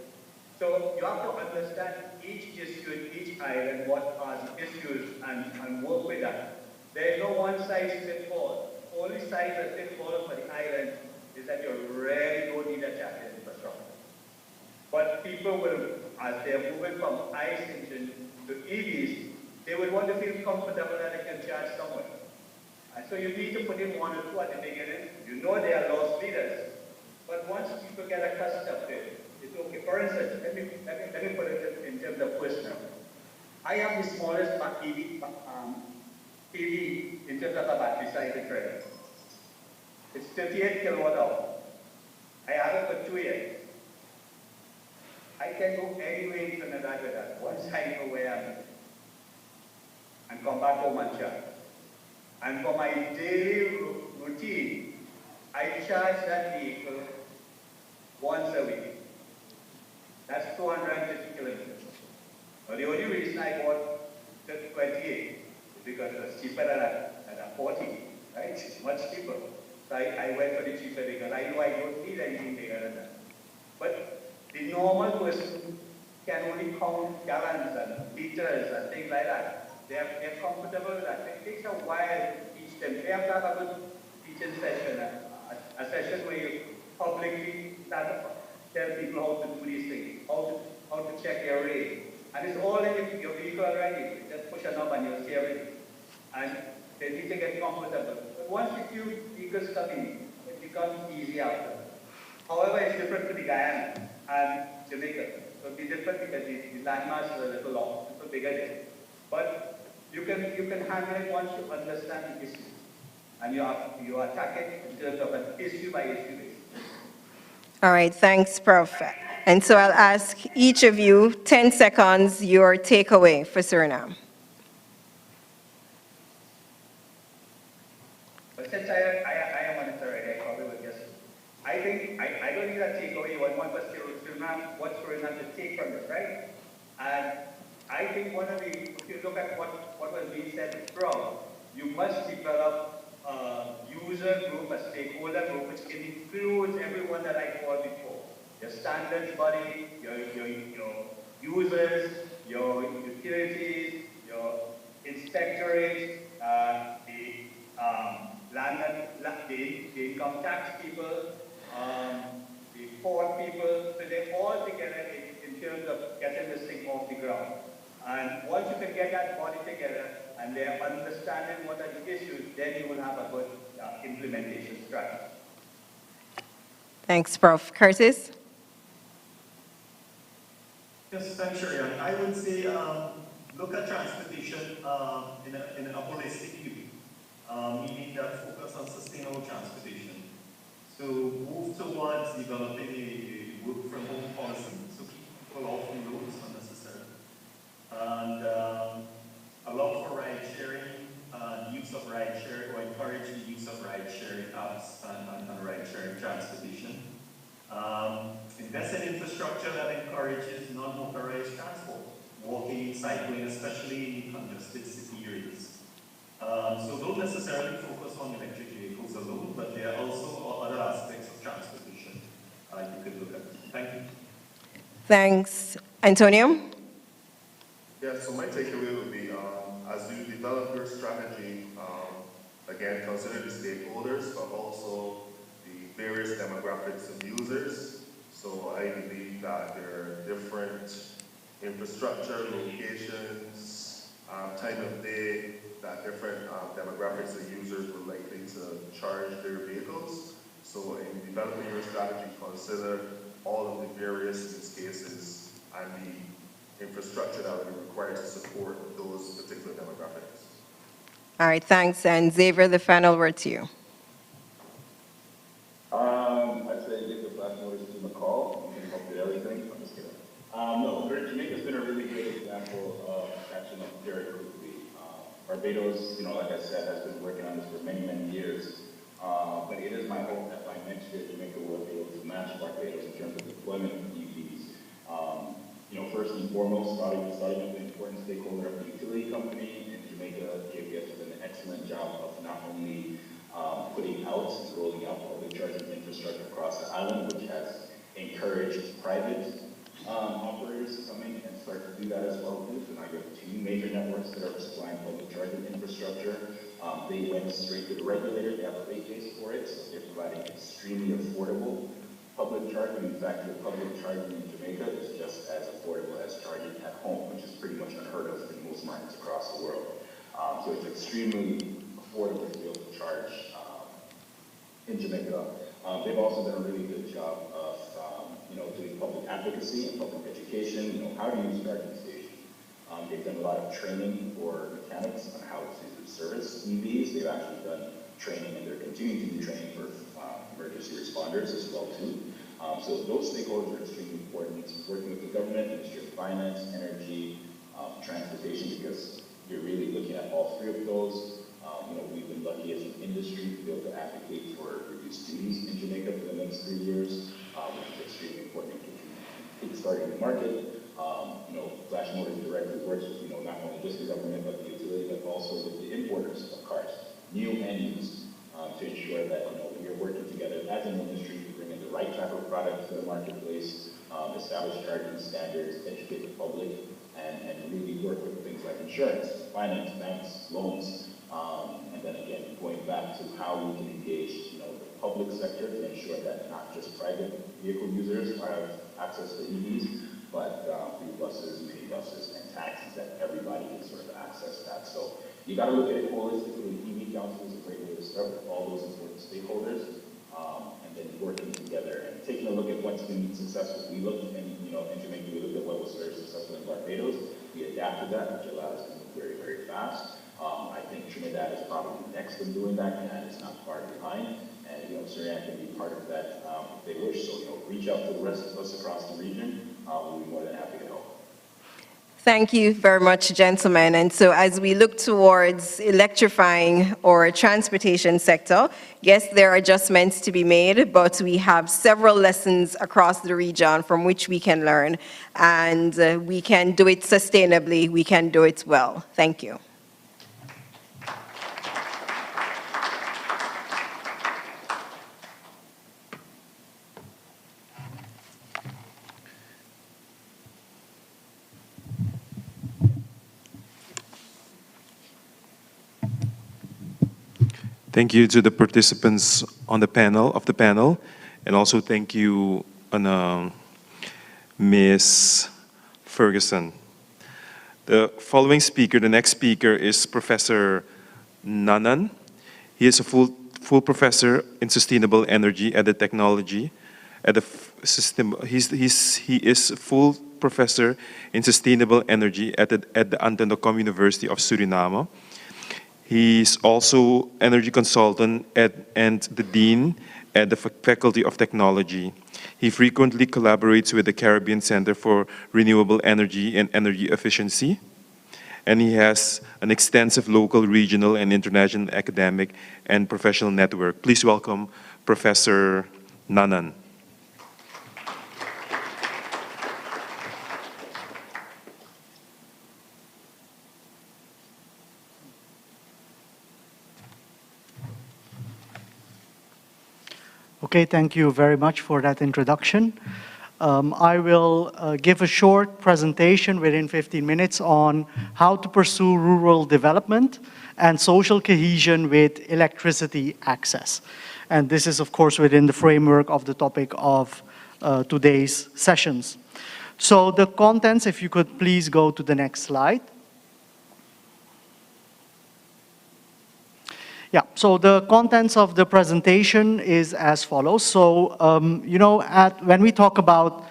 So you have to understand each issue in each island, what are the issues, and work with that. There is no one size fits all. Only size that fits all for the island is that you really don't need a charging infrastructure. But people will, as they're moving from ICE engine to EVs, they will want to feel comfortable that they can charge somewhere. And so you need to put in one or two at the beginning. You know they are loss leaders. But once people get accustomed to it, it's okay. For instance, let me put it in terms of personal. I have the smallest PV in terms of a battery cycle trailer. It's 38 kilowatt hour. I have it for 2 years. I can go anywhere in Trinidad with that. Once I know where I'm at, and come back home and charge. And for my daily routine, I charge that vehicle once a week. That's 250 kilometers. Now, the only reason I bought the 28 is because it was cheaper than a 40, right? It's much cheaper. So I went for the cheaper because I know I don't need anything bigger than that. But the normal person can only count gallons and liters and things like that. They're comfortable with that. It takes a while to teach them. They have to have a good teaching session, a session where you publicly start to tell people how to do these things, how to check your rate. And it's all in your vehicle already. You just push a knob and you'll see everything. And they need to get comfortable. But once a few vehicles come in, it becomes easy after. However, it's different to the Guyana and Jamaica. So it'll be different because the landmass is a little bigger there. But you can handle it once you understand the issue. And you attack it in terms of an issue by issue basis. All right, thanks, Prof. And so I'll ask each of you, 10 seconds, your takeaway for Suriname. But since I am on it already, I probably would just, I think, I don't need a takeaway. One was Suriname, what Suriname to take from this, right? And I think if you look at what was being said from, you must develop a user group, a stakeholder group, which includes everyone that I called before. Your standards body, your users, your utilities, your inspectorate, the income tax people, the port people, so they're all together in terms of getting this thing off the ground. And once you can get that body together and they're understanding what are the issues, then you will have a good implementation strategy. Thanks, Prof. Curtis? Yes, thanks, Sharia. I would say look at transportation in a holistic view, meaning that focus on sustainable transportation. So move towards developing a work from home policy, so keep people off the roads unnecessarily. And allow for ride sharing, use of ride sharing, or encourage the use of ride sharing apps and ride sharing transportation. Invest in infrastructure that encourages non-motorized transport, walking, cycling, especially in congested city areas. So don't necessarily focus on electric vehicles alone, but there are also other aspects of transportation you could look at. Thank you. Thanks. Antonio? Yeah, so my takeaway would be, as you develop your strategy, again, consider the stakeholders, but also the various demographics of users. So I believe that there are different infrastructure, locations, time of day, that different demographics of users were likely to charge their vehicles. So in developing your strategy, consider all of the various use cases and the infrastructure that would be required to support those particular demographics. All right, thanks. And Xavier, the final word to you. No, Jamaica's been a really good example of catching up very quickly. Barbados, like I said, has been working on this for many, many years. But it is my hope that by next year, Jamaica will be able to match Barbados in terms of deployment of EVs. First and foremost, starting with the important stakeholder of the utility company in Jamaica, JPS has done an excellent job of not only putting out and rolling out public charging infrastructure across the island, which has encouraged private operators to come in and start to do that as well too. So now you have two major networks that are supplying public charging infrastructure. They went straight to the regulator. They have a rate base for it, so they're providing extremely affordable public charging. In fact, the public charging in Jamaica is just as affordable as charging at home, which is pretty much unheard of in most markets across the world. So it's extremely affordable to be able to charge in Jamaica. They've also done a really good job of doing public advocacy and public education, how to use charging stations. They've done a lot of training for mechanics on how to service EVs. They've actually done training, and they're continuing to do training for emergency responders as well too. So those stakeholders are extremely important. Working with the government, Ministry of Finance, Energy, Transportation, because you're really looking at all three of those. We've been lucky as an industry to be able to advocate for reduced duties in Jamaica for the next 3 years, which is extremely important in kickstarting the market. Flash Motors directly works with, not only just the government, but the utility, but also with the importers of cars, new and used, to ensure that, we are working together as an industry to bring in the right type of product to the marketplace, establish charging standards, educate the public, and really work with things like insurance, finance, banks, loans, and then again, going back to how we can engage, the public sector to ensure that not just private vehicle users have access to EVs, but through buses, minibuses, and taxis, that everybody can sort of access that. So you got to look at it holistically. EV Council is a great way to start with all those important stakeholders, and then working together and taking a look at what's been successful. We looked in Jamaica, we looked at what was very successful in Barbados. We adapted that, which allowed us to move very, very fast. I think Trinidad is probably next in doing that, and it's not far behind. And Suriname can be part of that if they wish. So reach out to the rest of us across the region. We'll be more than happy to help. Thank you very much, gentlemen. And so as we look towards electrifying our transportation sector, yes, there are adjustments to be made, but we have several lessons across the region from which we can learn, and we can do it sustainably, we can do it well. Thank you. Thank you to the participants on the panel, and also thank you, Ms. Ferguson. The following speaker, the next speaker is Professor Nanan. He is a full professor in sustainable energy at the technology at the he is full professor in sustainable energy at the Antoniocum University of Suriname. He's also energy consultant and the dean at the Faculty of Technology. He frequently collaborates with the Caribbean Center for Renewable Energy and Energy Efficiency. And he has an extensive local, regional, and international academic and professional network. Please welcome Professor Nanan. Okay, thank you very much for that introduction. I will give a short presentation within 15 minutes on how to pursue rural development and social cohesion with electricity access. And this is, of course, within the framework of the topic of today's sessions. So the contents, if you could please go to the next slide. Yeah, so the contents of the presentation is as follows. So, when we talk about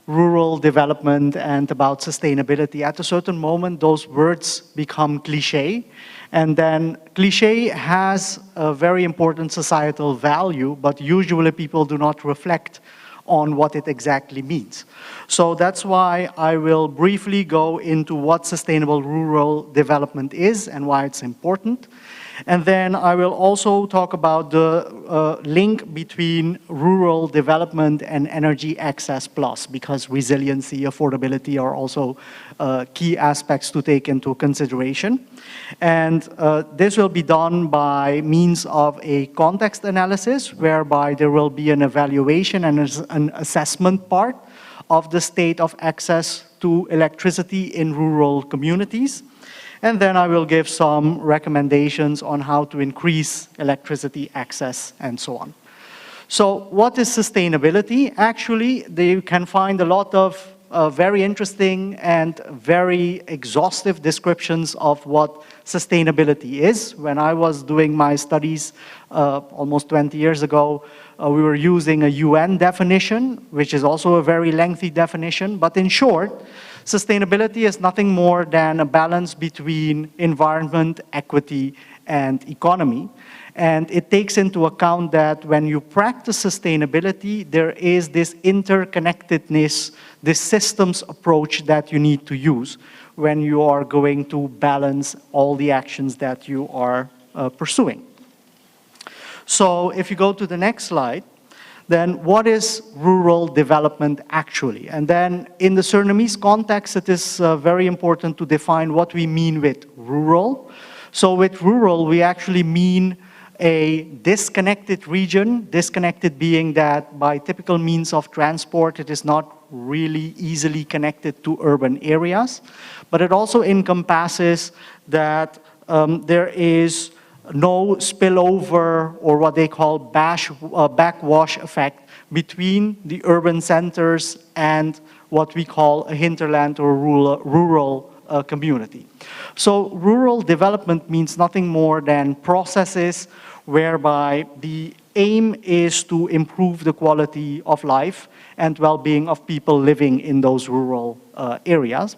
rural development and about sustainability, at a certain moment, those words become cliche. And then cliche has a very important societal value, but usually people do not reflect on what it exactly means. So that's why I will briefly go into what sustainable rural development is and why it's important. And then I will also talk about the link between rural development and energy access plus, because resiliency, affordability are also key aspects to take into consideration. And this will be done by means of a context analysis, whereby there will be an evaluation and an assessment part of the state of access to electricity in rural communities. And then I will give some recommendations on how to increase electricity access and so on. So what is sustainability? Actually, you can find a lot of very interesting and very exhaustive descriptions of what sustainability is. When I was doing my studies almost 20 years ago, we were using a UN definition, which is also a very lengthy definition. But in short, sustainability is nothing more than a balance between environment, equity, and economy. And it takes into account that when you practice sustainability, there is this interconnectedness, this systems approach that you need to use when you are going to balance all the actions that you are pursuing. So if you go to the next slide, then what is rural development actually? And then in the Surinamese context, it is very important to define what we mean with rural. So with rural, we actually mean a disconnected region, disconnected being that by typical means of transport, it is not really easily connected to urban areas. But it also encompasses that there is no spillover or what they call backwash effect between the urban centers and what we call a hinterland or rural community. So rural development means nothing more than processes whereby the aim is to improve the quality of life and well-being of people living in those rural areas.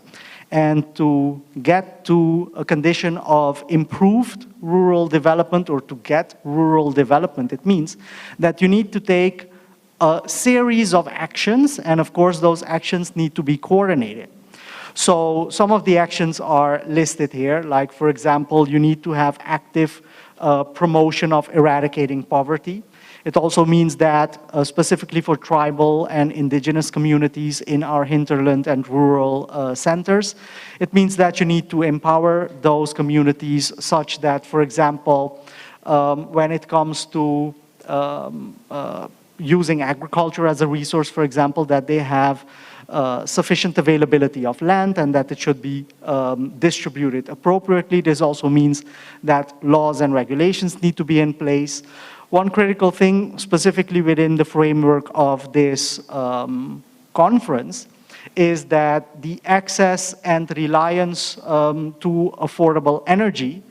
And to get to a condition of improved rural development, or to get rural development, it means that you need to take a series of actions, and of course those actions need to be coordinated. So some of the actions are listed here, like for example, you need to have active promotion of eradicating poverty. It also means that specifically for tribal and indigenous communities in our hinterland and rural centers, it means that you need to empower those communities such that, for example, when it comes to using agriculture as a resource, for example, that they have sufficient availability of land and that it should be distributed appropriately. This also means that laws and regulations need to be in place. One critical thing, specifically within the framework of this conference, is that the access and reliance to affordable energy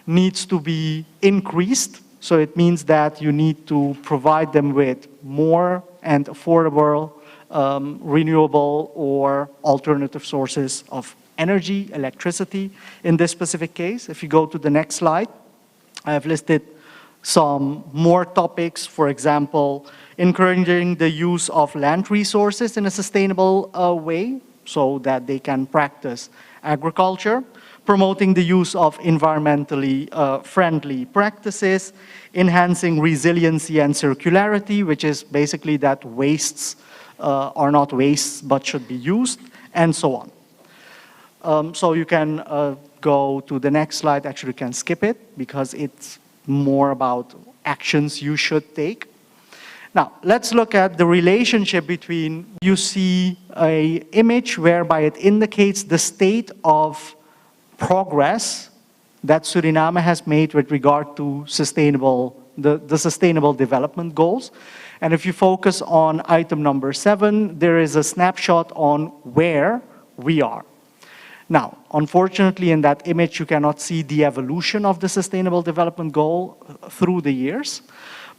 needs to be increased. So it means that you need to provide them with more and affordable, renewable or alternative sources of energy, electricity. In this specific case, if you go to the next slide, I have listed some more topics, for example, encouraging the use of land resources in a sustainable way so that they can practice agriculture, promoting the use of environmentally friendly practices, enhancing resiliency and circularity, which is basically that wastes are not wastes but should be used, and so on. So you can go to the next slide. Actually, you can skip it because it's more about actions you should take. Now, let's look at the relationship between, you see an image whereby it indicates the state of progress that Suriname has made with regard to the sustainable development goals. And if you focus on item number 7, there is a snapshot on where we are. Now, unfortunately, in that image, you cannot see the evolution of the Sustainable Development Goal through the years.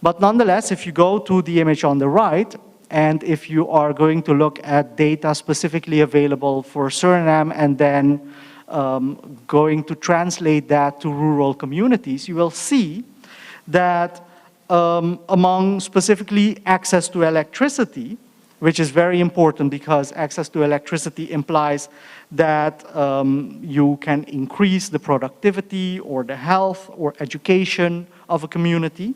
But nonetheless, if you go to the image on the right, and if you are going to look at data specifically available for Suriname, and then going to translate that to rural communities, you will see that among specifically access to electricity, which is very important because access to electricity implies that you can increase the productivity or the health or education of a community.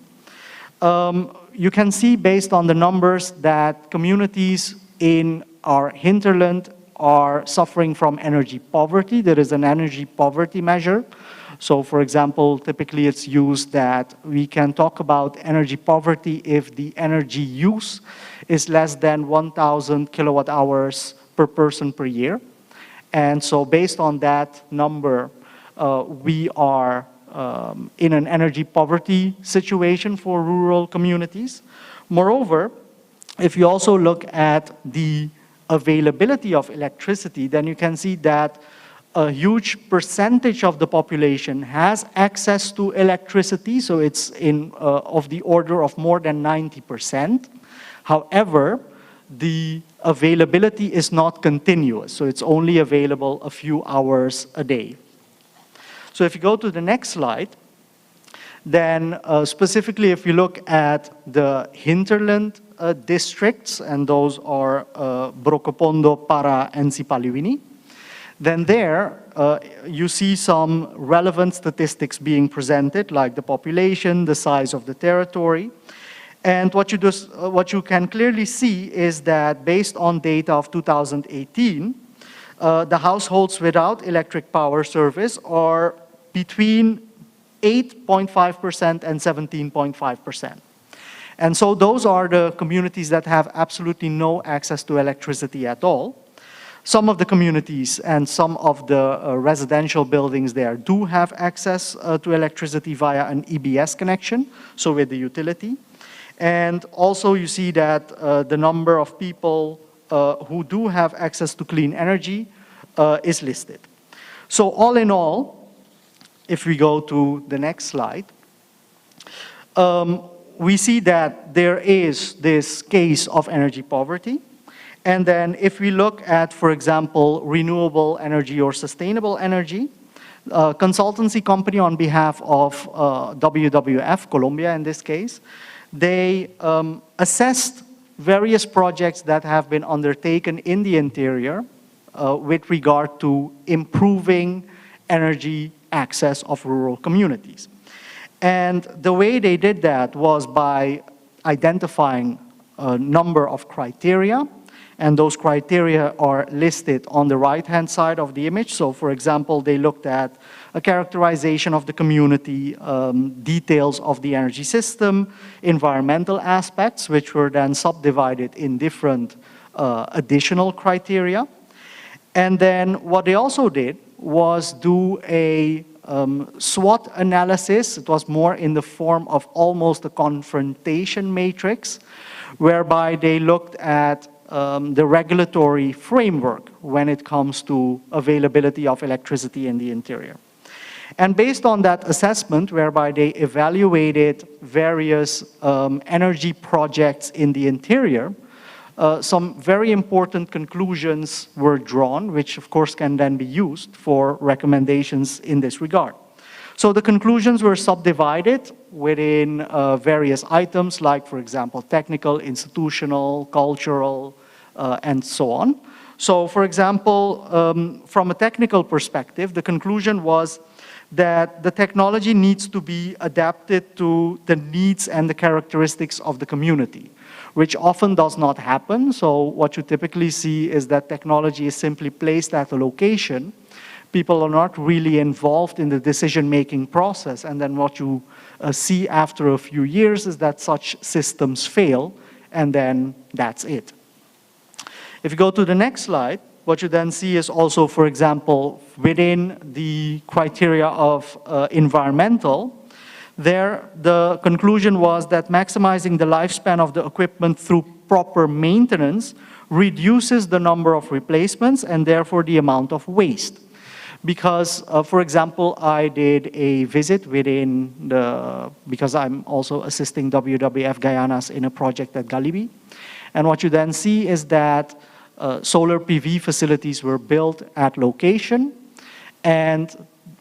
You can see based on the numbers that communities in our hinterland are suffering from energy poverty. There is an energy poverty measure. So for example, typically it's used that we can talk about energy poverty if the energy use is less than 1,000 kilowatt hours per person per year. And so based on that number, we are in an energy poverty situation for rural communities. Moreover, if you also look at the availability of electricity, then you can see that a huge percentage of the population has access to electricity, so it's of the order of more than 90%. However, the availability is not continuous, so it's only available a few hours a day. So if you go to the next slide, then specifically if you look at the hinterland districts, and those are Brokopondo, Para, and Sipaliwini, then there you see some relevant statistics being presented, like the population, the size of the territory. And what you can clearly see is that based on data of 2018, the households without electric power service are between 8.5% and 17.5%. And so those are the communities that have absolutely no access to electricity at all. Some of the communities and some of the residential buildings there do have access to electricity via an EBS connection, so with the utility. And also you see that the number of people who do have access to clean energy is listed. So all in all, if we go to the next slide, we see that there is this case of energy poverty. And then if we look at, for example, renewable energy or sustainable energy, a consultancy company on behalf of WWF, Colombia in this case, they assessed various projects that have been undertaken in the interior with regard to improving energy access of rural communities. And the way they did that was by identifying a number of criteria, and those criteria are listed on the right-hand side of the image. So for example, they looked at a characterization of the community, details of the energy system, environmental aspects, which were then subdivided in different additional criteria. And then what they also did was do a SWOT analysis. It was more in the form of almost a confrontation matrix, whereby they looked at the regulatory framework when it comes to availability of electricity in the interior. And based on that assessment, whereby they evaluated various energy projects in the interior, some very important conclusions were drawn, which of course can then be used for recommendations in this regard. So the conclusions were subdivided within various items, like for example, technical, institutional, cultural, and so on. So for example, from a technical perspective, the conclusion was that the technology needs to be adapted to the needs and the characteristics of the community, which often does not happen. So what you typically see is that technology is simply placed at a location. People are not really involved in the decision-making process. And then what you see after a few years is that such systems fail, and then that's it. If you go to the next slide, what you then see is also, for example, within the criteria of environmental, there the conclusion was that maximizing the lifespan of the equipment through proper maintenance reduces the number of replacements and therefore the amount of waste. Because, for example, I did a visit within because I'm also assisting WWF Guyanas in a project at Galibi. And what you then see is that solar PV facilities were built at location. And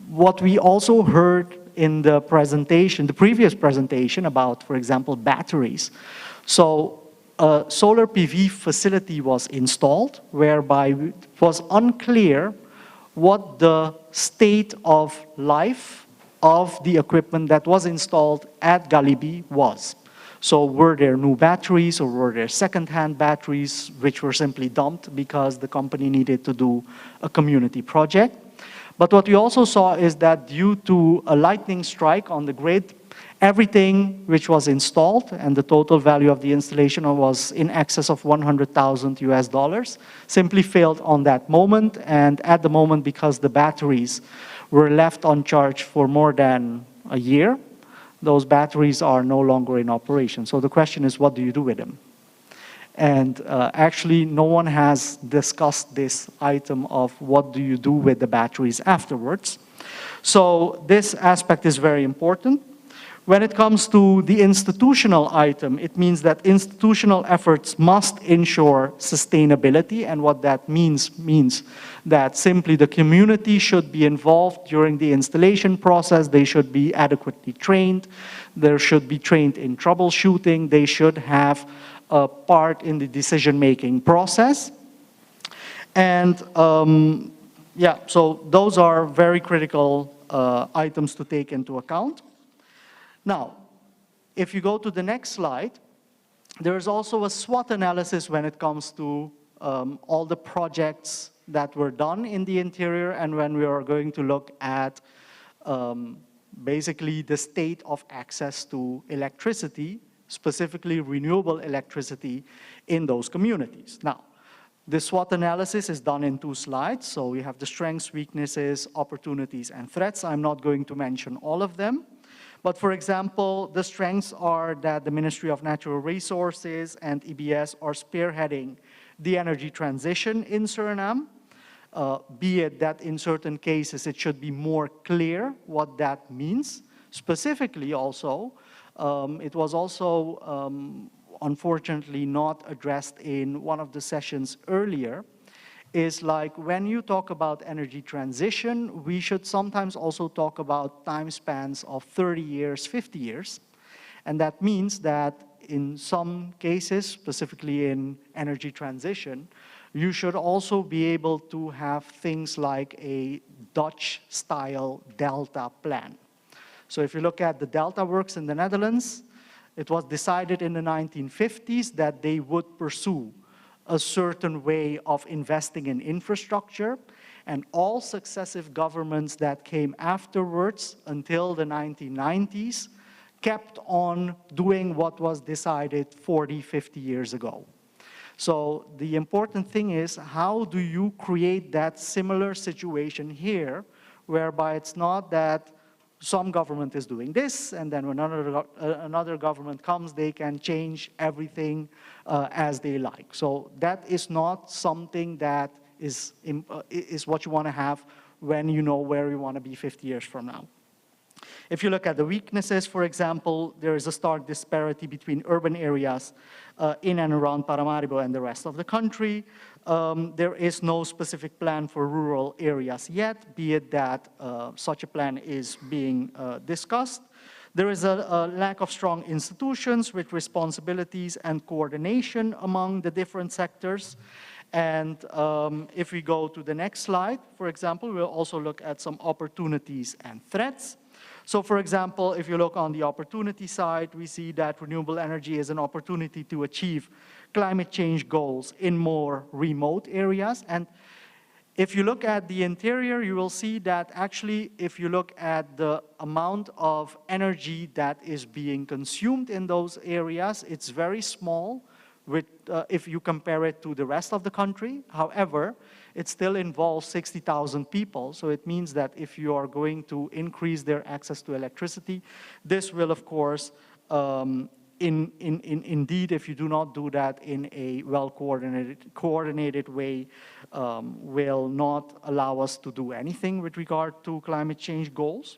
what we also heard in the presentation, the previous presentation about, for example, batteries. So a solar PV facility was installed, whereby it was unclear what the state of life of the equipment that was installed at Galibi was. So were there new batteries or were there second-hand batteries which were simply dumped because the company needed to do a community project? But what we also saw is that due to a lightning strike on the grid, everything which was installed and the total value of the installation was in excess of $100,000 simply failed on that moment. And at the moment, because the batteries were left uncharged for more than a year, those batteries are no longer in operation. So the question is, what do you do with them? And actually, no one has discussed this item of what do you do with the batteries afterwards. So this aspect is very important. When it comes to the institutional item, it means that institutional efforts must ensure sustainability, and what that means that simply the community should be involved during the installation process, they should be adequately trained, they should be trained in troubleshooting, they should have a part in the decision-making process. And yeah, so those are very critical items to take into account. Now, if you go to the next slide, there is also a SWOT analysis when it comes to all the projects that were done in the interior and when we are going to look at basically the state of access to electricity, specifically renewable electricity in those communities. Now, the SWOT analysis is done in 2 slides. So we have the strengths, weaknesses, opportunities, and threats. I'm not going to mention all of them. But for example, the strengths are that the Ministry of Natural Resources and EBS are spearheading the energy transition in Suriname, be it that in certain cases it should be more clear what that means. Specifically also, it was also unfortunately not addressed in one of the sessions earlier, is like when you talk about energy transition, we should sometimes also talk about time spans of 30 years, 50 years. And that means that in some cases, specifically in energy transition, you should also be able to have things like a Dutch-style Delta plan. So if you look at the Delta works in the Netherlands, it was decided in the 1950s that they would pursue a certain way of investing in infrastructure, and all successive governments that came afterwards until the 1990s kept on doing what was decided 40, 50 years ago. So the important thing is, how do you create that similar situation here, whereby it's not that some government is doing this, and then when another government comes, they can change everything as they like. So that is not something that is what you want to have when you know where you want to be 50 years from now. If you look at the weaknesses, for example, there is a stark disparity between urban areas in and around Paramaribo and the rest of the country. There is no specific plan for rural areas yet, be it that such a plan is being discussed. There is a lack of strong institutions with responsibilities and coordination among the different sectors. And if we go to the next slide, for example, we'll also look at some opportunities and threats. So for example, if you look on the opportunity side, we see that renewable energy is an opportunity to achieve climate change goals in more remote areas. And if you look at the interior, you will see that actually, if you look at the amount of energy that is being consumed in those areas, it's very small if you compare it to the rest of the country. However, it still involves 60,000 people. So it means that if you are going to increase their access to electricity, this will, of course, indeed, if you do not do that in a well-coordinated way, will not allow us to do anything with regard to climate change goals.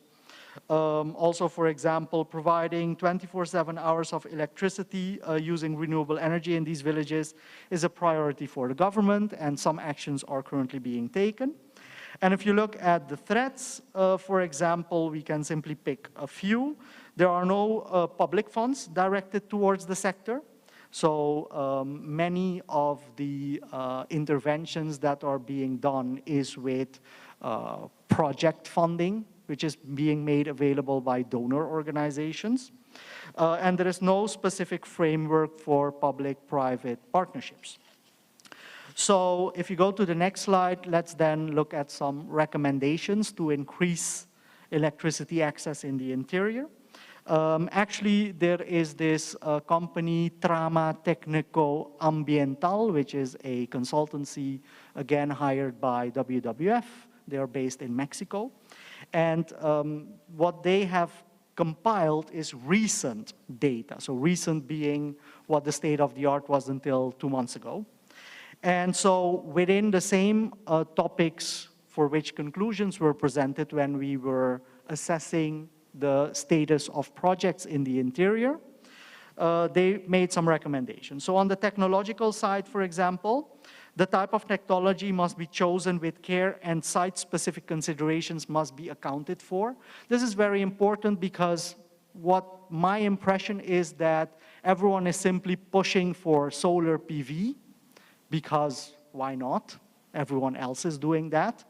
Also, for example, providing 24/7 hours of electricity using renewable energy in these villages is a priority for the government, and some actions are currently being taken. And if you look at the threats, for example, we can simply pick a few. There are no public funds directed towards the sector. So many of the interventions that are being done is with project funding, which is being made available by donor organizations. And there is no specific framework for public-private partnerships. So if you go to the next slide, let's then look at some recommendations to increase electricity access in the interior. Actually, there is this company, Trama Técnico Ambiental, which is a consultancy, again, hired by WWF. They are based in Mexico. And what they have compiled is recent data. So recent being what the state of the art was until 2 months ago. And so within the same topics for which conclusions were presented when we were assessing the status of projects in the interior, they made some recommendations. So on the technological side, for example, the type of technology must be chosen with care and site-specific considerations must be accounted for. This is very important because what my impression is that everyone is simply pushing for solar PV because why not? Everyone else is doing that.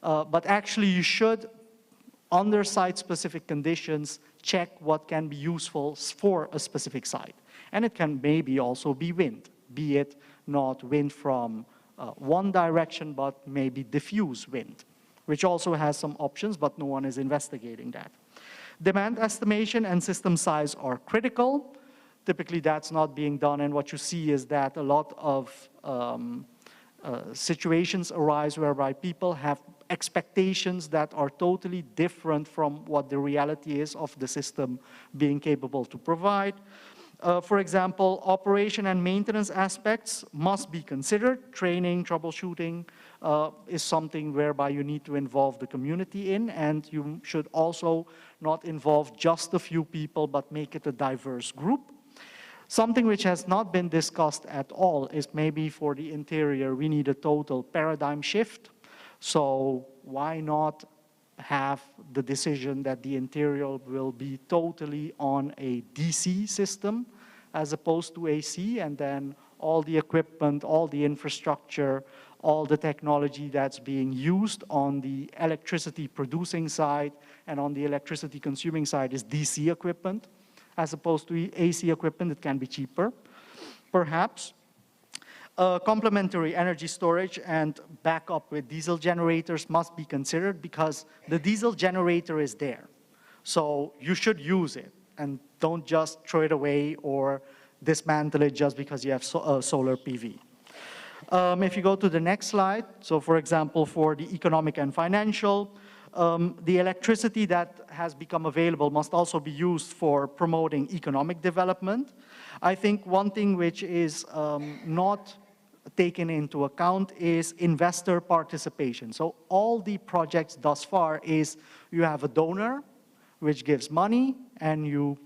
But actually you should, under site-specific conditions, check what can be useful for a specific site. And it can maybe also be wind, be it not wind from one direction, but maybe diffuse wind, which also has some options, but no one is investigating that. Demand estimation and system size are critical. Typically, that's not being done, and what you see is that a lot of situations arise whereby people have expectations that are totally different from what the reality is of the system being capable to provide. For example, operation and maintenance aspects must be considered. Training, troubleshooting is something whereby you need to involve the community in, and you should also not involve just a few people, but make it a diverse group. Something which has not been discussed at all is maybe for the interior, we need a total paradigm shift. So why not have the decision that the interior will be totally on a DC system as opposed to AC, and then all the equipment, all the infrastructure, all the technology that's being used on the electricity producing side and on the electricity consuming side is DC equipment, as opposed to AC equipment. It can be cheaper, perhaps. Complementary energy storage and backup with diesel generators must be considered because the diesel generator is there. So you should use it and don't just throw it away or dismantle it just because you have solar PV. If you go to the next slide, so for example, for the economic and financial, the electricity that has become available must also be used for promoting economic development. I think one thing which is not taken into account is investor participation. So all the projects thus far is you have a donor which gives money and you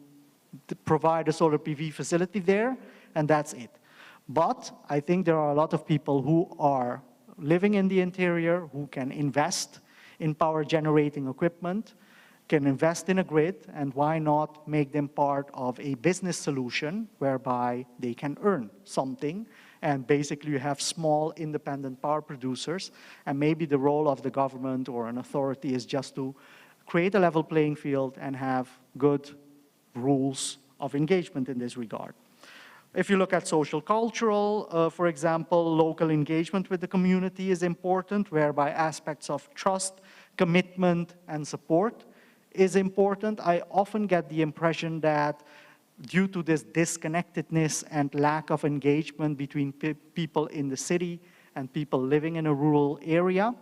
provide a solar PV facility there, and that's it. But I think there are a lot of people who are living in the interior who can invest in power generating equipment, can invest in a grid, and why not make them part of a business solution whereby they can earn something, and basically you have small independent power producers, and maybe the role of the government or an authority is just to create a level playing field and have good rules of engagement in this regard. If you look at social cultural, for example, local engagement with the community is important, whereby aspects of trust, commitment, and support is important. I often get the impression that due to this disconnectedness and lack of engagement between people in the city and people living in a rural area,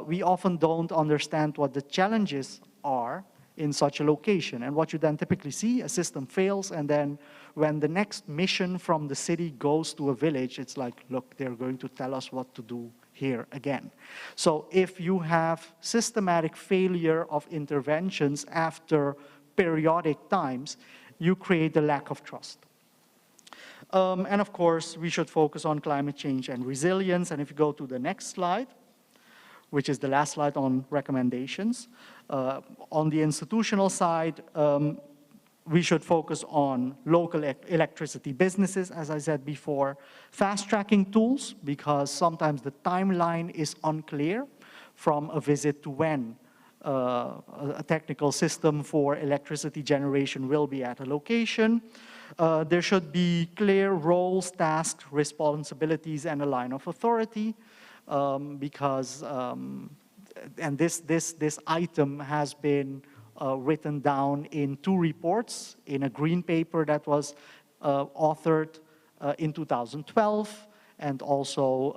we often don't understand what the challenges are in such a location. And what you then typically see, a system fails, and then when the next mission from the city goes to a village, it's like, look, they're going to tell us what to do here again. So if you have systematic failure of interventions after periodic times, you create a lack of trust. And of course, we should focus on climate change and resilience. And if you go to the next slide, which is the last slide on recommendations. On the institutional side, we should focus on local electricity businesses, as I said before, fast-tracking tools, because sometimes the timeline is unclear from a visit to when a technical system for electricity generation will be at a location. There should be clear roles, tasks, responsibilities, and a line of authority, because, and this item has been written down in 2 reports, in a green paper that was authored in 2012, and also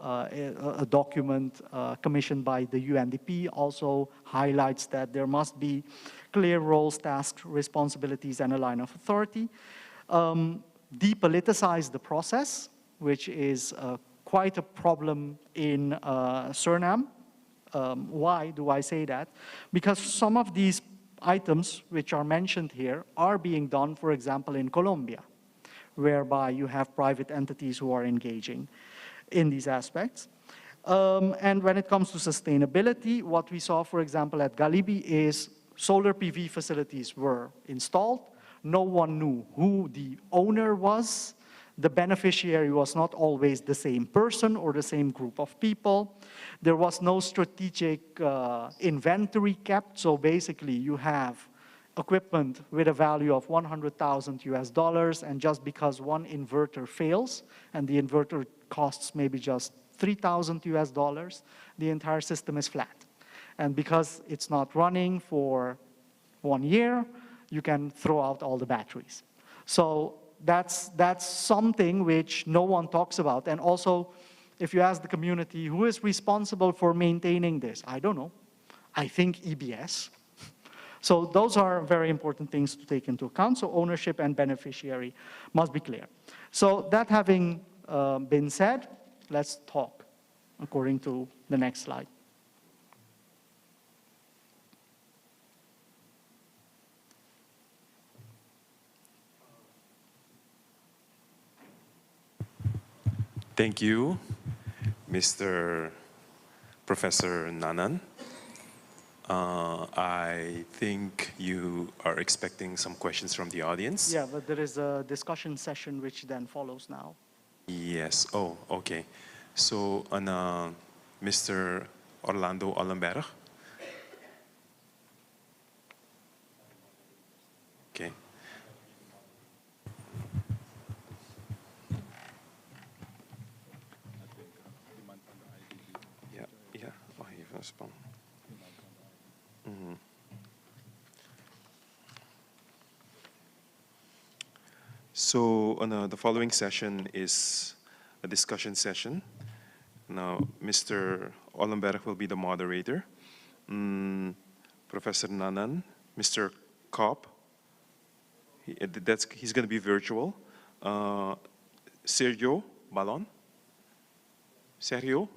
a document commissioned by the UNDP also highlights that there must be clear roles, tasks, responsibilities, and a line of authority. Depoliticize the process, which is quite a problem in Suriname. Why do I say that? Because some of these items which are mentioned here are being done, for example, in Colombia, whereby you have private entities who are engaging in these aspects. And when it comes to sustainability, what we saw, for example, at Galibi is solar PV facilities were installed. No one knew who the owner was. The beneficiary was not always the same person or the same group of people. There was no strategic inventory kept. So basically, you have equipment with a value of $100,000 and just because one inverter fails, and the inverter costs maybe just $3,000, the entire system is flat. And because it's not running for 1 year, you can throw out all the batteries. So that's something which no one talks about. And also, if you ask the community, who is responsible for maintaining this? I don't know. I think EBS. So those are very important things to take into account. So ownership and beneficiary must be clear. So that having been said, let's talk according to the next slide. Thank you, Mr. Professor Nanan. I think you are expecting some questions from the audience. Yeah, but there is a discussion session which then follows now. Yes. Oh, okay. So, Mr. Orlando Olenberg. Okay. Yeah. Oh, you respond. So the following session is a discussion session. Now, Mr. Olenberg will be the moderator. Professor Nanan, Mr. Kopp, he's going to be virtual. Sergio Balon. Sergio?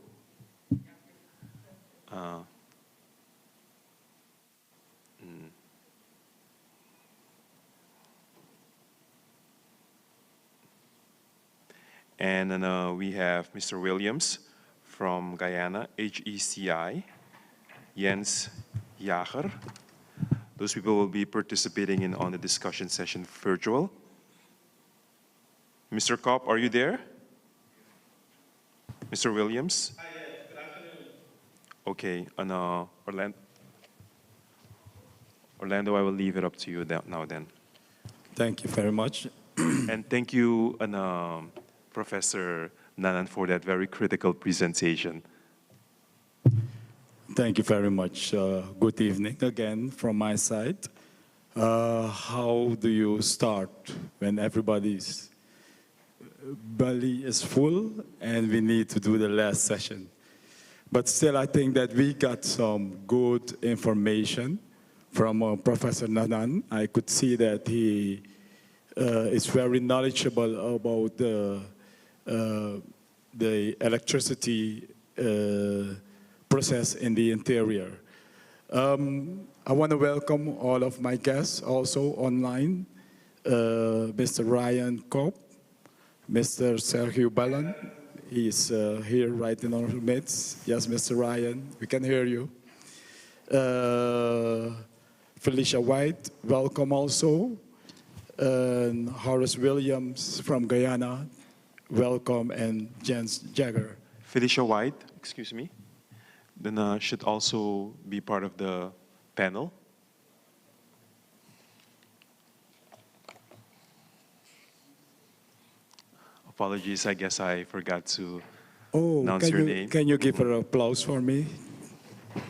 And then we have Mr. Williams from Guyana, HECI, Jens Jager. Those people will be participating on the discussion session virtual. Mr. Kopp, are you there? Mr. Williams? Hi, yes, good afternoon. Okay, and Orlando, I will leave it up to you now then. Thank you very much. And thank you, Professor Nanan, for that very critical presentation. Thank you very much. Good evening again from my side. How do you start when everybody's belly is full and we need to do the last session? But still, I think that we got some good information from Professor Nanan. I could see that he is very knowledgeable about the electricity process in the interior. I want to welcome all of my guests also online. Mr. Ryan Kopp, Mr. Sergio Balon, he's here right in our midst. Yes, Mr. Ryan, we can hear you. Felicia White, welcome also. Horace Williams from Guyana, welcome, and Jens Jagger. Felicia White, excuse me, then should also be part of the panel. Apologies, I guess I forgot to announce your name. Can you give her applause for me?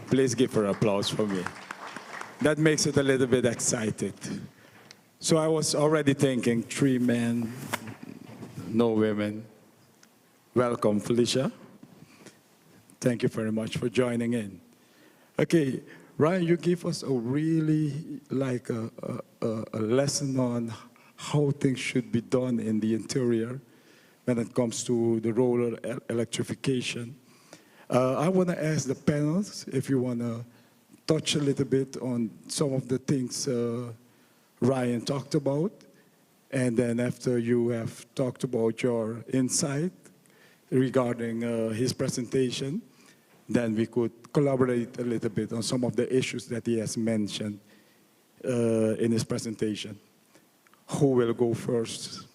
Please give her applause for me. That makes it a little bit excited. So I was already thinking 3 men, no women. Welcome, Felicia. Thank you very much for joining in. Okay, Ryan, you give us a really like a lesson on how things should be done in the interior when it comes to the rural electrification. I want to ask the panels if you want to touch a little bit on some of the things Ryan talked about. And then after you have talked about your insight regarding his presentation, then we could collaborate a little bit on some of the issues that he has mentioned in his presentation. Who will go first?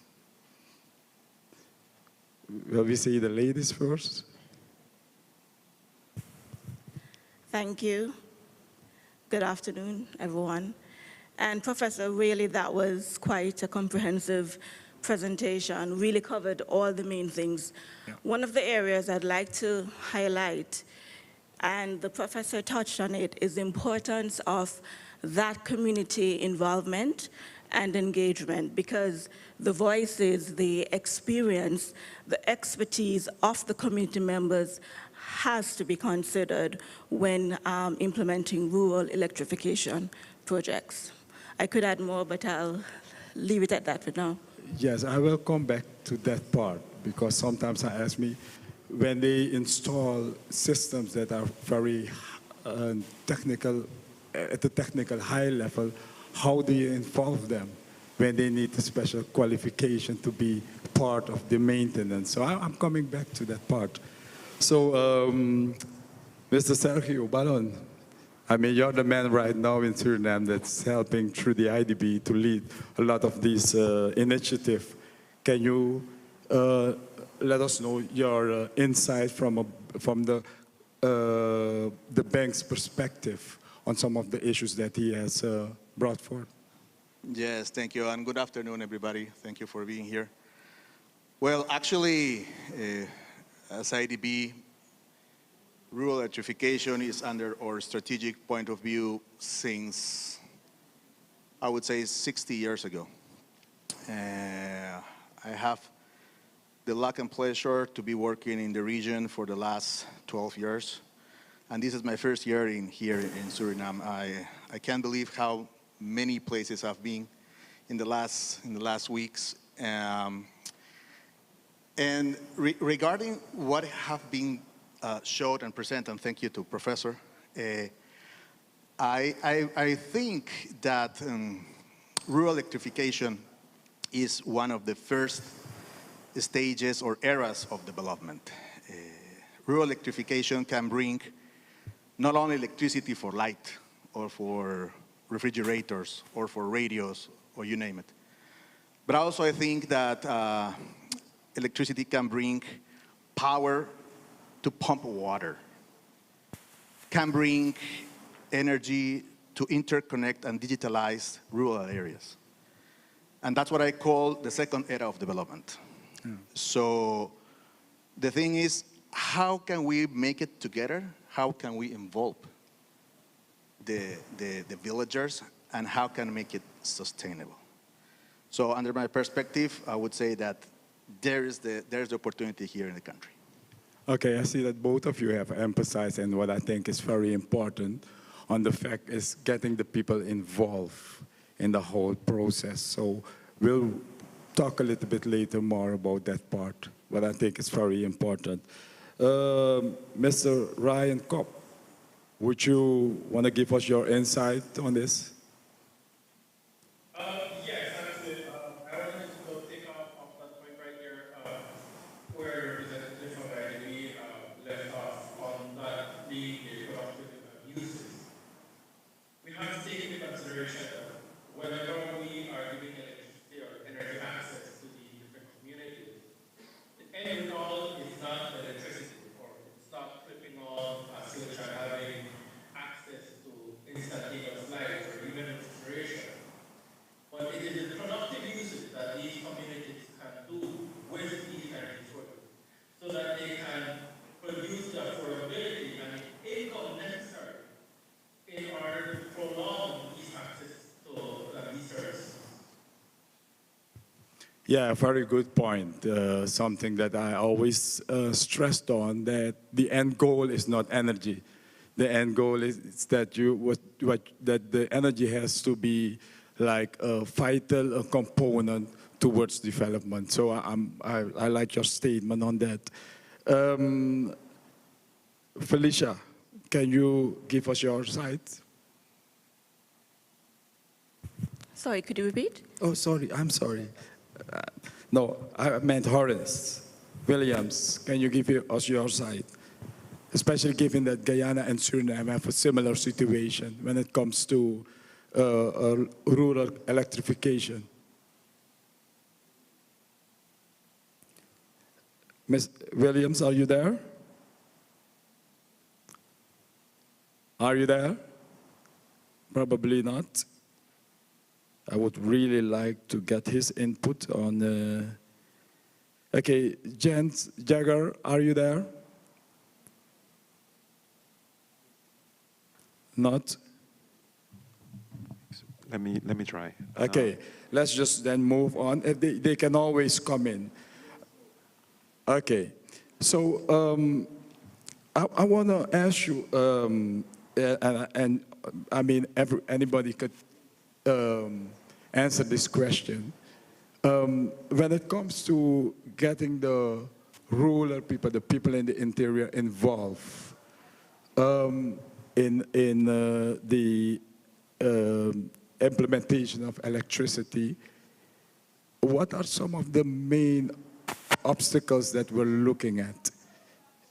Will we say the ladies first? Thank you. Good afternoon, everyone. And Professor, really that was quite a comprehensive presentation, really covered all the main things. Yeah. One of the areas I'd like to highlight, and the professor touched on it, is the importance of that community involvement and engagement, because the voices, the experience, the expertise of the community members has to be considered when implementing rural electrification projects. I could add more, but I'll leave it at that for now. Yes, I will come back to that part, because sometimes I ask me, when they install systems that are very technical, at the technical high level, how do you involve them when they need a special qualification to be part of the maintenance? So I'm coming back to that part. So, Mr. Sergio Balon, I mean, you're the man right now in Suriname that's helping through the IDB to lead a lot of these initiatives. Can you let us know your insight from the bank's perspective on some of the issues that he has brought forth? Yes, thank you, and good afternoon, everybody. Thank you for being here. Well, actually, as IDB, rural electrification is under our strategic point of view since, I would say, 60 years ago. I have the luck and pleasure to be working in the region for the last 12 years. And this is my first year here in Suriname. I can't believe how many places I've been in the last weeks. Regarding what have been showed and presented, and thank you to Professor, I think that rural electrification is one of the first stages or eras of development. Rural electrification can bring not only electricity for light or for refrigerators or for radios or you name it, but also I think that electricity can bring power to pump water, can bring energy to interconnect and digitalize rural areas. And that's what I call the second era of development. So the thing is, how can we make it together? How can we involve the villagers, and how can we make it sustainable? So under my perspective, I would say that there's the opportunity here in the country. Okay, I see that both of you have emphasized, and what I think is very important on the fact is getting the people involved in the whole process. So we'll talk a little bit later more about that part, but I think it's very important. Mr. Ryan Kopp, would you want to give us your insight on this? Yes, actually, I wanted to take off that point right there, where Representative from IDB left off on that being a productive uses. We have to take into consideration that whenever we are giving electricity Yeah, very good point. Something that I always stressed on, that the end goal is not energy. The end goal is that that the energy has to be like a vital component towards development. So I like your statement on that. Felicia, can you give us your side? Sorry, could you repeat? Oh, sorry, I'm sorry. No, I meant Horace. Williams, can you give us your side? Especially given that Guyana and Suriname have a similar situation when it comes to rural electrification. Ms. Williams, are you there? Are you there? Probably not. I would really like to get his input on... Okay, Jens Jagger, are you there? Not? Let me try. Okay, let's just then move on. They can always come in. Okay, so I want to ask you, and I mean, anybody could answer this question. When it comes to getting the rural people, the people in the interior involved in the implementation of electricity, what are some of the main obstacles that we're looking at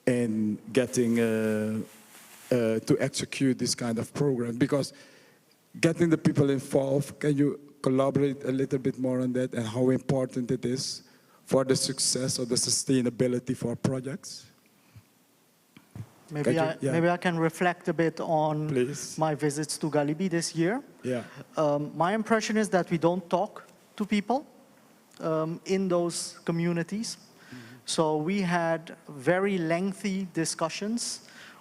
in getting to execute this kind of program? Because getting the people involved, can you collaborate a little bit more on that and how important it is for the success or the sustainability for projects? Maybe I can reflect a bit on my visits to Galibi this year. Yeah. My impression is that we don't talk to people in those communities. So we had very lengthy discussions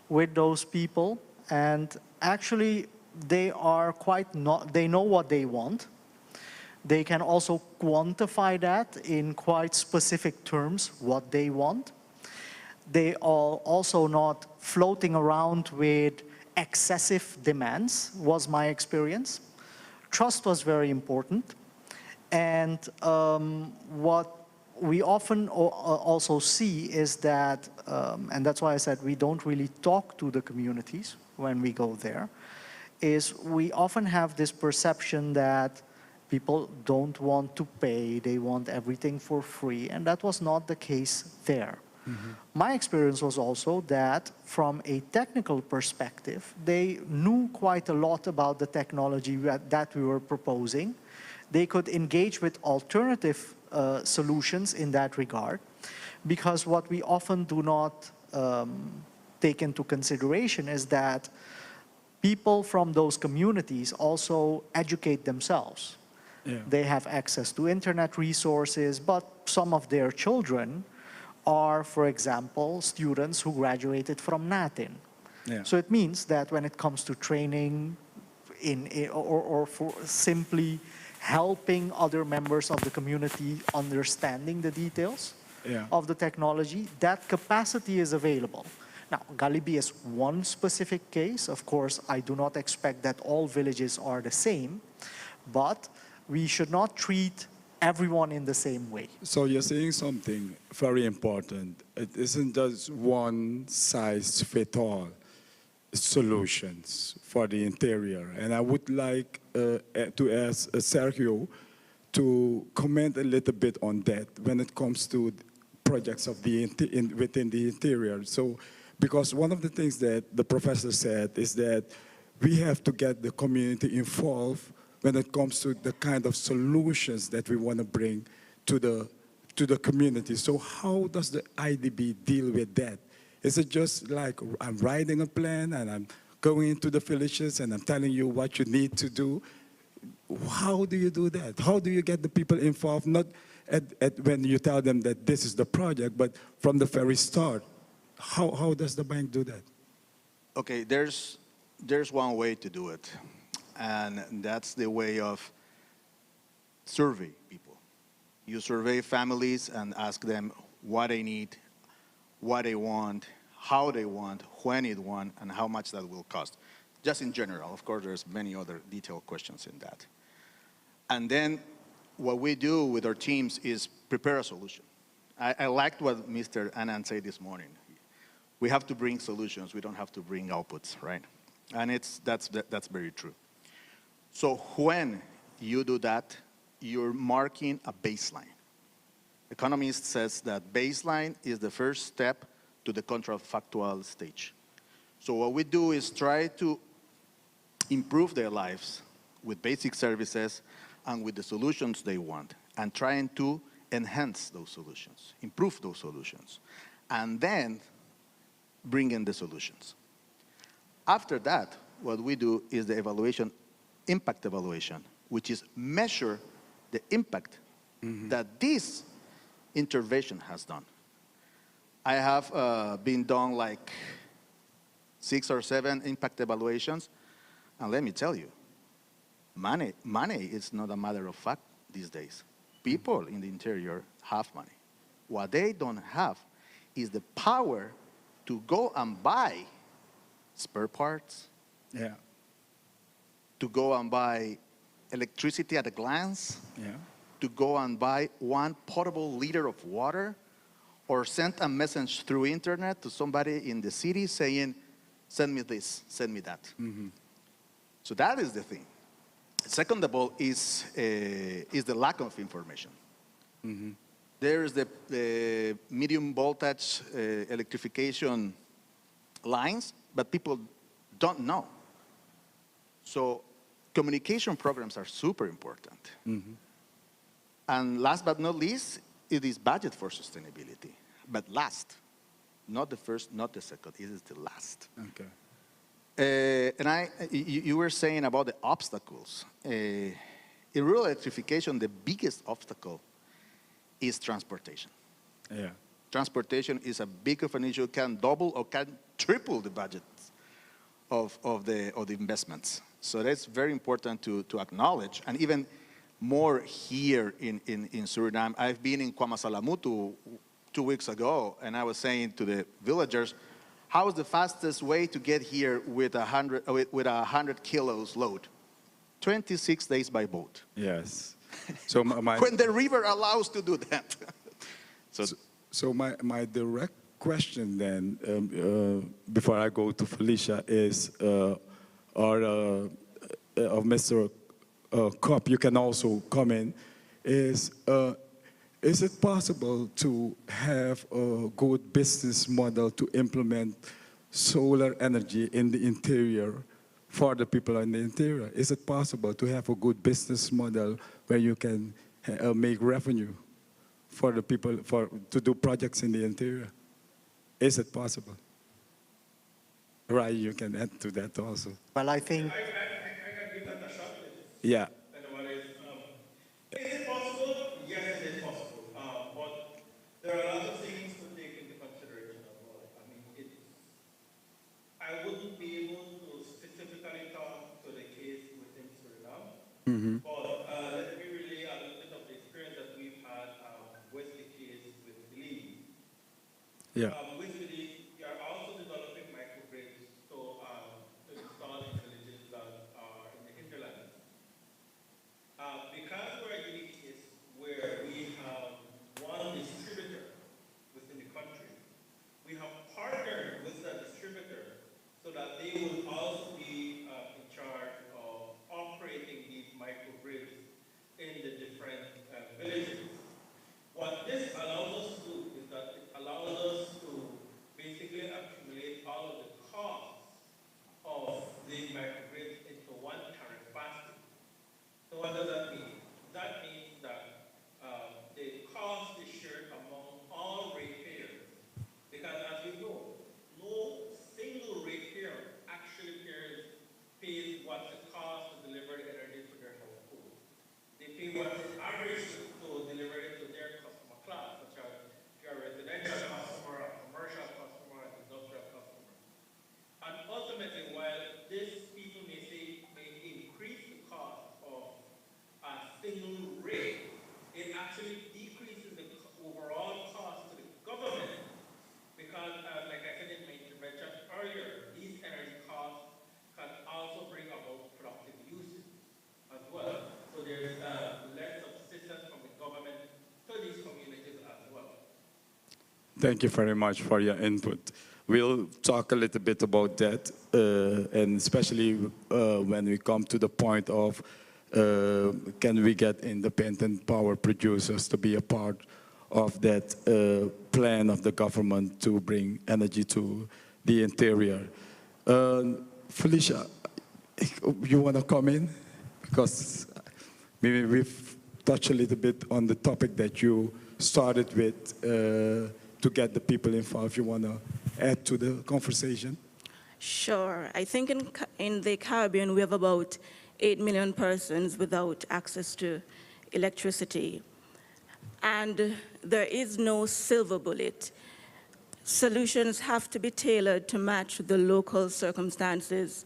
with those people, and actually they are they know what they want. They can also quantify that in quite specific terms, what they want. They are also not floating around with excessive demands, was my experience. Trust was very important. And what we often also see is that, and that's why I said we don't really talk to the communities when we go there, is we often have this perception that people don't want to pay, they want everything for free, and that was not the case there. My experience was also that from a technical perspective, they knew quite a lot about the technology that we were proposing. They could engage with alternative solutions in that regard, because what we often do not take into consideration is that people from those communities also educate themselves. Yeah. They have access to internet resources, but some of their children are, for example, students who graduated from NATIN. Yeah. So it means that when it comes to training or for simply helping other members of the community understanding the details of the technology, that capacity is available. Now, Galibi is one specific case. Of course, I do not expect that all villages are the same, but we should not treat everyone in the same way. So you're saying something very important. It isn't just one size fit all solutions for the interior. And I would like to ask Sergio to comment a little bit on that when it comes to projects of within the interior. So, because one of the things that the professor said is that we have to get the community involved when it comes to the kind of solutions that we want to bring to the community. So how does the IDB deal with that? Is it just like I'm writing a plan and I'm going into the villages and I'm telling you what you need to do? How do you do that? How do you get the people involved, not when you tell them that this is the project, but from the very start? How does the bank do that? Okay, there's one way to do it. And that's the way of survey people. You survey families and ask them what they need, what they want, how they want, when it want, and how much that will cost. Just in general. Of course, there's many other detailed questions in that. And then what we do with our teams is prepare a solution. I liked what Mr. Anand said this morning. We have to bring solutions. We don't have to bring outputs, right? And that's very true. So when you do that, you're marking a baseline. Economist says that baseline is the first step to the contrafactual stage. So what we do is try to improve their lives with basic services and with the solutions they want, and trying to enhance those solutions, improve those solutions, and then bring in the solutions. After that, what we do is the evaluation, impact evaluation, which is measure the impact that this intervention has done. I have been done like 6 or 7 impact evaluations, and let me tell you, money is not a matter of fact these days. People in the interior have money. What they don't have is the power to go and buy spare parts, to go and buy electricity at a glance, to go and buy 1 potable liter of water, or send a message through internet to somebody in the city saying, send me this, send me that. So that is the thing. Second of all is the lack of information. There is the medium voltage electrification lines, but people don't know. So communication programs are super important. And last but not least, it is budget for sustainability. But last, not the first, not the second, it is the last. Okay. And you were saying about the obstacles. In rural electrification, the biggest obstacle is transportation. Yeah. Transportation is a big of an issue, can double or can triple the budget of the investments. So that's very important to acknowledge. And even more here in Suriname, I've been in Kwamasalamuttu 2 weeks ago, and I was saying to the villagers, how is the fastest way to get here with 100 kilos load? 26 days by boat. Yes. So when the river allows to do that. So my direct question then, before I go to Felicia, is, of Mr. Kopp, you can also come in, is it possible to have a good business model to implement solar energy in the interior for the people in the interior? Is it possible to have a good business model where you can make revenue for the people, to do projects in the interior? Is it possible? Right, you can add to that also. Well, I think... I can give that a shot. Yeah. Is it possible? Yes, it is possible. But there are lots of things to take into consideration as well. I mean, I wouldn't be able to specifically talk to the case within Suriname, but let me relay a little bit of the experience that we've had with the case with Belize. Yeah. With Belize, we are also developing microgrids to install in villages that are in the hinterlands. Because we're a unique case where we have one distributor within the country, we have partnered with that distributor so that they will also be in charge of operating these microgrids in the different villages. What this allows us to do is that it allows us to Thank you very much for your input. We'll talk a little bit about that, and especially when we come to the point of can we get independent power producers to be a part of that plan of the government to bring energy to the interior. Felicia, you want to come in? Because maybe we've touched a little bit on the topic that you started with to get the people involved. You want to add to the conversation? Sure. I think in the Caribbean, we have about 8 million persons without access to electricity. And there is no silver bullet. Solutions have to be tailored to match the local circumstances.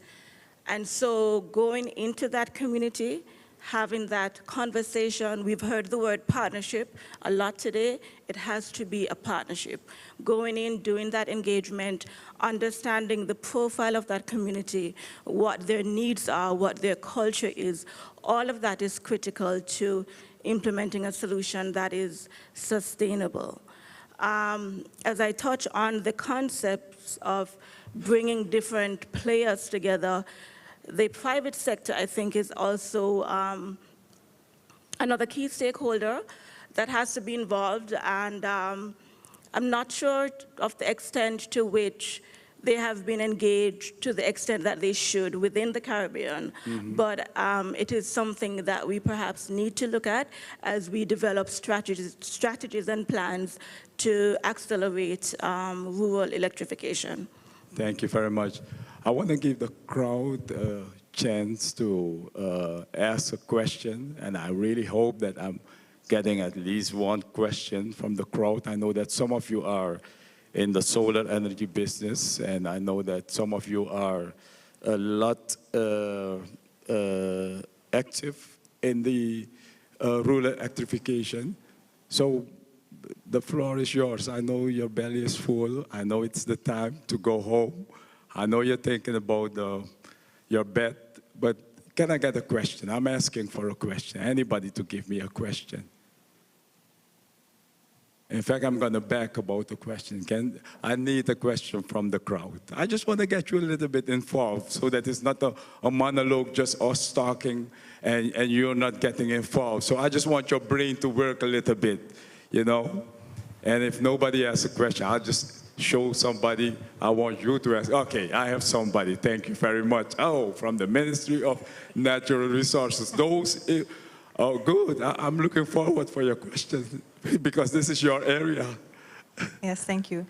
And so going into that community, having that conversation, we've heard the word partnership a lot today. It has to be a partnership. Going in, doing that engagement, understanding the profile of that community, what their needs are, what their culture is, all of that is critical to implementing a solution that is sustainable. As I touch on the concepts of bringing different players together, the private sector, I think, is also another key stakeholder that has to be involved, and I'm not sure of the extent to which they have been engaged to the extent that they should within the Caribbean. But it is something that we perhaps need to look at as we develop strategies and plans to accelerate rural electrification. Thank you very much. I want to give the crowd a chance to ask a question, and I really hope that I'm getting at least one question from the crowd. I know that some of you are in the solar energy business, and I know that some of you are a lot active in the rural electrification. So the floor is yours. I know your belly is full. I know it's the time to go home. I know you're thinking about your bed, but can I get a question? I'm asking for a question. Anybody to give me a question? In fact, I'm going to back about the question. I need a question from the crowd. I just want to get you a little bit involved so that it's not a monologue, just us talking and you're not getting involved. So I just want your brain to work a little bit, you know? And if nobody has a question, I'll just show somebody. I want you to ask. Okay, I have somebody. Thank you very much. Oh, from the Ministry of Natural Resources. Those, oh, good. I'm looking forward for your questions because this is your area. Yes, thank you.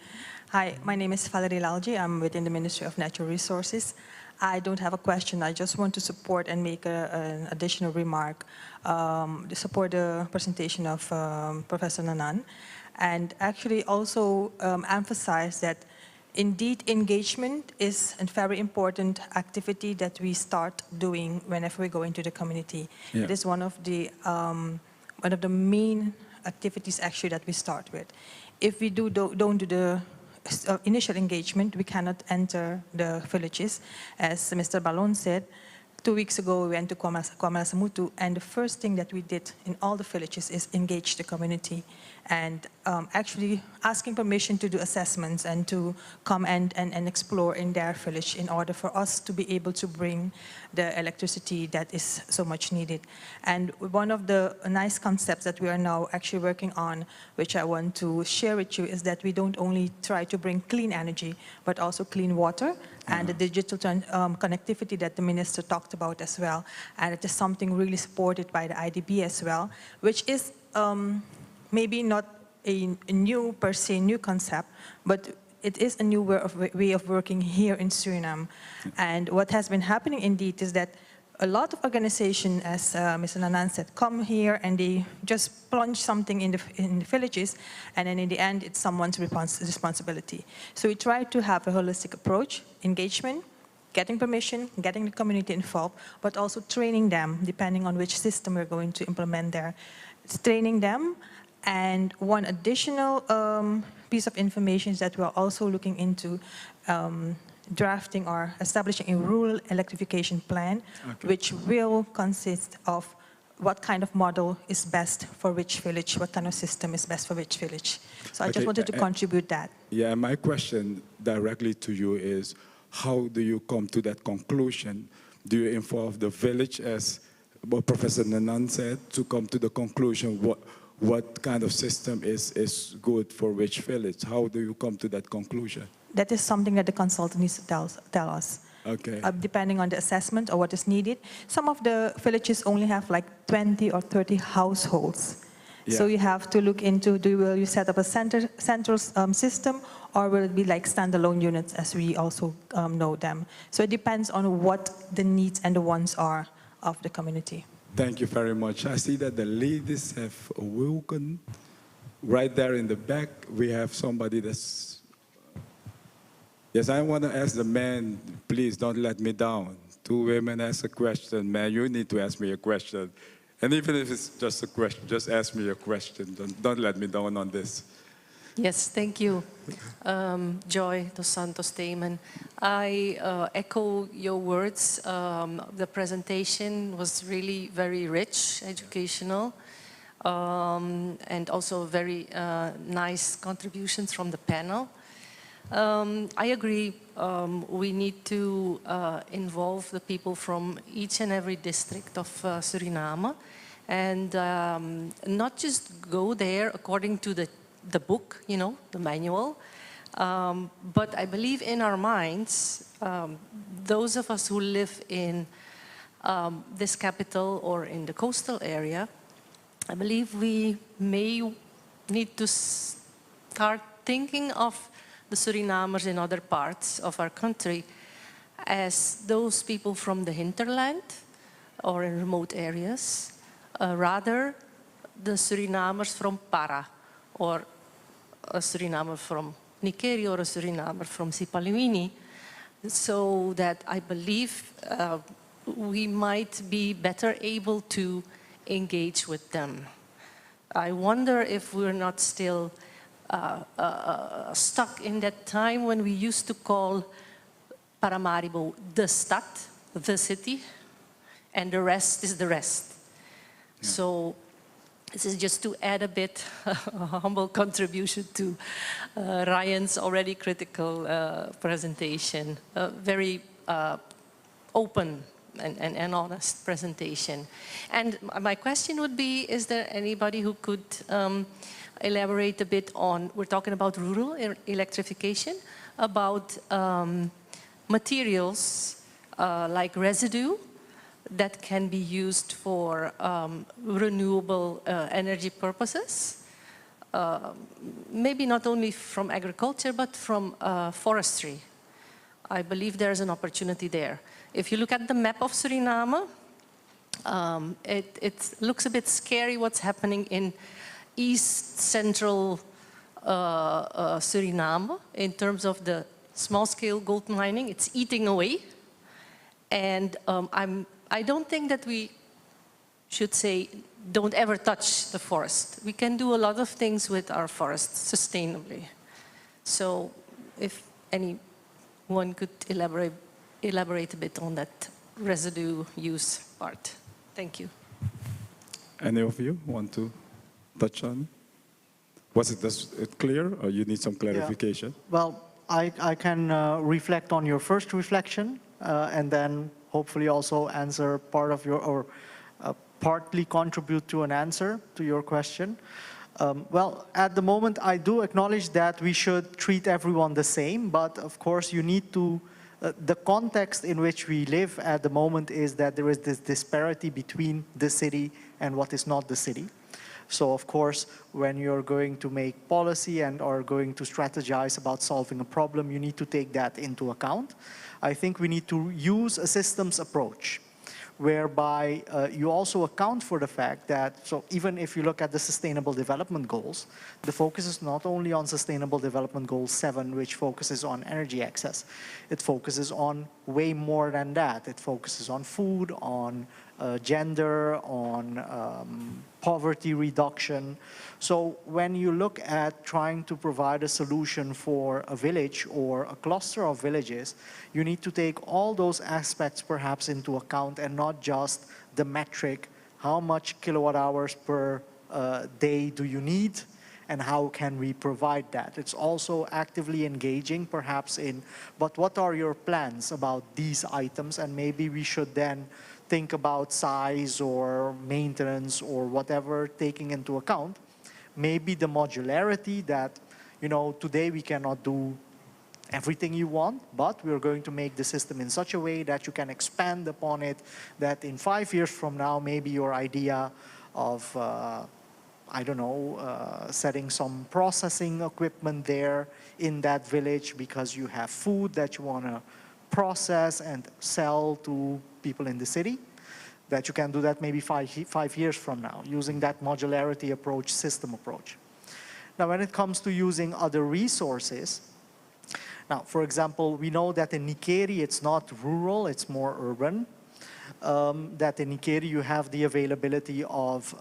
Hi, my name is Valerie Lalji. I'm within the Ministry of Natural Resources. I don't have a question. I just want to support and make an additional remark to support the presentation of Professor Nanan, and actually also emphasize that indeed engagement is a very important activity that we start doing whenever we go into the community. Yeah. It is one of the main activities actually that we start with. If we don't do the initial engagement, we cannot enter the villages. As Mr. Ballon said, 2 weeks ago we went to Kwamalasamutu, and the first thing that we did in all the villages is engage the community and actually asking permission to do assessments and to come and explore in their village in order for us to be able to bring the electricity that is so much needed. And one of the nice concepts that we are now actually working on, which I want to share with you, is that we don't only try to bring clean energy, but also clean water and the digital connectivity that the minister talked about as well. And it is something really supported by the IDB as well, which is maybe not a new concept, but it is a new way of working here in Suriname. And what has been happening indeed is that a lot of organizations, as Mr. Nanan said, come here and they just plunge something in the villages, and then in the end it's someone's responsibility. So we try to have a holistic approach, engagement, getting permission, getting the community involved, but also training them, depending on which system we're going to implement there. It's training them. And one additional piece of information is that we're also looking into drafting or establishing a rural electrification plan, which will consist of what kind of model is best for which village, what kind of system is best for which village. So I just wanted to contribute that. Yeah, my question directly to you is, how do you come to that conclusion? Do you involve the village, as what Professor Nanan said, to come to the conclusion what kind of system is good for which village? How do you come to that conclusion? That is something that the consultant needs to tell us. Okay. Depending on the assessment or what is needed. Some of the villages only have like 20 or 30 households. Yeah. So you have to look into, will you set up a central system, or will it be like standalone units as we also know them? So it depends on what the needs and the wants are of the community. Thank you very much. I see that the ladies have awoken. Right there in the back, we have somebody that's... Yes, I want to ask the man, please don't let me down. 2 women ask a question. Man, you need to ask me a question. And even if it's just a question, just ask me a question. Don't let me down on this. Yes, thank you, Joy dos Santos Damon. I echo your words. The presentation was really very rich, educational, and also very nice contributions from the panel. I agree, we need to involve the people from each and every district of Suriname, and not just go there according to the book, you know, the manual, but I believe in our minds, those of us who live in this capital or in the coastal area, I believe we may need to start thinking of the Surinamers in other parts of our country as those people from the hinterland or in remote areas, rather the Surinamers from Para, or a Surinamer from Nikeri, or a Surinamer from Sipaliwini, so that I believe we might be better able to engage with them. I wonder if we're not still stuck in that time when we used to call Paramaribo the stad, the city, and the rest is the rest. Yeah. So this is just to add a bit, a humble contribution to Ryan's already critical presentation. Very open and honest presentation. And my question would be, is there anybody who could elaborate a bit on, we're talking about rural electrification, about materials like residue that can be used for renewable energy purposes, maybe not only from agriculture, but from forestry. I believe there's an opportunity there. If you look at the map of Suriname, it looks a bit scary what's happening in East Central Suriname in terms of the small-scale gold mining. It's eating away. And I don't think that we should say, don't ever touch the forest. We can do a lot of things with our forests sustainably. So if anyone could elaborate a bit on that residue use part. Thank you. Any of you want to touch on? Was it clear, or you need some clarification? Yeah. Well, I can reflect on your first reflection, and then hopefully also answer part of your, or partly contribute to an answer to your question. Well, at the moment, I do acknowledge that we should treat everyone the same, but of course you need to, the context in which we live at the moment is that there is this disparity between the city and what is not the city. So of course, when you're going to make policy and are going to strategize about solving a problem, you need to take that into account. I think we need to use a systems approach, whereby you also account for the fact that, so even if you look at the Sustainable Development Goals, the focus is not only on Sustainable Development Goal 7, which focuses on energy access. It focuses on way more than that. It focuses on food, on gender, on poverty reduction. So when you look at trying to provide a solution for a village or a cluster of villages, you need to take all those aspects perhaps into account and not just the metric, how much kilowatt hours per day do you need, and how can we provide that? It's also actively engaging perhaps in, but what are your plans about these items? And maybe we should then think about size or maintenance or whatever, taking into account maybe the modularity that, you know, today we cannot do everything you want, but we're going to make the system in such a way that you can expand upon it, that in 5 years from now, maybe your idea of I don't know, setting some processing equipment there in that village because you have food that you want to process and sell to people in the city, that you can do that maybe five years from now using that modularity approach, system approach. Now, when it comes to using other resources, now, for example, we know that in Nikeri it's not rural, it's more urban. That in Nikeri you have the availability of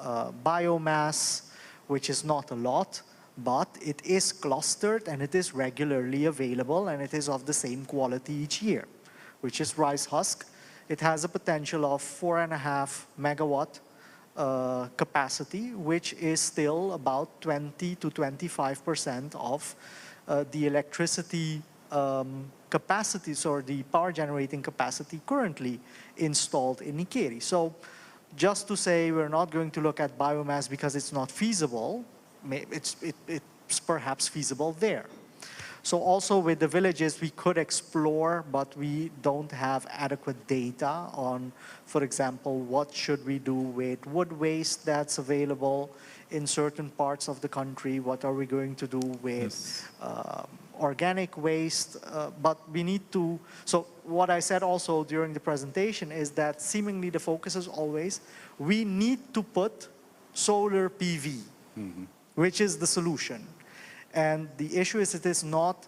biomass, which is not a lot, but it is clustered and it is regularly available and it is of the same quality each year, which is rice husk. It has a potential of 4.5 megawatt capacity, which is still about 20 to 25% of the electricity capacities or the power generating capacity currently installed in Nikeri. So just to say we're not going to look at biomass because it's not feasible, it's perhaps feasible there. So also with the villages we could explore, but we don't have adequate data on, for example, what should we do with wood waste that's available in certain parts of the country, what are we going to do with organic waste, but we need to, so what I said also during the presentation is that seemingly the focus is always, we need to put solar PV, which is the solution. And the issue is it is not,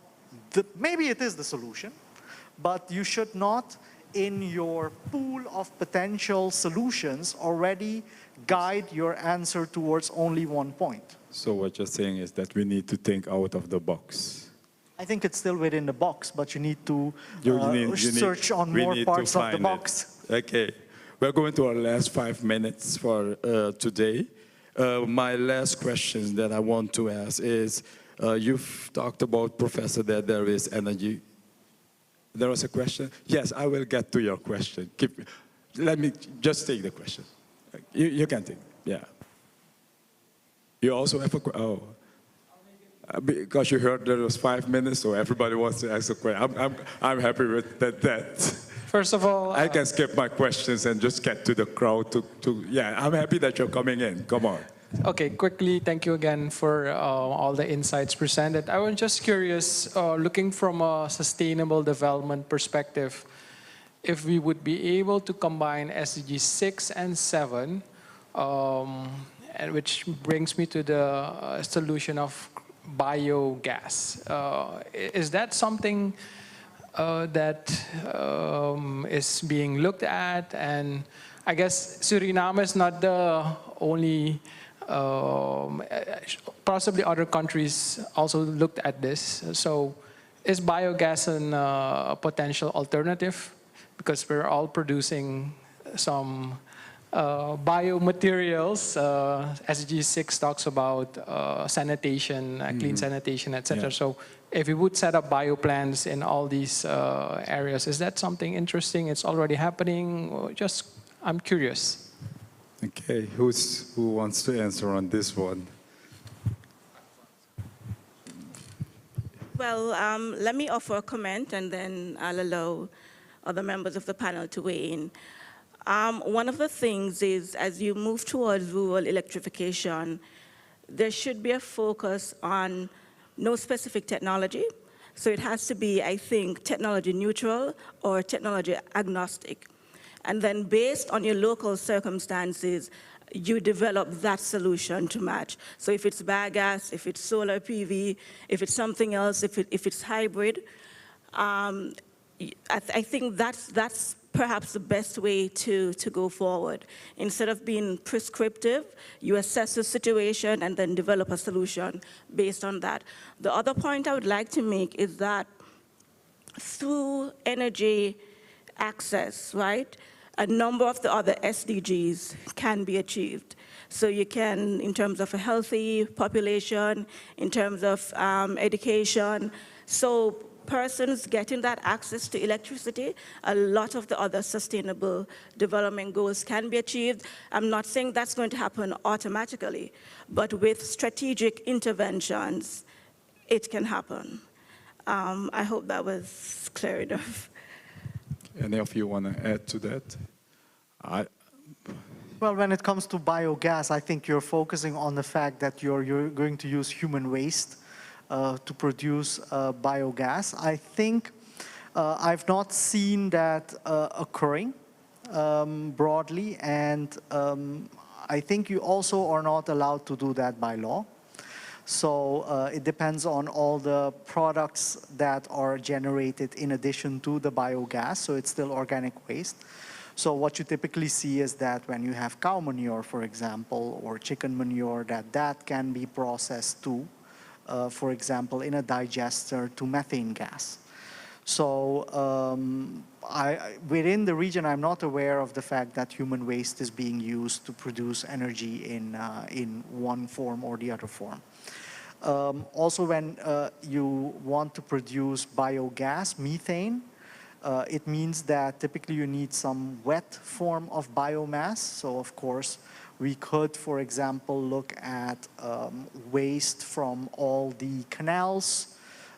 maybe it is the solution, but you should not in your pool of potential solutions already guide your answer towards only one point. So what you're saying is that we need to think out of the box. I think it's still within the box, but you need to search on we more need parts to of the find box. it. Okay, we're going to our last 5 minutes for today. My last question that I want to ask is, you've talked about, Professor, that there is energy. There was a question? Yes, I will get to your question. Let me just take the question. You can take, yeah. You also have a question? Oh. Because you heard there was 5 minutes, so everybody wants to ask a question. I'm happy with that. First of all, I can skip my questions and just get to the crowd. Yeah, I'm happy that you're coming in. Come on. Okay, quickly, thank you again for all the insights presented. I was just curious, looking from a sustainable development perspective, if we would be able to combine SDG 6 and 7, and which brings me to the solution of biogas. Is that something that is being looked at? And I guess Suriname is not the only, possibly other countries also looked at this. So is biogas a potential alternative? Because we're all producing some biomaterials. SDG 6 talks about sanitation, clean sanitation, etc. Yeah. So if we would set up bioplants in all these areas, is that something interesting? It's already happening? Or just, I'm curious. Okay, who wants to answer on this one? Well, let me offer a comment and then I'll allow other members of the panel to weigh in. One of the things is, as you move towards rural electrification, there should be a focus on no specific technology. So it has to be, I think, technology neutral or technology agnostic. And then based on your local circumstances, you develop that solution to match. So if it's biogas, if it's solar PV, if it's something else, if it's hybrid, I think that's perhaps the best way to go forward. Instead of being prescriptive, you assess the situation and then develop a solution based on that. The other point I would like to make is that through energy access, right, a number of the other SDGs can be achieved. So you can, in terms of a healthy population, in terms of education, so persons getting that access to electricity, a lot of the other sustainable development goals can be achieved. I'm not saying that's going to happen automatically, but with strategic interventions, it can happen. I hope that was clear enough. Any of you want to add to that? Well, when it comes to biogas, I think you're focusing on the fact that you're going to use human waste to produce biogas. I think I've not seen that occurring broadly, and I think you also are not allowed to do that by law. So it depends on all the products that are generated in addition to the biogas, so it's still organic waste. So what you typically see is that when you have cow manure, for example, or chicken manure, that can be processed to, for example, in a digester to methane gas. So within the region, I'm not aware of the fact that human waste is being used to produce energy in one form or the other form. Also, when you want to produce biogas, methane, it means that typically you need some wet form of biomass. So of course, we could, for example, look at waste from all the canals,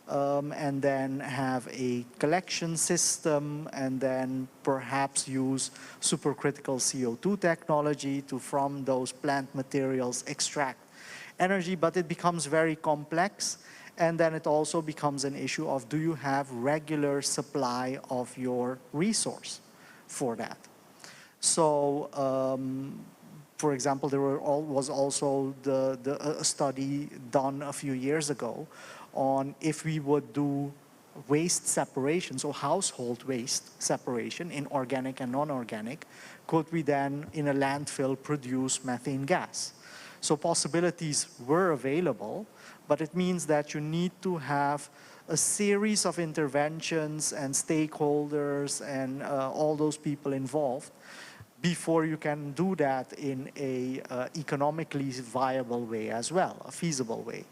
and then have a collection system, and then perhaps use supercritical CO2 technology to, from those plant materials, extract energy, but it becomes very complex. And then it also becomes an issue of, do you have regular supply of your resource for that? So, for example, there was also a study done a few years ago on if we would do waste separation, so household waste separation in organic and non-organic, could we then in a landfill produce methane gas? So possibilities were available, but it means that you need to have a series of interventions and stakeholders and all those people involved before you can do that in a economically viable way as well, a feasible way.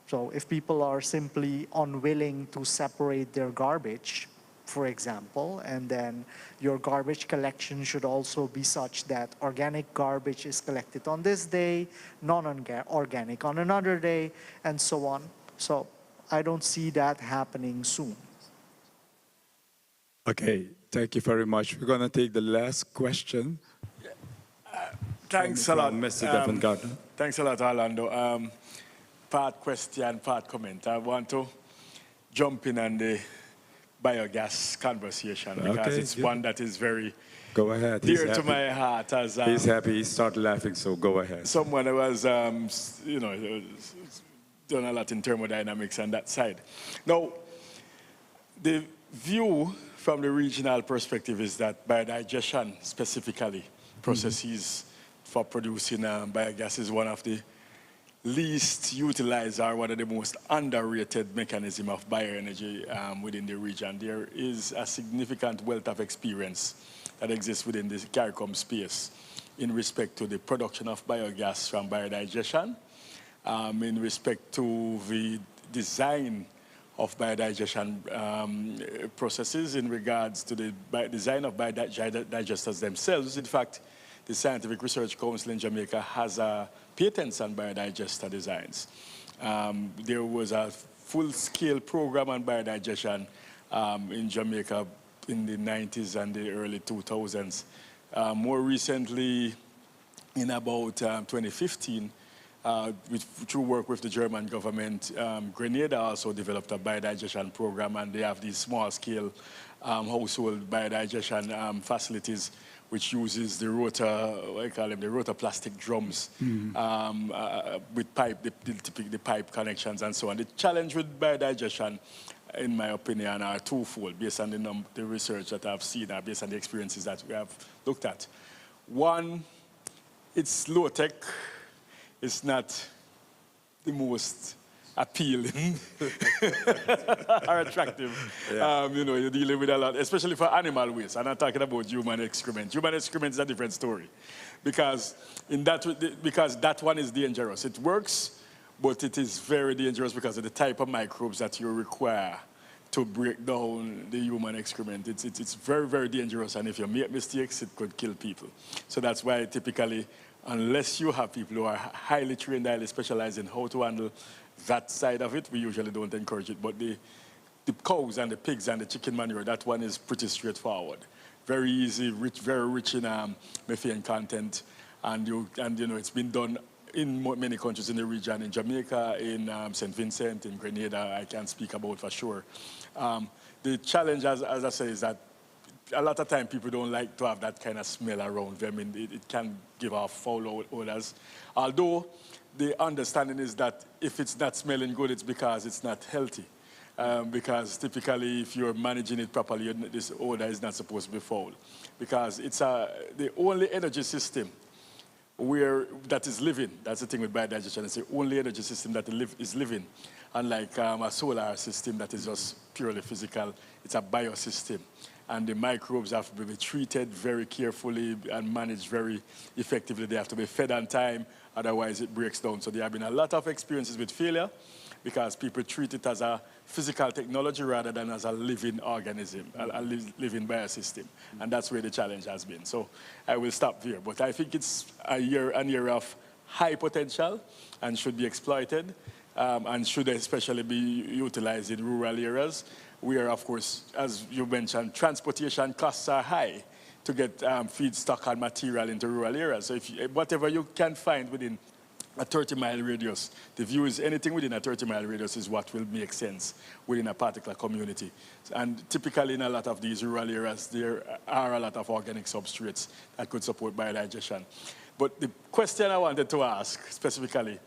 So if people are simply unwilling to separate their garbage, for example, and then your garbage collection should also be such that organic garbage is collected on this day, non-organic on another day, and so on. So I don't see that happening soon. Okay, thank you very much. We're going to take the last question. Thanks a lot, Mr. Devon Gardner. Thanks a lot, Orlando. Part question, part comment. I want to jump in on the biogas conversation because it's one that is very dear to my heart. As he's happy, he started laughing, so go ahead. Someone who has, done a lot in thermodynamics and that side. Now, the view from the regional perspective is that biodigestion, specifically, processes for producing biogas is one of the least utilized or one of the most underrated mechanism of bioenergy within the region. There is a significant wealth of experience that exists within the CARICOM space in respect to the production of biogas from biodigestion, in respect to the design of biodigestion processes in regards to the design of biodigesters themselves. In fact, the Scientific Research Council in Jamaica has patents on biodigester designs. There was a full-scale program on biodigestion in Jamaica in the 90s and the early 2000s. More recently, in about 2015, through work with the German government, Grenada also developed a biodigestion program, and they have these small-scale household biodigestion facilities which uses the rotor plastic drums with the pipe connections and so on. The challenge with biodigestion, in my opinion, are twofold based on the research that I've seen and based on the experiences that we have looked at. One, it's low-tech. It's not the most appealing or attractive. You know, you're dealing with a lot, especially for animal waste. I'm not talking about human excrement. Human excrement is a different story, because that one is dangerous. It works, but it is very dangerous because of the type of microbes that you require to break down the human excrement. It's very, very dangerous, and if you make mistakes, it could kill people. So that's why typically, unless you have people who are highly trained, highly specialized in how to handle that side of it, we usually don't encourage it. But the cows and the pigs and the chicken manure, that one is pretty straightforward. Very easy, very rich in methane content, and you know it's been done in many countries in the region, in Jamaica, in St. Vincent, in Grenada, I can speak about for sure. The challenge, as I say, is that a lot of time people don't like to have that kind of smell around them, and it can give off foul odors. Although the understanding is that if it's not smelling good, it's because it's not healthy. Because typically, if you're managing it properly, this odor is not supposed to be foul. Because it's the only energy system that is living. That's the thing with biodigestion. It's the only energy system that is living. Unlike a solar system that is just purely physical, it's a biosystem. And the microbes have to be treated very carefully and managed very effectively. They have to be fed on time, otherwise it breaks down. So there have been a lot of experiences with failure because people treat it as a physical technology rather than as a living organism, a living biosystem. And that's where the challenge has been. So I will stop there. But I think it's an year of high potential and should be exploited and should especially be utilized in rural areas where, of course, as you mentioned, transportation costs are high to get feedstock and material into rural areas. So whatever you can find within a 30-mile radius, the view is anything within a 30-mile radius is what will make sense within a particular community. And typically in a lot of these rural areas, there are a lot of organic substrates that could support biodigestion. But the question I wanted to ask specifically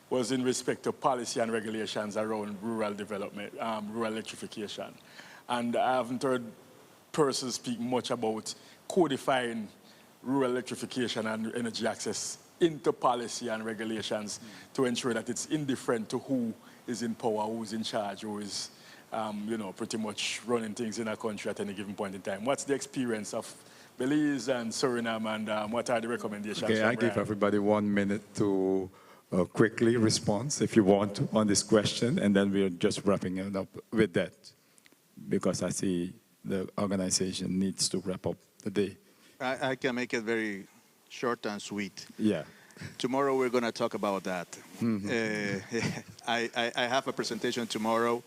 was in respect to policy and regulations around rural development, rural electrification. And I haven't heard persons speak much about codifying rural electrification and energy access into policy and regulations to ensure that it's indifferent to who is in power, who's in charge, who is, you know, pretty much running things in a country at any given point in time. What's the experience of Belize and Suriname, and what are the recommendations? Okay, I give everybody 1 minute to quickly respond, if you want, on this question, and then we're just wrapping it up with that, because I see the organization needs to wrap up the day. I can make it very short and sweet. Yeah. Tomorrow we're going to talk about that. I have a presentation tomorrow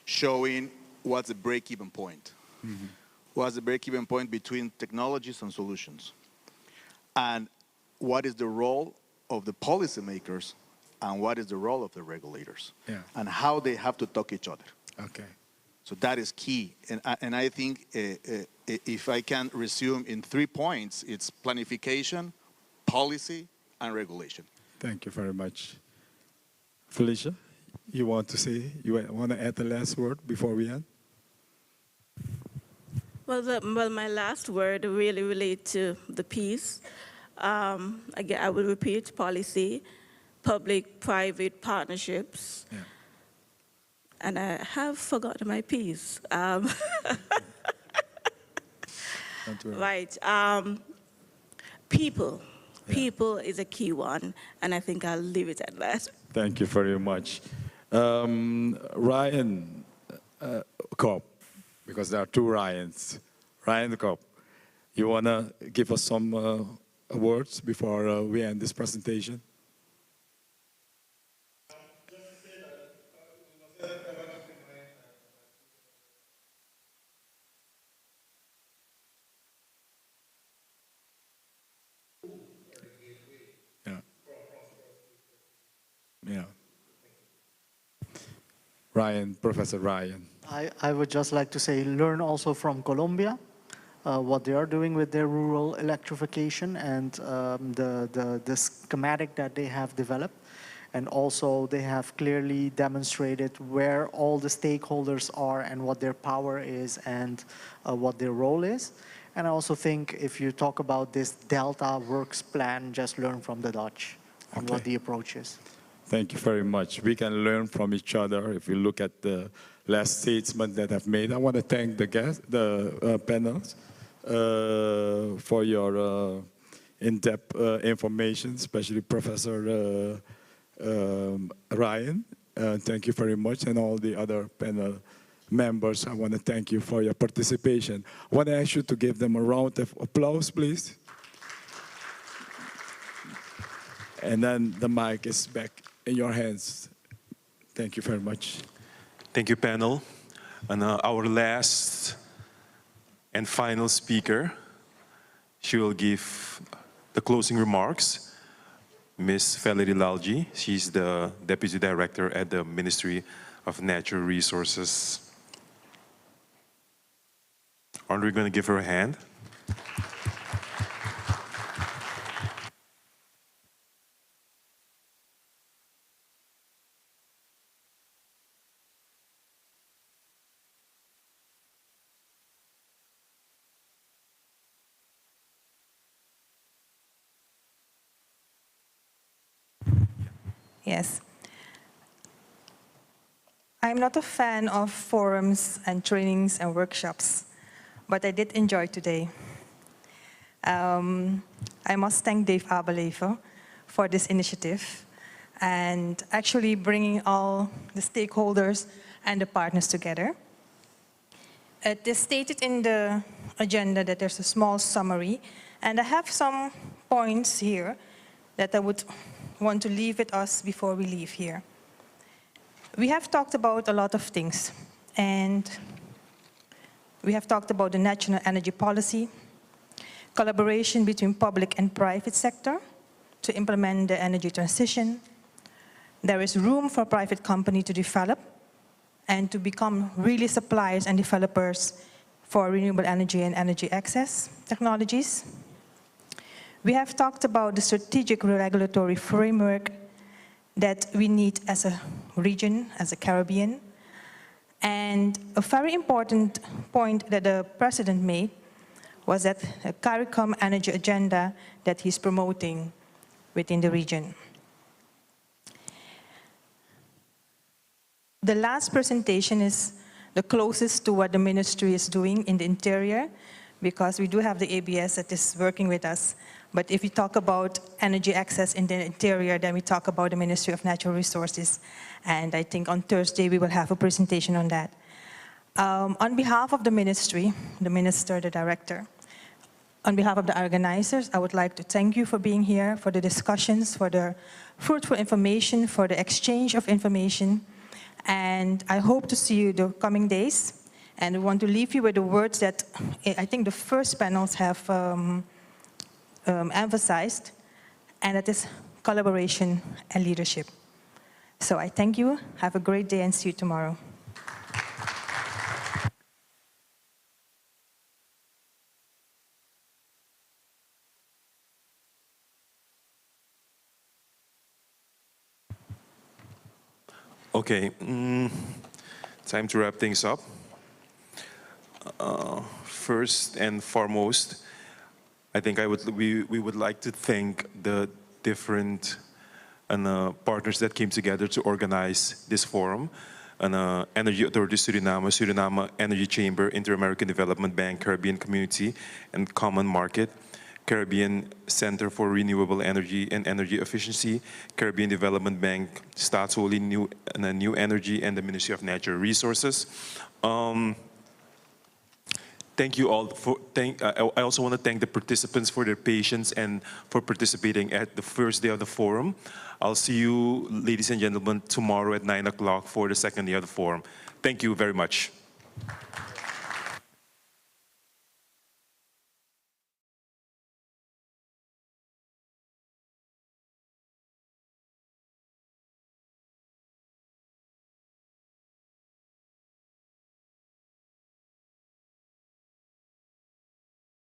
showing what's the break-even point. What's the break-even point between technologies and solutions? And what is the role of the policymakers and what is the role of the regulators? And how they have to talk each other. Okay. So that is key. And I think if I can resume in 3 points, it's planification, policy, and regulation. Thank you very much. Felicia, you want to add the last word before we end? Well, my last word really relates to the piece. Again, I will repeat: policy, public-private partnerships. Yeah. And I have forgotten my piece. Right. People. Yeah. People is a key one, and I think I'll leave it at that. Thank you very much. Ryan Cobb, because there are 2 Ryans. Ryan Cobb, you want to give us some words before we end this presentation? Yeah. Ryan, Professor Ryan. I would just like to say, learn also from Colombia, what they are doing with their rural electrification and the schematic that they have developed. And also they have clearly demonstrated where all the stakeholders are and what their power is and what their role is. And I also think if you talk about this Delta Works plan, just learn from the Dutch on what the approach is. Thank you very much. We can learn from each other if we look at the last statement that I've made. I want to thank the guests, the panels, for your in-depth information, especially Professor Ryan. Thank you very much, and all the other panel members. I want to thank you for your participation. I want to ask you to give them a round of applause, please. And then the mic is back in your hands. Thank you very much. Thank you, panel. And our last and final speaker, she will give the closing remarks. Ms. Valerie Lalji, she's the Deputy Director at the Ministry of Natural Resources. Aren't we going to give her a hand? Yes. I'm not a fan of forums and trainings and workshops, but I did enjoy today. I must thank Dave Abelever for this initiative and actually bringing all the stakeholders and the partners together. It is stated in the agenda that there's a small summary, and I have some points here that I would want to leave with us before we leave here. We have talked about a lot of things, and we have talked about the national energy policy, collaboration between public and private sector to implement the energy transition. There is room for private company to develop and to become really suppliers and developers for renewable energy and energy access technologies. We have talked about the strategic regulatory framework that we need as a region, as a Caribbean. And a very important point that the President made was that a CARICOM energy agenda that he's promoting within the region. The last presentation is the closest to what the ministry is doing in the interior, because we do have the ABS that is working with us. But if we talk about energy access in the interior, then we talk about the Ministry of Natural Resources. And I think on Thursday we will have a presentation on that. On behalf of the ministry, the minister, the director, on behalf of the organizers, I would like to thank you for being here, for the discussions, for the fruitful information, for the exchange of information. And I hope to see you the coming days. And we want to leave you with the words that I think the first panels have emphasized, and that is collaboration and leadership. So I thank you, have a great day, and see you tomorrow. Okay, time to wrap things up. First and foremost, I think we would like to thank the different partners that came together to organize this forum. Energy Authority Suriname, Suriname Energy Chamber, Inter-American Development Bank, Caribbean Community and Common Market, Caribbean Center for Renewable Energy and Energy Efficiency, Caribbean Development Bank, Staatsholie New Energy, and the Ministry of Natural Resources. Thank you all. I also want to thank the participants for their patience and for participating at the first day of the forum. I'll see you, ladies and gentlemen, tomorrow at 9 o'clock for the second day of the forum. Thank you very much.